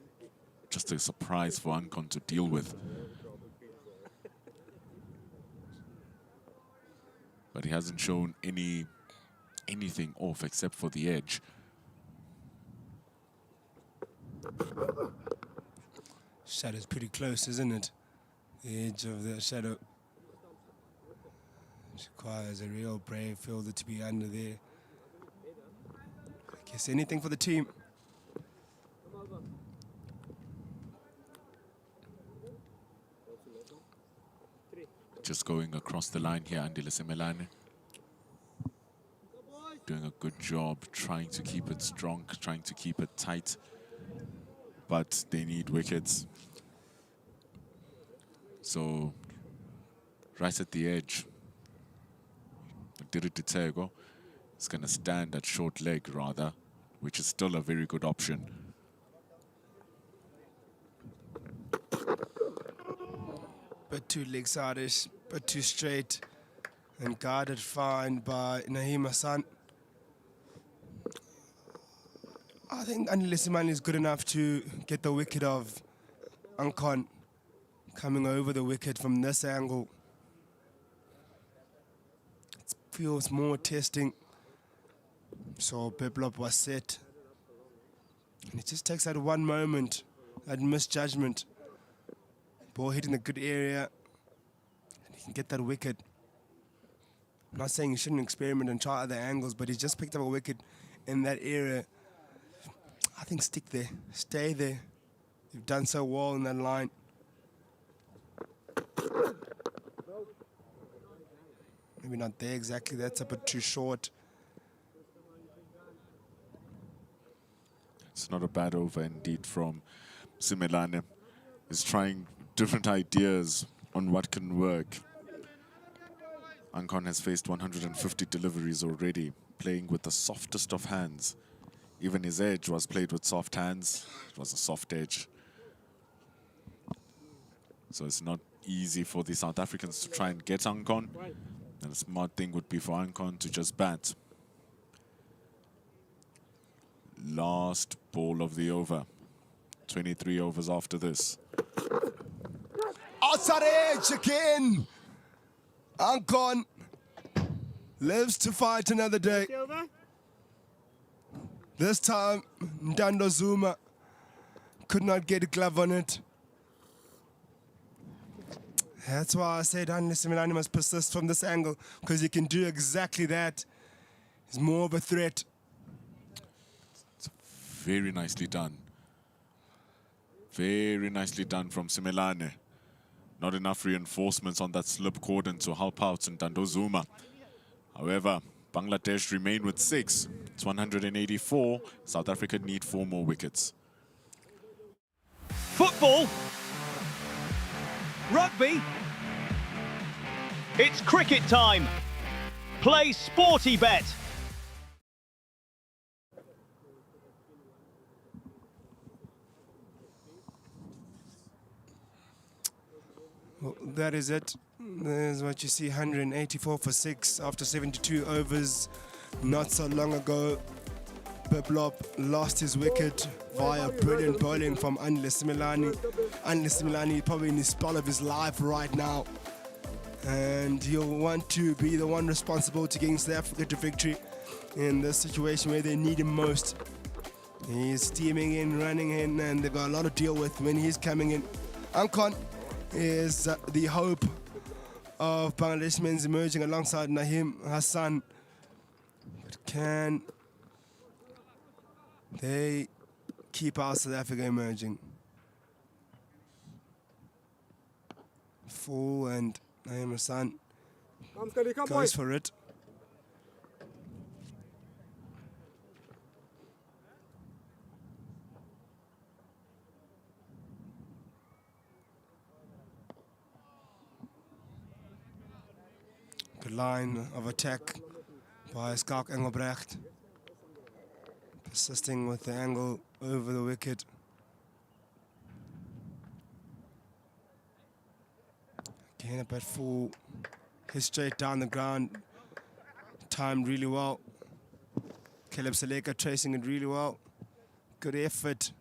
Just a surprise for Ankon to deal with. But he hasn't shown anything off except for the edge. Shadow's pretty close, isn't it? The edge of the shadow. It requires a real brave fielder to be under there. I guess anything for the team. just going across the line here, Andile Simelane. Doing a good job trying to keep it strong, trying to keep it tight. But they need wickets. So, right at the edge, Diriti Tego is going to stand at short leg, rather, which is still a very good option. But too leg-sideish, but too straight, and guarded fine by Naeem Hassan. I think Andile Simelane is good enough to get the wicket of Ankon coming over the wicket from this angle. It feels more testing. So Biplop was set. And it just takes that one moment, that misjudgment. Ball hitting the good area, and he can get that wicket. I'm not saying he shouldn't experiment and try other angles, but he's just picked up a wicket in that area. I think stick there, stay there. You've done so well in that line. Maybe not there exactly, that's a bit too short. It's not a bad over indeed from Simelane. He's trying different ideas on what can work. Ankon has faced 150 deliveries already, playing with the softest of hands. Even his edge was played with soft hands. It was a soft edge. So it's not easy for the South Africans to try and get Ankon. And a smart thing would be for Ankon to just bat. Last ball of the over. 23 overs after this. Outside edge again. Ankon lives to fight another day. This time, Ndando Zuma could not get a glove on it. That's why I said Andile Simelane must persist from this angle, because he can do exactly that. He's more of a threat. It's very nicely done. Very nicely done from Simelane. Not enough reinforcements on that slip cordon to help out Ndando Zuma. However, Bangladesh remain with 6. It's 184. South Africa need 4 more wickets. Football. Rugby. It's cricket time. Play Sporty Bet. Well, that is it. There's what you see, 184 for 6 after 72 overs. Not so long ago, Biplop lost his wicket via brilliant bowling from Andile Simelane. Andile Simelane probably in the spell of his life right now. And he'll want to be the one responsible to getting South Africa to victory in this situation where they need him most. He's steaming in, running in, and they've got a lot to deal with when he's coming in. Ankon is the hope of Bangladesh men's emerging alongside Naeem Hassan. But can they keep our South Africa emerging? Full and Naeem Hassan goes for it. Good line of attack by Skalk Engelbrecht. Persisting with the angle over the wicket. Again, a bit full. Hit straight down the ground. Timed really well. Caleb Seleka tracing it really well. Good effort.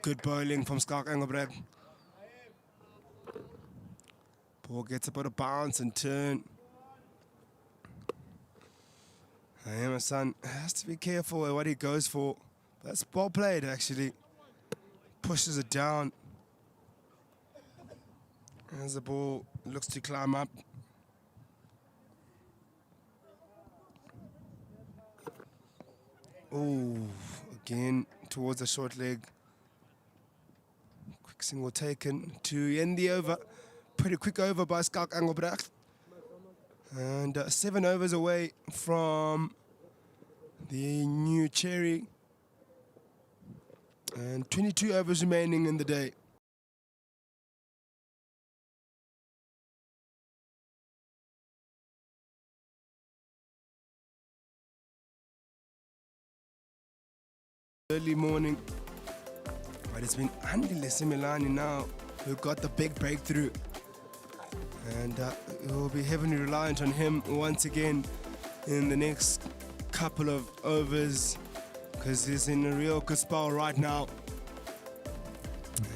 good bowling from Skalk Engelbrecht. Ball gets a bit of bounce and turn. Son has to be careful with what he goes for. That's ball played, actually. Pushes it down. As the ball looks to climb up. Oh, again towards the short leg. Quick single taken to end the over. Pretty quick over by Skalk Engelbrecht. And 7 overs away from the new Cherry. And 22 overs remaining in the day. Early morning, but it's been Andile Similani now who got the big breakthrough, and we'll be heavily reliant on him once again in the next couple of overs because he's in a real good spell right now,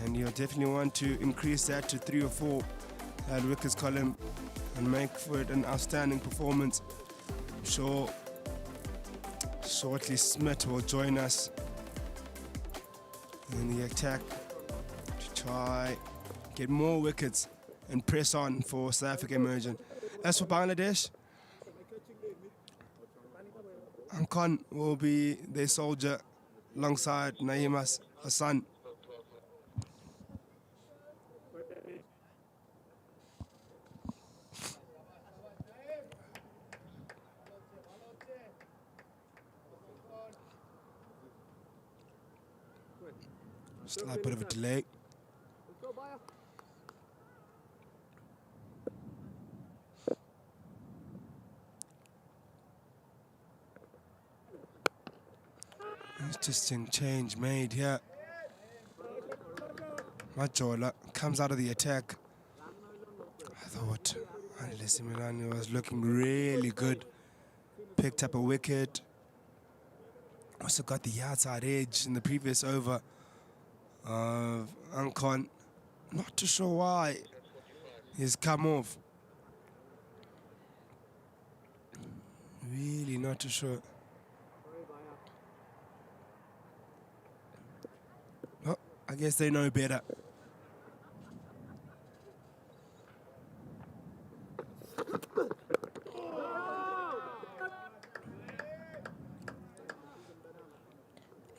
and you'll definitely want to increase that to 3 or 4 at wickets column and make for it an outstanding performance. I'm sure shortly Smith will join us in the attack to try get more wickets and press on for South Africa emerging. As for Bangladesh, Khan will be their soldier alongside Naeem Hassan. Slight bit of a delay. Interesting change made here. Majola comes out of the attack. I thought Andile Similani was looking really good. Picked up a wicket. Also got the outside edge in the previous over of Ankon. Not too sure why he's come off. Really not too sure. Oh, I guess they know better.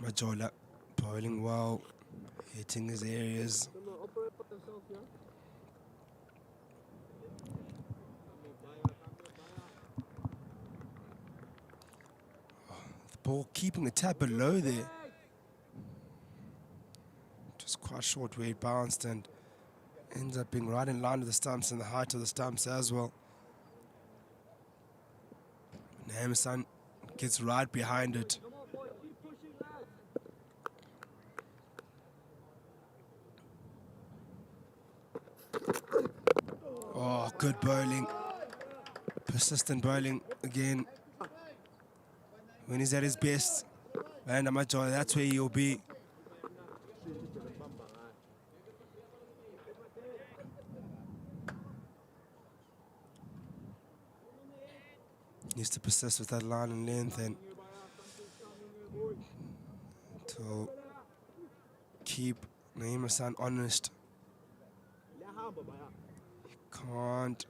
Majola bowling well, hitting his areas. The ball keeping the tap below there. Just quite short where it bounced and ends up being right in line with the stumps and the height of the stumps as well. Naeem gets right behind it. Oh, good bowling. Persistent bowling again. When he's at his best, and Majola, that's where he'll be. Needs to persist with that line and length and to keep Naeem Hassan honest. Can't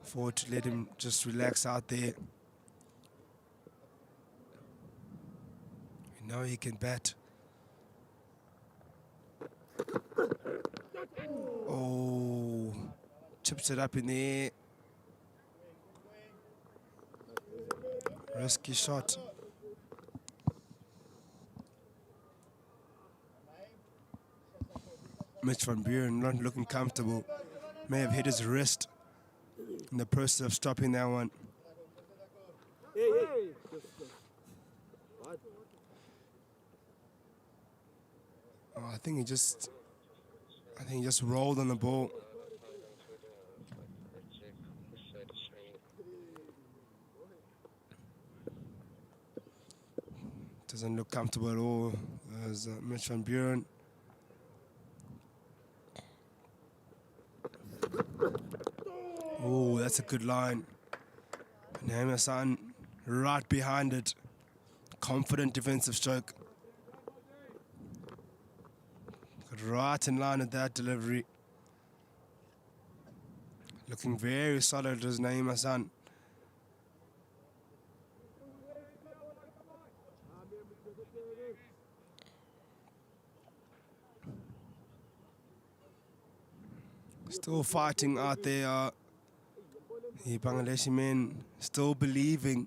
afford to let him just relax out there. We know he can bat. Oh, chips it up in the air. Risky shot. Mitch van Buren not looking comfortable. May have hit his wrist in the process of stopping that one. Oh, I think he just rolled on the ball. Doesn't look comfortable at all as Mitch van Buren. That's a good line. Naeem Hassan right behind it. Confident defensive stroke. Got right in line with that delivery. Looking very solid as Naeem Hassan. Still fighting out there. The Bangladeshi men still believing.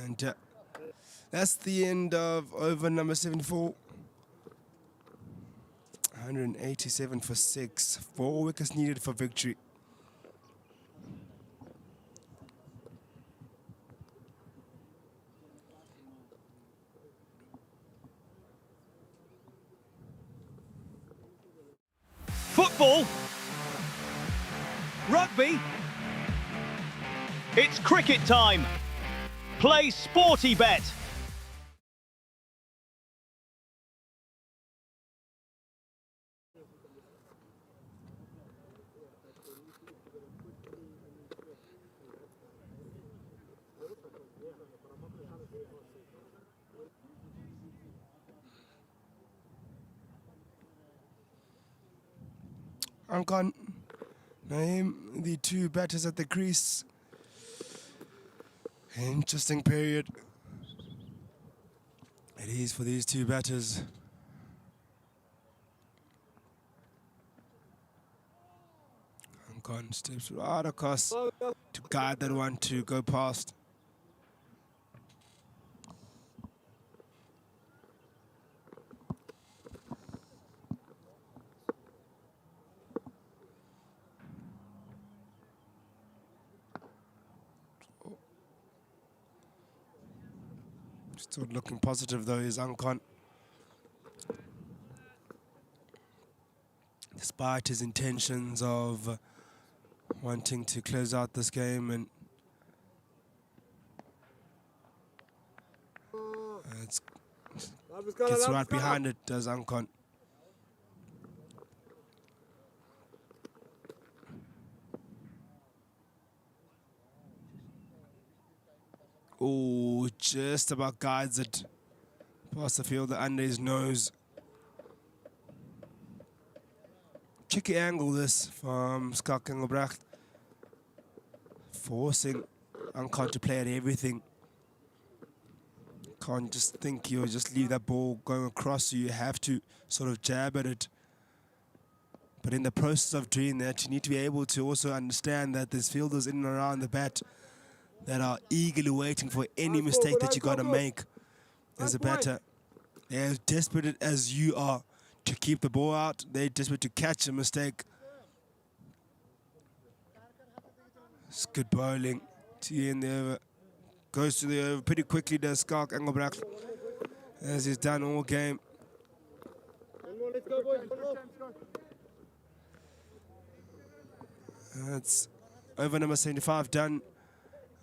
And that's the end of over number 74. 187 for 6. 4 wickets needed for victory. Football. Rugby. It's cricket time. Play Sporty Bet. Ankan, Naeem, the two batters at the crease. Interesting period. It is for these two batters. Ankan steps right across to guide that one to go past. Still looking positive though is Ankan. Despite his intentions of wanting to close out this game, and gets right behind it, does Ankan. Oh, just about guides it past the fielder under his nose. Tricky angle this from Scott Engelbrecht. Forcing Ankan to play at everything. Can't just think you'll just leave that ball going across, so you have to sort of jab at it. But in the process of doing that, you need to be able to also understand that there's fielders in and around the bat that are eagerly waiting for any mistake that you got to make as a batter. They're as desperate as you are to keep the ball out. They're desperate to catch a mistake. It's good bowling. T in the over. Goes to the over pretty quickly, does Skark Engelbrecht, as he's done all game. That's over number 75 done.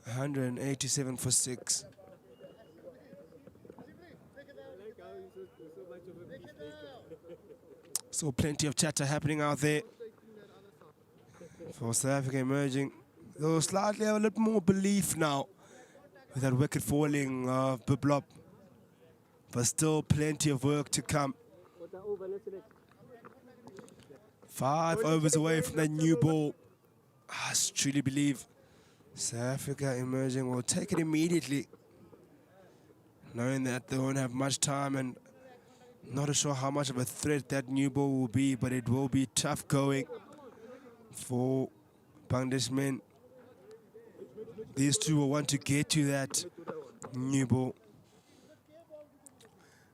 187 for 6. So plenty of chatter happening out there for South Africa emerging. They'll slightly have a little more belief now with that wicket falling of Biblop. But still plenty of work to come. 5 overs away from that new ball. I truly believe South Africa emerging will take it immediately, knowing that they won't have much time, and not sure how much of a threat that new ball will be, but it will be tough going for Bangladesh men. These two will want to get to that new ball.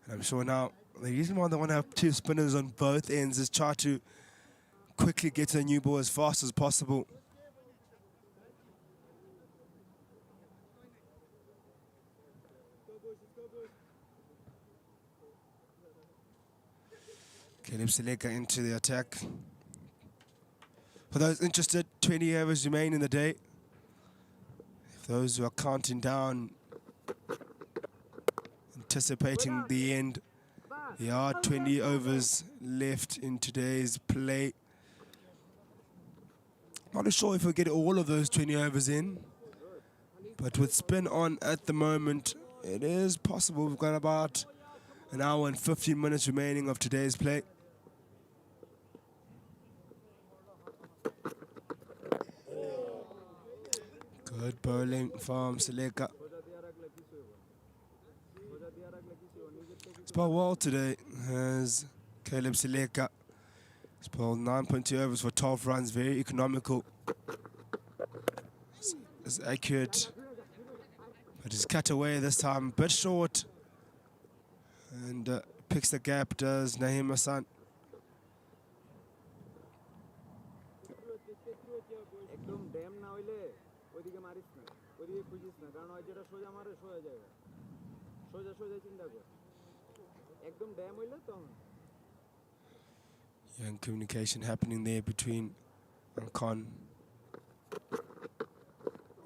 And I'm sure now the reason why they want to have two spinners on both ends is try to quickly get to the new ball as fast as possible. Caleb Seleka into the attack. For those interested, 20 overs remain in the day. If those who are counting down, anticipating the end, There are 20 overs left in today's play. Not sure if we'll get all of those 20 overs in, but with spin on at the moment, it is possible. We've got about an hour and 15 minutes remaining of today's play. Good bowling from Seleka. He's bowled well today as Caleb Seleka. He's bowled 9.2 overs for 12 runs, very economical. It's accurate, but he's cut away this time, a bit short. And picks the gap, does Naeem Hassan. Young communication happening there between Khan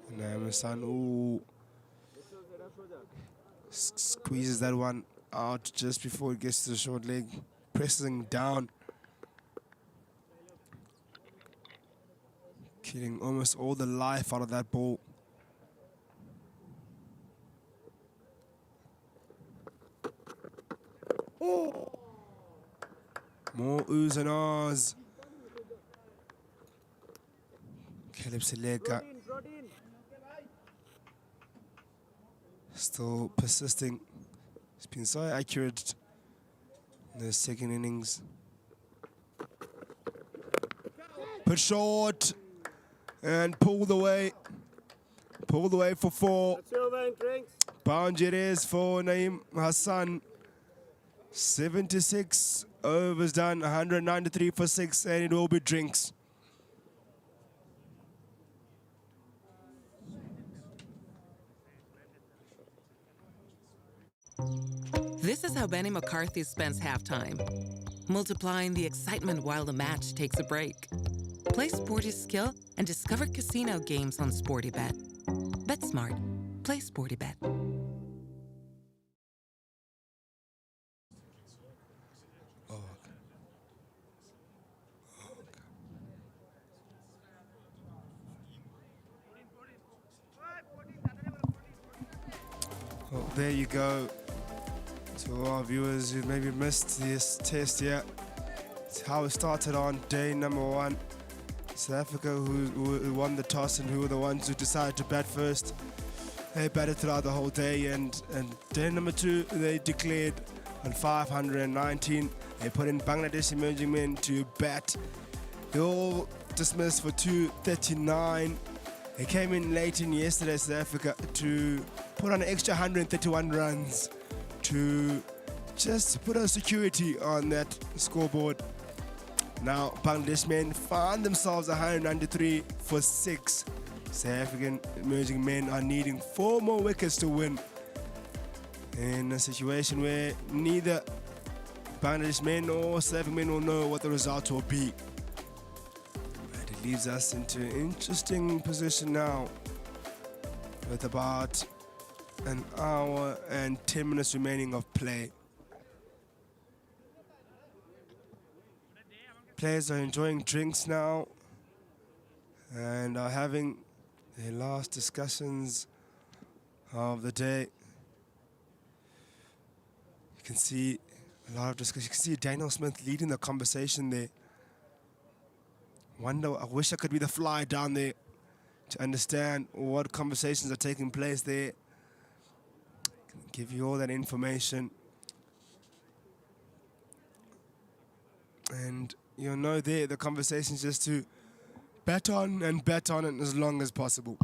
and Naeem Hassan. Ooh. Squeezes that one out just before it gets to the short leg, pressing down, killing almost all the life out of that ball. More oohs and ahs. Caleb Seleka still persisting. It's been so accurate in the second innings. Put short and pulled away. Pulled away for 4. Boundary it is for Naeem Hassan. 76 overs done, 193 for 6, and it will be drinks. This is how Benny McCarthy spends halftime, multiplying the excitement while the match takes a break. Play Sporty Skill and discover casino games on SportyBet. Bet smart. Play SportyBet. Well, there you go. To our viewers who maybe missed this test yet, it's how it started on day number 1. South Africa, who won the toss and who were the ones who decided to bat first. They batted throughout the whole day, and day number 2 they declared on 519. They put in Bangladesh emerging men to bat. They all dismissed for 239. They came in late in yesterday, South Africa, to put on an extra 131 runs to just put a security on that scoreboard. Now, Bangladesh men found themselves 193 for 6. South African emerging men are needing 4 more wickets to win, in a situation where neither Bangladesh men or South African men will know what the result will be. But it leaves us into an interesting position now, with about an hour and 10 minutes remaining of play. Players are enjoying drinks now and are having their last discussions of the day. You can see a lot of discussion. You can see Daniel Smith leading the conversation there. I wish I could be the fly down there to understand what conversations are taking place there. Give you all that information. And you'll know there the conversation is just to bet on it as long as possible.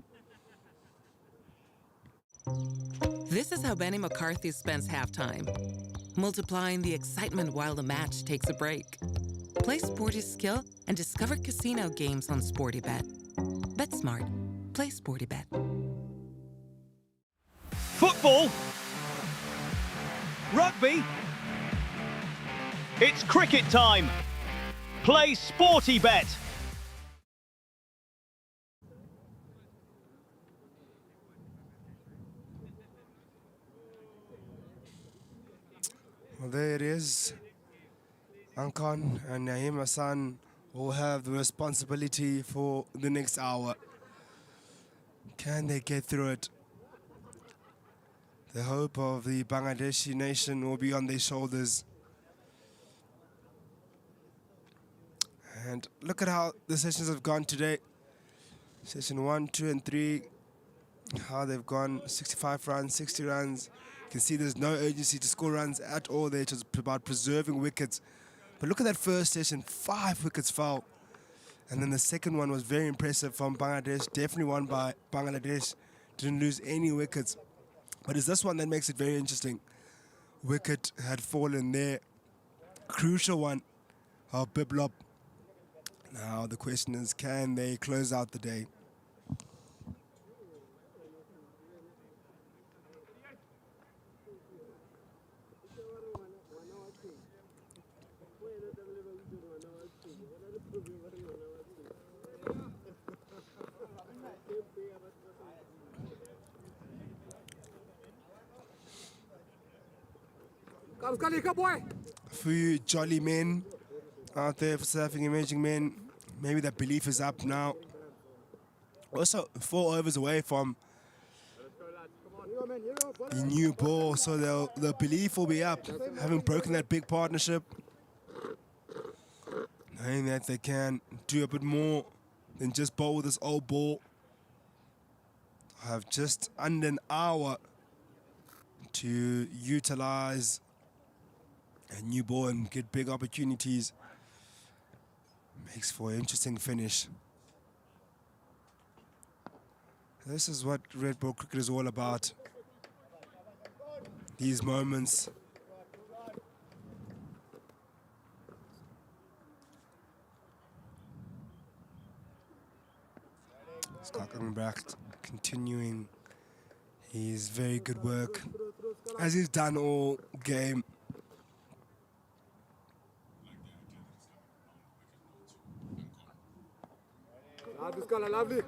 This is how Benny McCarthy spends halftime, multiplying the excitement while the match takes a break. Play Sporty Skill and discover casino games on SportyBet. Bet smart. Play SportyBet. Football. Rugby. It's cricket time. Play SportyBet. Well, there it is. Ankon and Naeem Hassan will have the responsibility for the next hour. Can they get through it? The hope of the Bangladeshi nation will be on their shoulders. And look at how the sessions have gone today. Session 1, 2, and 3. How they've gone 65 runs, 60 runs. You can see there's no urgency to score runs at all there. It's about preserving wickets. But look at that first session, 5 wickets fell. And then the second one was very impressive from Bangladesh. Definitely won by Bangladesh. Didn't lose any wickets. But it's this one that makes it very interesting. Wicket had fallen there. Crucial one of Biplop. Now the question is, can they close out the day? A few jolly men out there for surfing emerging men. Maybe that belief is up now. Also 4 overs away from the new ball, so the belief will be up. Having broken that big partnership, knowing that they can do a bit more than just bowl with this old ball. Have just under an hour to utilize a new ball and get big opportunities. Makes for an interesting finish. This is what red ball cricket is all about. These moments. Scott coming back, continuing his very good work, as he's done all game. Lovely.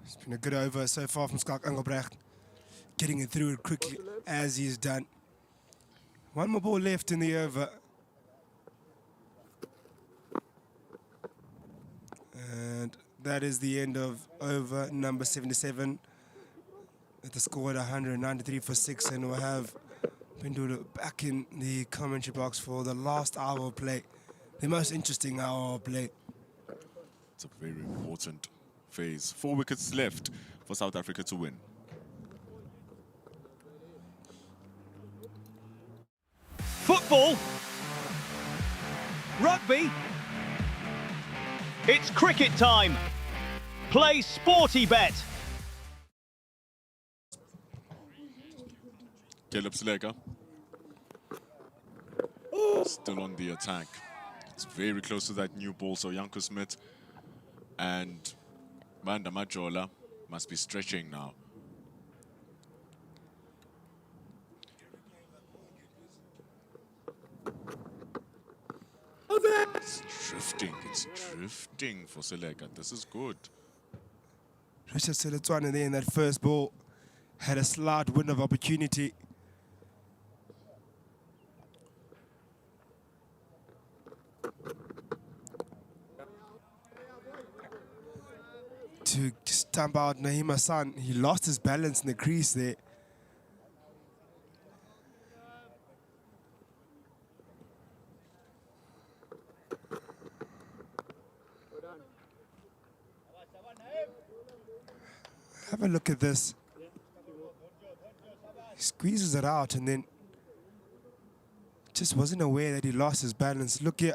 It's been a good over so far from Schalk Engelbrecht, getting it through it quickly as he's done. One more ball left in the over. And that is the end of over number 77. With the score at 193 for 6, and we'll have Pendula back in the commentary box for the last hour of play. The most interesting hour of play. It's a very important phase. 4 wickets left for South Africa to win. Football. Rugby. It's cricket time. Play Sporty Bet. Caleb Slager still on the attack. It's very close to that new ball, so Janko Smith and Manda Majola must be stretching now. It's drifting for Seleka. This is good. Richard Seletwane there in that first ball had a slight window of opportunity. To stamp out Naeem Hassan. He lost his balance in the crease there. Have a look at this. He squeezes it out and then just wasn't aware that he lost his balance. Look here.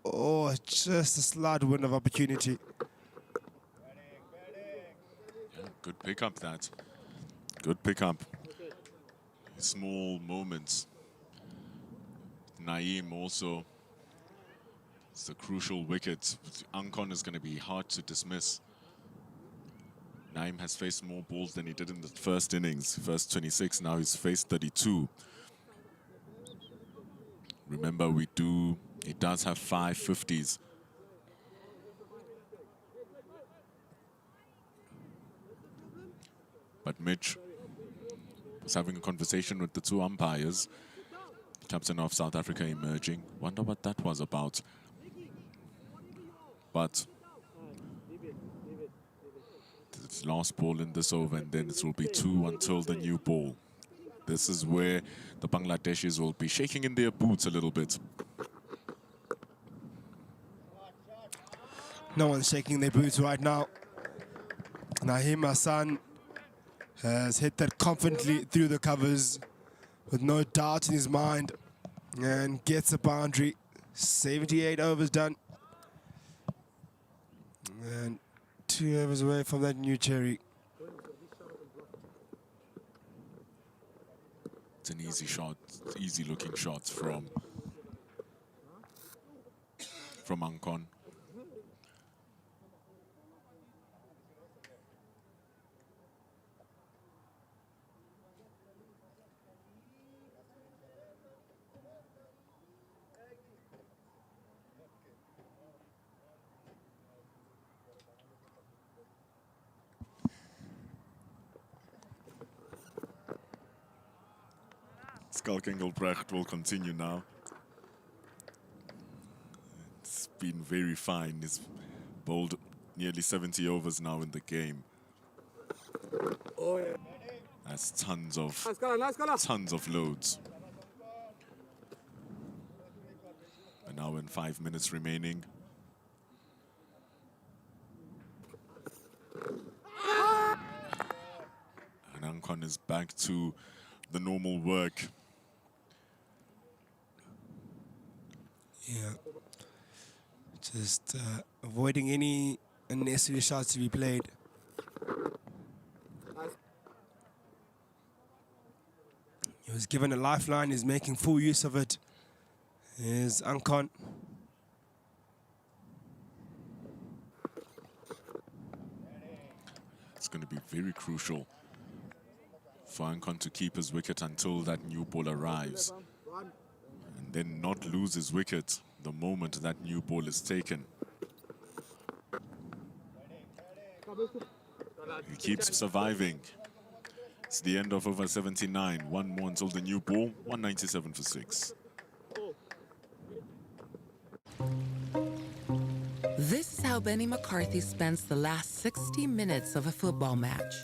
Oh, just a slight window of opportunity. Yeah, good pickup that. Good pickup. Small moments. Naeem also It's a crucial wicket. Ankon is going to be hard to dismiss. Naim has faced more balls than he did in the first innings. First 26, now he's faced 32. Remember, he does have 5 50s. But Mitch was having a conversation with the 2 umpires. Captain of South Africa emerging. Wonder what that was about. But it's last ball in this over, and then it will be 2 until the new ball. This is where the Bangladeshis will be shaking in their boots a little bit. No one's shaking their boots right now. Naeem Hassan has hit that confidently through the covers with no doubt in his mind and gets a boundary. 78 overs done. And 2 overs away from that new cherry. It's an easy shot, easy looking shot from Ankon. Skalk Engelbrecht will continue now. It's been very fine. He's bowled nearly 70 overs now in the game. That's tons of loads. An hour and 5 minutes remaining. And Ankon is back to the normal work. Yeah. Just avoiding any unnecessary shots to be played. He was given a lifeline. He's making full use of it. Here's Ankon. It's going to be very crucial for Ankon to keep his wicket until that new ball arrives. And then not lose his wicket the moment that new ball is taken. He keeps surviving. It's the end of over 79. 1 more until the new ball. 197 for 6. This is how Benny McCarthy spends the last 60 minutes of a football match.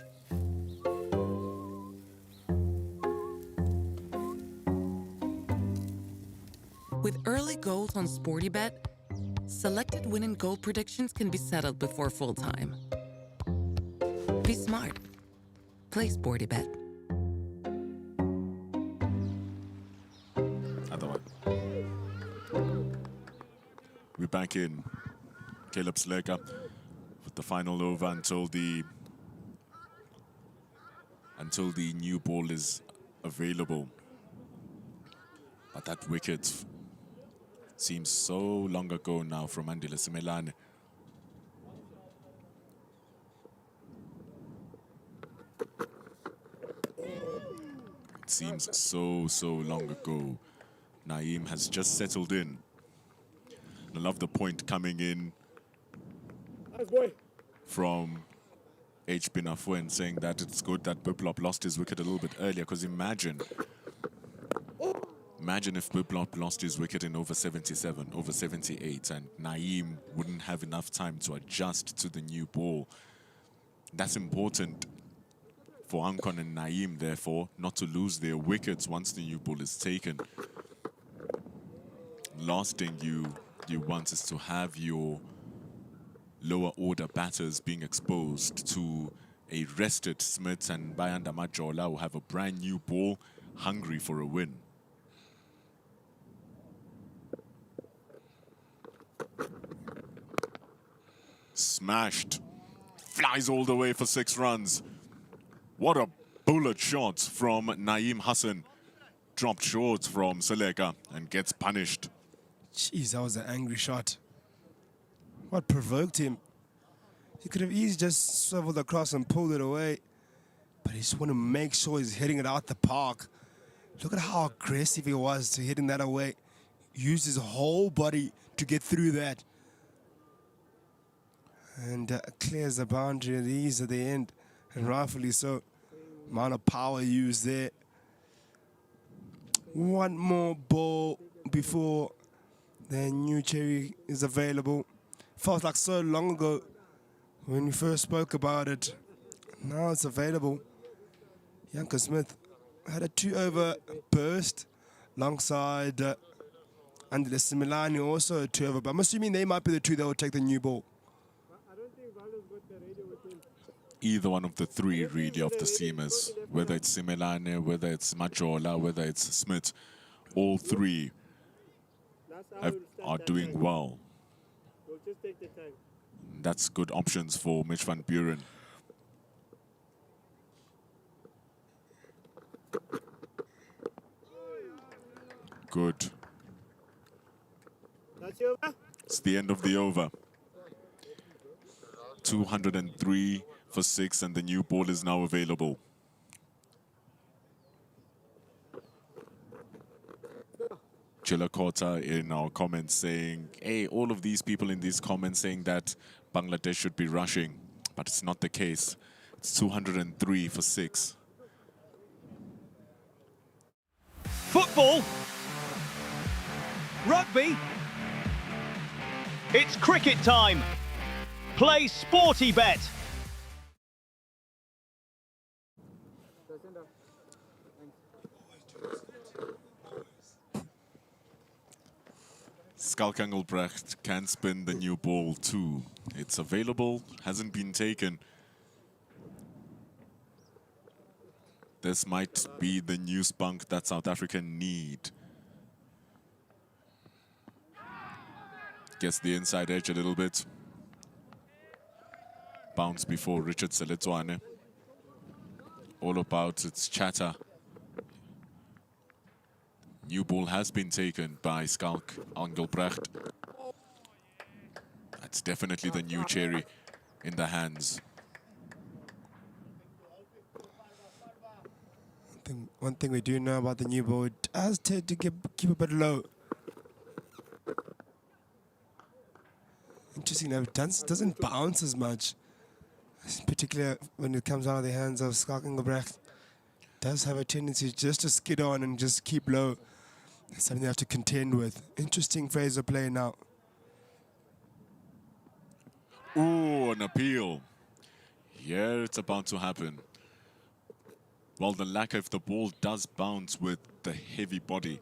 With early goals on SportyBet, selected win and goal predictions can be settled before full time. Be smart. Play SportyBet. Otherwise, we're back in. Caleb Slaker with the final over until the new ball is available. But that wicket seems so long ago now from Andile Simelane. It seems so long ago. Naeem has just settled in. I love the point coming in from H. Binafuen saying that it's good that Biplop lost his wicket a little bit earlier, because imagine if Biplop lost his wicket in over 77, over 78, and Naeem wouldn't have enough time to adjust to the new ball. That's important for Ankon and Naeem, therefore, not to lose their wickets once the new ball is taken. Last thing you want is to have your lower order batters being exposed to a rested Smith and Bayanda Majola, who have a brand new ball, hungry for a win. Smashed. Flies all the way for 6 runs. What a bullet shot from Naeem Hassan. Dropped short from Seleka and gets punished. Jeez, that was an angry shot. What provoked him? He could have easily just swiveled across and pulled it away. But he just want to make sure he's hitting it out the park. Look at how aggressive he was to hitting that away. Used his whole body to get through that. And clears the boundary at ease at the end. And rightfully so. Amount of power used there. One more ball before the new cherry is available. Felt like so long ago when we first spoke about it. Now it's available. Janko Smith had a 2-over burst alongside Andile Similani, also a 2-over. But I'm assuming they might be the two that will take the new ball. Either one of the three really of the seamers, whether it's Simelane, whether it's Majola, whether it's Smith, all three are doing well. That's good options for Mitch van Buren. Good. It's the end of the over. 203 for 6, and the new ball is now available. Chilakota in our comments saying, hey, all of these people in these comments saying that Bangladesh should be rushing, but it's not the case. It's 203 for 6. Football. Rugby. It's cricket time. Play Sporty Bet. Skalk Engelbrecht can spin the new ball too. It's available, hasn't been taken. This might be the new spunk that South Africa need. Gets the inside edge a little bit. Bounce before Richard Seletswane. All about its chatter. New ball has been taken by Skalk Engelbrecht. That's definitely the new cherry in the hands. One thing we do know about the new ball, it does tend to keep a bit low. Interesting, it doesn't bounce as much, particularly when it comes out of the hands of Skalk Engelbrecht. Does have a tendency just to skid on and just keep low. That's something they have to contend with. Interesting phase of play now. Ooh, an appeal. Yeah, it's about to happen. Well, the lack of the ball does bounce with the heavy body.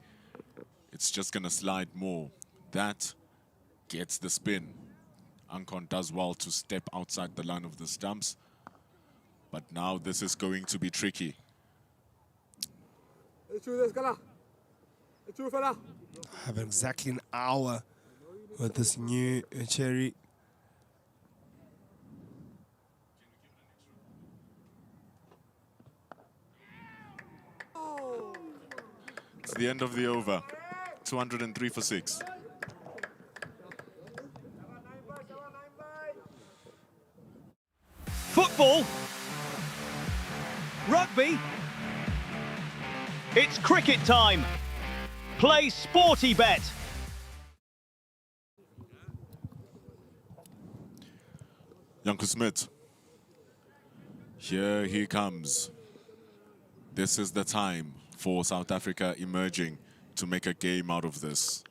It's just going to slide more. That gets the spin. Ankon does well to step outside the line of the stumps. But now this is going to be tricky. I have exactly an hour with this new cherry. It's the end of the over. 203 for 6. Football. Rugby. It's cricket time. Play Sporty Bet. Janko Smith. Here he comes. This is the time for South Africa emerging to make a game out of this.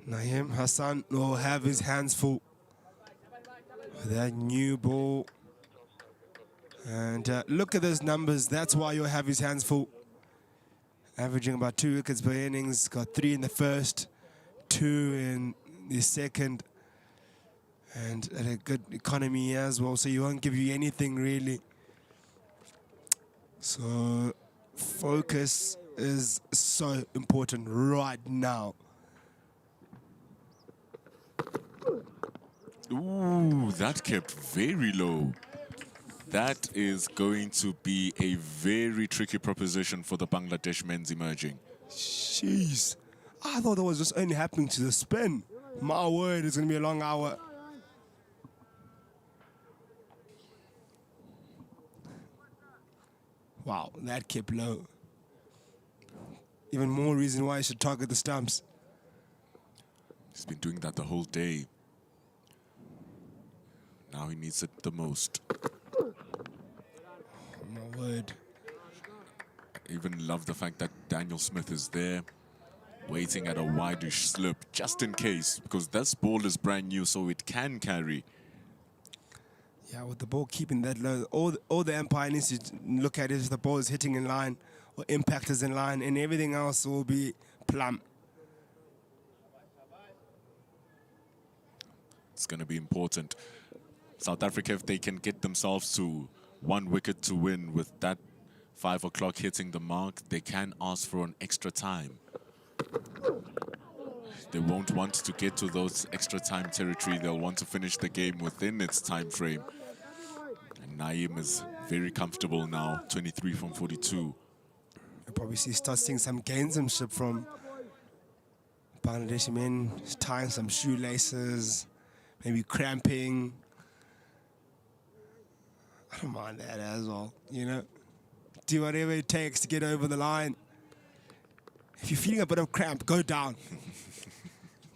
Naeem Hassan will have his hands full with that new ball. And look at those numbers. That's why you'll have his hands full. Averaging about 2 wickets per innings. Got 3 in the first, 2 in the second. And at a good economy as well. So he won't give you anything really. So focus is so important right now. Ooh, that kept very low. That is going to be a very tricky proposition for the Bangladesh men's emerging. Jeez. I thought that was just only happening to the spin. My word, it's going to be a long hour. Wow, that kept low. Even more reason why I should target the stumps. He's been doing that the whole day. Now he needs it the most. My word. I even love the fact that Daniel Smith is there, waiting at a wide-ish slip, just in case, because this ball is brand new, so it can carry. Yeah, with the ball keeping that low, all the umpire needs to look at is the ball is hitting in line or impact is in line, and everything else will be plumb. It's going to be important. South Africa, if they can get themselves to 1 wicket to win with that 5 o'clock hitting the mark, they can ask for an extra time. They won't want to get to those extra time territory. They'll want to finish the game within its time frame. And Naeem is very comfortable now, 23 from 42. You'll probably start seeing some gamesmanship from Bangladeshi men, tying some shoelaces, maybe cramping. I don't mind that as well, you know. Do whatever it takes to get over the line. If you're feeling a bit of cramp, go down.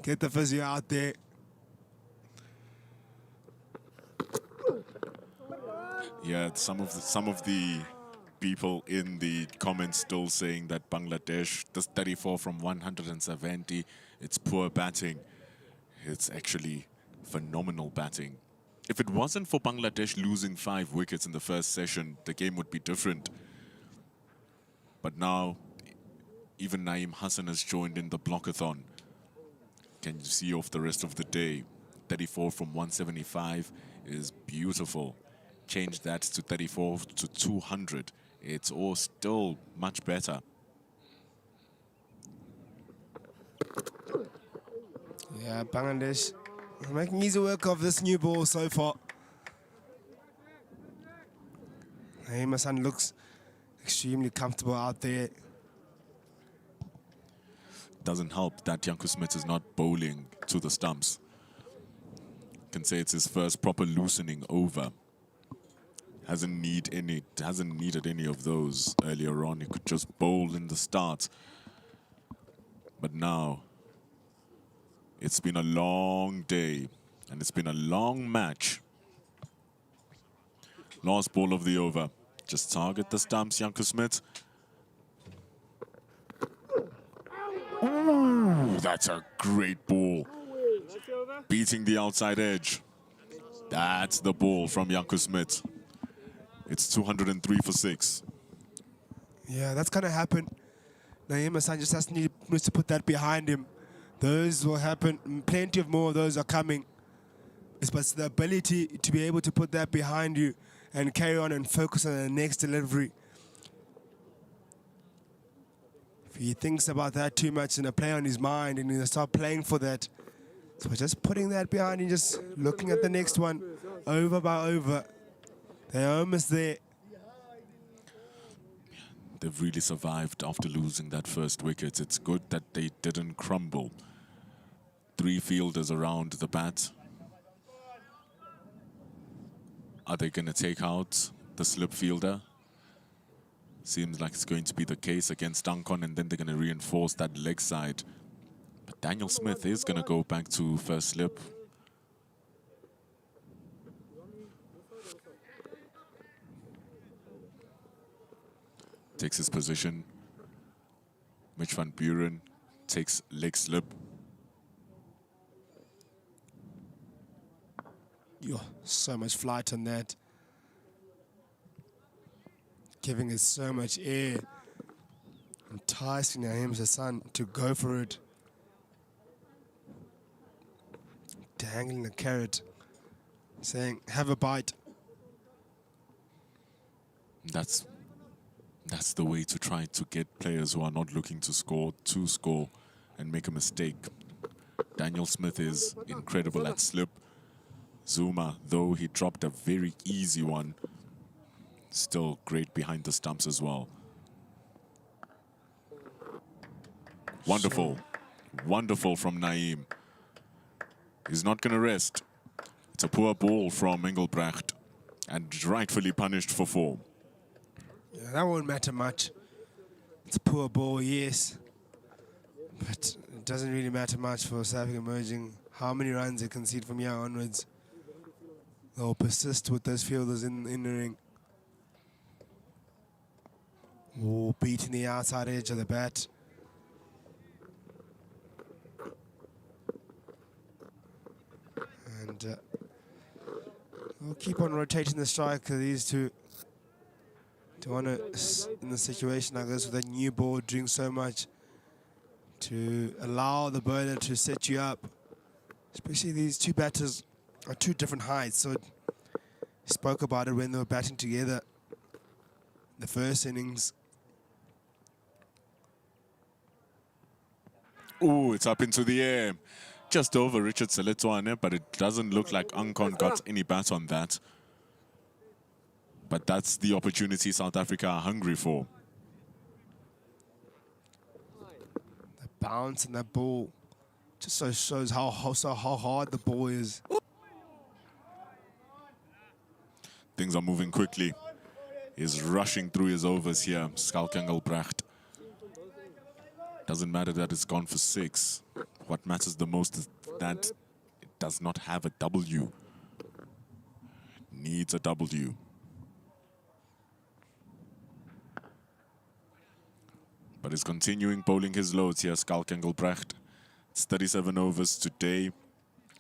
Get the physio out there. Yeah, some of the people in the comments still saying that Bangladesh, this 34 from 170, it's poor batting. It's actually phenomenal batting. If it wasn't for Bangladesh losing 5 wickets in the first session, the game would be different. But now, even Naeem Hassan has joined in the blockathon. Can you see off the rest of the day? 34 from 175 is beautiful. Change that to 34 to 200. It's all still much better. Yeah, Bangladesh making easy work of this new ball so far. Naeem Hassan looks extremely comfortable out there. Doesn't help that Janko Smith is not bowling to the stumps. Can say it's his first proper loosening over. Hasn't needed any of those earlier on. He could just bowl in the start. But now, it's been a long day, and it's been a long match. Last ball of the over. Just target the stumps, Janko Smith. Ooh, that's a great ball. Beating the outside edge. That's the ball from Janko Smith. It's 203 for 6. Yeah, that's gonna happen. Naeem Hassan just needs to put that behind him. Those will happen. Plenty of more of those are coming. It's but the ability to be able to put that behind you and carry on and focus on the next delivery. If he thinks about that too much and play on his mind and he'll start playing for that. So just putting that behind and just looking at the next one, over by over. They're almost there. They've really survived after losing that first wicket. It's good that they didn't crumble. 3 fielders around the bat. Are they going to take out the slip fielder? Seems like it's going to be the case against Duncan, and then they're going to reinforce that leg side. But Daniel Smith is going to go back to first slip. Takes his position. Mitch van Buren takes leg slip. Yo, so much flight on that. Giving it so much air. Enticing Naeem Hassan to go for it. Dangling the carrot. Saying, have a bite. That's the way to try to get players who are not looking to score and make a mistake. Daniel Smith is incredible at slip. Zuma, though he dropped a very easy one, Still great behind the stumps as well. Wonderful. Wonderful from Naeem. He's not going to rest. It's a poor ball from Engelbrecht and rightfully punished for 4. Yeah, that won't matter much. It's a poor ball, yes. But it doesn't really matter much for South Africa Emerging. How many runs they concede from here onwards. They'll persist with those fielders in the ring. Oh, beating the outside edge of the bat. And we'll keep on rotating the striker. These two don't want to, in a situation like this with a new ball doing so much, to allow the bowler to set you up. Especially these two batters are two different heights. So spoke about it when they were batting together. The first innings. Ooh, it's up into the air. Just over Richard Seletwane, but it doesn't look like Ankon got any bat on that. But that's the opportunity South Africa are hungry for. The bounce and that ball just so shows how hard the ball is. Things are moving quickly. He's rushing through his overs here, Schalk Engelbrecht. Doesn't matter that it's gone for 6. What matters the most is that it does not have a W. Needs a W. But he's continuing bowling his loads here, Schalk Engelbrecht. It's 37 overs today,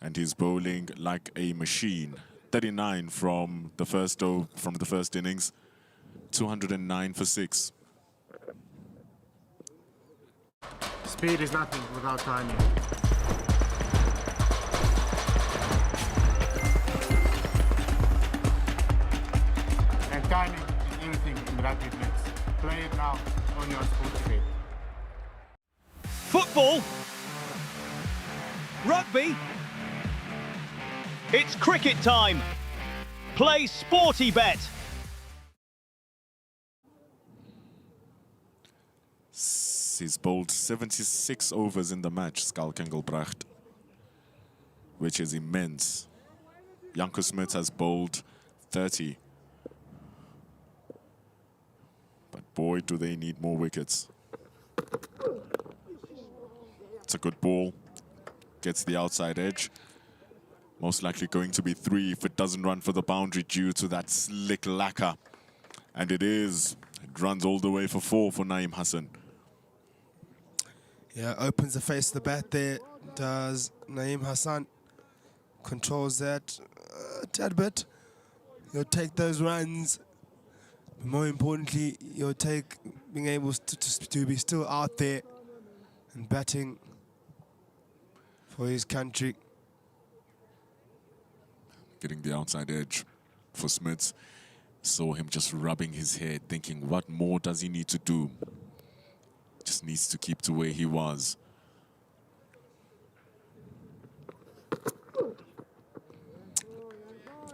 and he's bowling like a machine. 39 from the first innings, 209 for 6. Speed is nothing without timing. And timing is everything in rugby blitz. Play it now on your sport today. Football. Rugby. It's cricket time. Play Sporty Bet. He's bowled 76 overs in the match, Schalk Engelbrecht, which is immense. Janko Smith has bowled 30. But boy, do they need more wickets. It's a good ball. Gets the outside edge. Most likely going to be 3 if it doesn't run for the boundary due to that slick lacquer. And it is. It runs all the way for 4 for Naeem Hassan. Yeah, opens the face of the bat there, does Naeem Hassan. Controls that a tad bit. He'll take those runs. But more importantly, he'll take being able to be still out there and batting for his country. Getting the outside edge for Smith. Saw him just rubbing his head, thinking, what more does he need to do? Just needs to keep to where he was.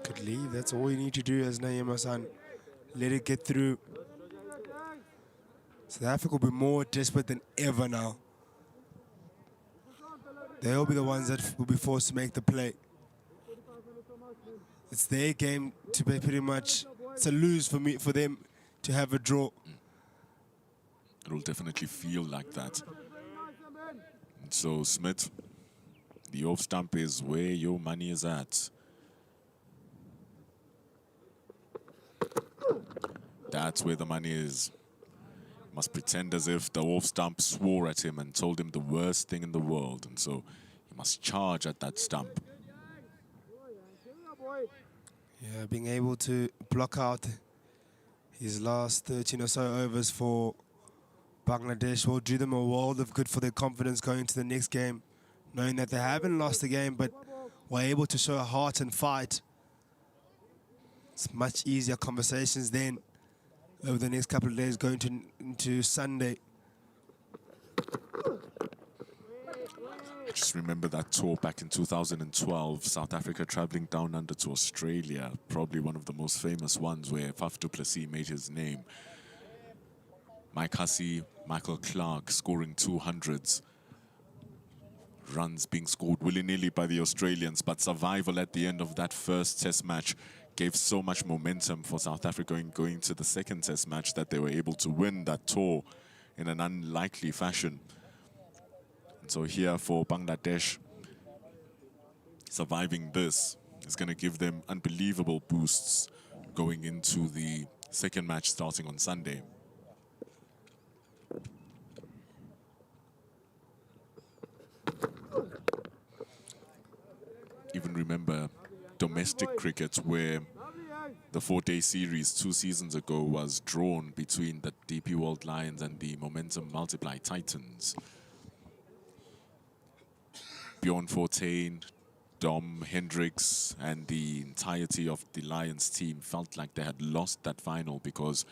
Could leave. That's all you need to do as Naeem Hassan. Let it get through. South Africa will be more desperate than ever now. They'll be the ones that will be forced to make the play. It's their game to be pretty much. It's a lose for them to have a draw. It will definitely feel like that. And so Smith, the off stump is where your money is at. That's where the money is. Must pretend as if the off stump swore at him and told him the worst thing in the world. And so he must charge at that stump. Yeah, being able to block out his last 13 or so overs for Bangladesh will do them a world of good for their confidence going into the next game, knowing that they haven't lost the game but were able to show heart and fight. It's much easier conversations then over the next couple of days going into Sunday. I just remember that tour back in 2012, South Africa traveling down under to Australia, probably one of the most famous ones where Faf du Plessis made his name. Mike Hussey, Michael Clark scoring 200s. Runs being scored willy-nilly by the Australians, but survival at the end of that first test match gave so much momentum for South Africa in going to the second test match that they were able to win that tour in an unlikely fashion. And so here for Bangladesh, surviving this is going to give them unbelievable boosts going into the second match starting on Sunday. Even remember domestic cricket where the 4-day series 2 seasons ago was drawn between the DP World Lions and the Momentum Multiply Titans. Bjorn Fortuin, Dom Hendricks and the entirety of the Lions team felt like they had lost that final because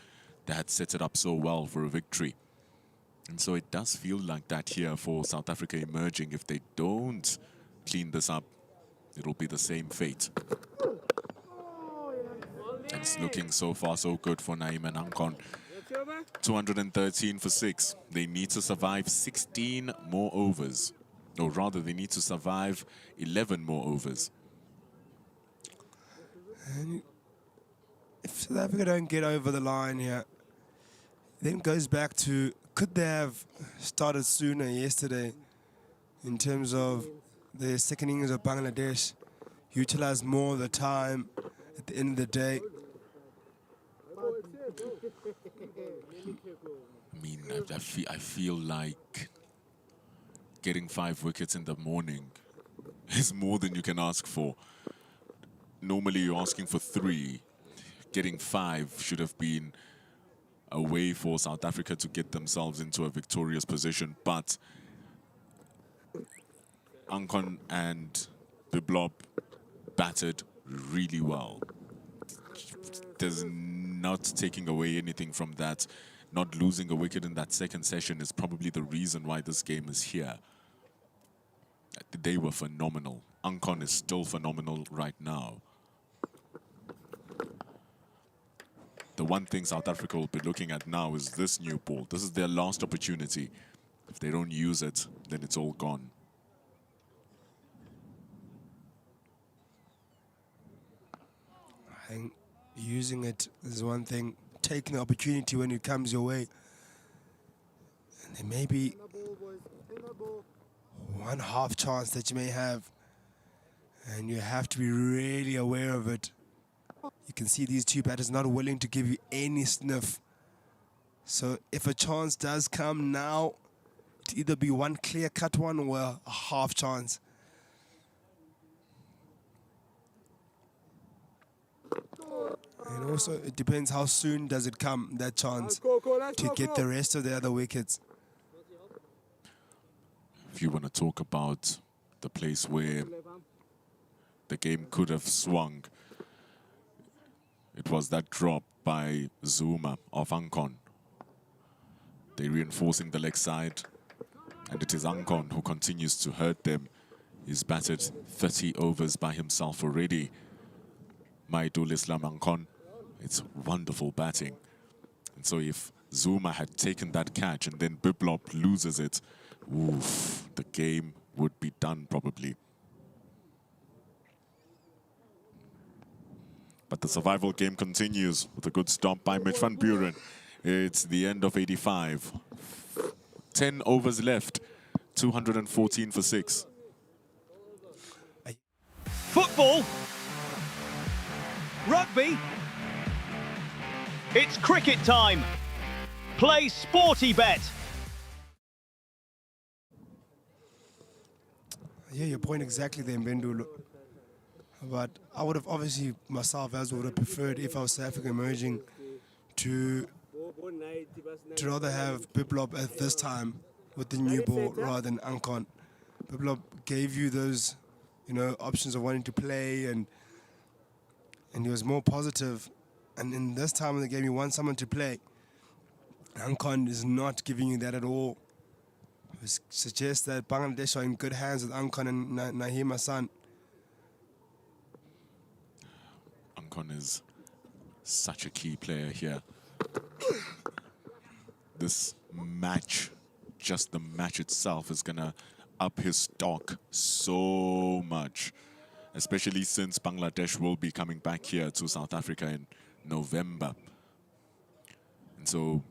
they had set it up so well for a victory. And so it does feel like that here for South Africa emerging. If they don't clean this up, it'll be the same fate. And it's looking so far so good for Naeem and Ankon. 213 for 6. They need to survive 16 more overs. Or rather, they need to survive 11 more overs. And if South Africa don't get over the line here, then it goes back to, could they have started sooner yesterday in terms of the second innings of Bangladesh, utilize more of the time at the end of the day? I mean, I feel like getting 5 wickets in the morning is more than you can ask for. Normally you're asking for 3. Getting 5 should have been a way for South Africa to get themselves into a victorious position, but Ankon and Biblob batted really well. There's not taking away anything from that. Not losing a wicket in that second session is probably the reason why this game is here. They were phenomenal. Ankon is still phenomenal right now. The one thing South Africa will be looking at now is this new ball. This is their last opportunity. If they don't use it, then it's all gone. I think using it is one thing, taking the opportunity when it comes your way. And there may be one half chance that you may have, and you have to be really aware of it. You can see these two batters not willing to give you any sniff. So if a chance does come now, to either be one clear-cut one or a half chance. And also, it depends how soon does it come, that chance, to get the rest of the other wickets. If you want to talk about the place where the game could have swung, it was that drop by Zuma of Ankon. They're reinforcing the leg side, and it is Ankon who continues to hurt them. He's batted 30 overs by himself already. Maidul Islam Ankon, it's wonderful batting. And so if Zuma had taken that catch and then Biblop loses it, oof, the game would be done probably. But the survival game continues with a good stomp by Mitch van Buren. It's the end of 85. 10 overs left, 214 for 6. Football. Rugby. It's cricket time. Play Sporty Bet. Yeah, your point exactly there, Mbendulu. But I would have obviously, myself as would have preferred, if I was South Africa emerging, to rather have Biblop at this time with the new ball rather than Ankon. Biblop gave you those, options of wanting to play, and he was more positive. And in this time of the game, you want someone to play. Ankon is not giving you that at all. suggests that Bangladesh are in good hands with Ankon and Naheem Hassan. Ankon is such a key player here. This match, just the match itself, is gonna up his stock so much, especially since Bangladesh will be coming back here to South Africa in November. And so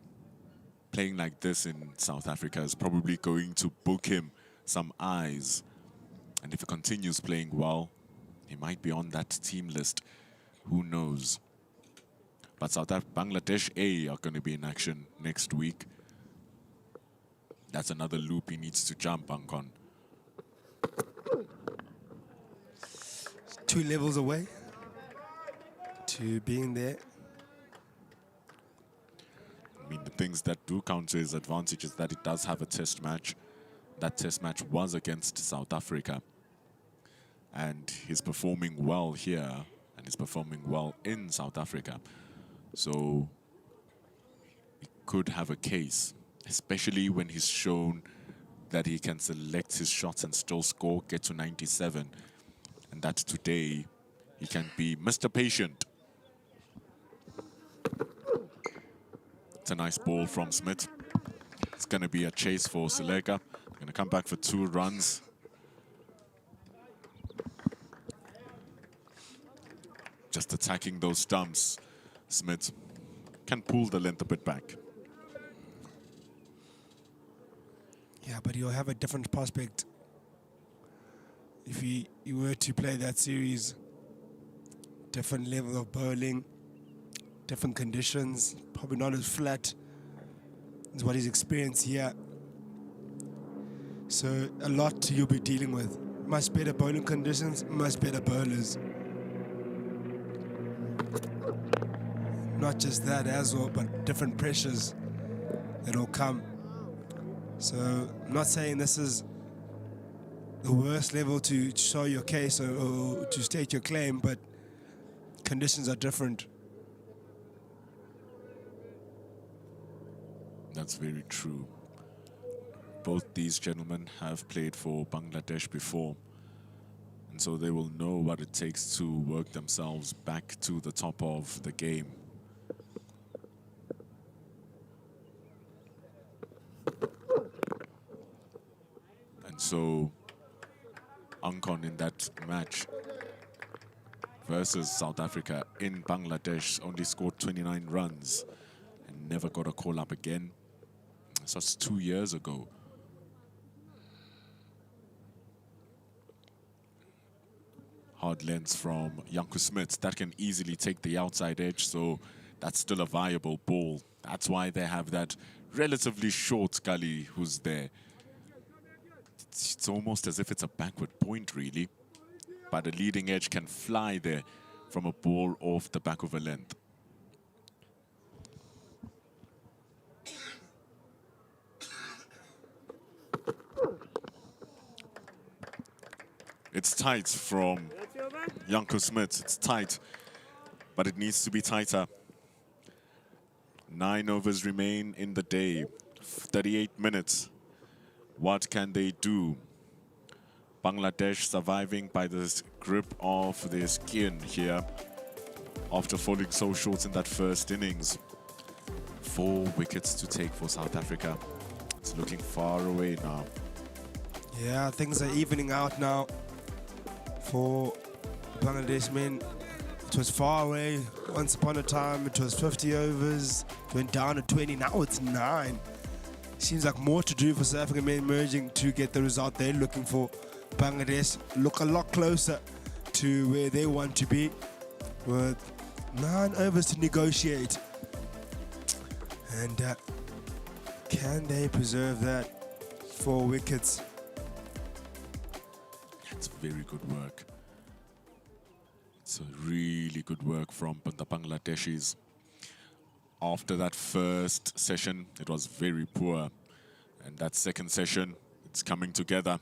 playing like this in South Africa is probably going to book him some eyes. And if he continues playing well, he might be on that team list. Who knows? But Bangladesh A are going to be in action next week. That's another loop he needs to jump, Ankon. 2 levels away to being there. I mean, the things that do count to his advantage is that it does have a test match. That test match was against South Africa. And he's performing well here, and he's performing well in South Africa. So he could have a case, especially when he's shown that he can select his shots and still score, get to 97. And that today he can be Mr. Patient. It's a nice ball from Smith. It's going to be a chase for Selega. Going to come back for 2 runs. Just attacking those stumps. Smith can pull the length a bit back. Yeah, but he'll have a different prospect if you were to play that series. Different level of bowling, different conditions, probably not as flat as what he's experienced here. So a lot you'll be dealing with. Much better bowling conditions, much better bowlers. Not just that as well, but different pressures that'll come. So I'm not saying this is the worst level to show your case or to state your claim, but conditions are different. That's very true. Both these gentlemen have played for Bangladesh before, and so they will know what it takes to work themselves back to the top of the game. And so Ankon in that match versus South Africa in Bangladesh only scored 29 runs and never got a call up again. So that's 2 years ago. Hard lengths from Janko Smith. That can easily take the outside edge, so that's still a viable ball. That's why they have that relatively short gully who's there. It's almost as if it's a backward point, really. But a leading edge can fly there from a ball off the back of a length. It's tight from Janko Smith. It's tight, but it needs to be tighter. 9 overs remain in the day. 38 minutes. What can they do? Bangladesh surviving by the grip of their skin here after falling so short in that first innings. 4 wickets to take for South Africa. It's looking far away now. Yeah, things are evening out now for Bangladesh men. It was far away. Once upon a time, it was 50 overs. It went down to 20. Now it's 9. Seems like more to do for South African men emerging to get the result they're looking for. Bangladesh look a lot closer to where they want to be with 9 overs to negotiate. And can they preserve that? 4 wickets. It's very good work. It's a really good work from the Bangladeshis. After that first session, it was very poor. And that second session, it's coming together.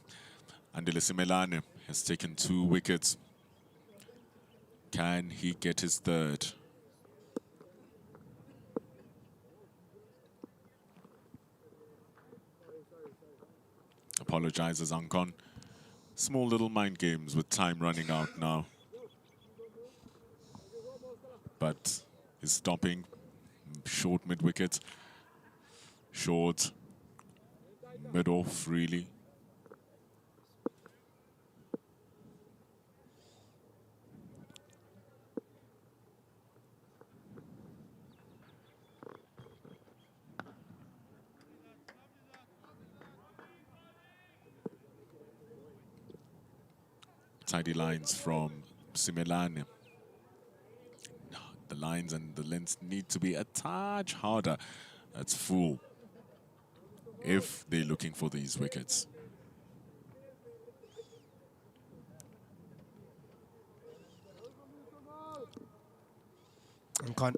Andile Simelane has taken 2 wickets. Can he get his third? apologizes, Ankon. Small little mind games with time running out now. But he's stopping. Short mid-wicket. Short. Mid-off, really. Tidy lines from Simelane. The lines and the lengths need to be a touch harder. That's full if they're looking for these wickets.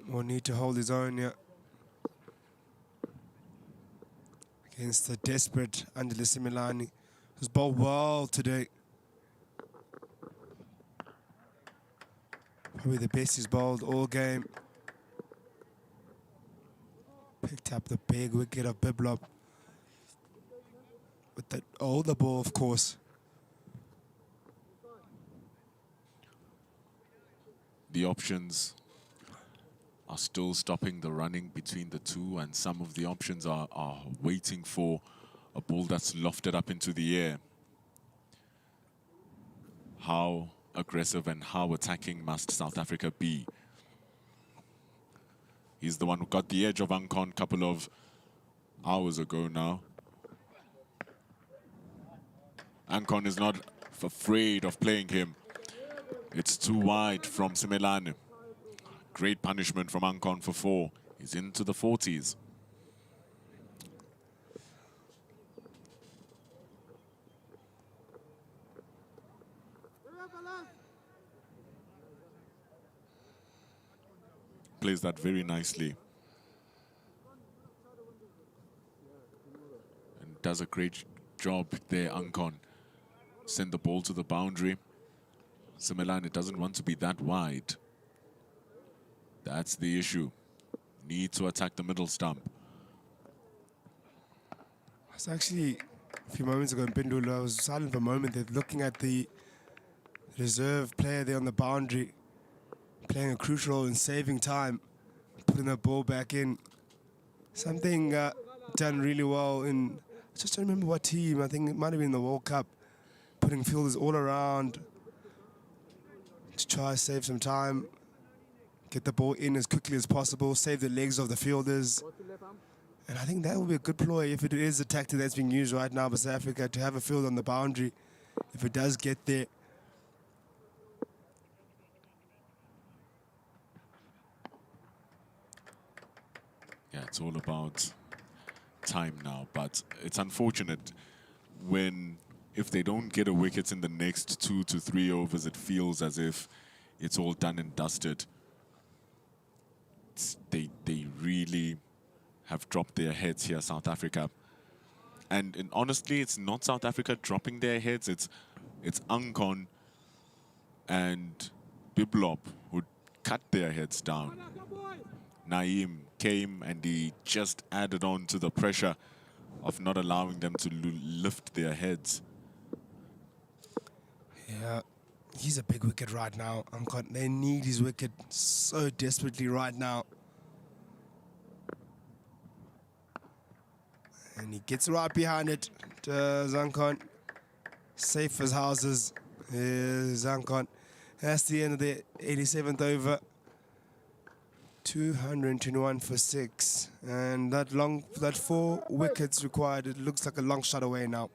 Will need to hold his own here against the desperate Andile Simelane, who's bowled well today. Probably the best he's bowled all game. Picked up the big wicket of Biblop with that older ball, of course. The options are still stopping the running between the two, and some of the options are waiting for a ball that's lofted up into the air. How aggressive and how attacking must South Africa be? He's the one who got the edge of Ankon a couple of hours ago now. Ankon is not afraid of playing him. It's too wide from Simelane. Great punishment from Ankon for 4. He's into the 40s. Plays that very nicely. And does a great job there, Ankon. Send the ball to the boundary. Simelane doesn't want to be that wide. That's the issue. Need to attack the middle stump. It's actually a few moments ago in Pindula, I was silent for a moment there, looking at the reserve player there on the boundary, playing a crucial role in saving time, putting the ball back in. Something done really well in, just don't remember what team, I think it might have been the World Cup, putting fielders all around to try to save some time, get the ball in as quickly as possible, save the legs of the fielders. And I think that will be a good ploy if it is a tactic that's being used right now by South Africa, to have a field on the boundary if it does get there. Yeah, it's all about time now, but it's unfortunate when, if they don't get a wicket in the next 2 to 3 overs, it feels as if it's all done and dusted. They really have dropped their heads here, South Africa. And honestly, it's not South Africa dropping their heads, it's Ankon and Biblop who cut their heads down. Naeem came and he just added on to the pressure of not allowing them to lift their heads. Yeah, he's a big wicket right now. They need his wicket so desperately right now. And he gets right behind it. Ankon, safe as houses. Here's Ankon. That's the end of the 87th over. 221 for 6. And that 4 wickets required, it looks like a long shot away now.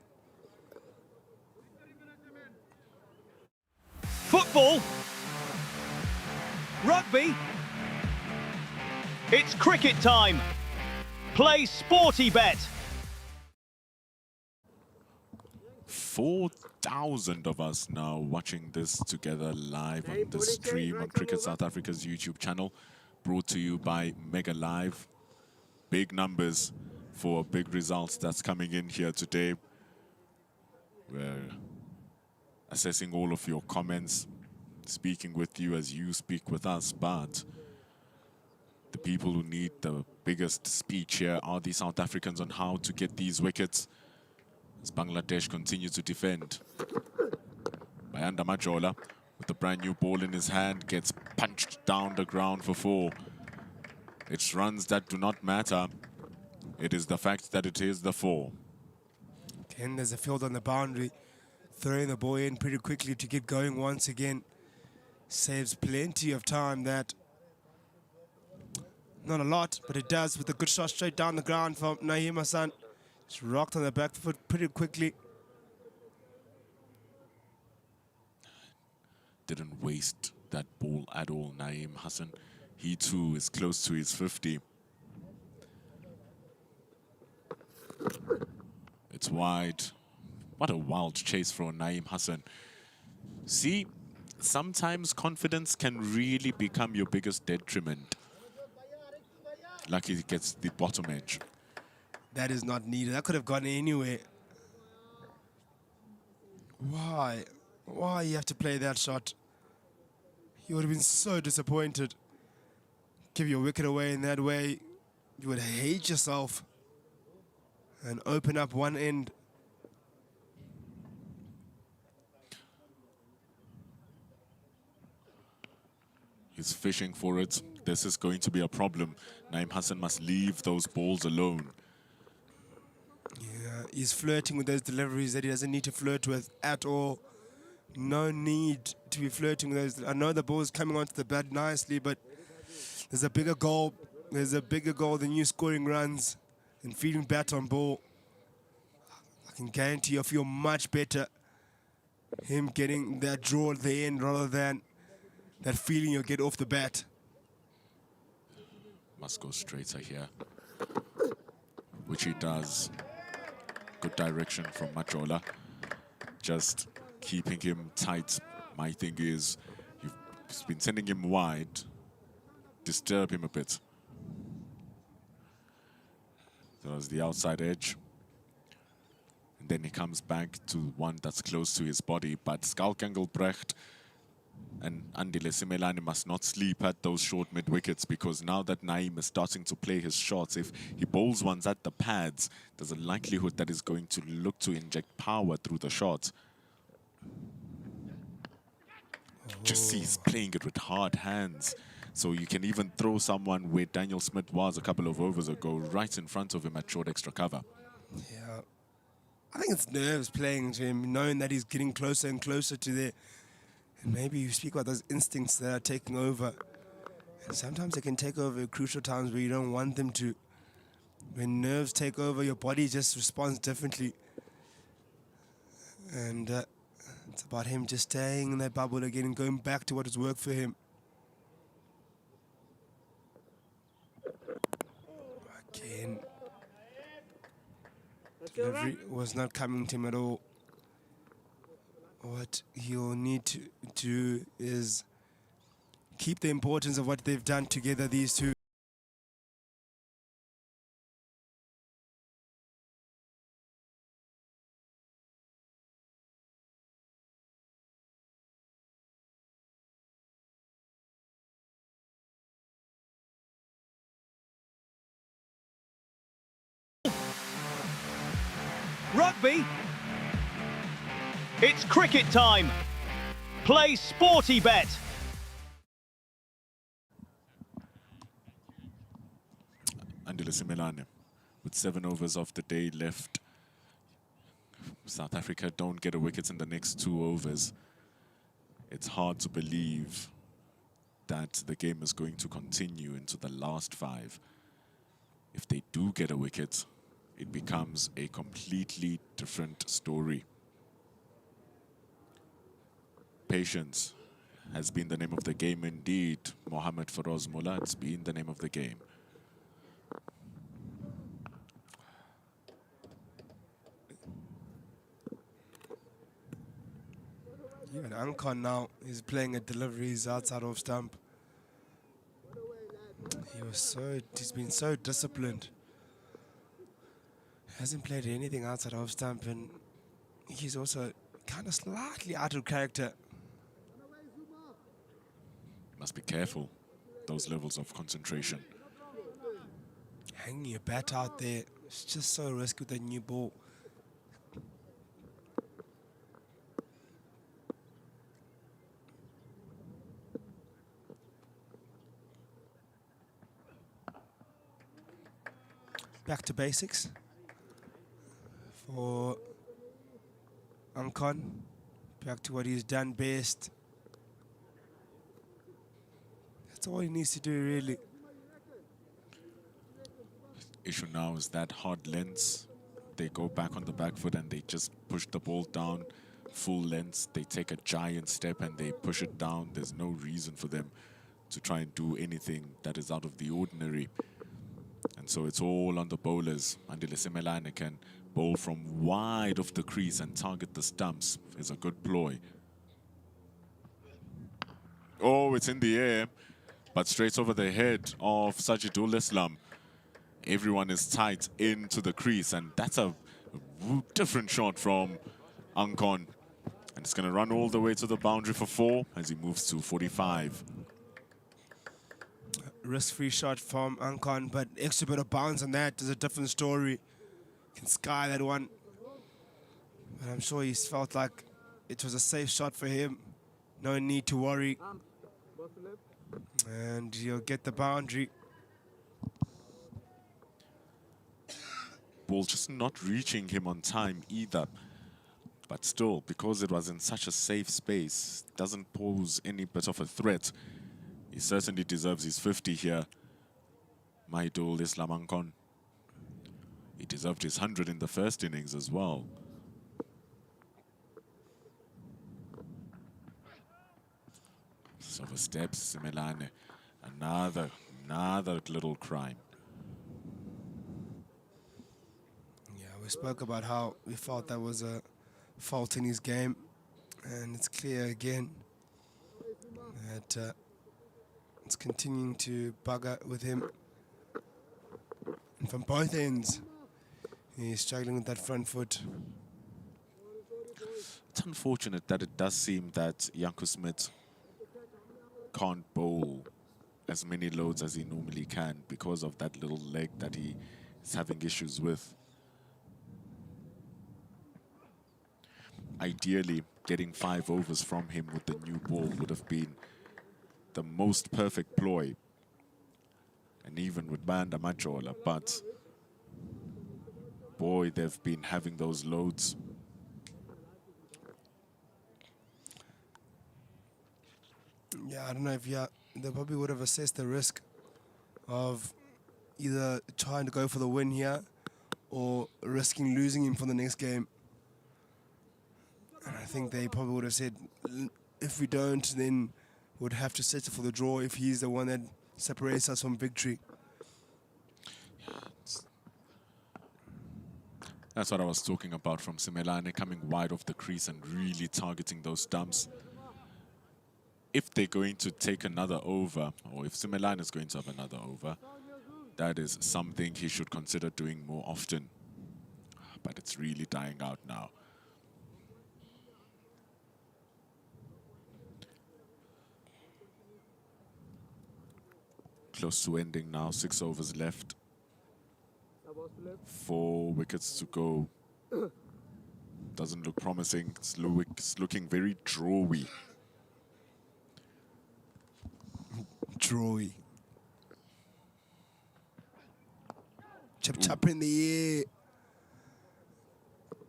Football. Rugby. It's cricket time. Play Sporty Bet. 4,000 of us now watching this together live on the stream on Cricket South Africa's YouTube channel, brought to you by Mega Live. Big numbers for big results that's coming in here today. We're assessing all of your comments, speaking with you as you speak with us, but the people who need the biggest speech here are the South Africans on how to get these wickets. as Bangladesh continue to defend. Bayanda Majola, with the brand new ball in his hand, gets punched down the ground for 4. It's runs that do not matter. It is the fact that it is the 4. Again, there's a field on the boundary. Throwing the ball in pretty quickly to get going once again. Saves plenty of time. That, not a lot, but it does, with a good shot straight down the ground from Naeem Hassan. It's rocked on the back foot pretty quickly. Didn't waste that ball at all, Naeem Hassan. He too is close to his 50. It's wide. What a wild chase for Naeem Hassan. See, sometimes confidence can really become your biggest detriment. Lucky he gets the bottom edge. That is not needed. That could have gone anywhere. Why? Why you have to play that shot? You would have been so disappointed. Give your wicket away in that way. You would hate yourself. And open up one end. He's fishing for it. This is going to be a problem. Naeem Hassan must leave those balls alone. Yeah, he's flirting with those deliveries that he doesn't need to flirt with at all. No need to be flirting with those. I know the ball's coming onto the bat nicely, but there's a bigger goal. There's a bigger goal than you scoring runs and feeding bat on ball. I can guarantee you'll feel much better him getting that draw at the end rather than that feeling you'll get off the bat. Must go straighter here, which he does. Good direction from Majola. Just keeping him tight. My thing is, you've been sending him wide. Disturb him a bit. That was the outside edge. And then he comes back to one that's close to his body. But Skalkengelbrecht and Andile Simelane must not sleep at those short mid-wickets, because now that Naeem is starting to play his shots, if he bowls ones at the pads, there's a likelihood that he's going to look to inject power through the shot. Just see he's playing it with hard hands. So you can even throw someone where Daniel Smith was a couple of overs ago, right in front of him at short extra cover. Yeah. I think it's nerves playing to him, knowing that he's getting closer and closer to there. And maybe you speak about those instincts that are taking over. And sometimes they can take over at crucial times where you don't want them to. When nerves take over, your body just responds differently. And it's about him just staying in that bubble again and going back to what has worked for him. Again. Delivery was not coming to him at all. What he'll need to do is keep the importance of what they've done together, these two. Rugby. It's cricket time. Play Sporty Bet. Andile Simelane, with 7 overs of the day left. South Africa don't get a wicket in the next 2 overs. It's hard to believe that the game is going to continue into the last 5. If they do get a wicket, it becomes a completely different story. Patience has been the name of the game indeed. Mohammed Feroz Mullah, it's been the name of the game. Even Ankon now is playing at deliveries outside of stump. He's been so disciplined. Hasn't played anything outside of stump, and he's also kind of slightly out of character. Must be careful, those levels of concentration. Hanging your bat out there, it's just so risky with a new ball. back to basics for Ankon. Back to what he's done best. That's all he needs to do, really. Issue now is that hard lengths. They go back on the back foot and they just push the ball down full length. They take a giant step and they push it down. There's no reason for them to try and do anything that is out of the ordinary. And so it's all on the bowlers. Andile Simelane can bowl from wide of the crease and target the stumps. Is a good ploy. Oh, it's in the air, but straight over the head of Sajidul Islam. Everyone is tight into the crease, and that's a different shot from Ankon. And it's going to run all the way to the boundary for 4 as he moves to 45. Risk-free shot from Ankon, but extra bit of bounce on that is a different story. Can sky that one. But I'm sure he's felt like it was a safe shot for him. No need to worry. And he'll get the boundary. Ball just not reaching him on time either. But still, because it was in such a safe space, doesn't pose any bit of a threat. He certainly deserves his 50 here. Maidul Islam Ankon. He deserved his 100 in the first innings as well. So the steps, Simelane. Another little crime. Yeah, we spoke about how we felt that was a fault in his game. And it's clear again that it's continuing to bugger with him. And from both ends, he's struggling with that front foot. It's unfortunate that it does seem that Janko Smith can't bowl as many loads as he normally can because of that little leg that he is having issues with. Ideally, getting 5 overs from him with the new ball would have been the most perfect ploy. And even with Banda Majola, but boy, they've been having those loads. Yeah, I don't know if they probably would have assessed the risk of either trying to go for the win here or risking losing him for the next game. And I think they probably would have said, if we don't, then we'd have to settle for the draw if he's the one that separates us from victory. That's what I was talking about from Simelane, coming wide off the crease and really targeting those stumps. If they're going to take another over, or if Simelane is going to have another over, that is something he should consider doing more often. But it's really dying out now. Close to ending now, 6 overs left. 4 wickets to go. Doesn't look promising. It's looking very drawy. Drawy. Chap in the air.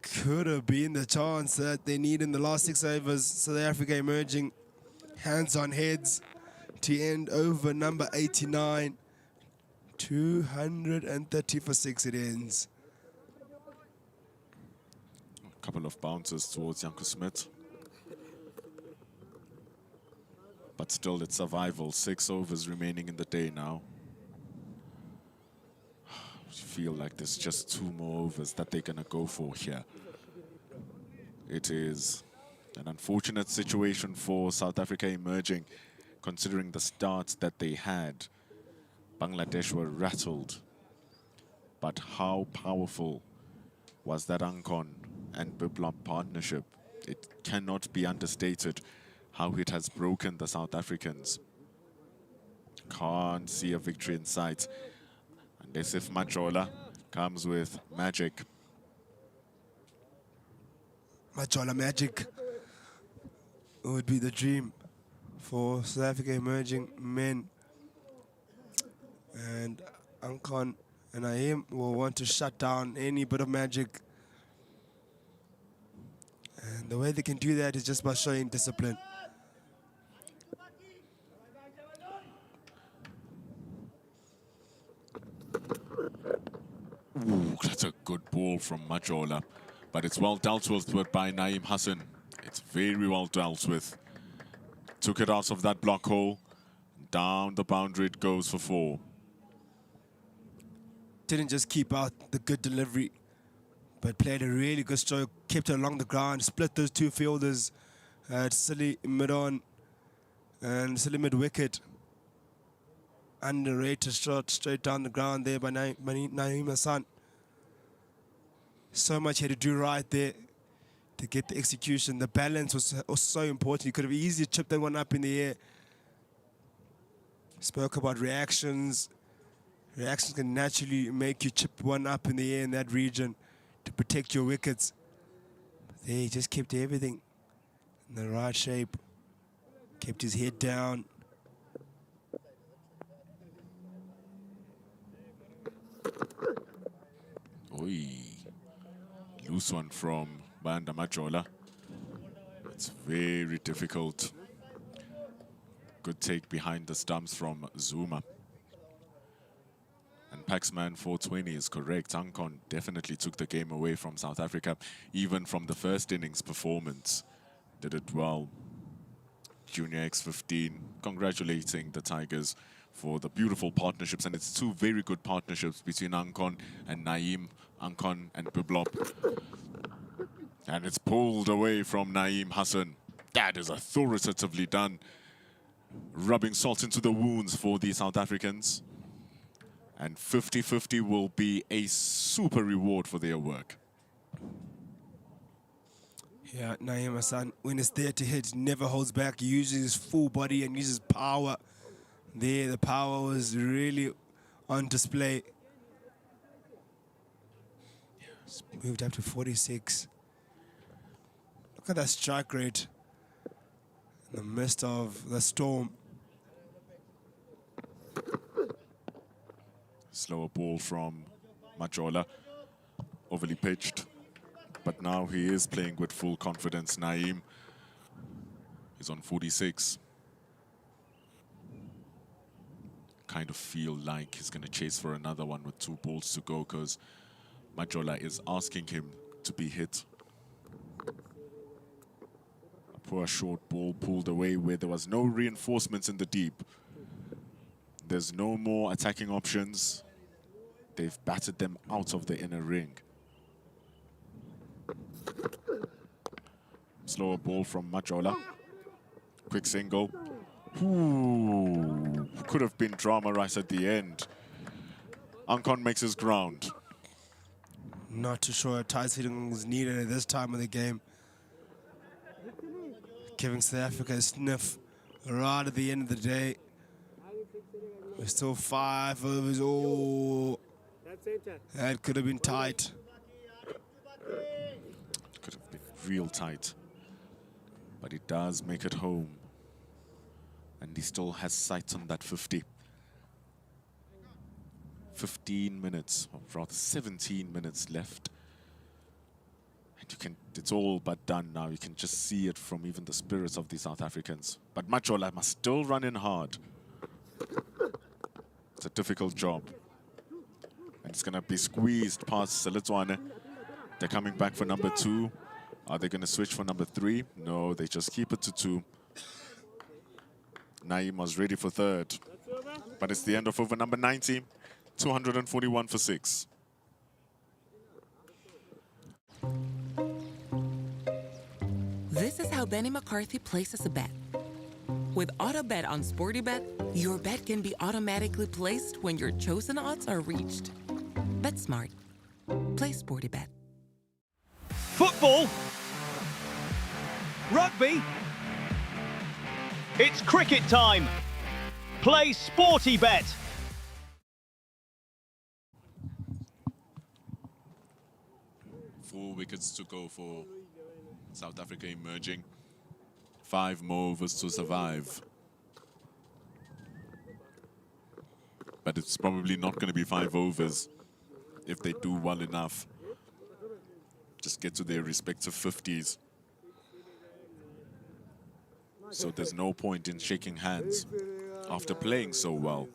Could have been the chance that they need in the last 6 overs. South Africa emerging hands on heads to end over number 89. 230 for 6 it ends. A couple of bounces towards Janko Smith. But still, it's survival. 6 overs remaining in the day now. I feel like there's just 2 more overs that they're going to go for here. It is an unfortunate situation for South Africa emerging, considering the start that they had. Bangladesh were rattled. But how powerful was that Ankon and Biplop partnership? It cannot be understated how it has broken the South Africans. Can't see a victory in sight unless if Majola comes with magic. Majola magic would be the dream for South Africa emerging men. And Ankon And Naeem will want to shut down any bit of magic. And the way they can do that is just by showing discipline. Ooh, that's a good ball from Majola. But it's well dealt with by Naeem Hassan. It's very well dealt with. Took it out of that block hole. Down the boundary it goes for 4. Didn't just keep out the good delivery, but played a really good stroke, kept it along the ground, split those two fielders at silly mid-on and silly mid-wicket. Underrated shot straight down the ground there by Naeem Hassan. So much he had to do right there to get the execution. The balance was so important. He could have easily chipped that one up in the air. Spoke about reactions. Reactions can naturally make you chip one up in the air in that region to protect your wickets. But there he just kept everything in the right shape. Kept his head down. Oi. Loose one from Banda Majola. It's very difficult. Good take behind the stumps from Zuma. And Paxman 420 is correct. Ankon definitely took the game away from South Africa, even from the first innings performance. Did it well. Junior X15 congratulating the Tigers for the beautiful partnerships, and it's 2 very good partnerships between Ankon and Naeem, Ankon and Biblop. And it's pulled away from Naeem Hassan. That is authoritatively done. Rubbing salt into the wounds for the South Africans. And 50-50 will be a super reward for their work. Yeah, Naeem Hassan, when it's there to hit, never holds back. He uses his full body and uses power. There, the power was really on display. It's moved up to 46. Look at that strike rate in the midst of the storm. Slower ball from Majola, overly pitched. But now he is playing with full confidence. Naeem is on 46. Kind of feel like he's going to chase for another one with 2 balls to go, because Majola is asking him to be hit. A poor short ball pulled away where there was no reinforcements in the deep. There's no more attacking options. They've battered them out of the inner ring. Slower ball from Majola. Quick single. Ooh, could have been drama right at the end. Ankon makes his ground. Not too sure tight hitting was needed at this time of the game. Giving South Africa a sniff right at the end of the day. We're still 5 overs. Oh, that could have been tight. Could have been real tight. But he does make it home. And he still has sights on that 50. 15 minutes, or rather 17 minutes left. And you can, it's all but done now. You can just see it from even the spirits of the South Africans. But Majola must still run in hard. It's a difficult job. And it's going to be squeezed past Selitswane. They're coming back for number 2. Are they going to switch for number 3? No, they just keep it to 2. Naeem was ready for 3rd. But it's the end of over number 90. 241 for 6. This is how Benny McCarthy places a bet. With Auto Bet on SportyBet, your bet can be automatically placed when your chosen odds are reached. Bet smart. Play SportyBet. Football. Rugby. It's cricket time. Play SportyBet. Four wickets to go for South Africa emerging. 5 more overs to survive. But it's probably not going to be 5 overs. if they do well enough. Just get to their respective 50s. So there's no point in shaking hands after playing so well.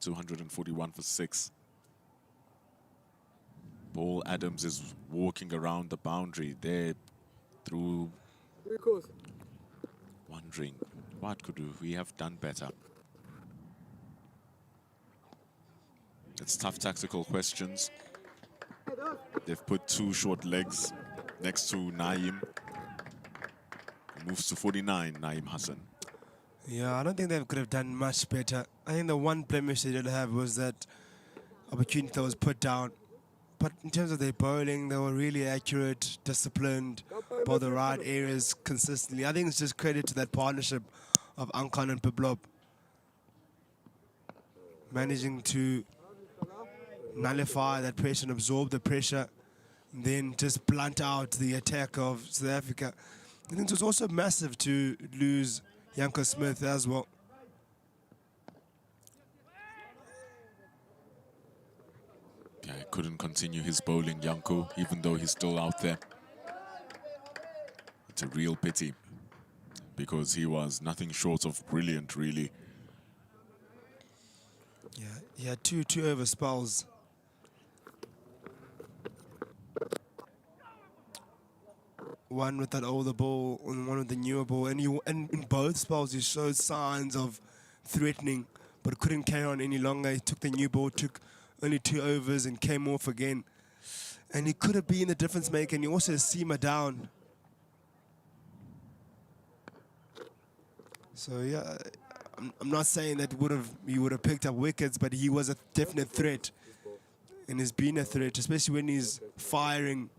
241 for 6. Paul Adams is walking around the boundary there through, wondering, what could we have done better? It's tough tactical questions. They've put 2 short legs next to Naeem. He moves to 49, Naeem Hassan. Yeah, I don't think they could have done much better. I think the one blemish they did have was that opportunity that was put down. But in terms of their bowling, they were really accurate, disciplined, bowled the right areas consistently. I think it's just credit to that partnership of Ankon and Piblop, managing to nullify that pressure and absorb the pressure, and then just blunt out the attack of South Africa. I think it was also massive to lose Janko Smith as well. Yeah, he couldn't continue his bowling, Janko, even though he's still out there. It's a real pity, because he was nothing short of brilliant, really. Yeah, he had two over spells. One with that older ball and one with the newer ball. And in both spells, he showed signs of threatening, but couldn't carry on any longer. He took the new ball, took only 2 overs and came off again. And he could have been the difference maker, and he also seamer down. So yeah, I'm not saying that he would have picked up wickets, but he was a definite threat, and has been a threat, especially when he's firing.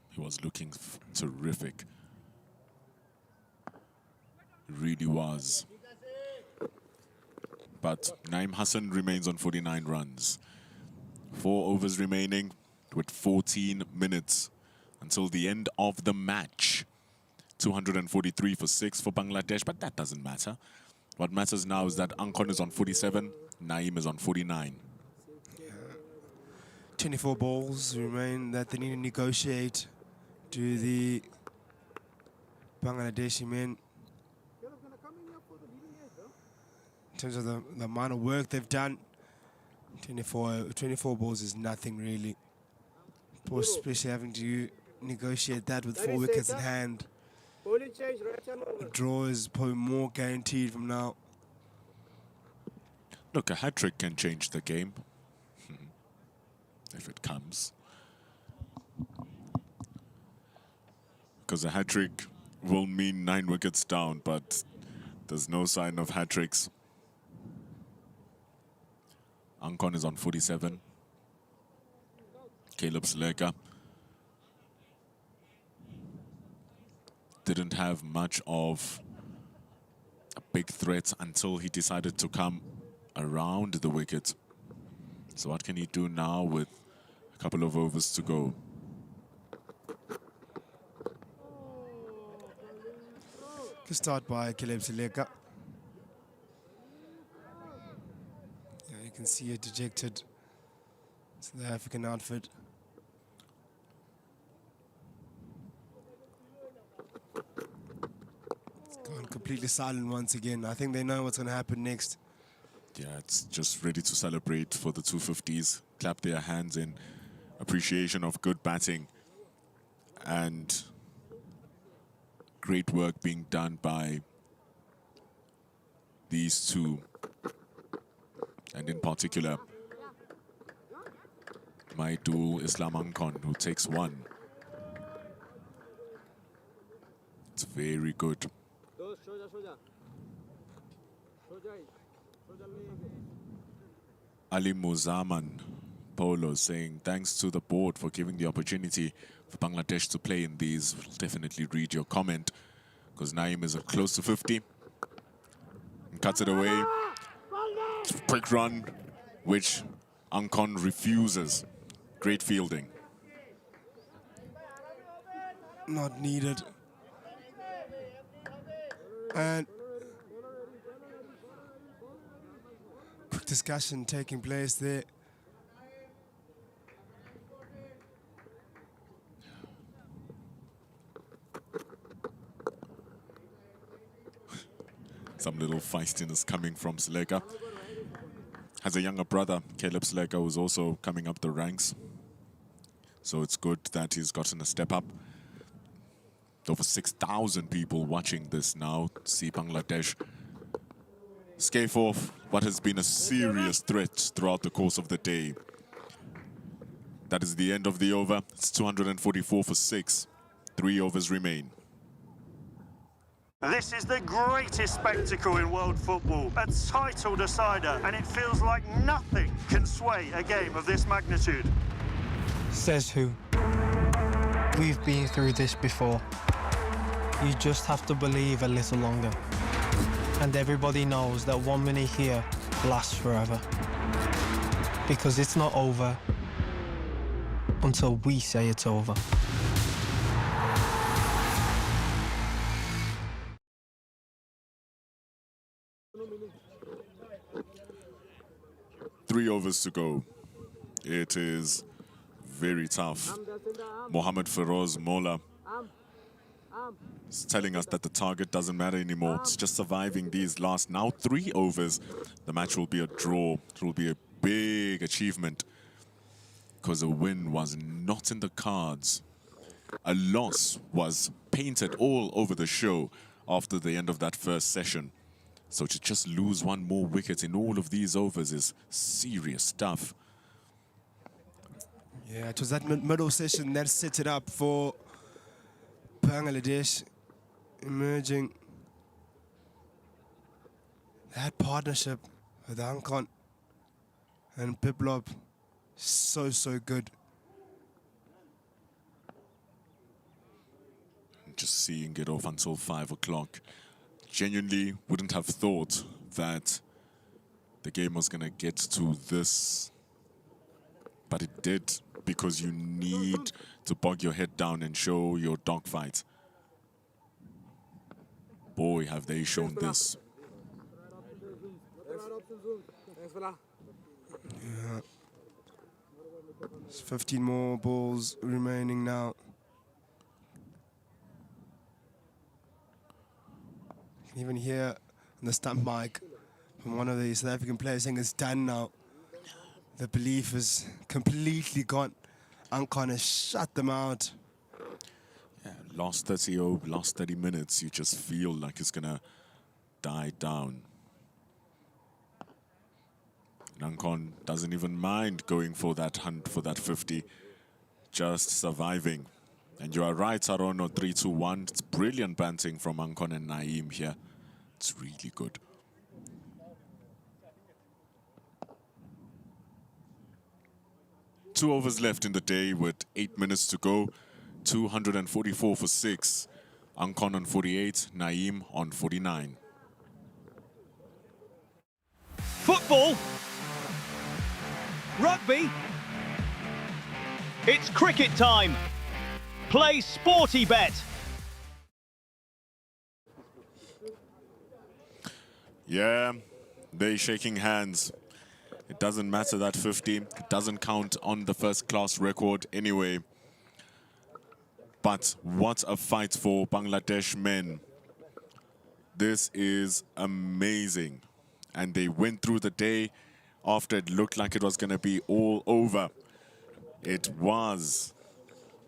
He was looking terrific. Really was. But Naeem Hassan remains on 49 runs. 4 overs remaining with 14 minutes until the end of the match. 243 for 6 for Bangladesh, but that doesn't matter. What matters now is that Ankon is on 47, Naeem is on 49. 24 balls remain that they need to negotiate to the Bangladeshi men. In terms of the amount of work they've done, 24 balls is nothing really. Especially having to negotiate that with 4 wickets in hand. A draw is probably more guaranteed from now. Look, a hat-trick can change the game. If it comes. Because a hat-trick will mean 9 wickets down, but there's no sign of hat-tricks. Ankon is on 47. Caleb Sleka didn't have much of a big threat until he decided to come around the wicket. So what can he do now with a couple of overs to go? Good start by Caleb Sleka. Yeah, you can see a dejected South African outfit. It's gone completely silent once again. I think they know what's going to happen next. Yeah, it's just ready to celebrate for the 250s. Clap their hands in appreciation of good batting and great work being done by these two. And in particular, Maidul Islam Ankon, who takes 1. It's very good. Ali Muzaman Polo saying, thanks to the board for giving the opportunity for Bangladesh to play in these. We'll definitely read your comment, because Naeem is close to 50. And cuts it away. Quick run, which Ankon refuses. Great fielding. Not needed. And quick discussion taking place there. Some little feistiness coming from Sleka. Has a younger brother, Caleb Sleka, who's also coming up the ranks. So it's good that he's gotten a step up. Over 6,000 people watching this now. See Bangladesh scave off what has been a serious threat throughout the course of the day. That is the end of the over. It's 244 for 6. 3 overs remain. This is the greatest spectacle in world football, a title decider, and it feels like nothing can sway a game of this magnitude. Says who? We've been through this before. You just have to believe a little longer. And everybody knows that 1 minute here lasts forever. Because it's not over until we say it's over. Three overs to go. It is very tough. Mohamed Feroz Mola is telling us that the target doesn't matter anymore. It's just surviving these last now 3 overs. The match will be a draw. It will be a big achievement because a win was not in the cards. A loss was painted all over the show after the end of that first session. So to just lose 1 more wicket in all of these overs is serious stuff. Yeah, it was that middle session that set it up for Bangladesh emerging. That partnership with Ankon and Biplop, so good. Just seeing it off until 5 o'clock. Genuinely wouldn't have thought that the game was going to get to this, but it did, because you need to bog your head down and show your dogfight. Boy, have they shown this. Yeah. There's 15 more balls remaining now. You can even hear on the stump mic from one of the South African players saying it's done now. The belief is completely gone. Ankon has shut them out. Yeah, last 30 minutes, you just feel like it's going to die down. Ankon doesn't even mind going for that hunt for that 50, just surviving. And you are right, Arono, 3-2-1. It's brilliant banting from Ankon and Naeem here. It's really good. Two overs left in the day with 8 minutes to go. 244 for 6. Ankon on 48, Naeem on 49. Football. Rugby. It's cricket time. Play Sporty Bet. Yeah, they're shaking hands. It doesn't matter that 50. It doesn't count on the first class record anyway. But what a fight for Bangladesh men. This is amazing. And they went through the day after it looked like it was going to be all over. It was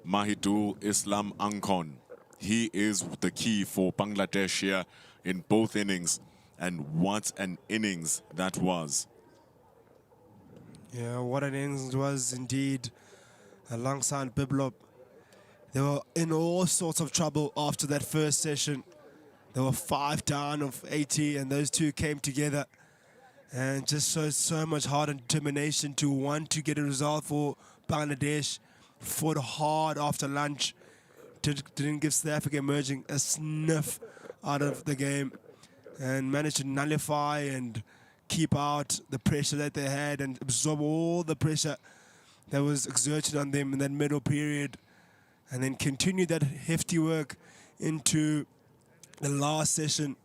Mahidul Islam Ankon. He is the key for Bangladesh here in both innings. And what an innings that was. Yeah, what an innings it was indeed. Alongside Biplop, they were in all sorts of trouble after that first session. They were 5 down of 80, and those two came together and just showed so much heart and determination to want to get a result for Bangladesh. Fought hard after lunch. Didn't give South Africa emerging a sniff out of the game, and managed to nullify and keep out the pressure that they had and absorb all the pressure that was exerted on them in that middle period, and then continue that hefty work into the last session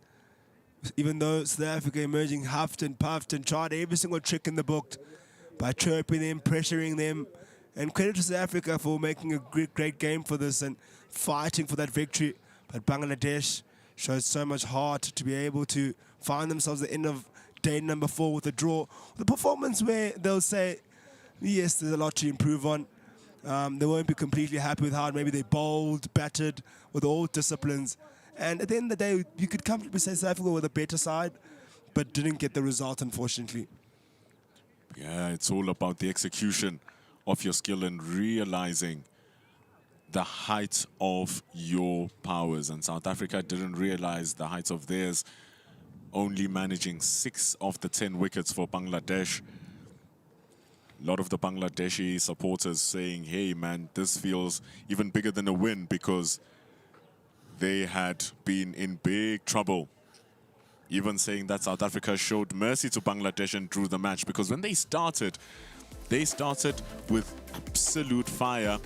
even though South Africa emerging huffed and puffed and tried every single trick in the book by chirping them, pressuring them. And credit to South Africa for making a great game for this and fighting for that victory. But Bangladesh showed so much heart to be able to find themselves at the end of day number 4 with a draw. The performance where they'll say, yes, there's a lot to improve on. They won't be completely happy with how maybe they bowled, batted with all disciplines. And at the end of the day, you could comfortably say South Africa were the better side, but didn't get the result, unfortunately. Yeah, it's all about the execution of your skill and realizing the height of your powers. And South Africa didn't realize the heights of theirs, only managing 6 of the 10 wickets for Bangladesh. A lot of the Bangladeshi supporters saying, hey, man, this feels even bigger than a win because they had been in big trouble. Even saying that South Africa showed mercy to Bangladesh and drew the match because when they started with absolute fire,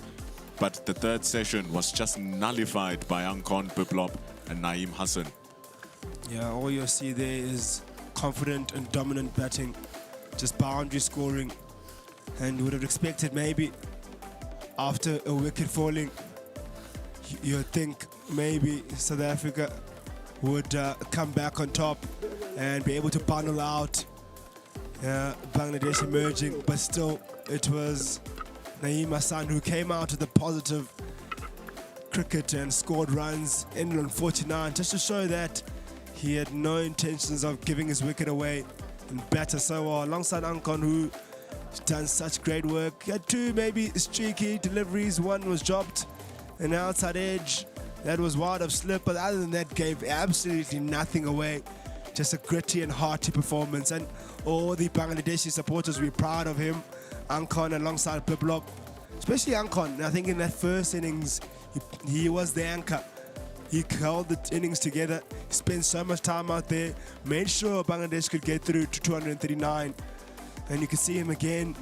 but the third session was just nullified by Ankon, Biplop and Naeem Hassan. Yeah, all you'll see there is confident and dominant batting, just boundary scoring. And you would have expected maybe after a wicket falling, you'd think maybe South Africa would come back on top and be able to bundle out Bangladesh emerging, but still it was Naeem Hassan who came out with the positive cricket and scored runs, ended on 49, just to show that he had no intentions of giving his wicket away and batted so well alongside Ankon, who done such great work. He had 2 maybe streaky deliveries, one was dropped, an outside edge that was wide of slip, but other than that gave absolutely nothing away. Just a gritty and hearty performance, and all the Bangladeshi supporters were proud of him. Ankon alongside Biplop, especially Ankon. I think in that first innings he was the anchor. He held the innings together, spent so much time out there, made sure Bangladesh could get through to 239. And you can see him again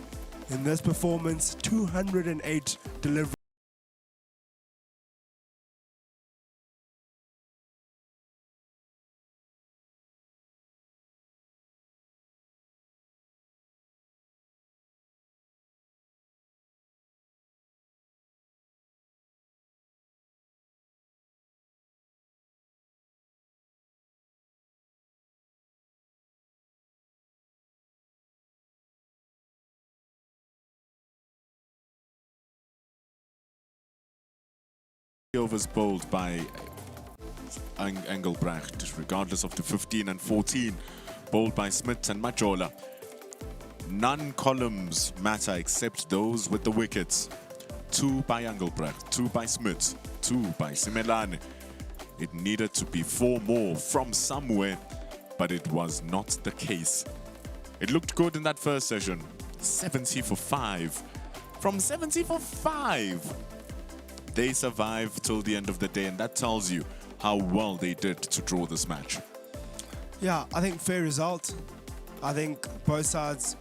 in this performance, 208 deliveries. Overs bowled by Engelbrecht, regardless of the 15 and 14, bowled by Smith and Majola. None columns matter except those with the wickets. 2 by Engelbrecht, 2 by Smith, 2 by Simelane. It needed to be 4 more from somewhere, but it was not the case. It looked good in that first session. 70 for 5. From 70 for 5. They survived till the end of the day, and that tells you how well they did to draw this match. Yeah, I think fair result. I think both sides,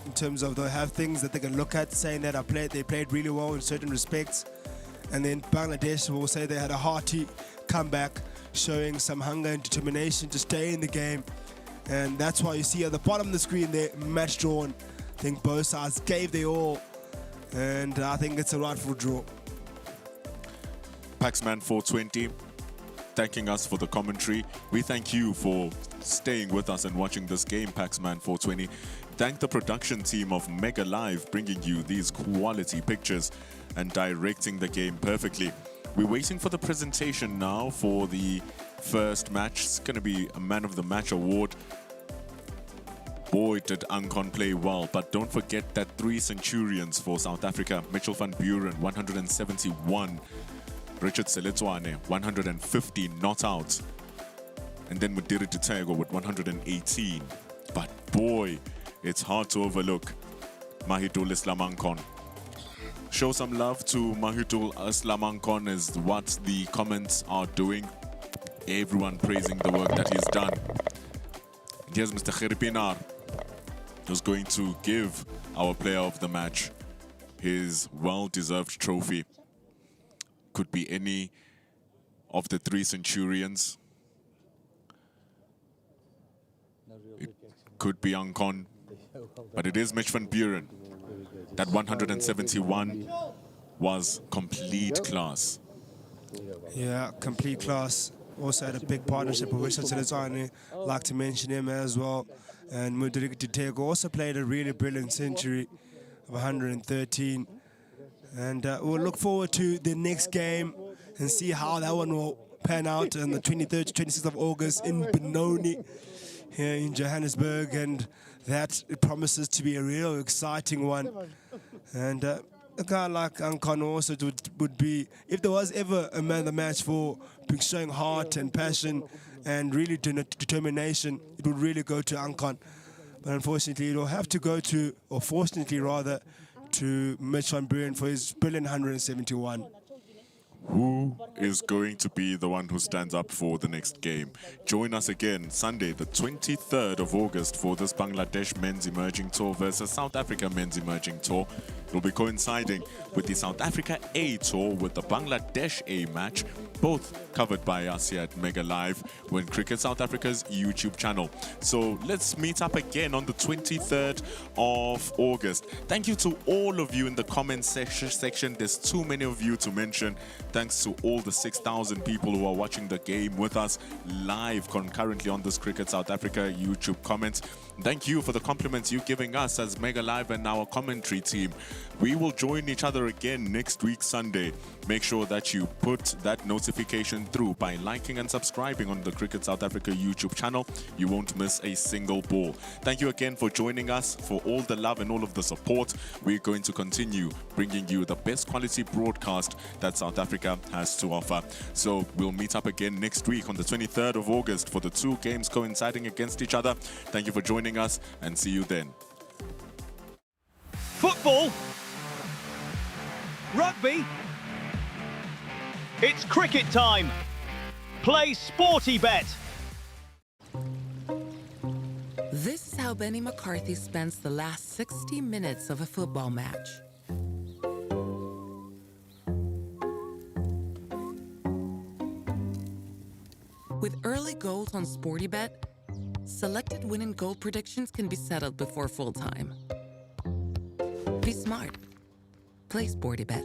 in terms of they have things that they can look at, saying that they played really well in certain respects. And then Bangladesh will say they had a hearty comeback, showing some hunger and determination to stay in the game. And that's why you see at the bottom of the screen there, match drawn. I think both sides gave their all, and I think it's a rightful draw. Paxman 420, thanking us for the commentary. We thank you for staying with us and watching this game, Paxman 420. Thank the production team of Mega Live, bringing you these quality pictures and directing the game perfectly. We're waiting for the presentation now for the first match. It's going to be a Man of the Match award. Boy, did Ankon play well, but don't forget that 3 centurions for South Africa. Mitchell van Buren, 171. Richard Seletswane, 150 not out. And then Mudiri Tutego with 118. But boy, it's hard to overlook Mahidul Islam Ankon. Show some love to Mahidul Islam Ankon is what the comments are doing. Everyone praising the work that he's done. Here's Mr. Khiripinar, who's going to give our player of the match his well-deserved trophy. Could be any of the 3 centurions. could be Ancon, but it is Mitch van Buren. That 171 was complete class. Yeah, complete class. Also had a big partnership with Richard Selezani. Like to mention him as well. And Mudiriki Tutego also played a really brilliant century of 113. And we'll look forward to the next game and see how that one will pan out on the 23rd to 26th of August in Benoni here in Johannesburg. And that it promises to be a real exciting one. And a guy like Ancon also would be, if there was ever a man of the match for showing heart and passion and really determination, it would really go to Ancon. But unfortunately, it will have to go to, or fortunately rather, to Mitch van Buren for his brilliant 171. Who is going to be the one who stands up for the next game? Join us again Sunday, the 23rd of August for this Bangladesh Men's Emerging Tour versus South Africa Men's Emerging Tour. It will be coinciding with the South Africa A Tour with the Bangladesh A match, both covered by us here at Mega Live when Cricket South Africa's YouTube channel. So let's meet up again on the 23rd of August. Thank you to all of you in the comment section. There's too many of you to mention. Thanks to all the 6,000 people who are watching the game with us live concurrently on this Cricket South Africa YouTube comments. Thank you for the compliments you're giving us as Mega Live and our commentary team. We will join each other again next week, Sunday. Make sure that you put that notification through by liking and subscribing on the Cricket South Africa YouTube channel. You won't miss a single ball. Thank you again for joining us, for all the love and all of the support. We're going to continue bringing you the best quality broadcast that South Africa has to offer. So we'll meet up again next week on the 23rd of August for the two games coinciding against each other. Thank you for joining us and see you then. Football. Rugby. It's cricket time. Play Sporty Bet. This is how Benny McCarthy spends the last 60 minutes of a football match. With early goals on Sporty Bet, selected win and goal predictions can be settled before full time. Be smart. Play Sporty Bet.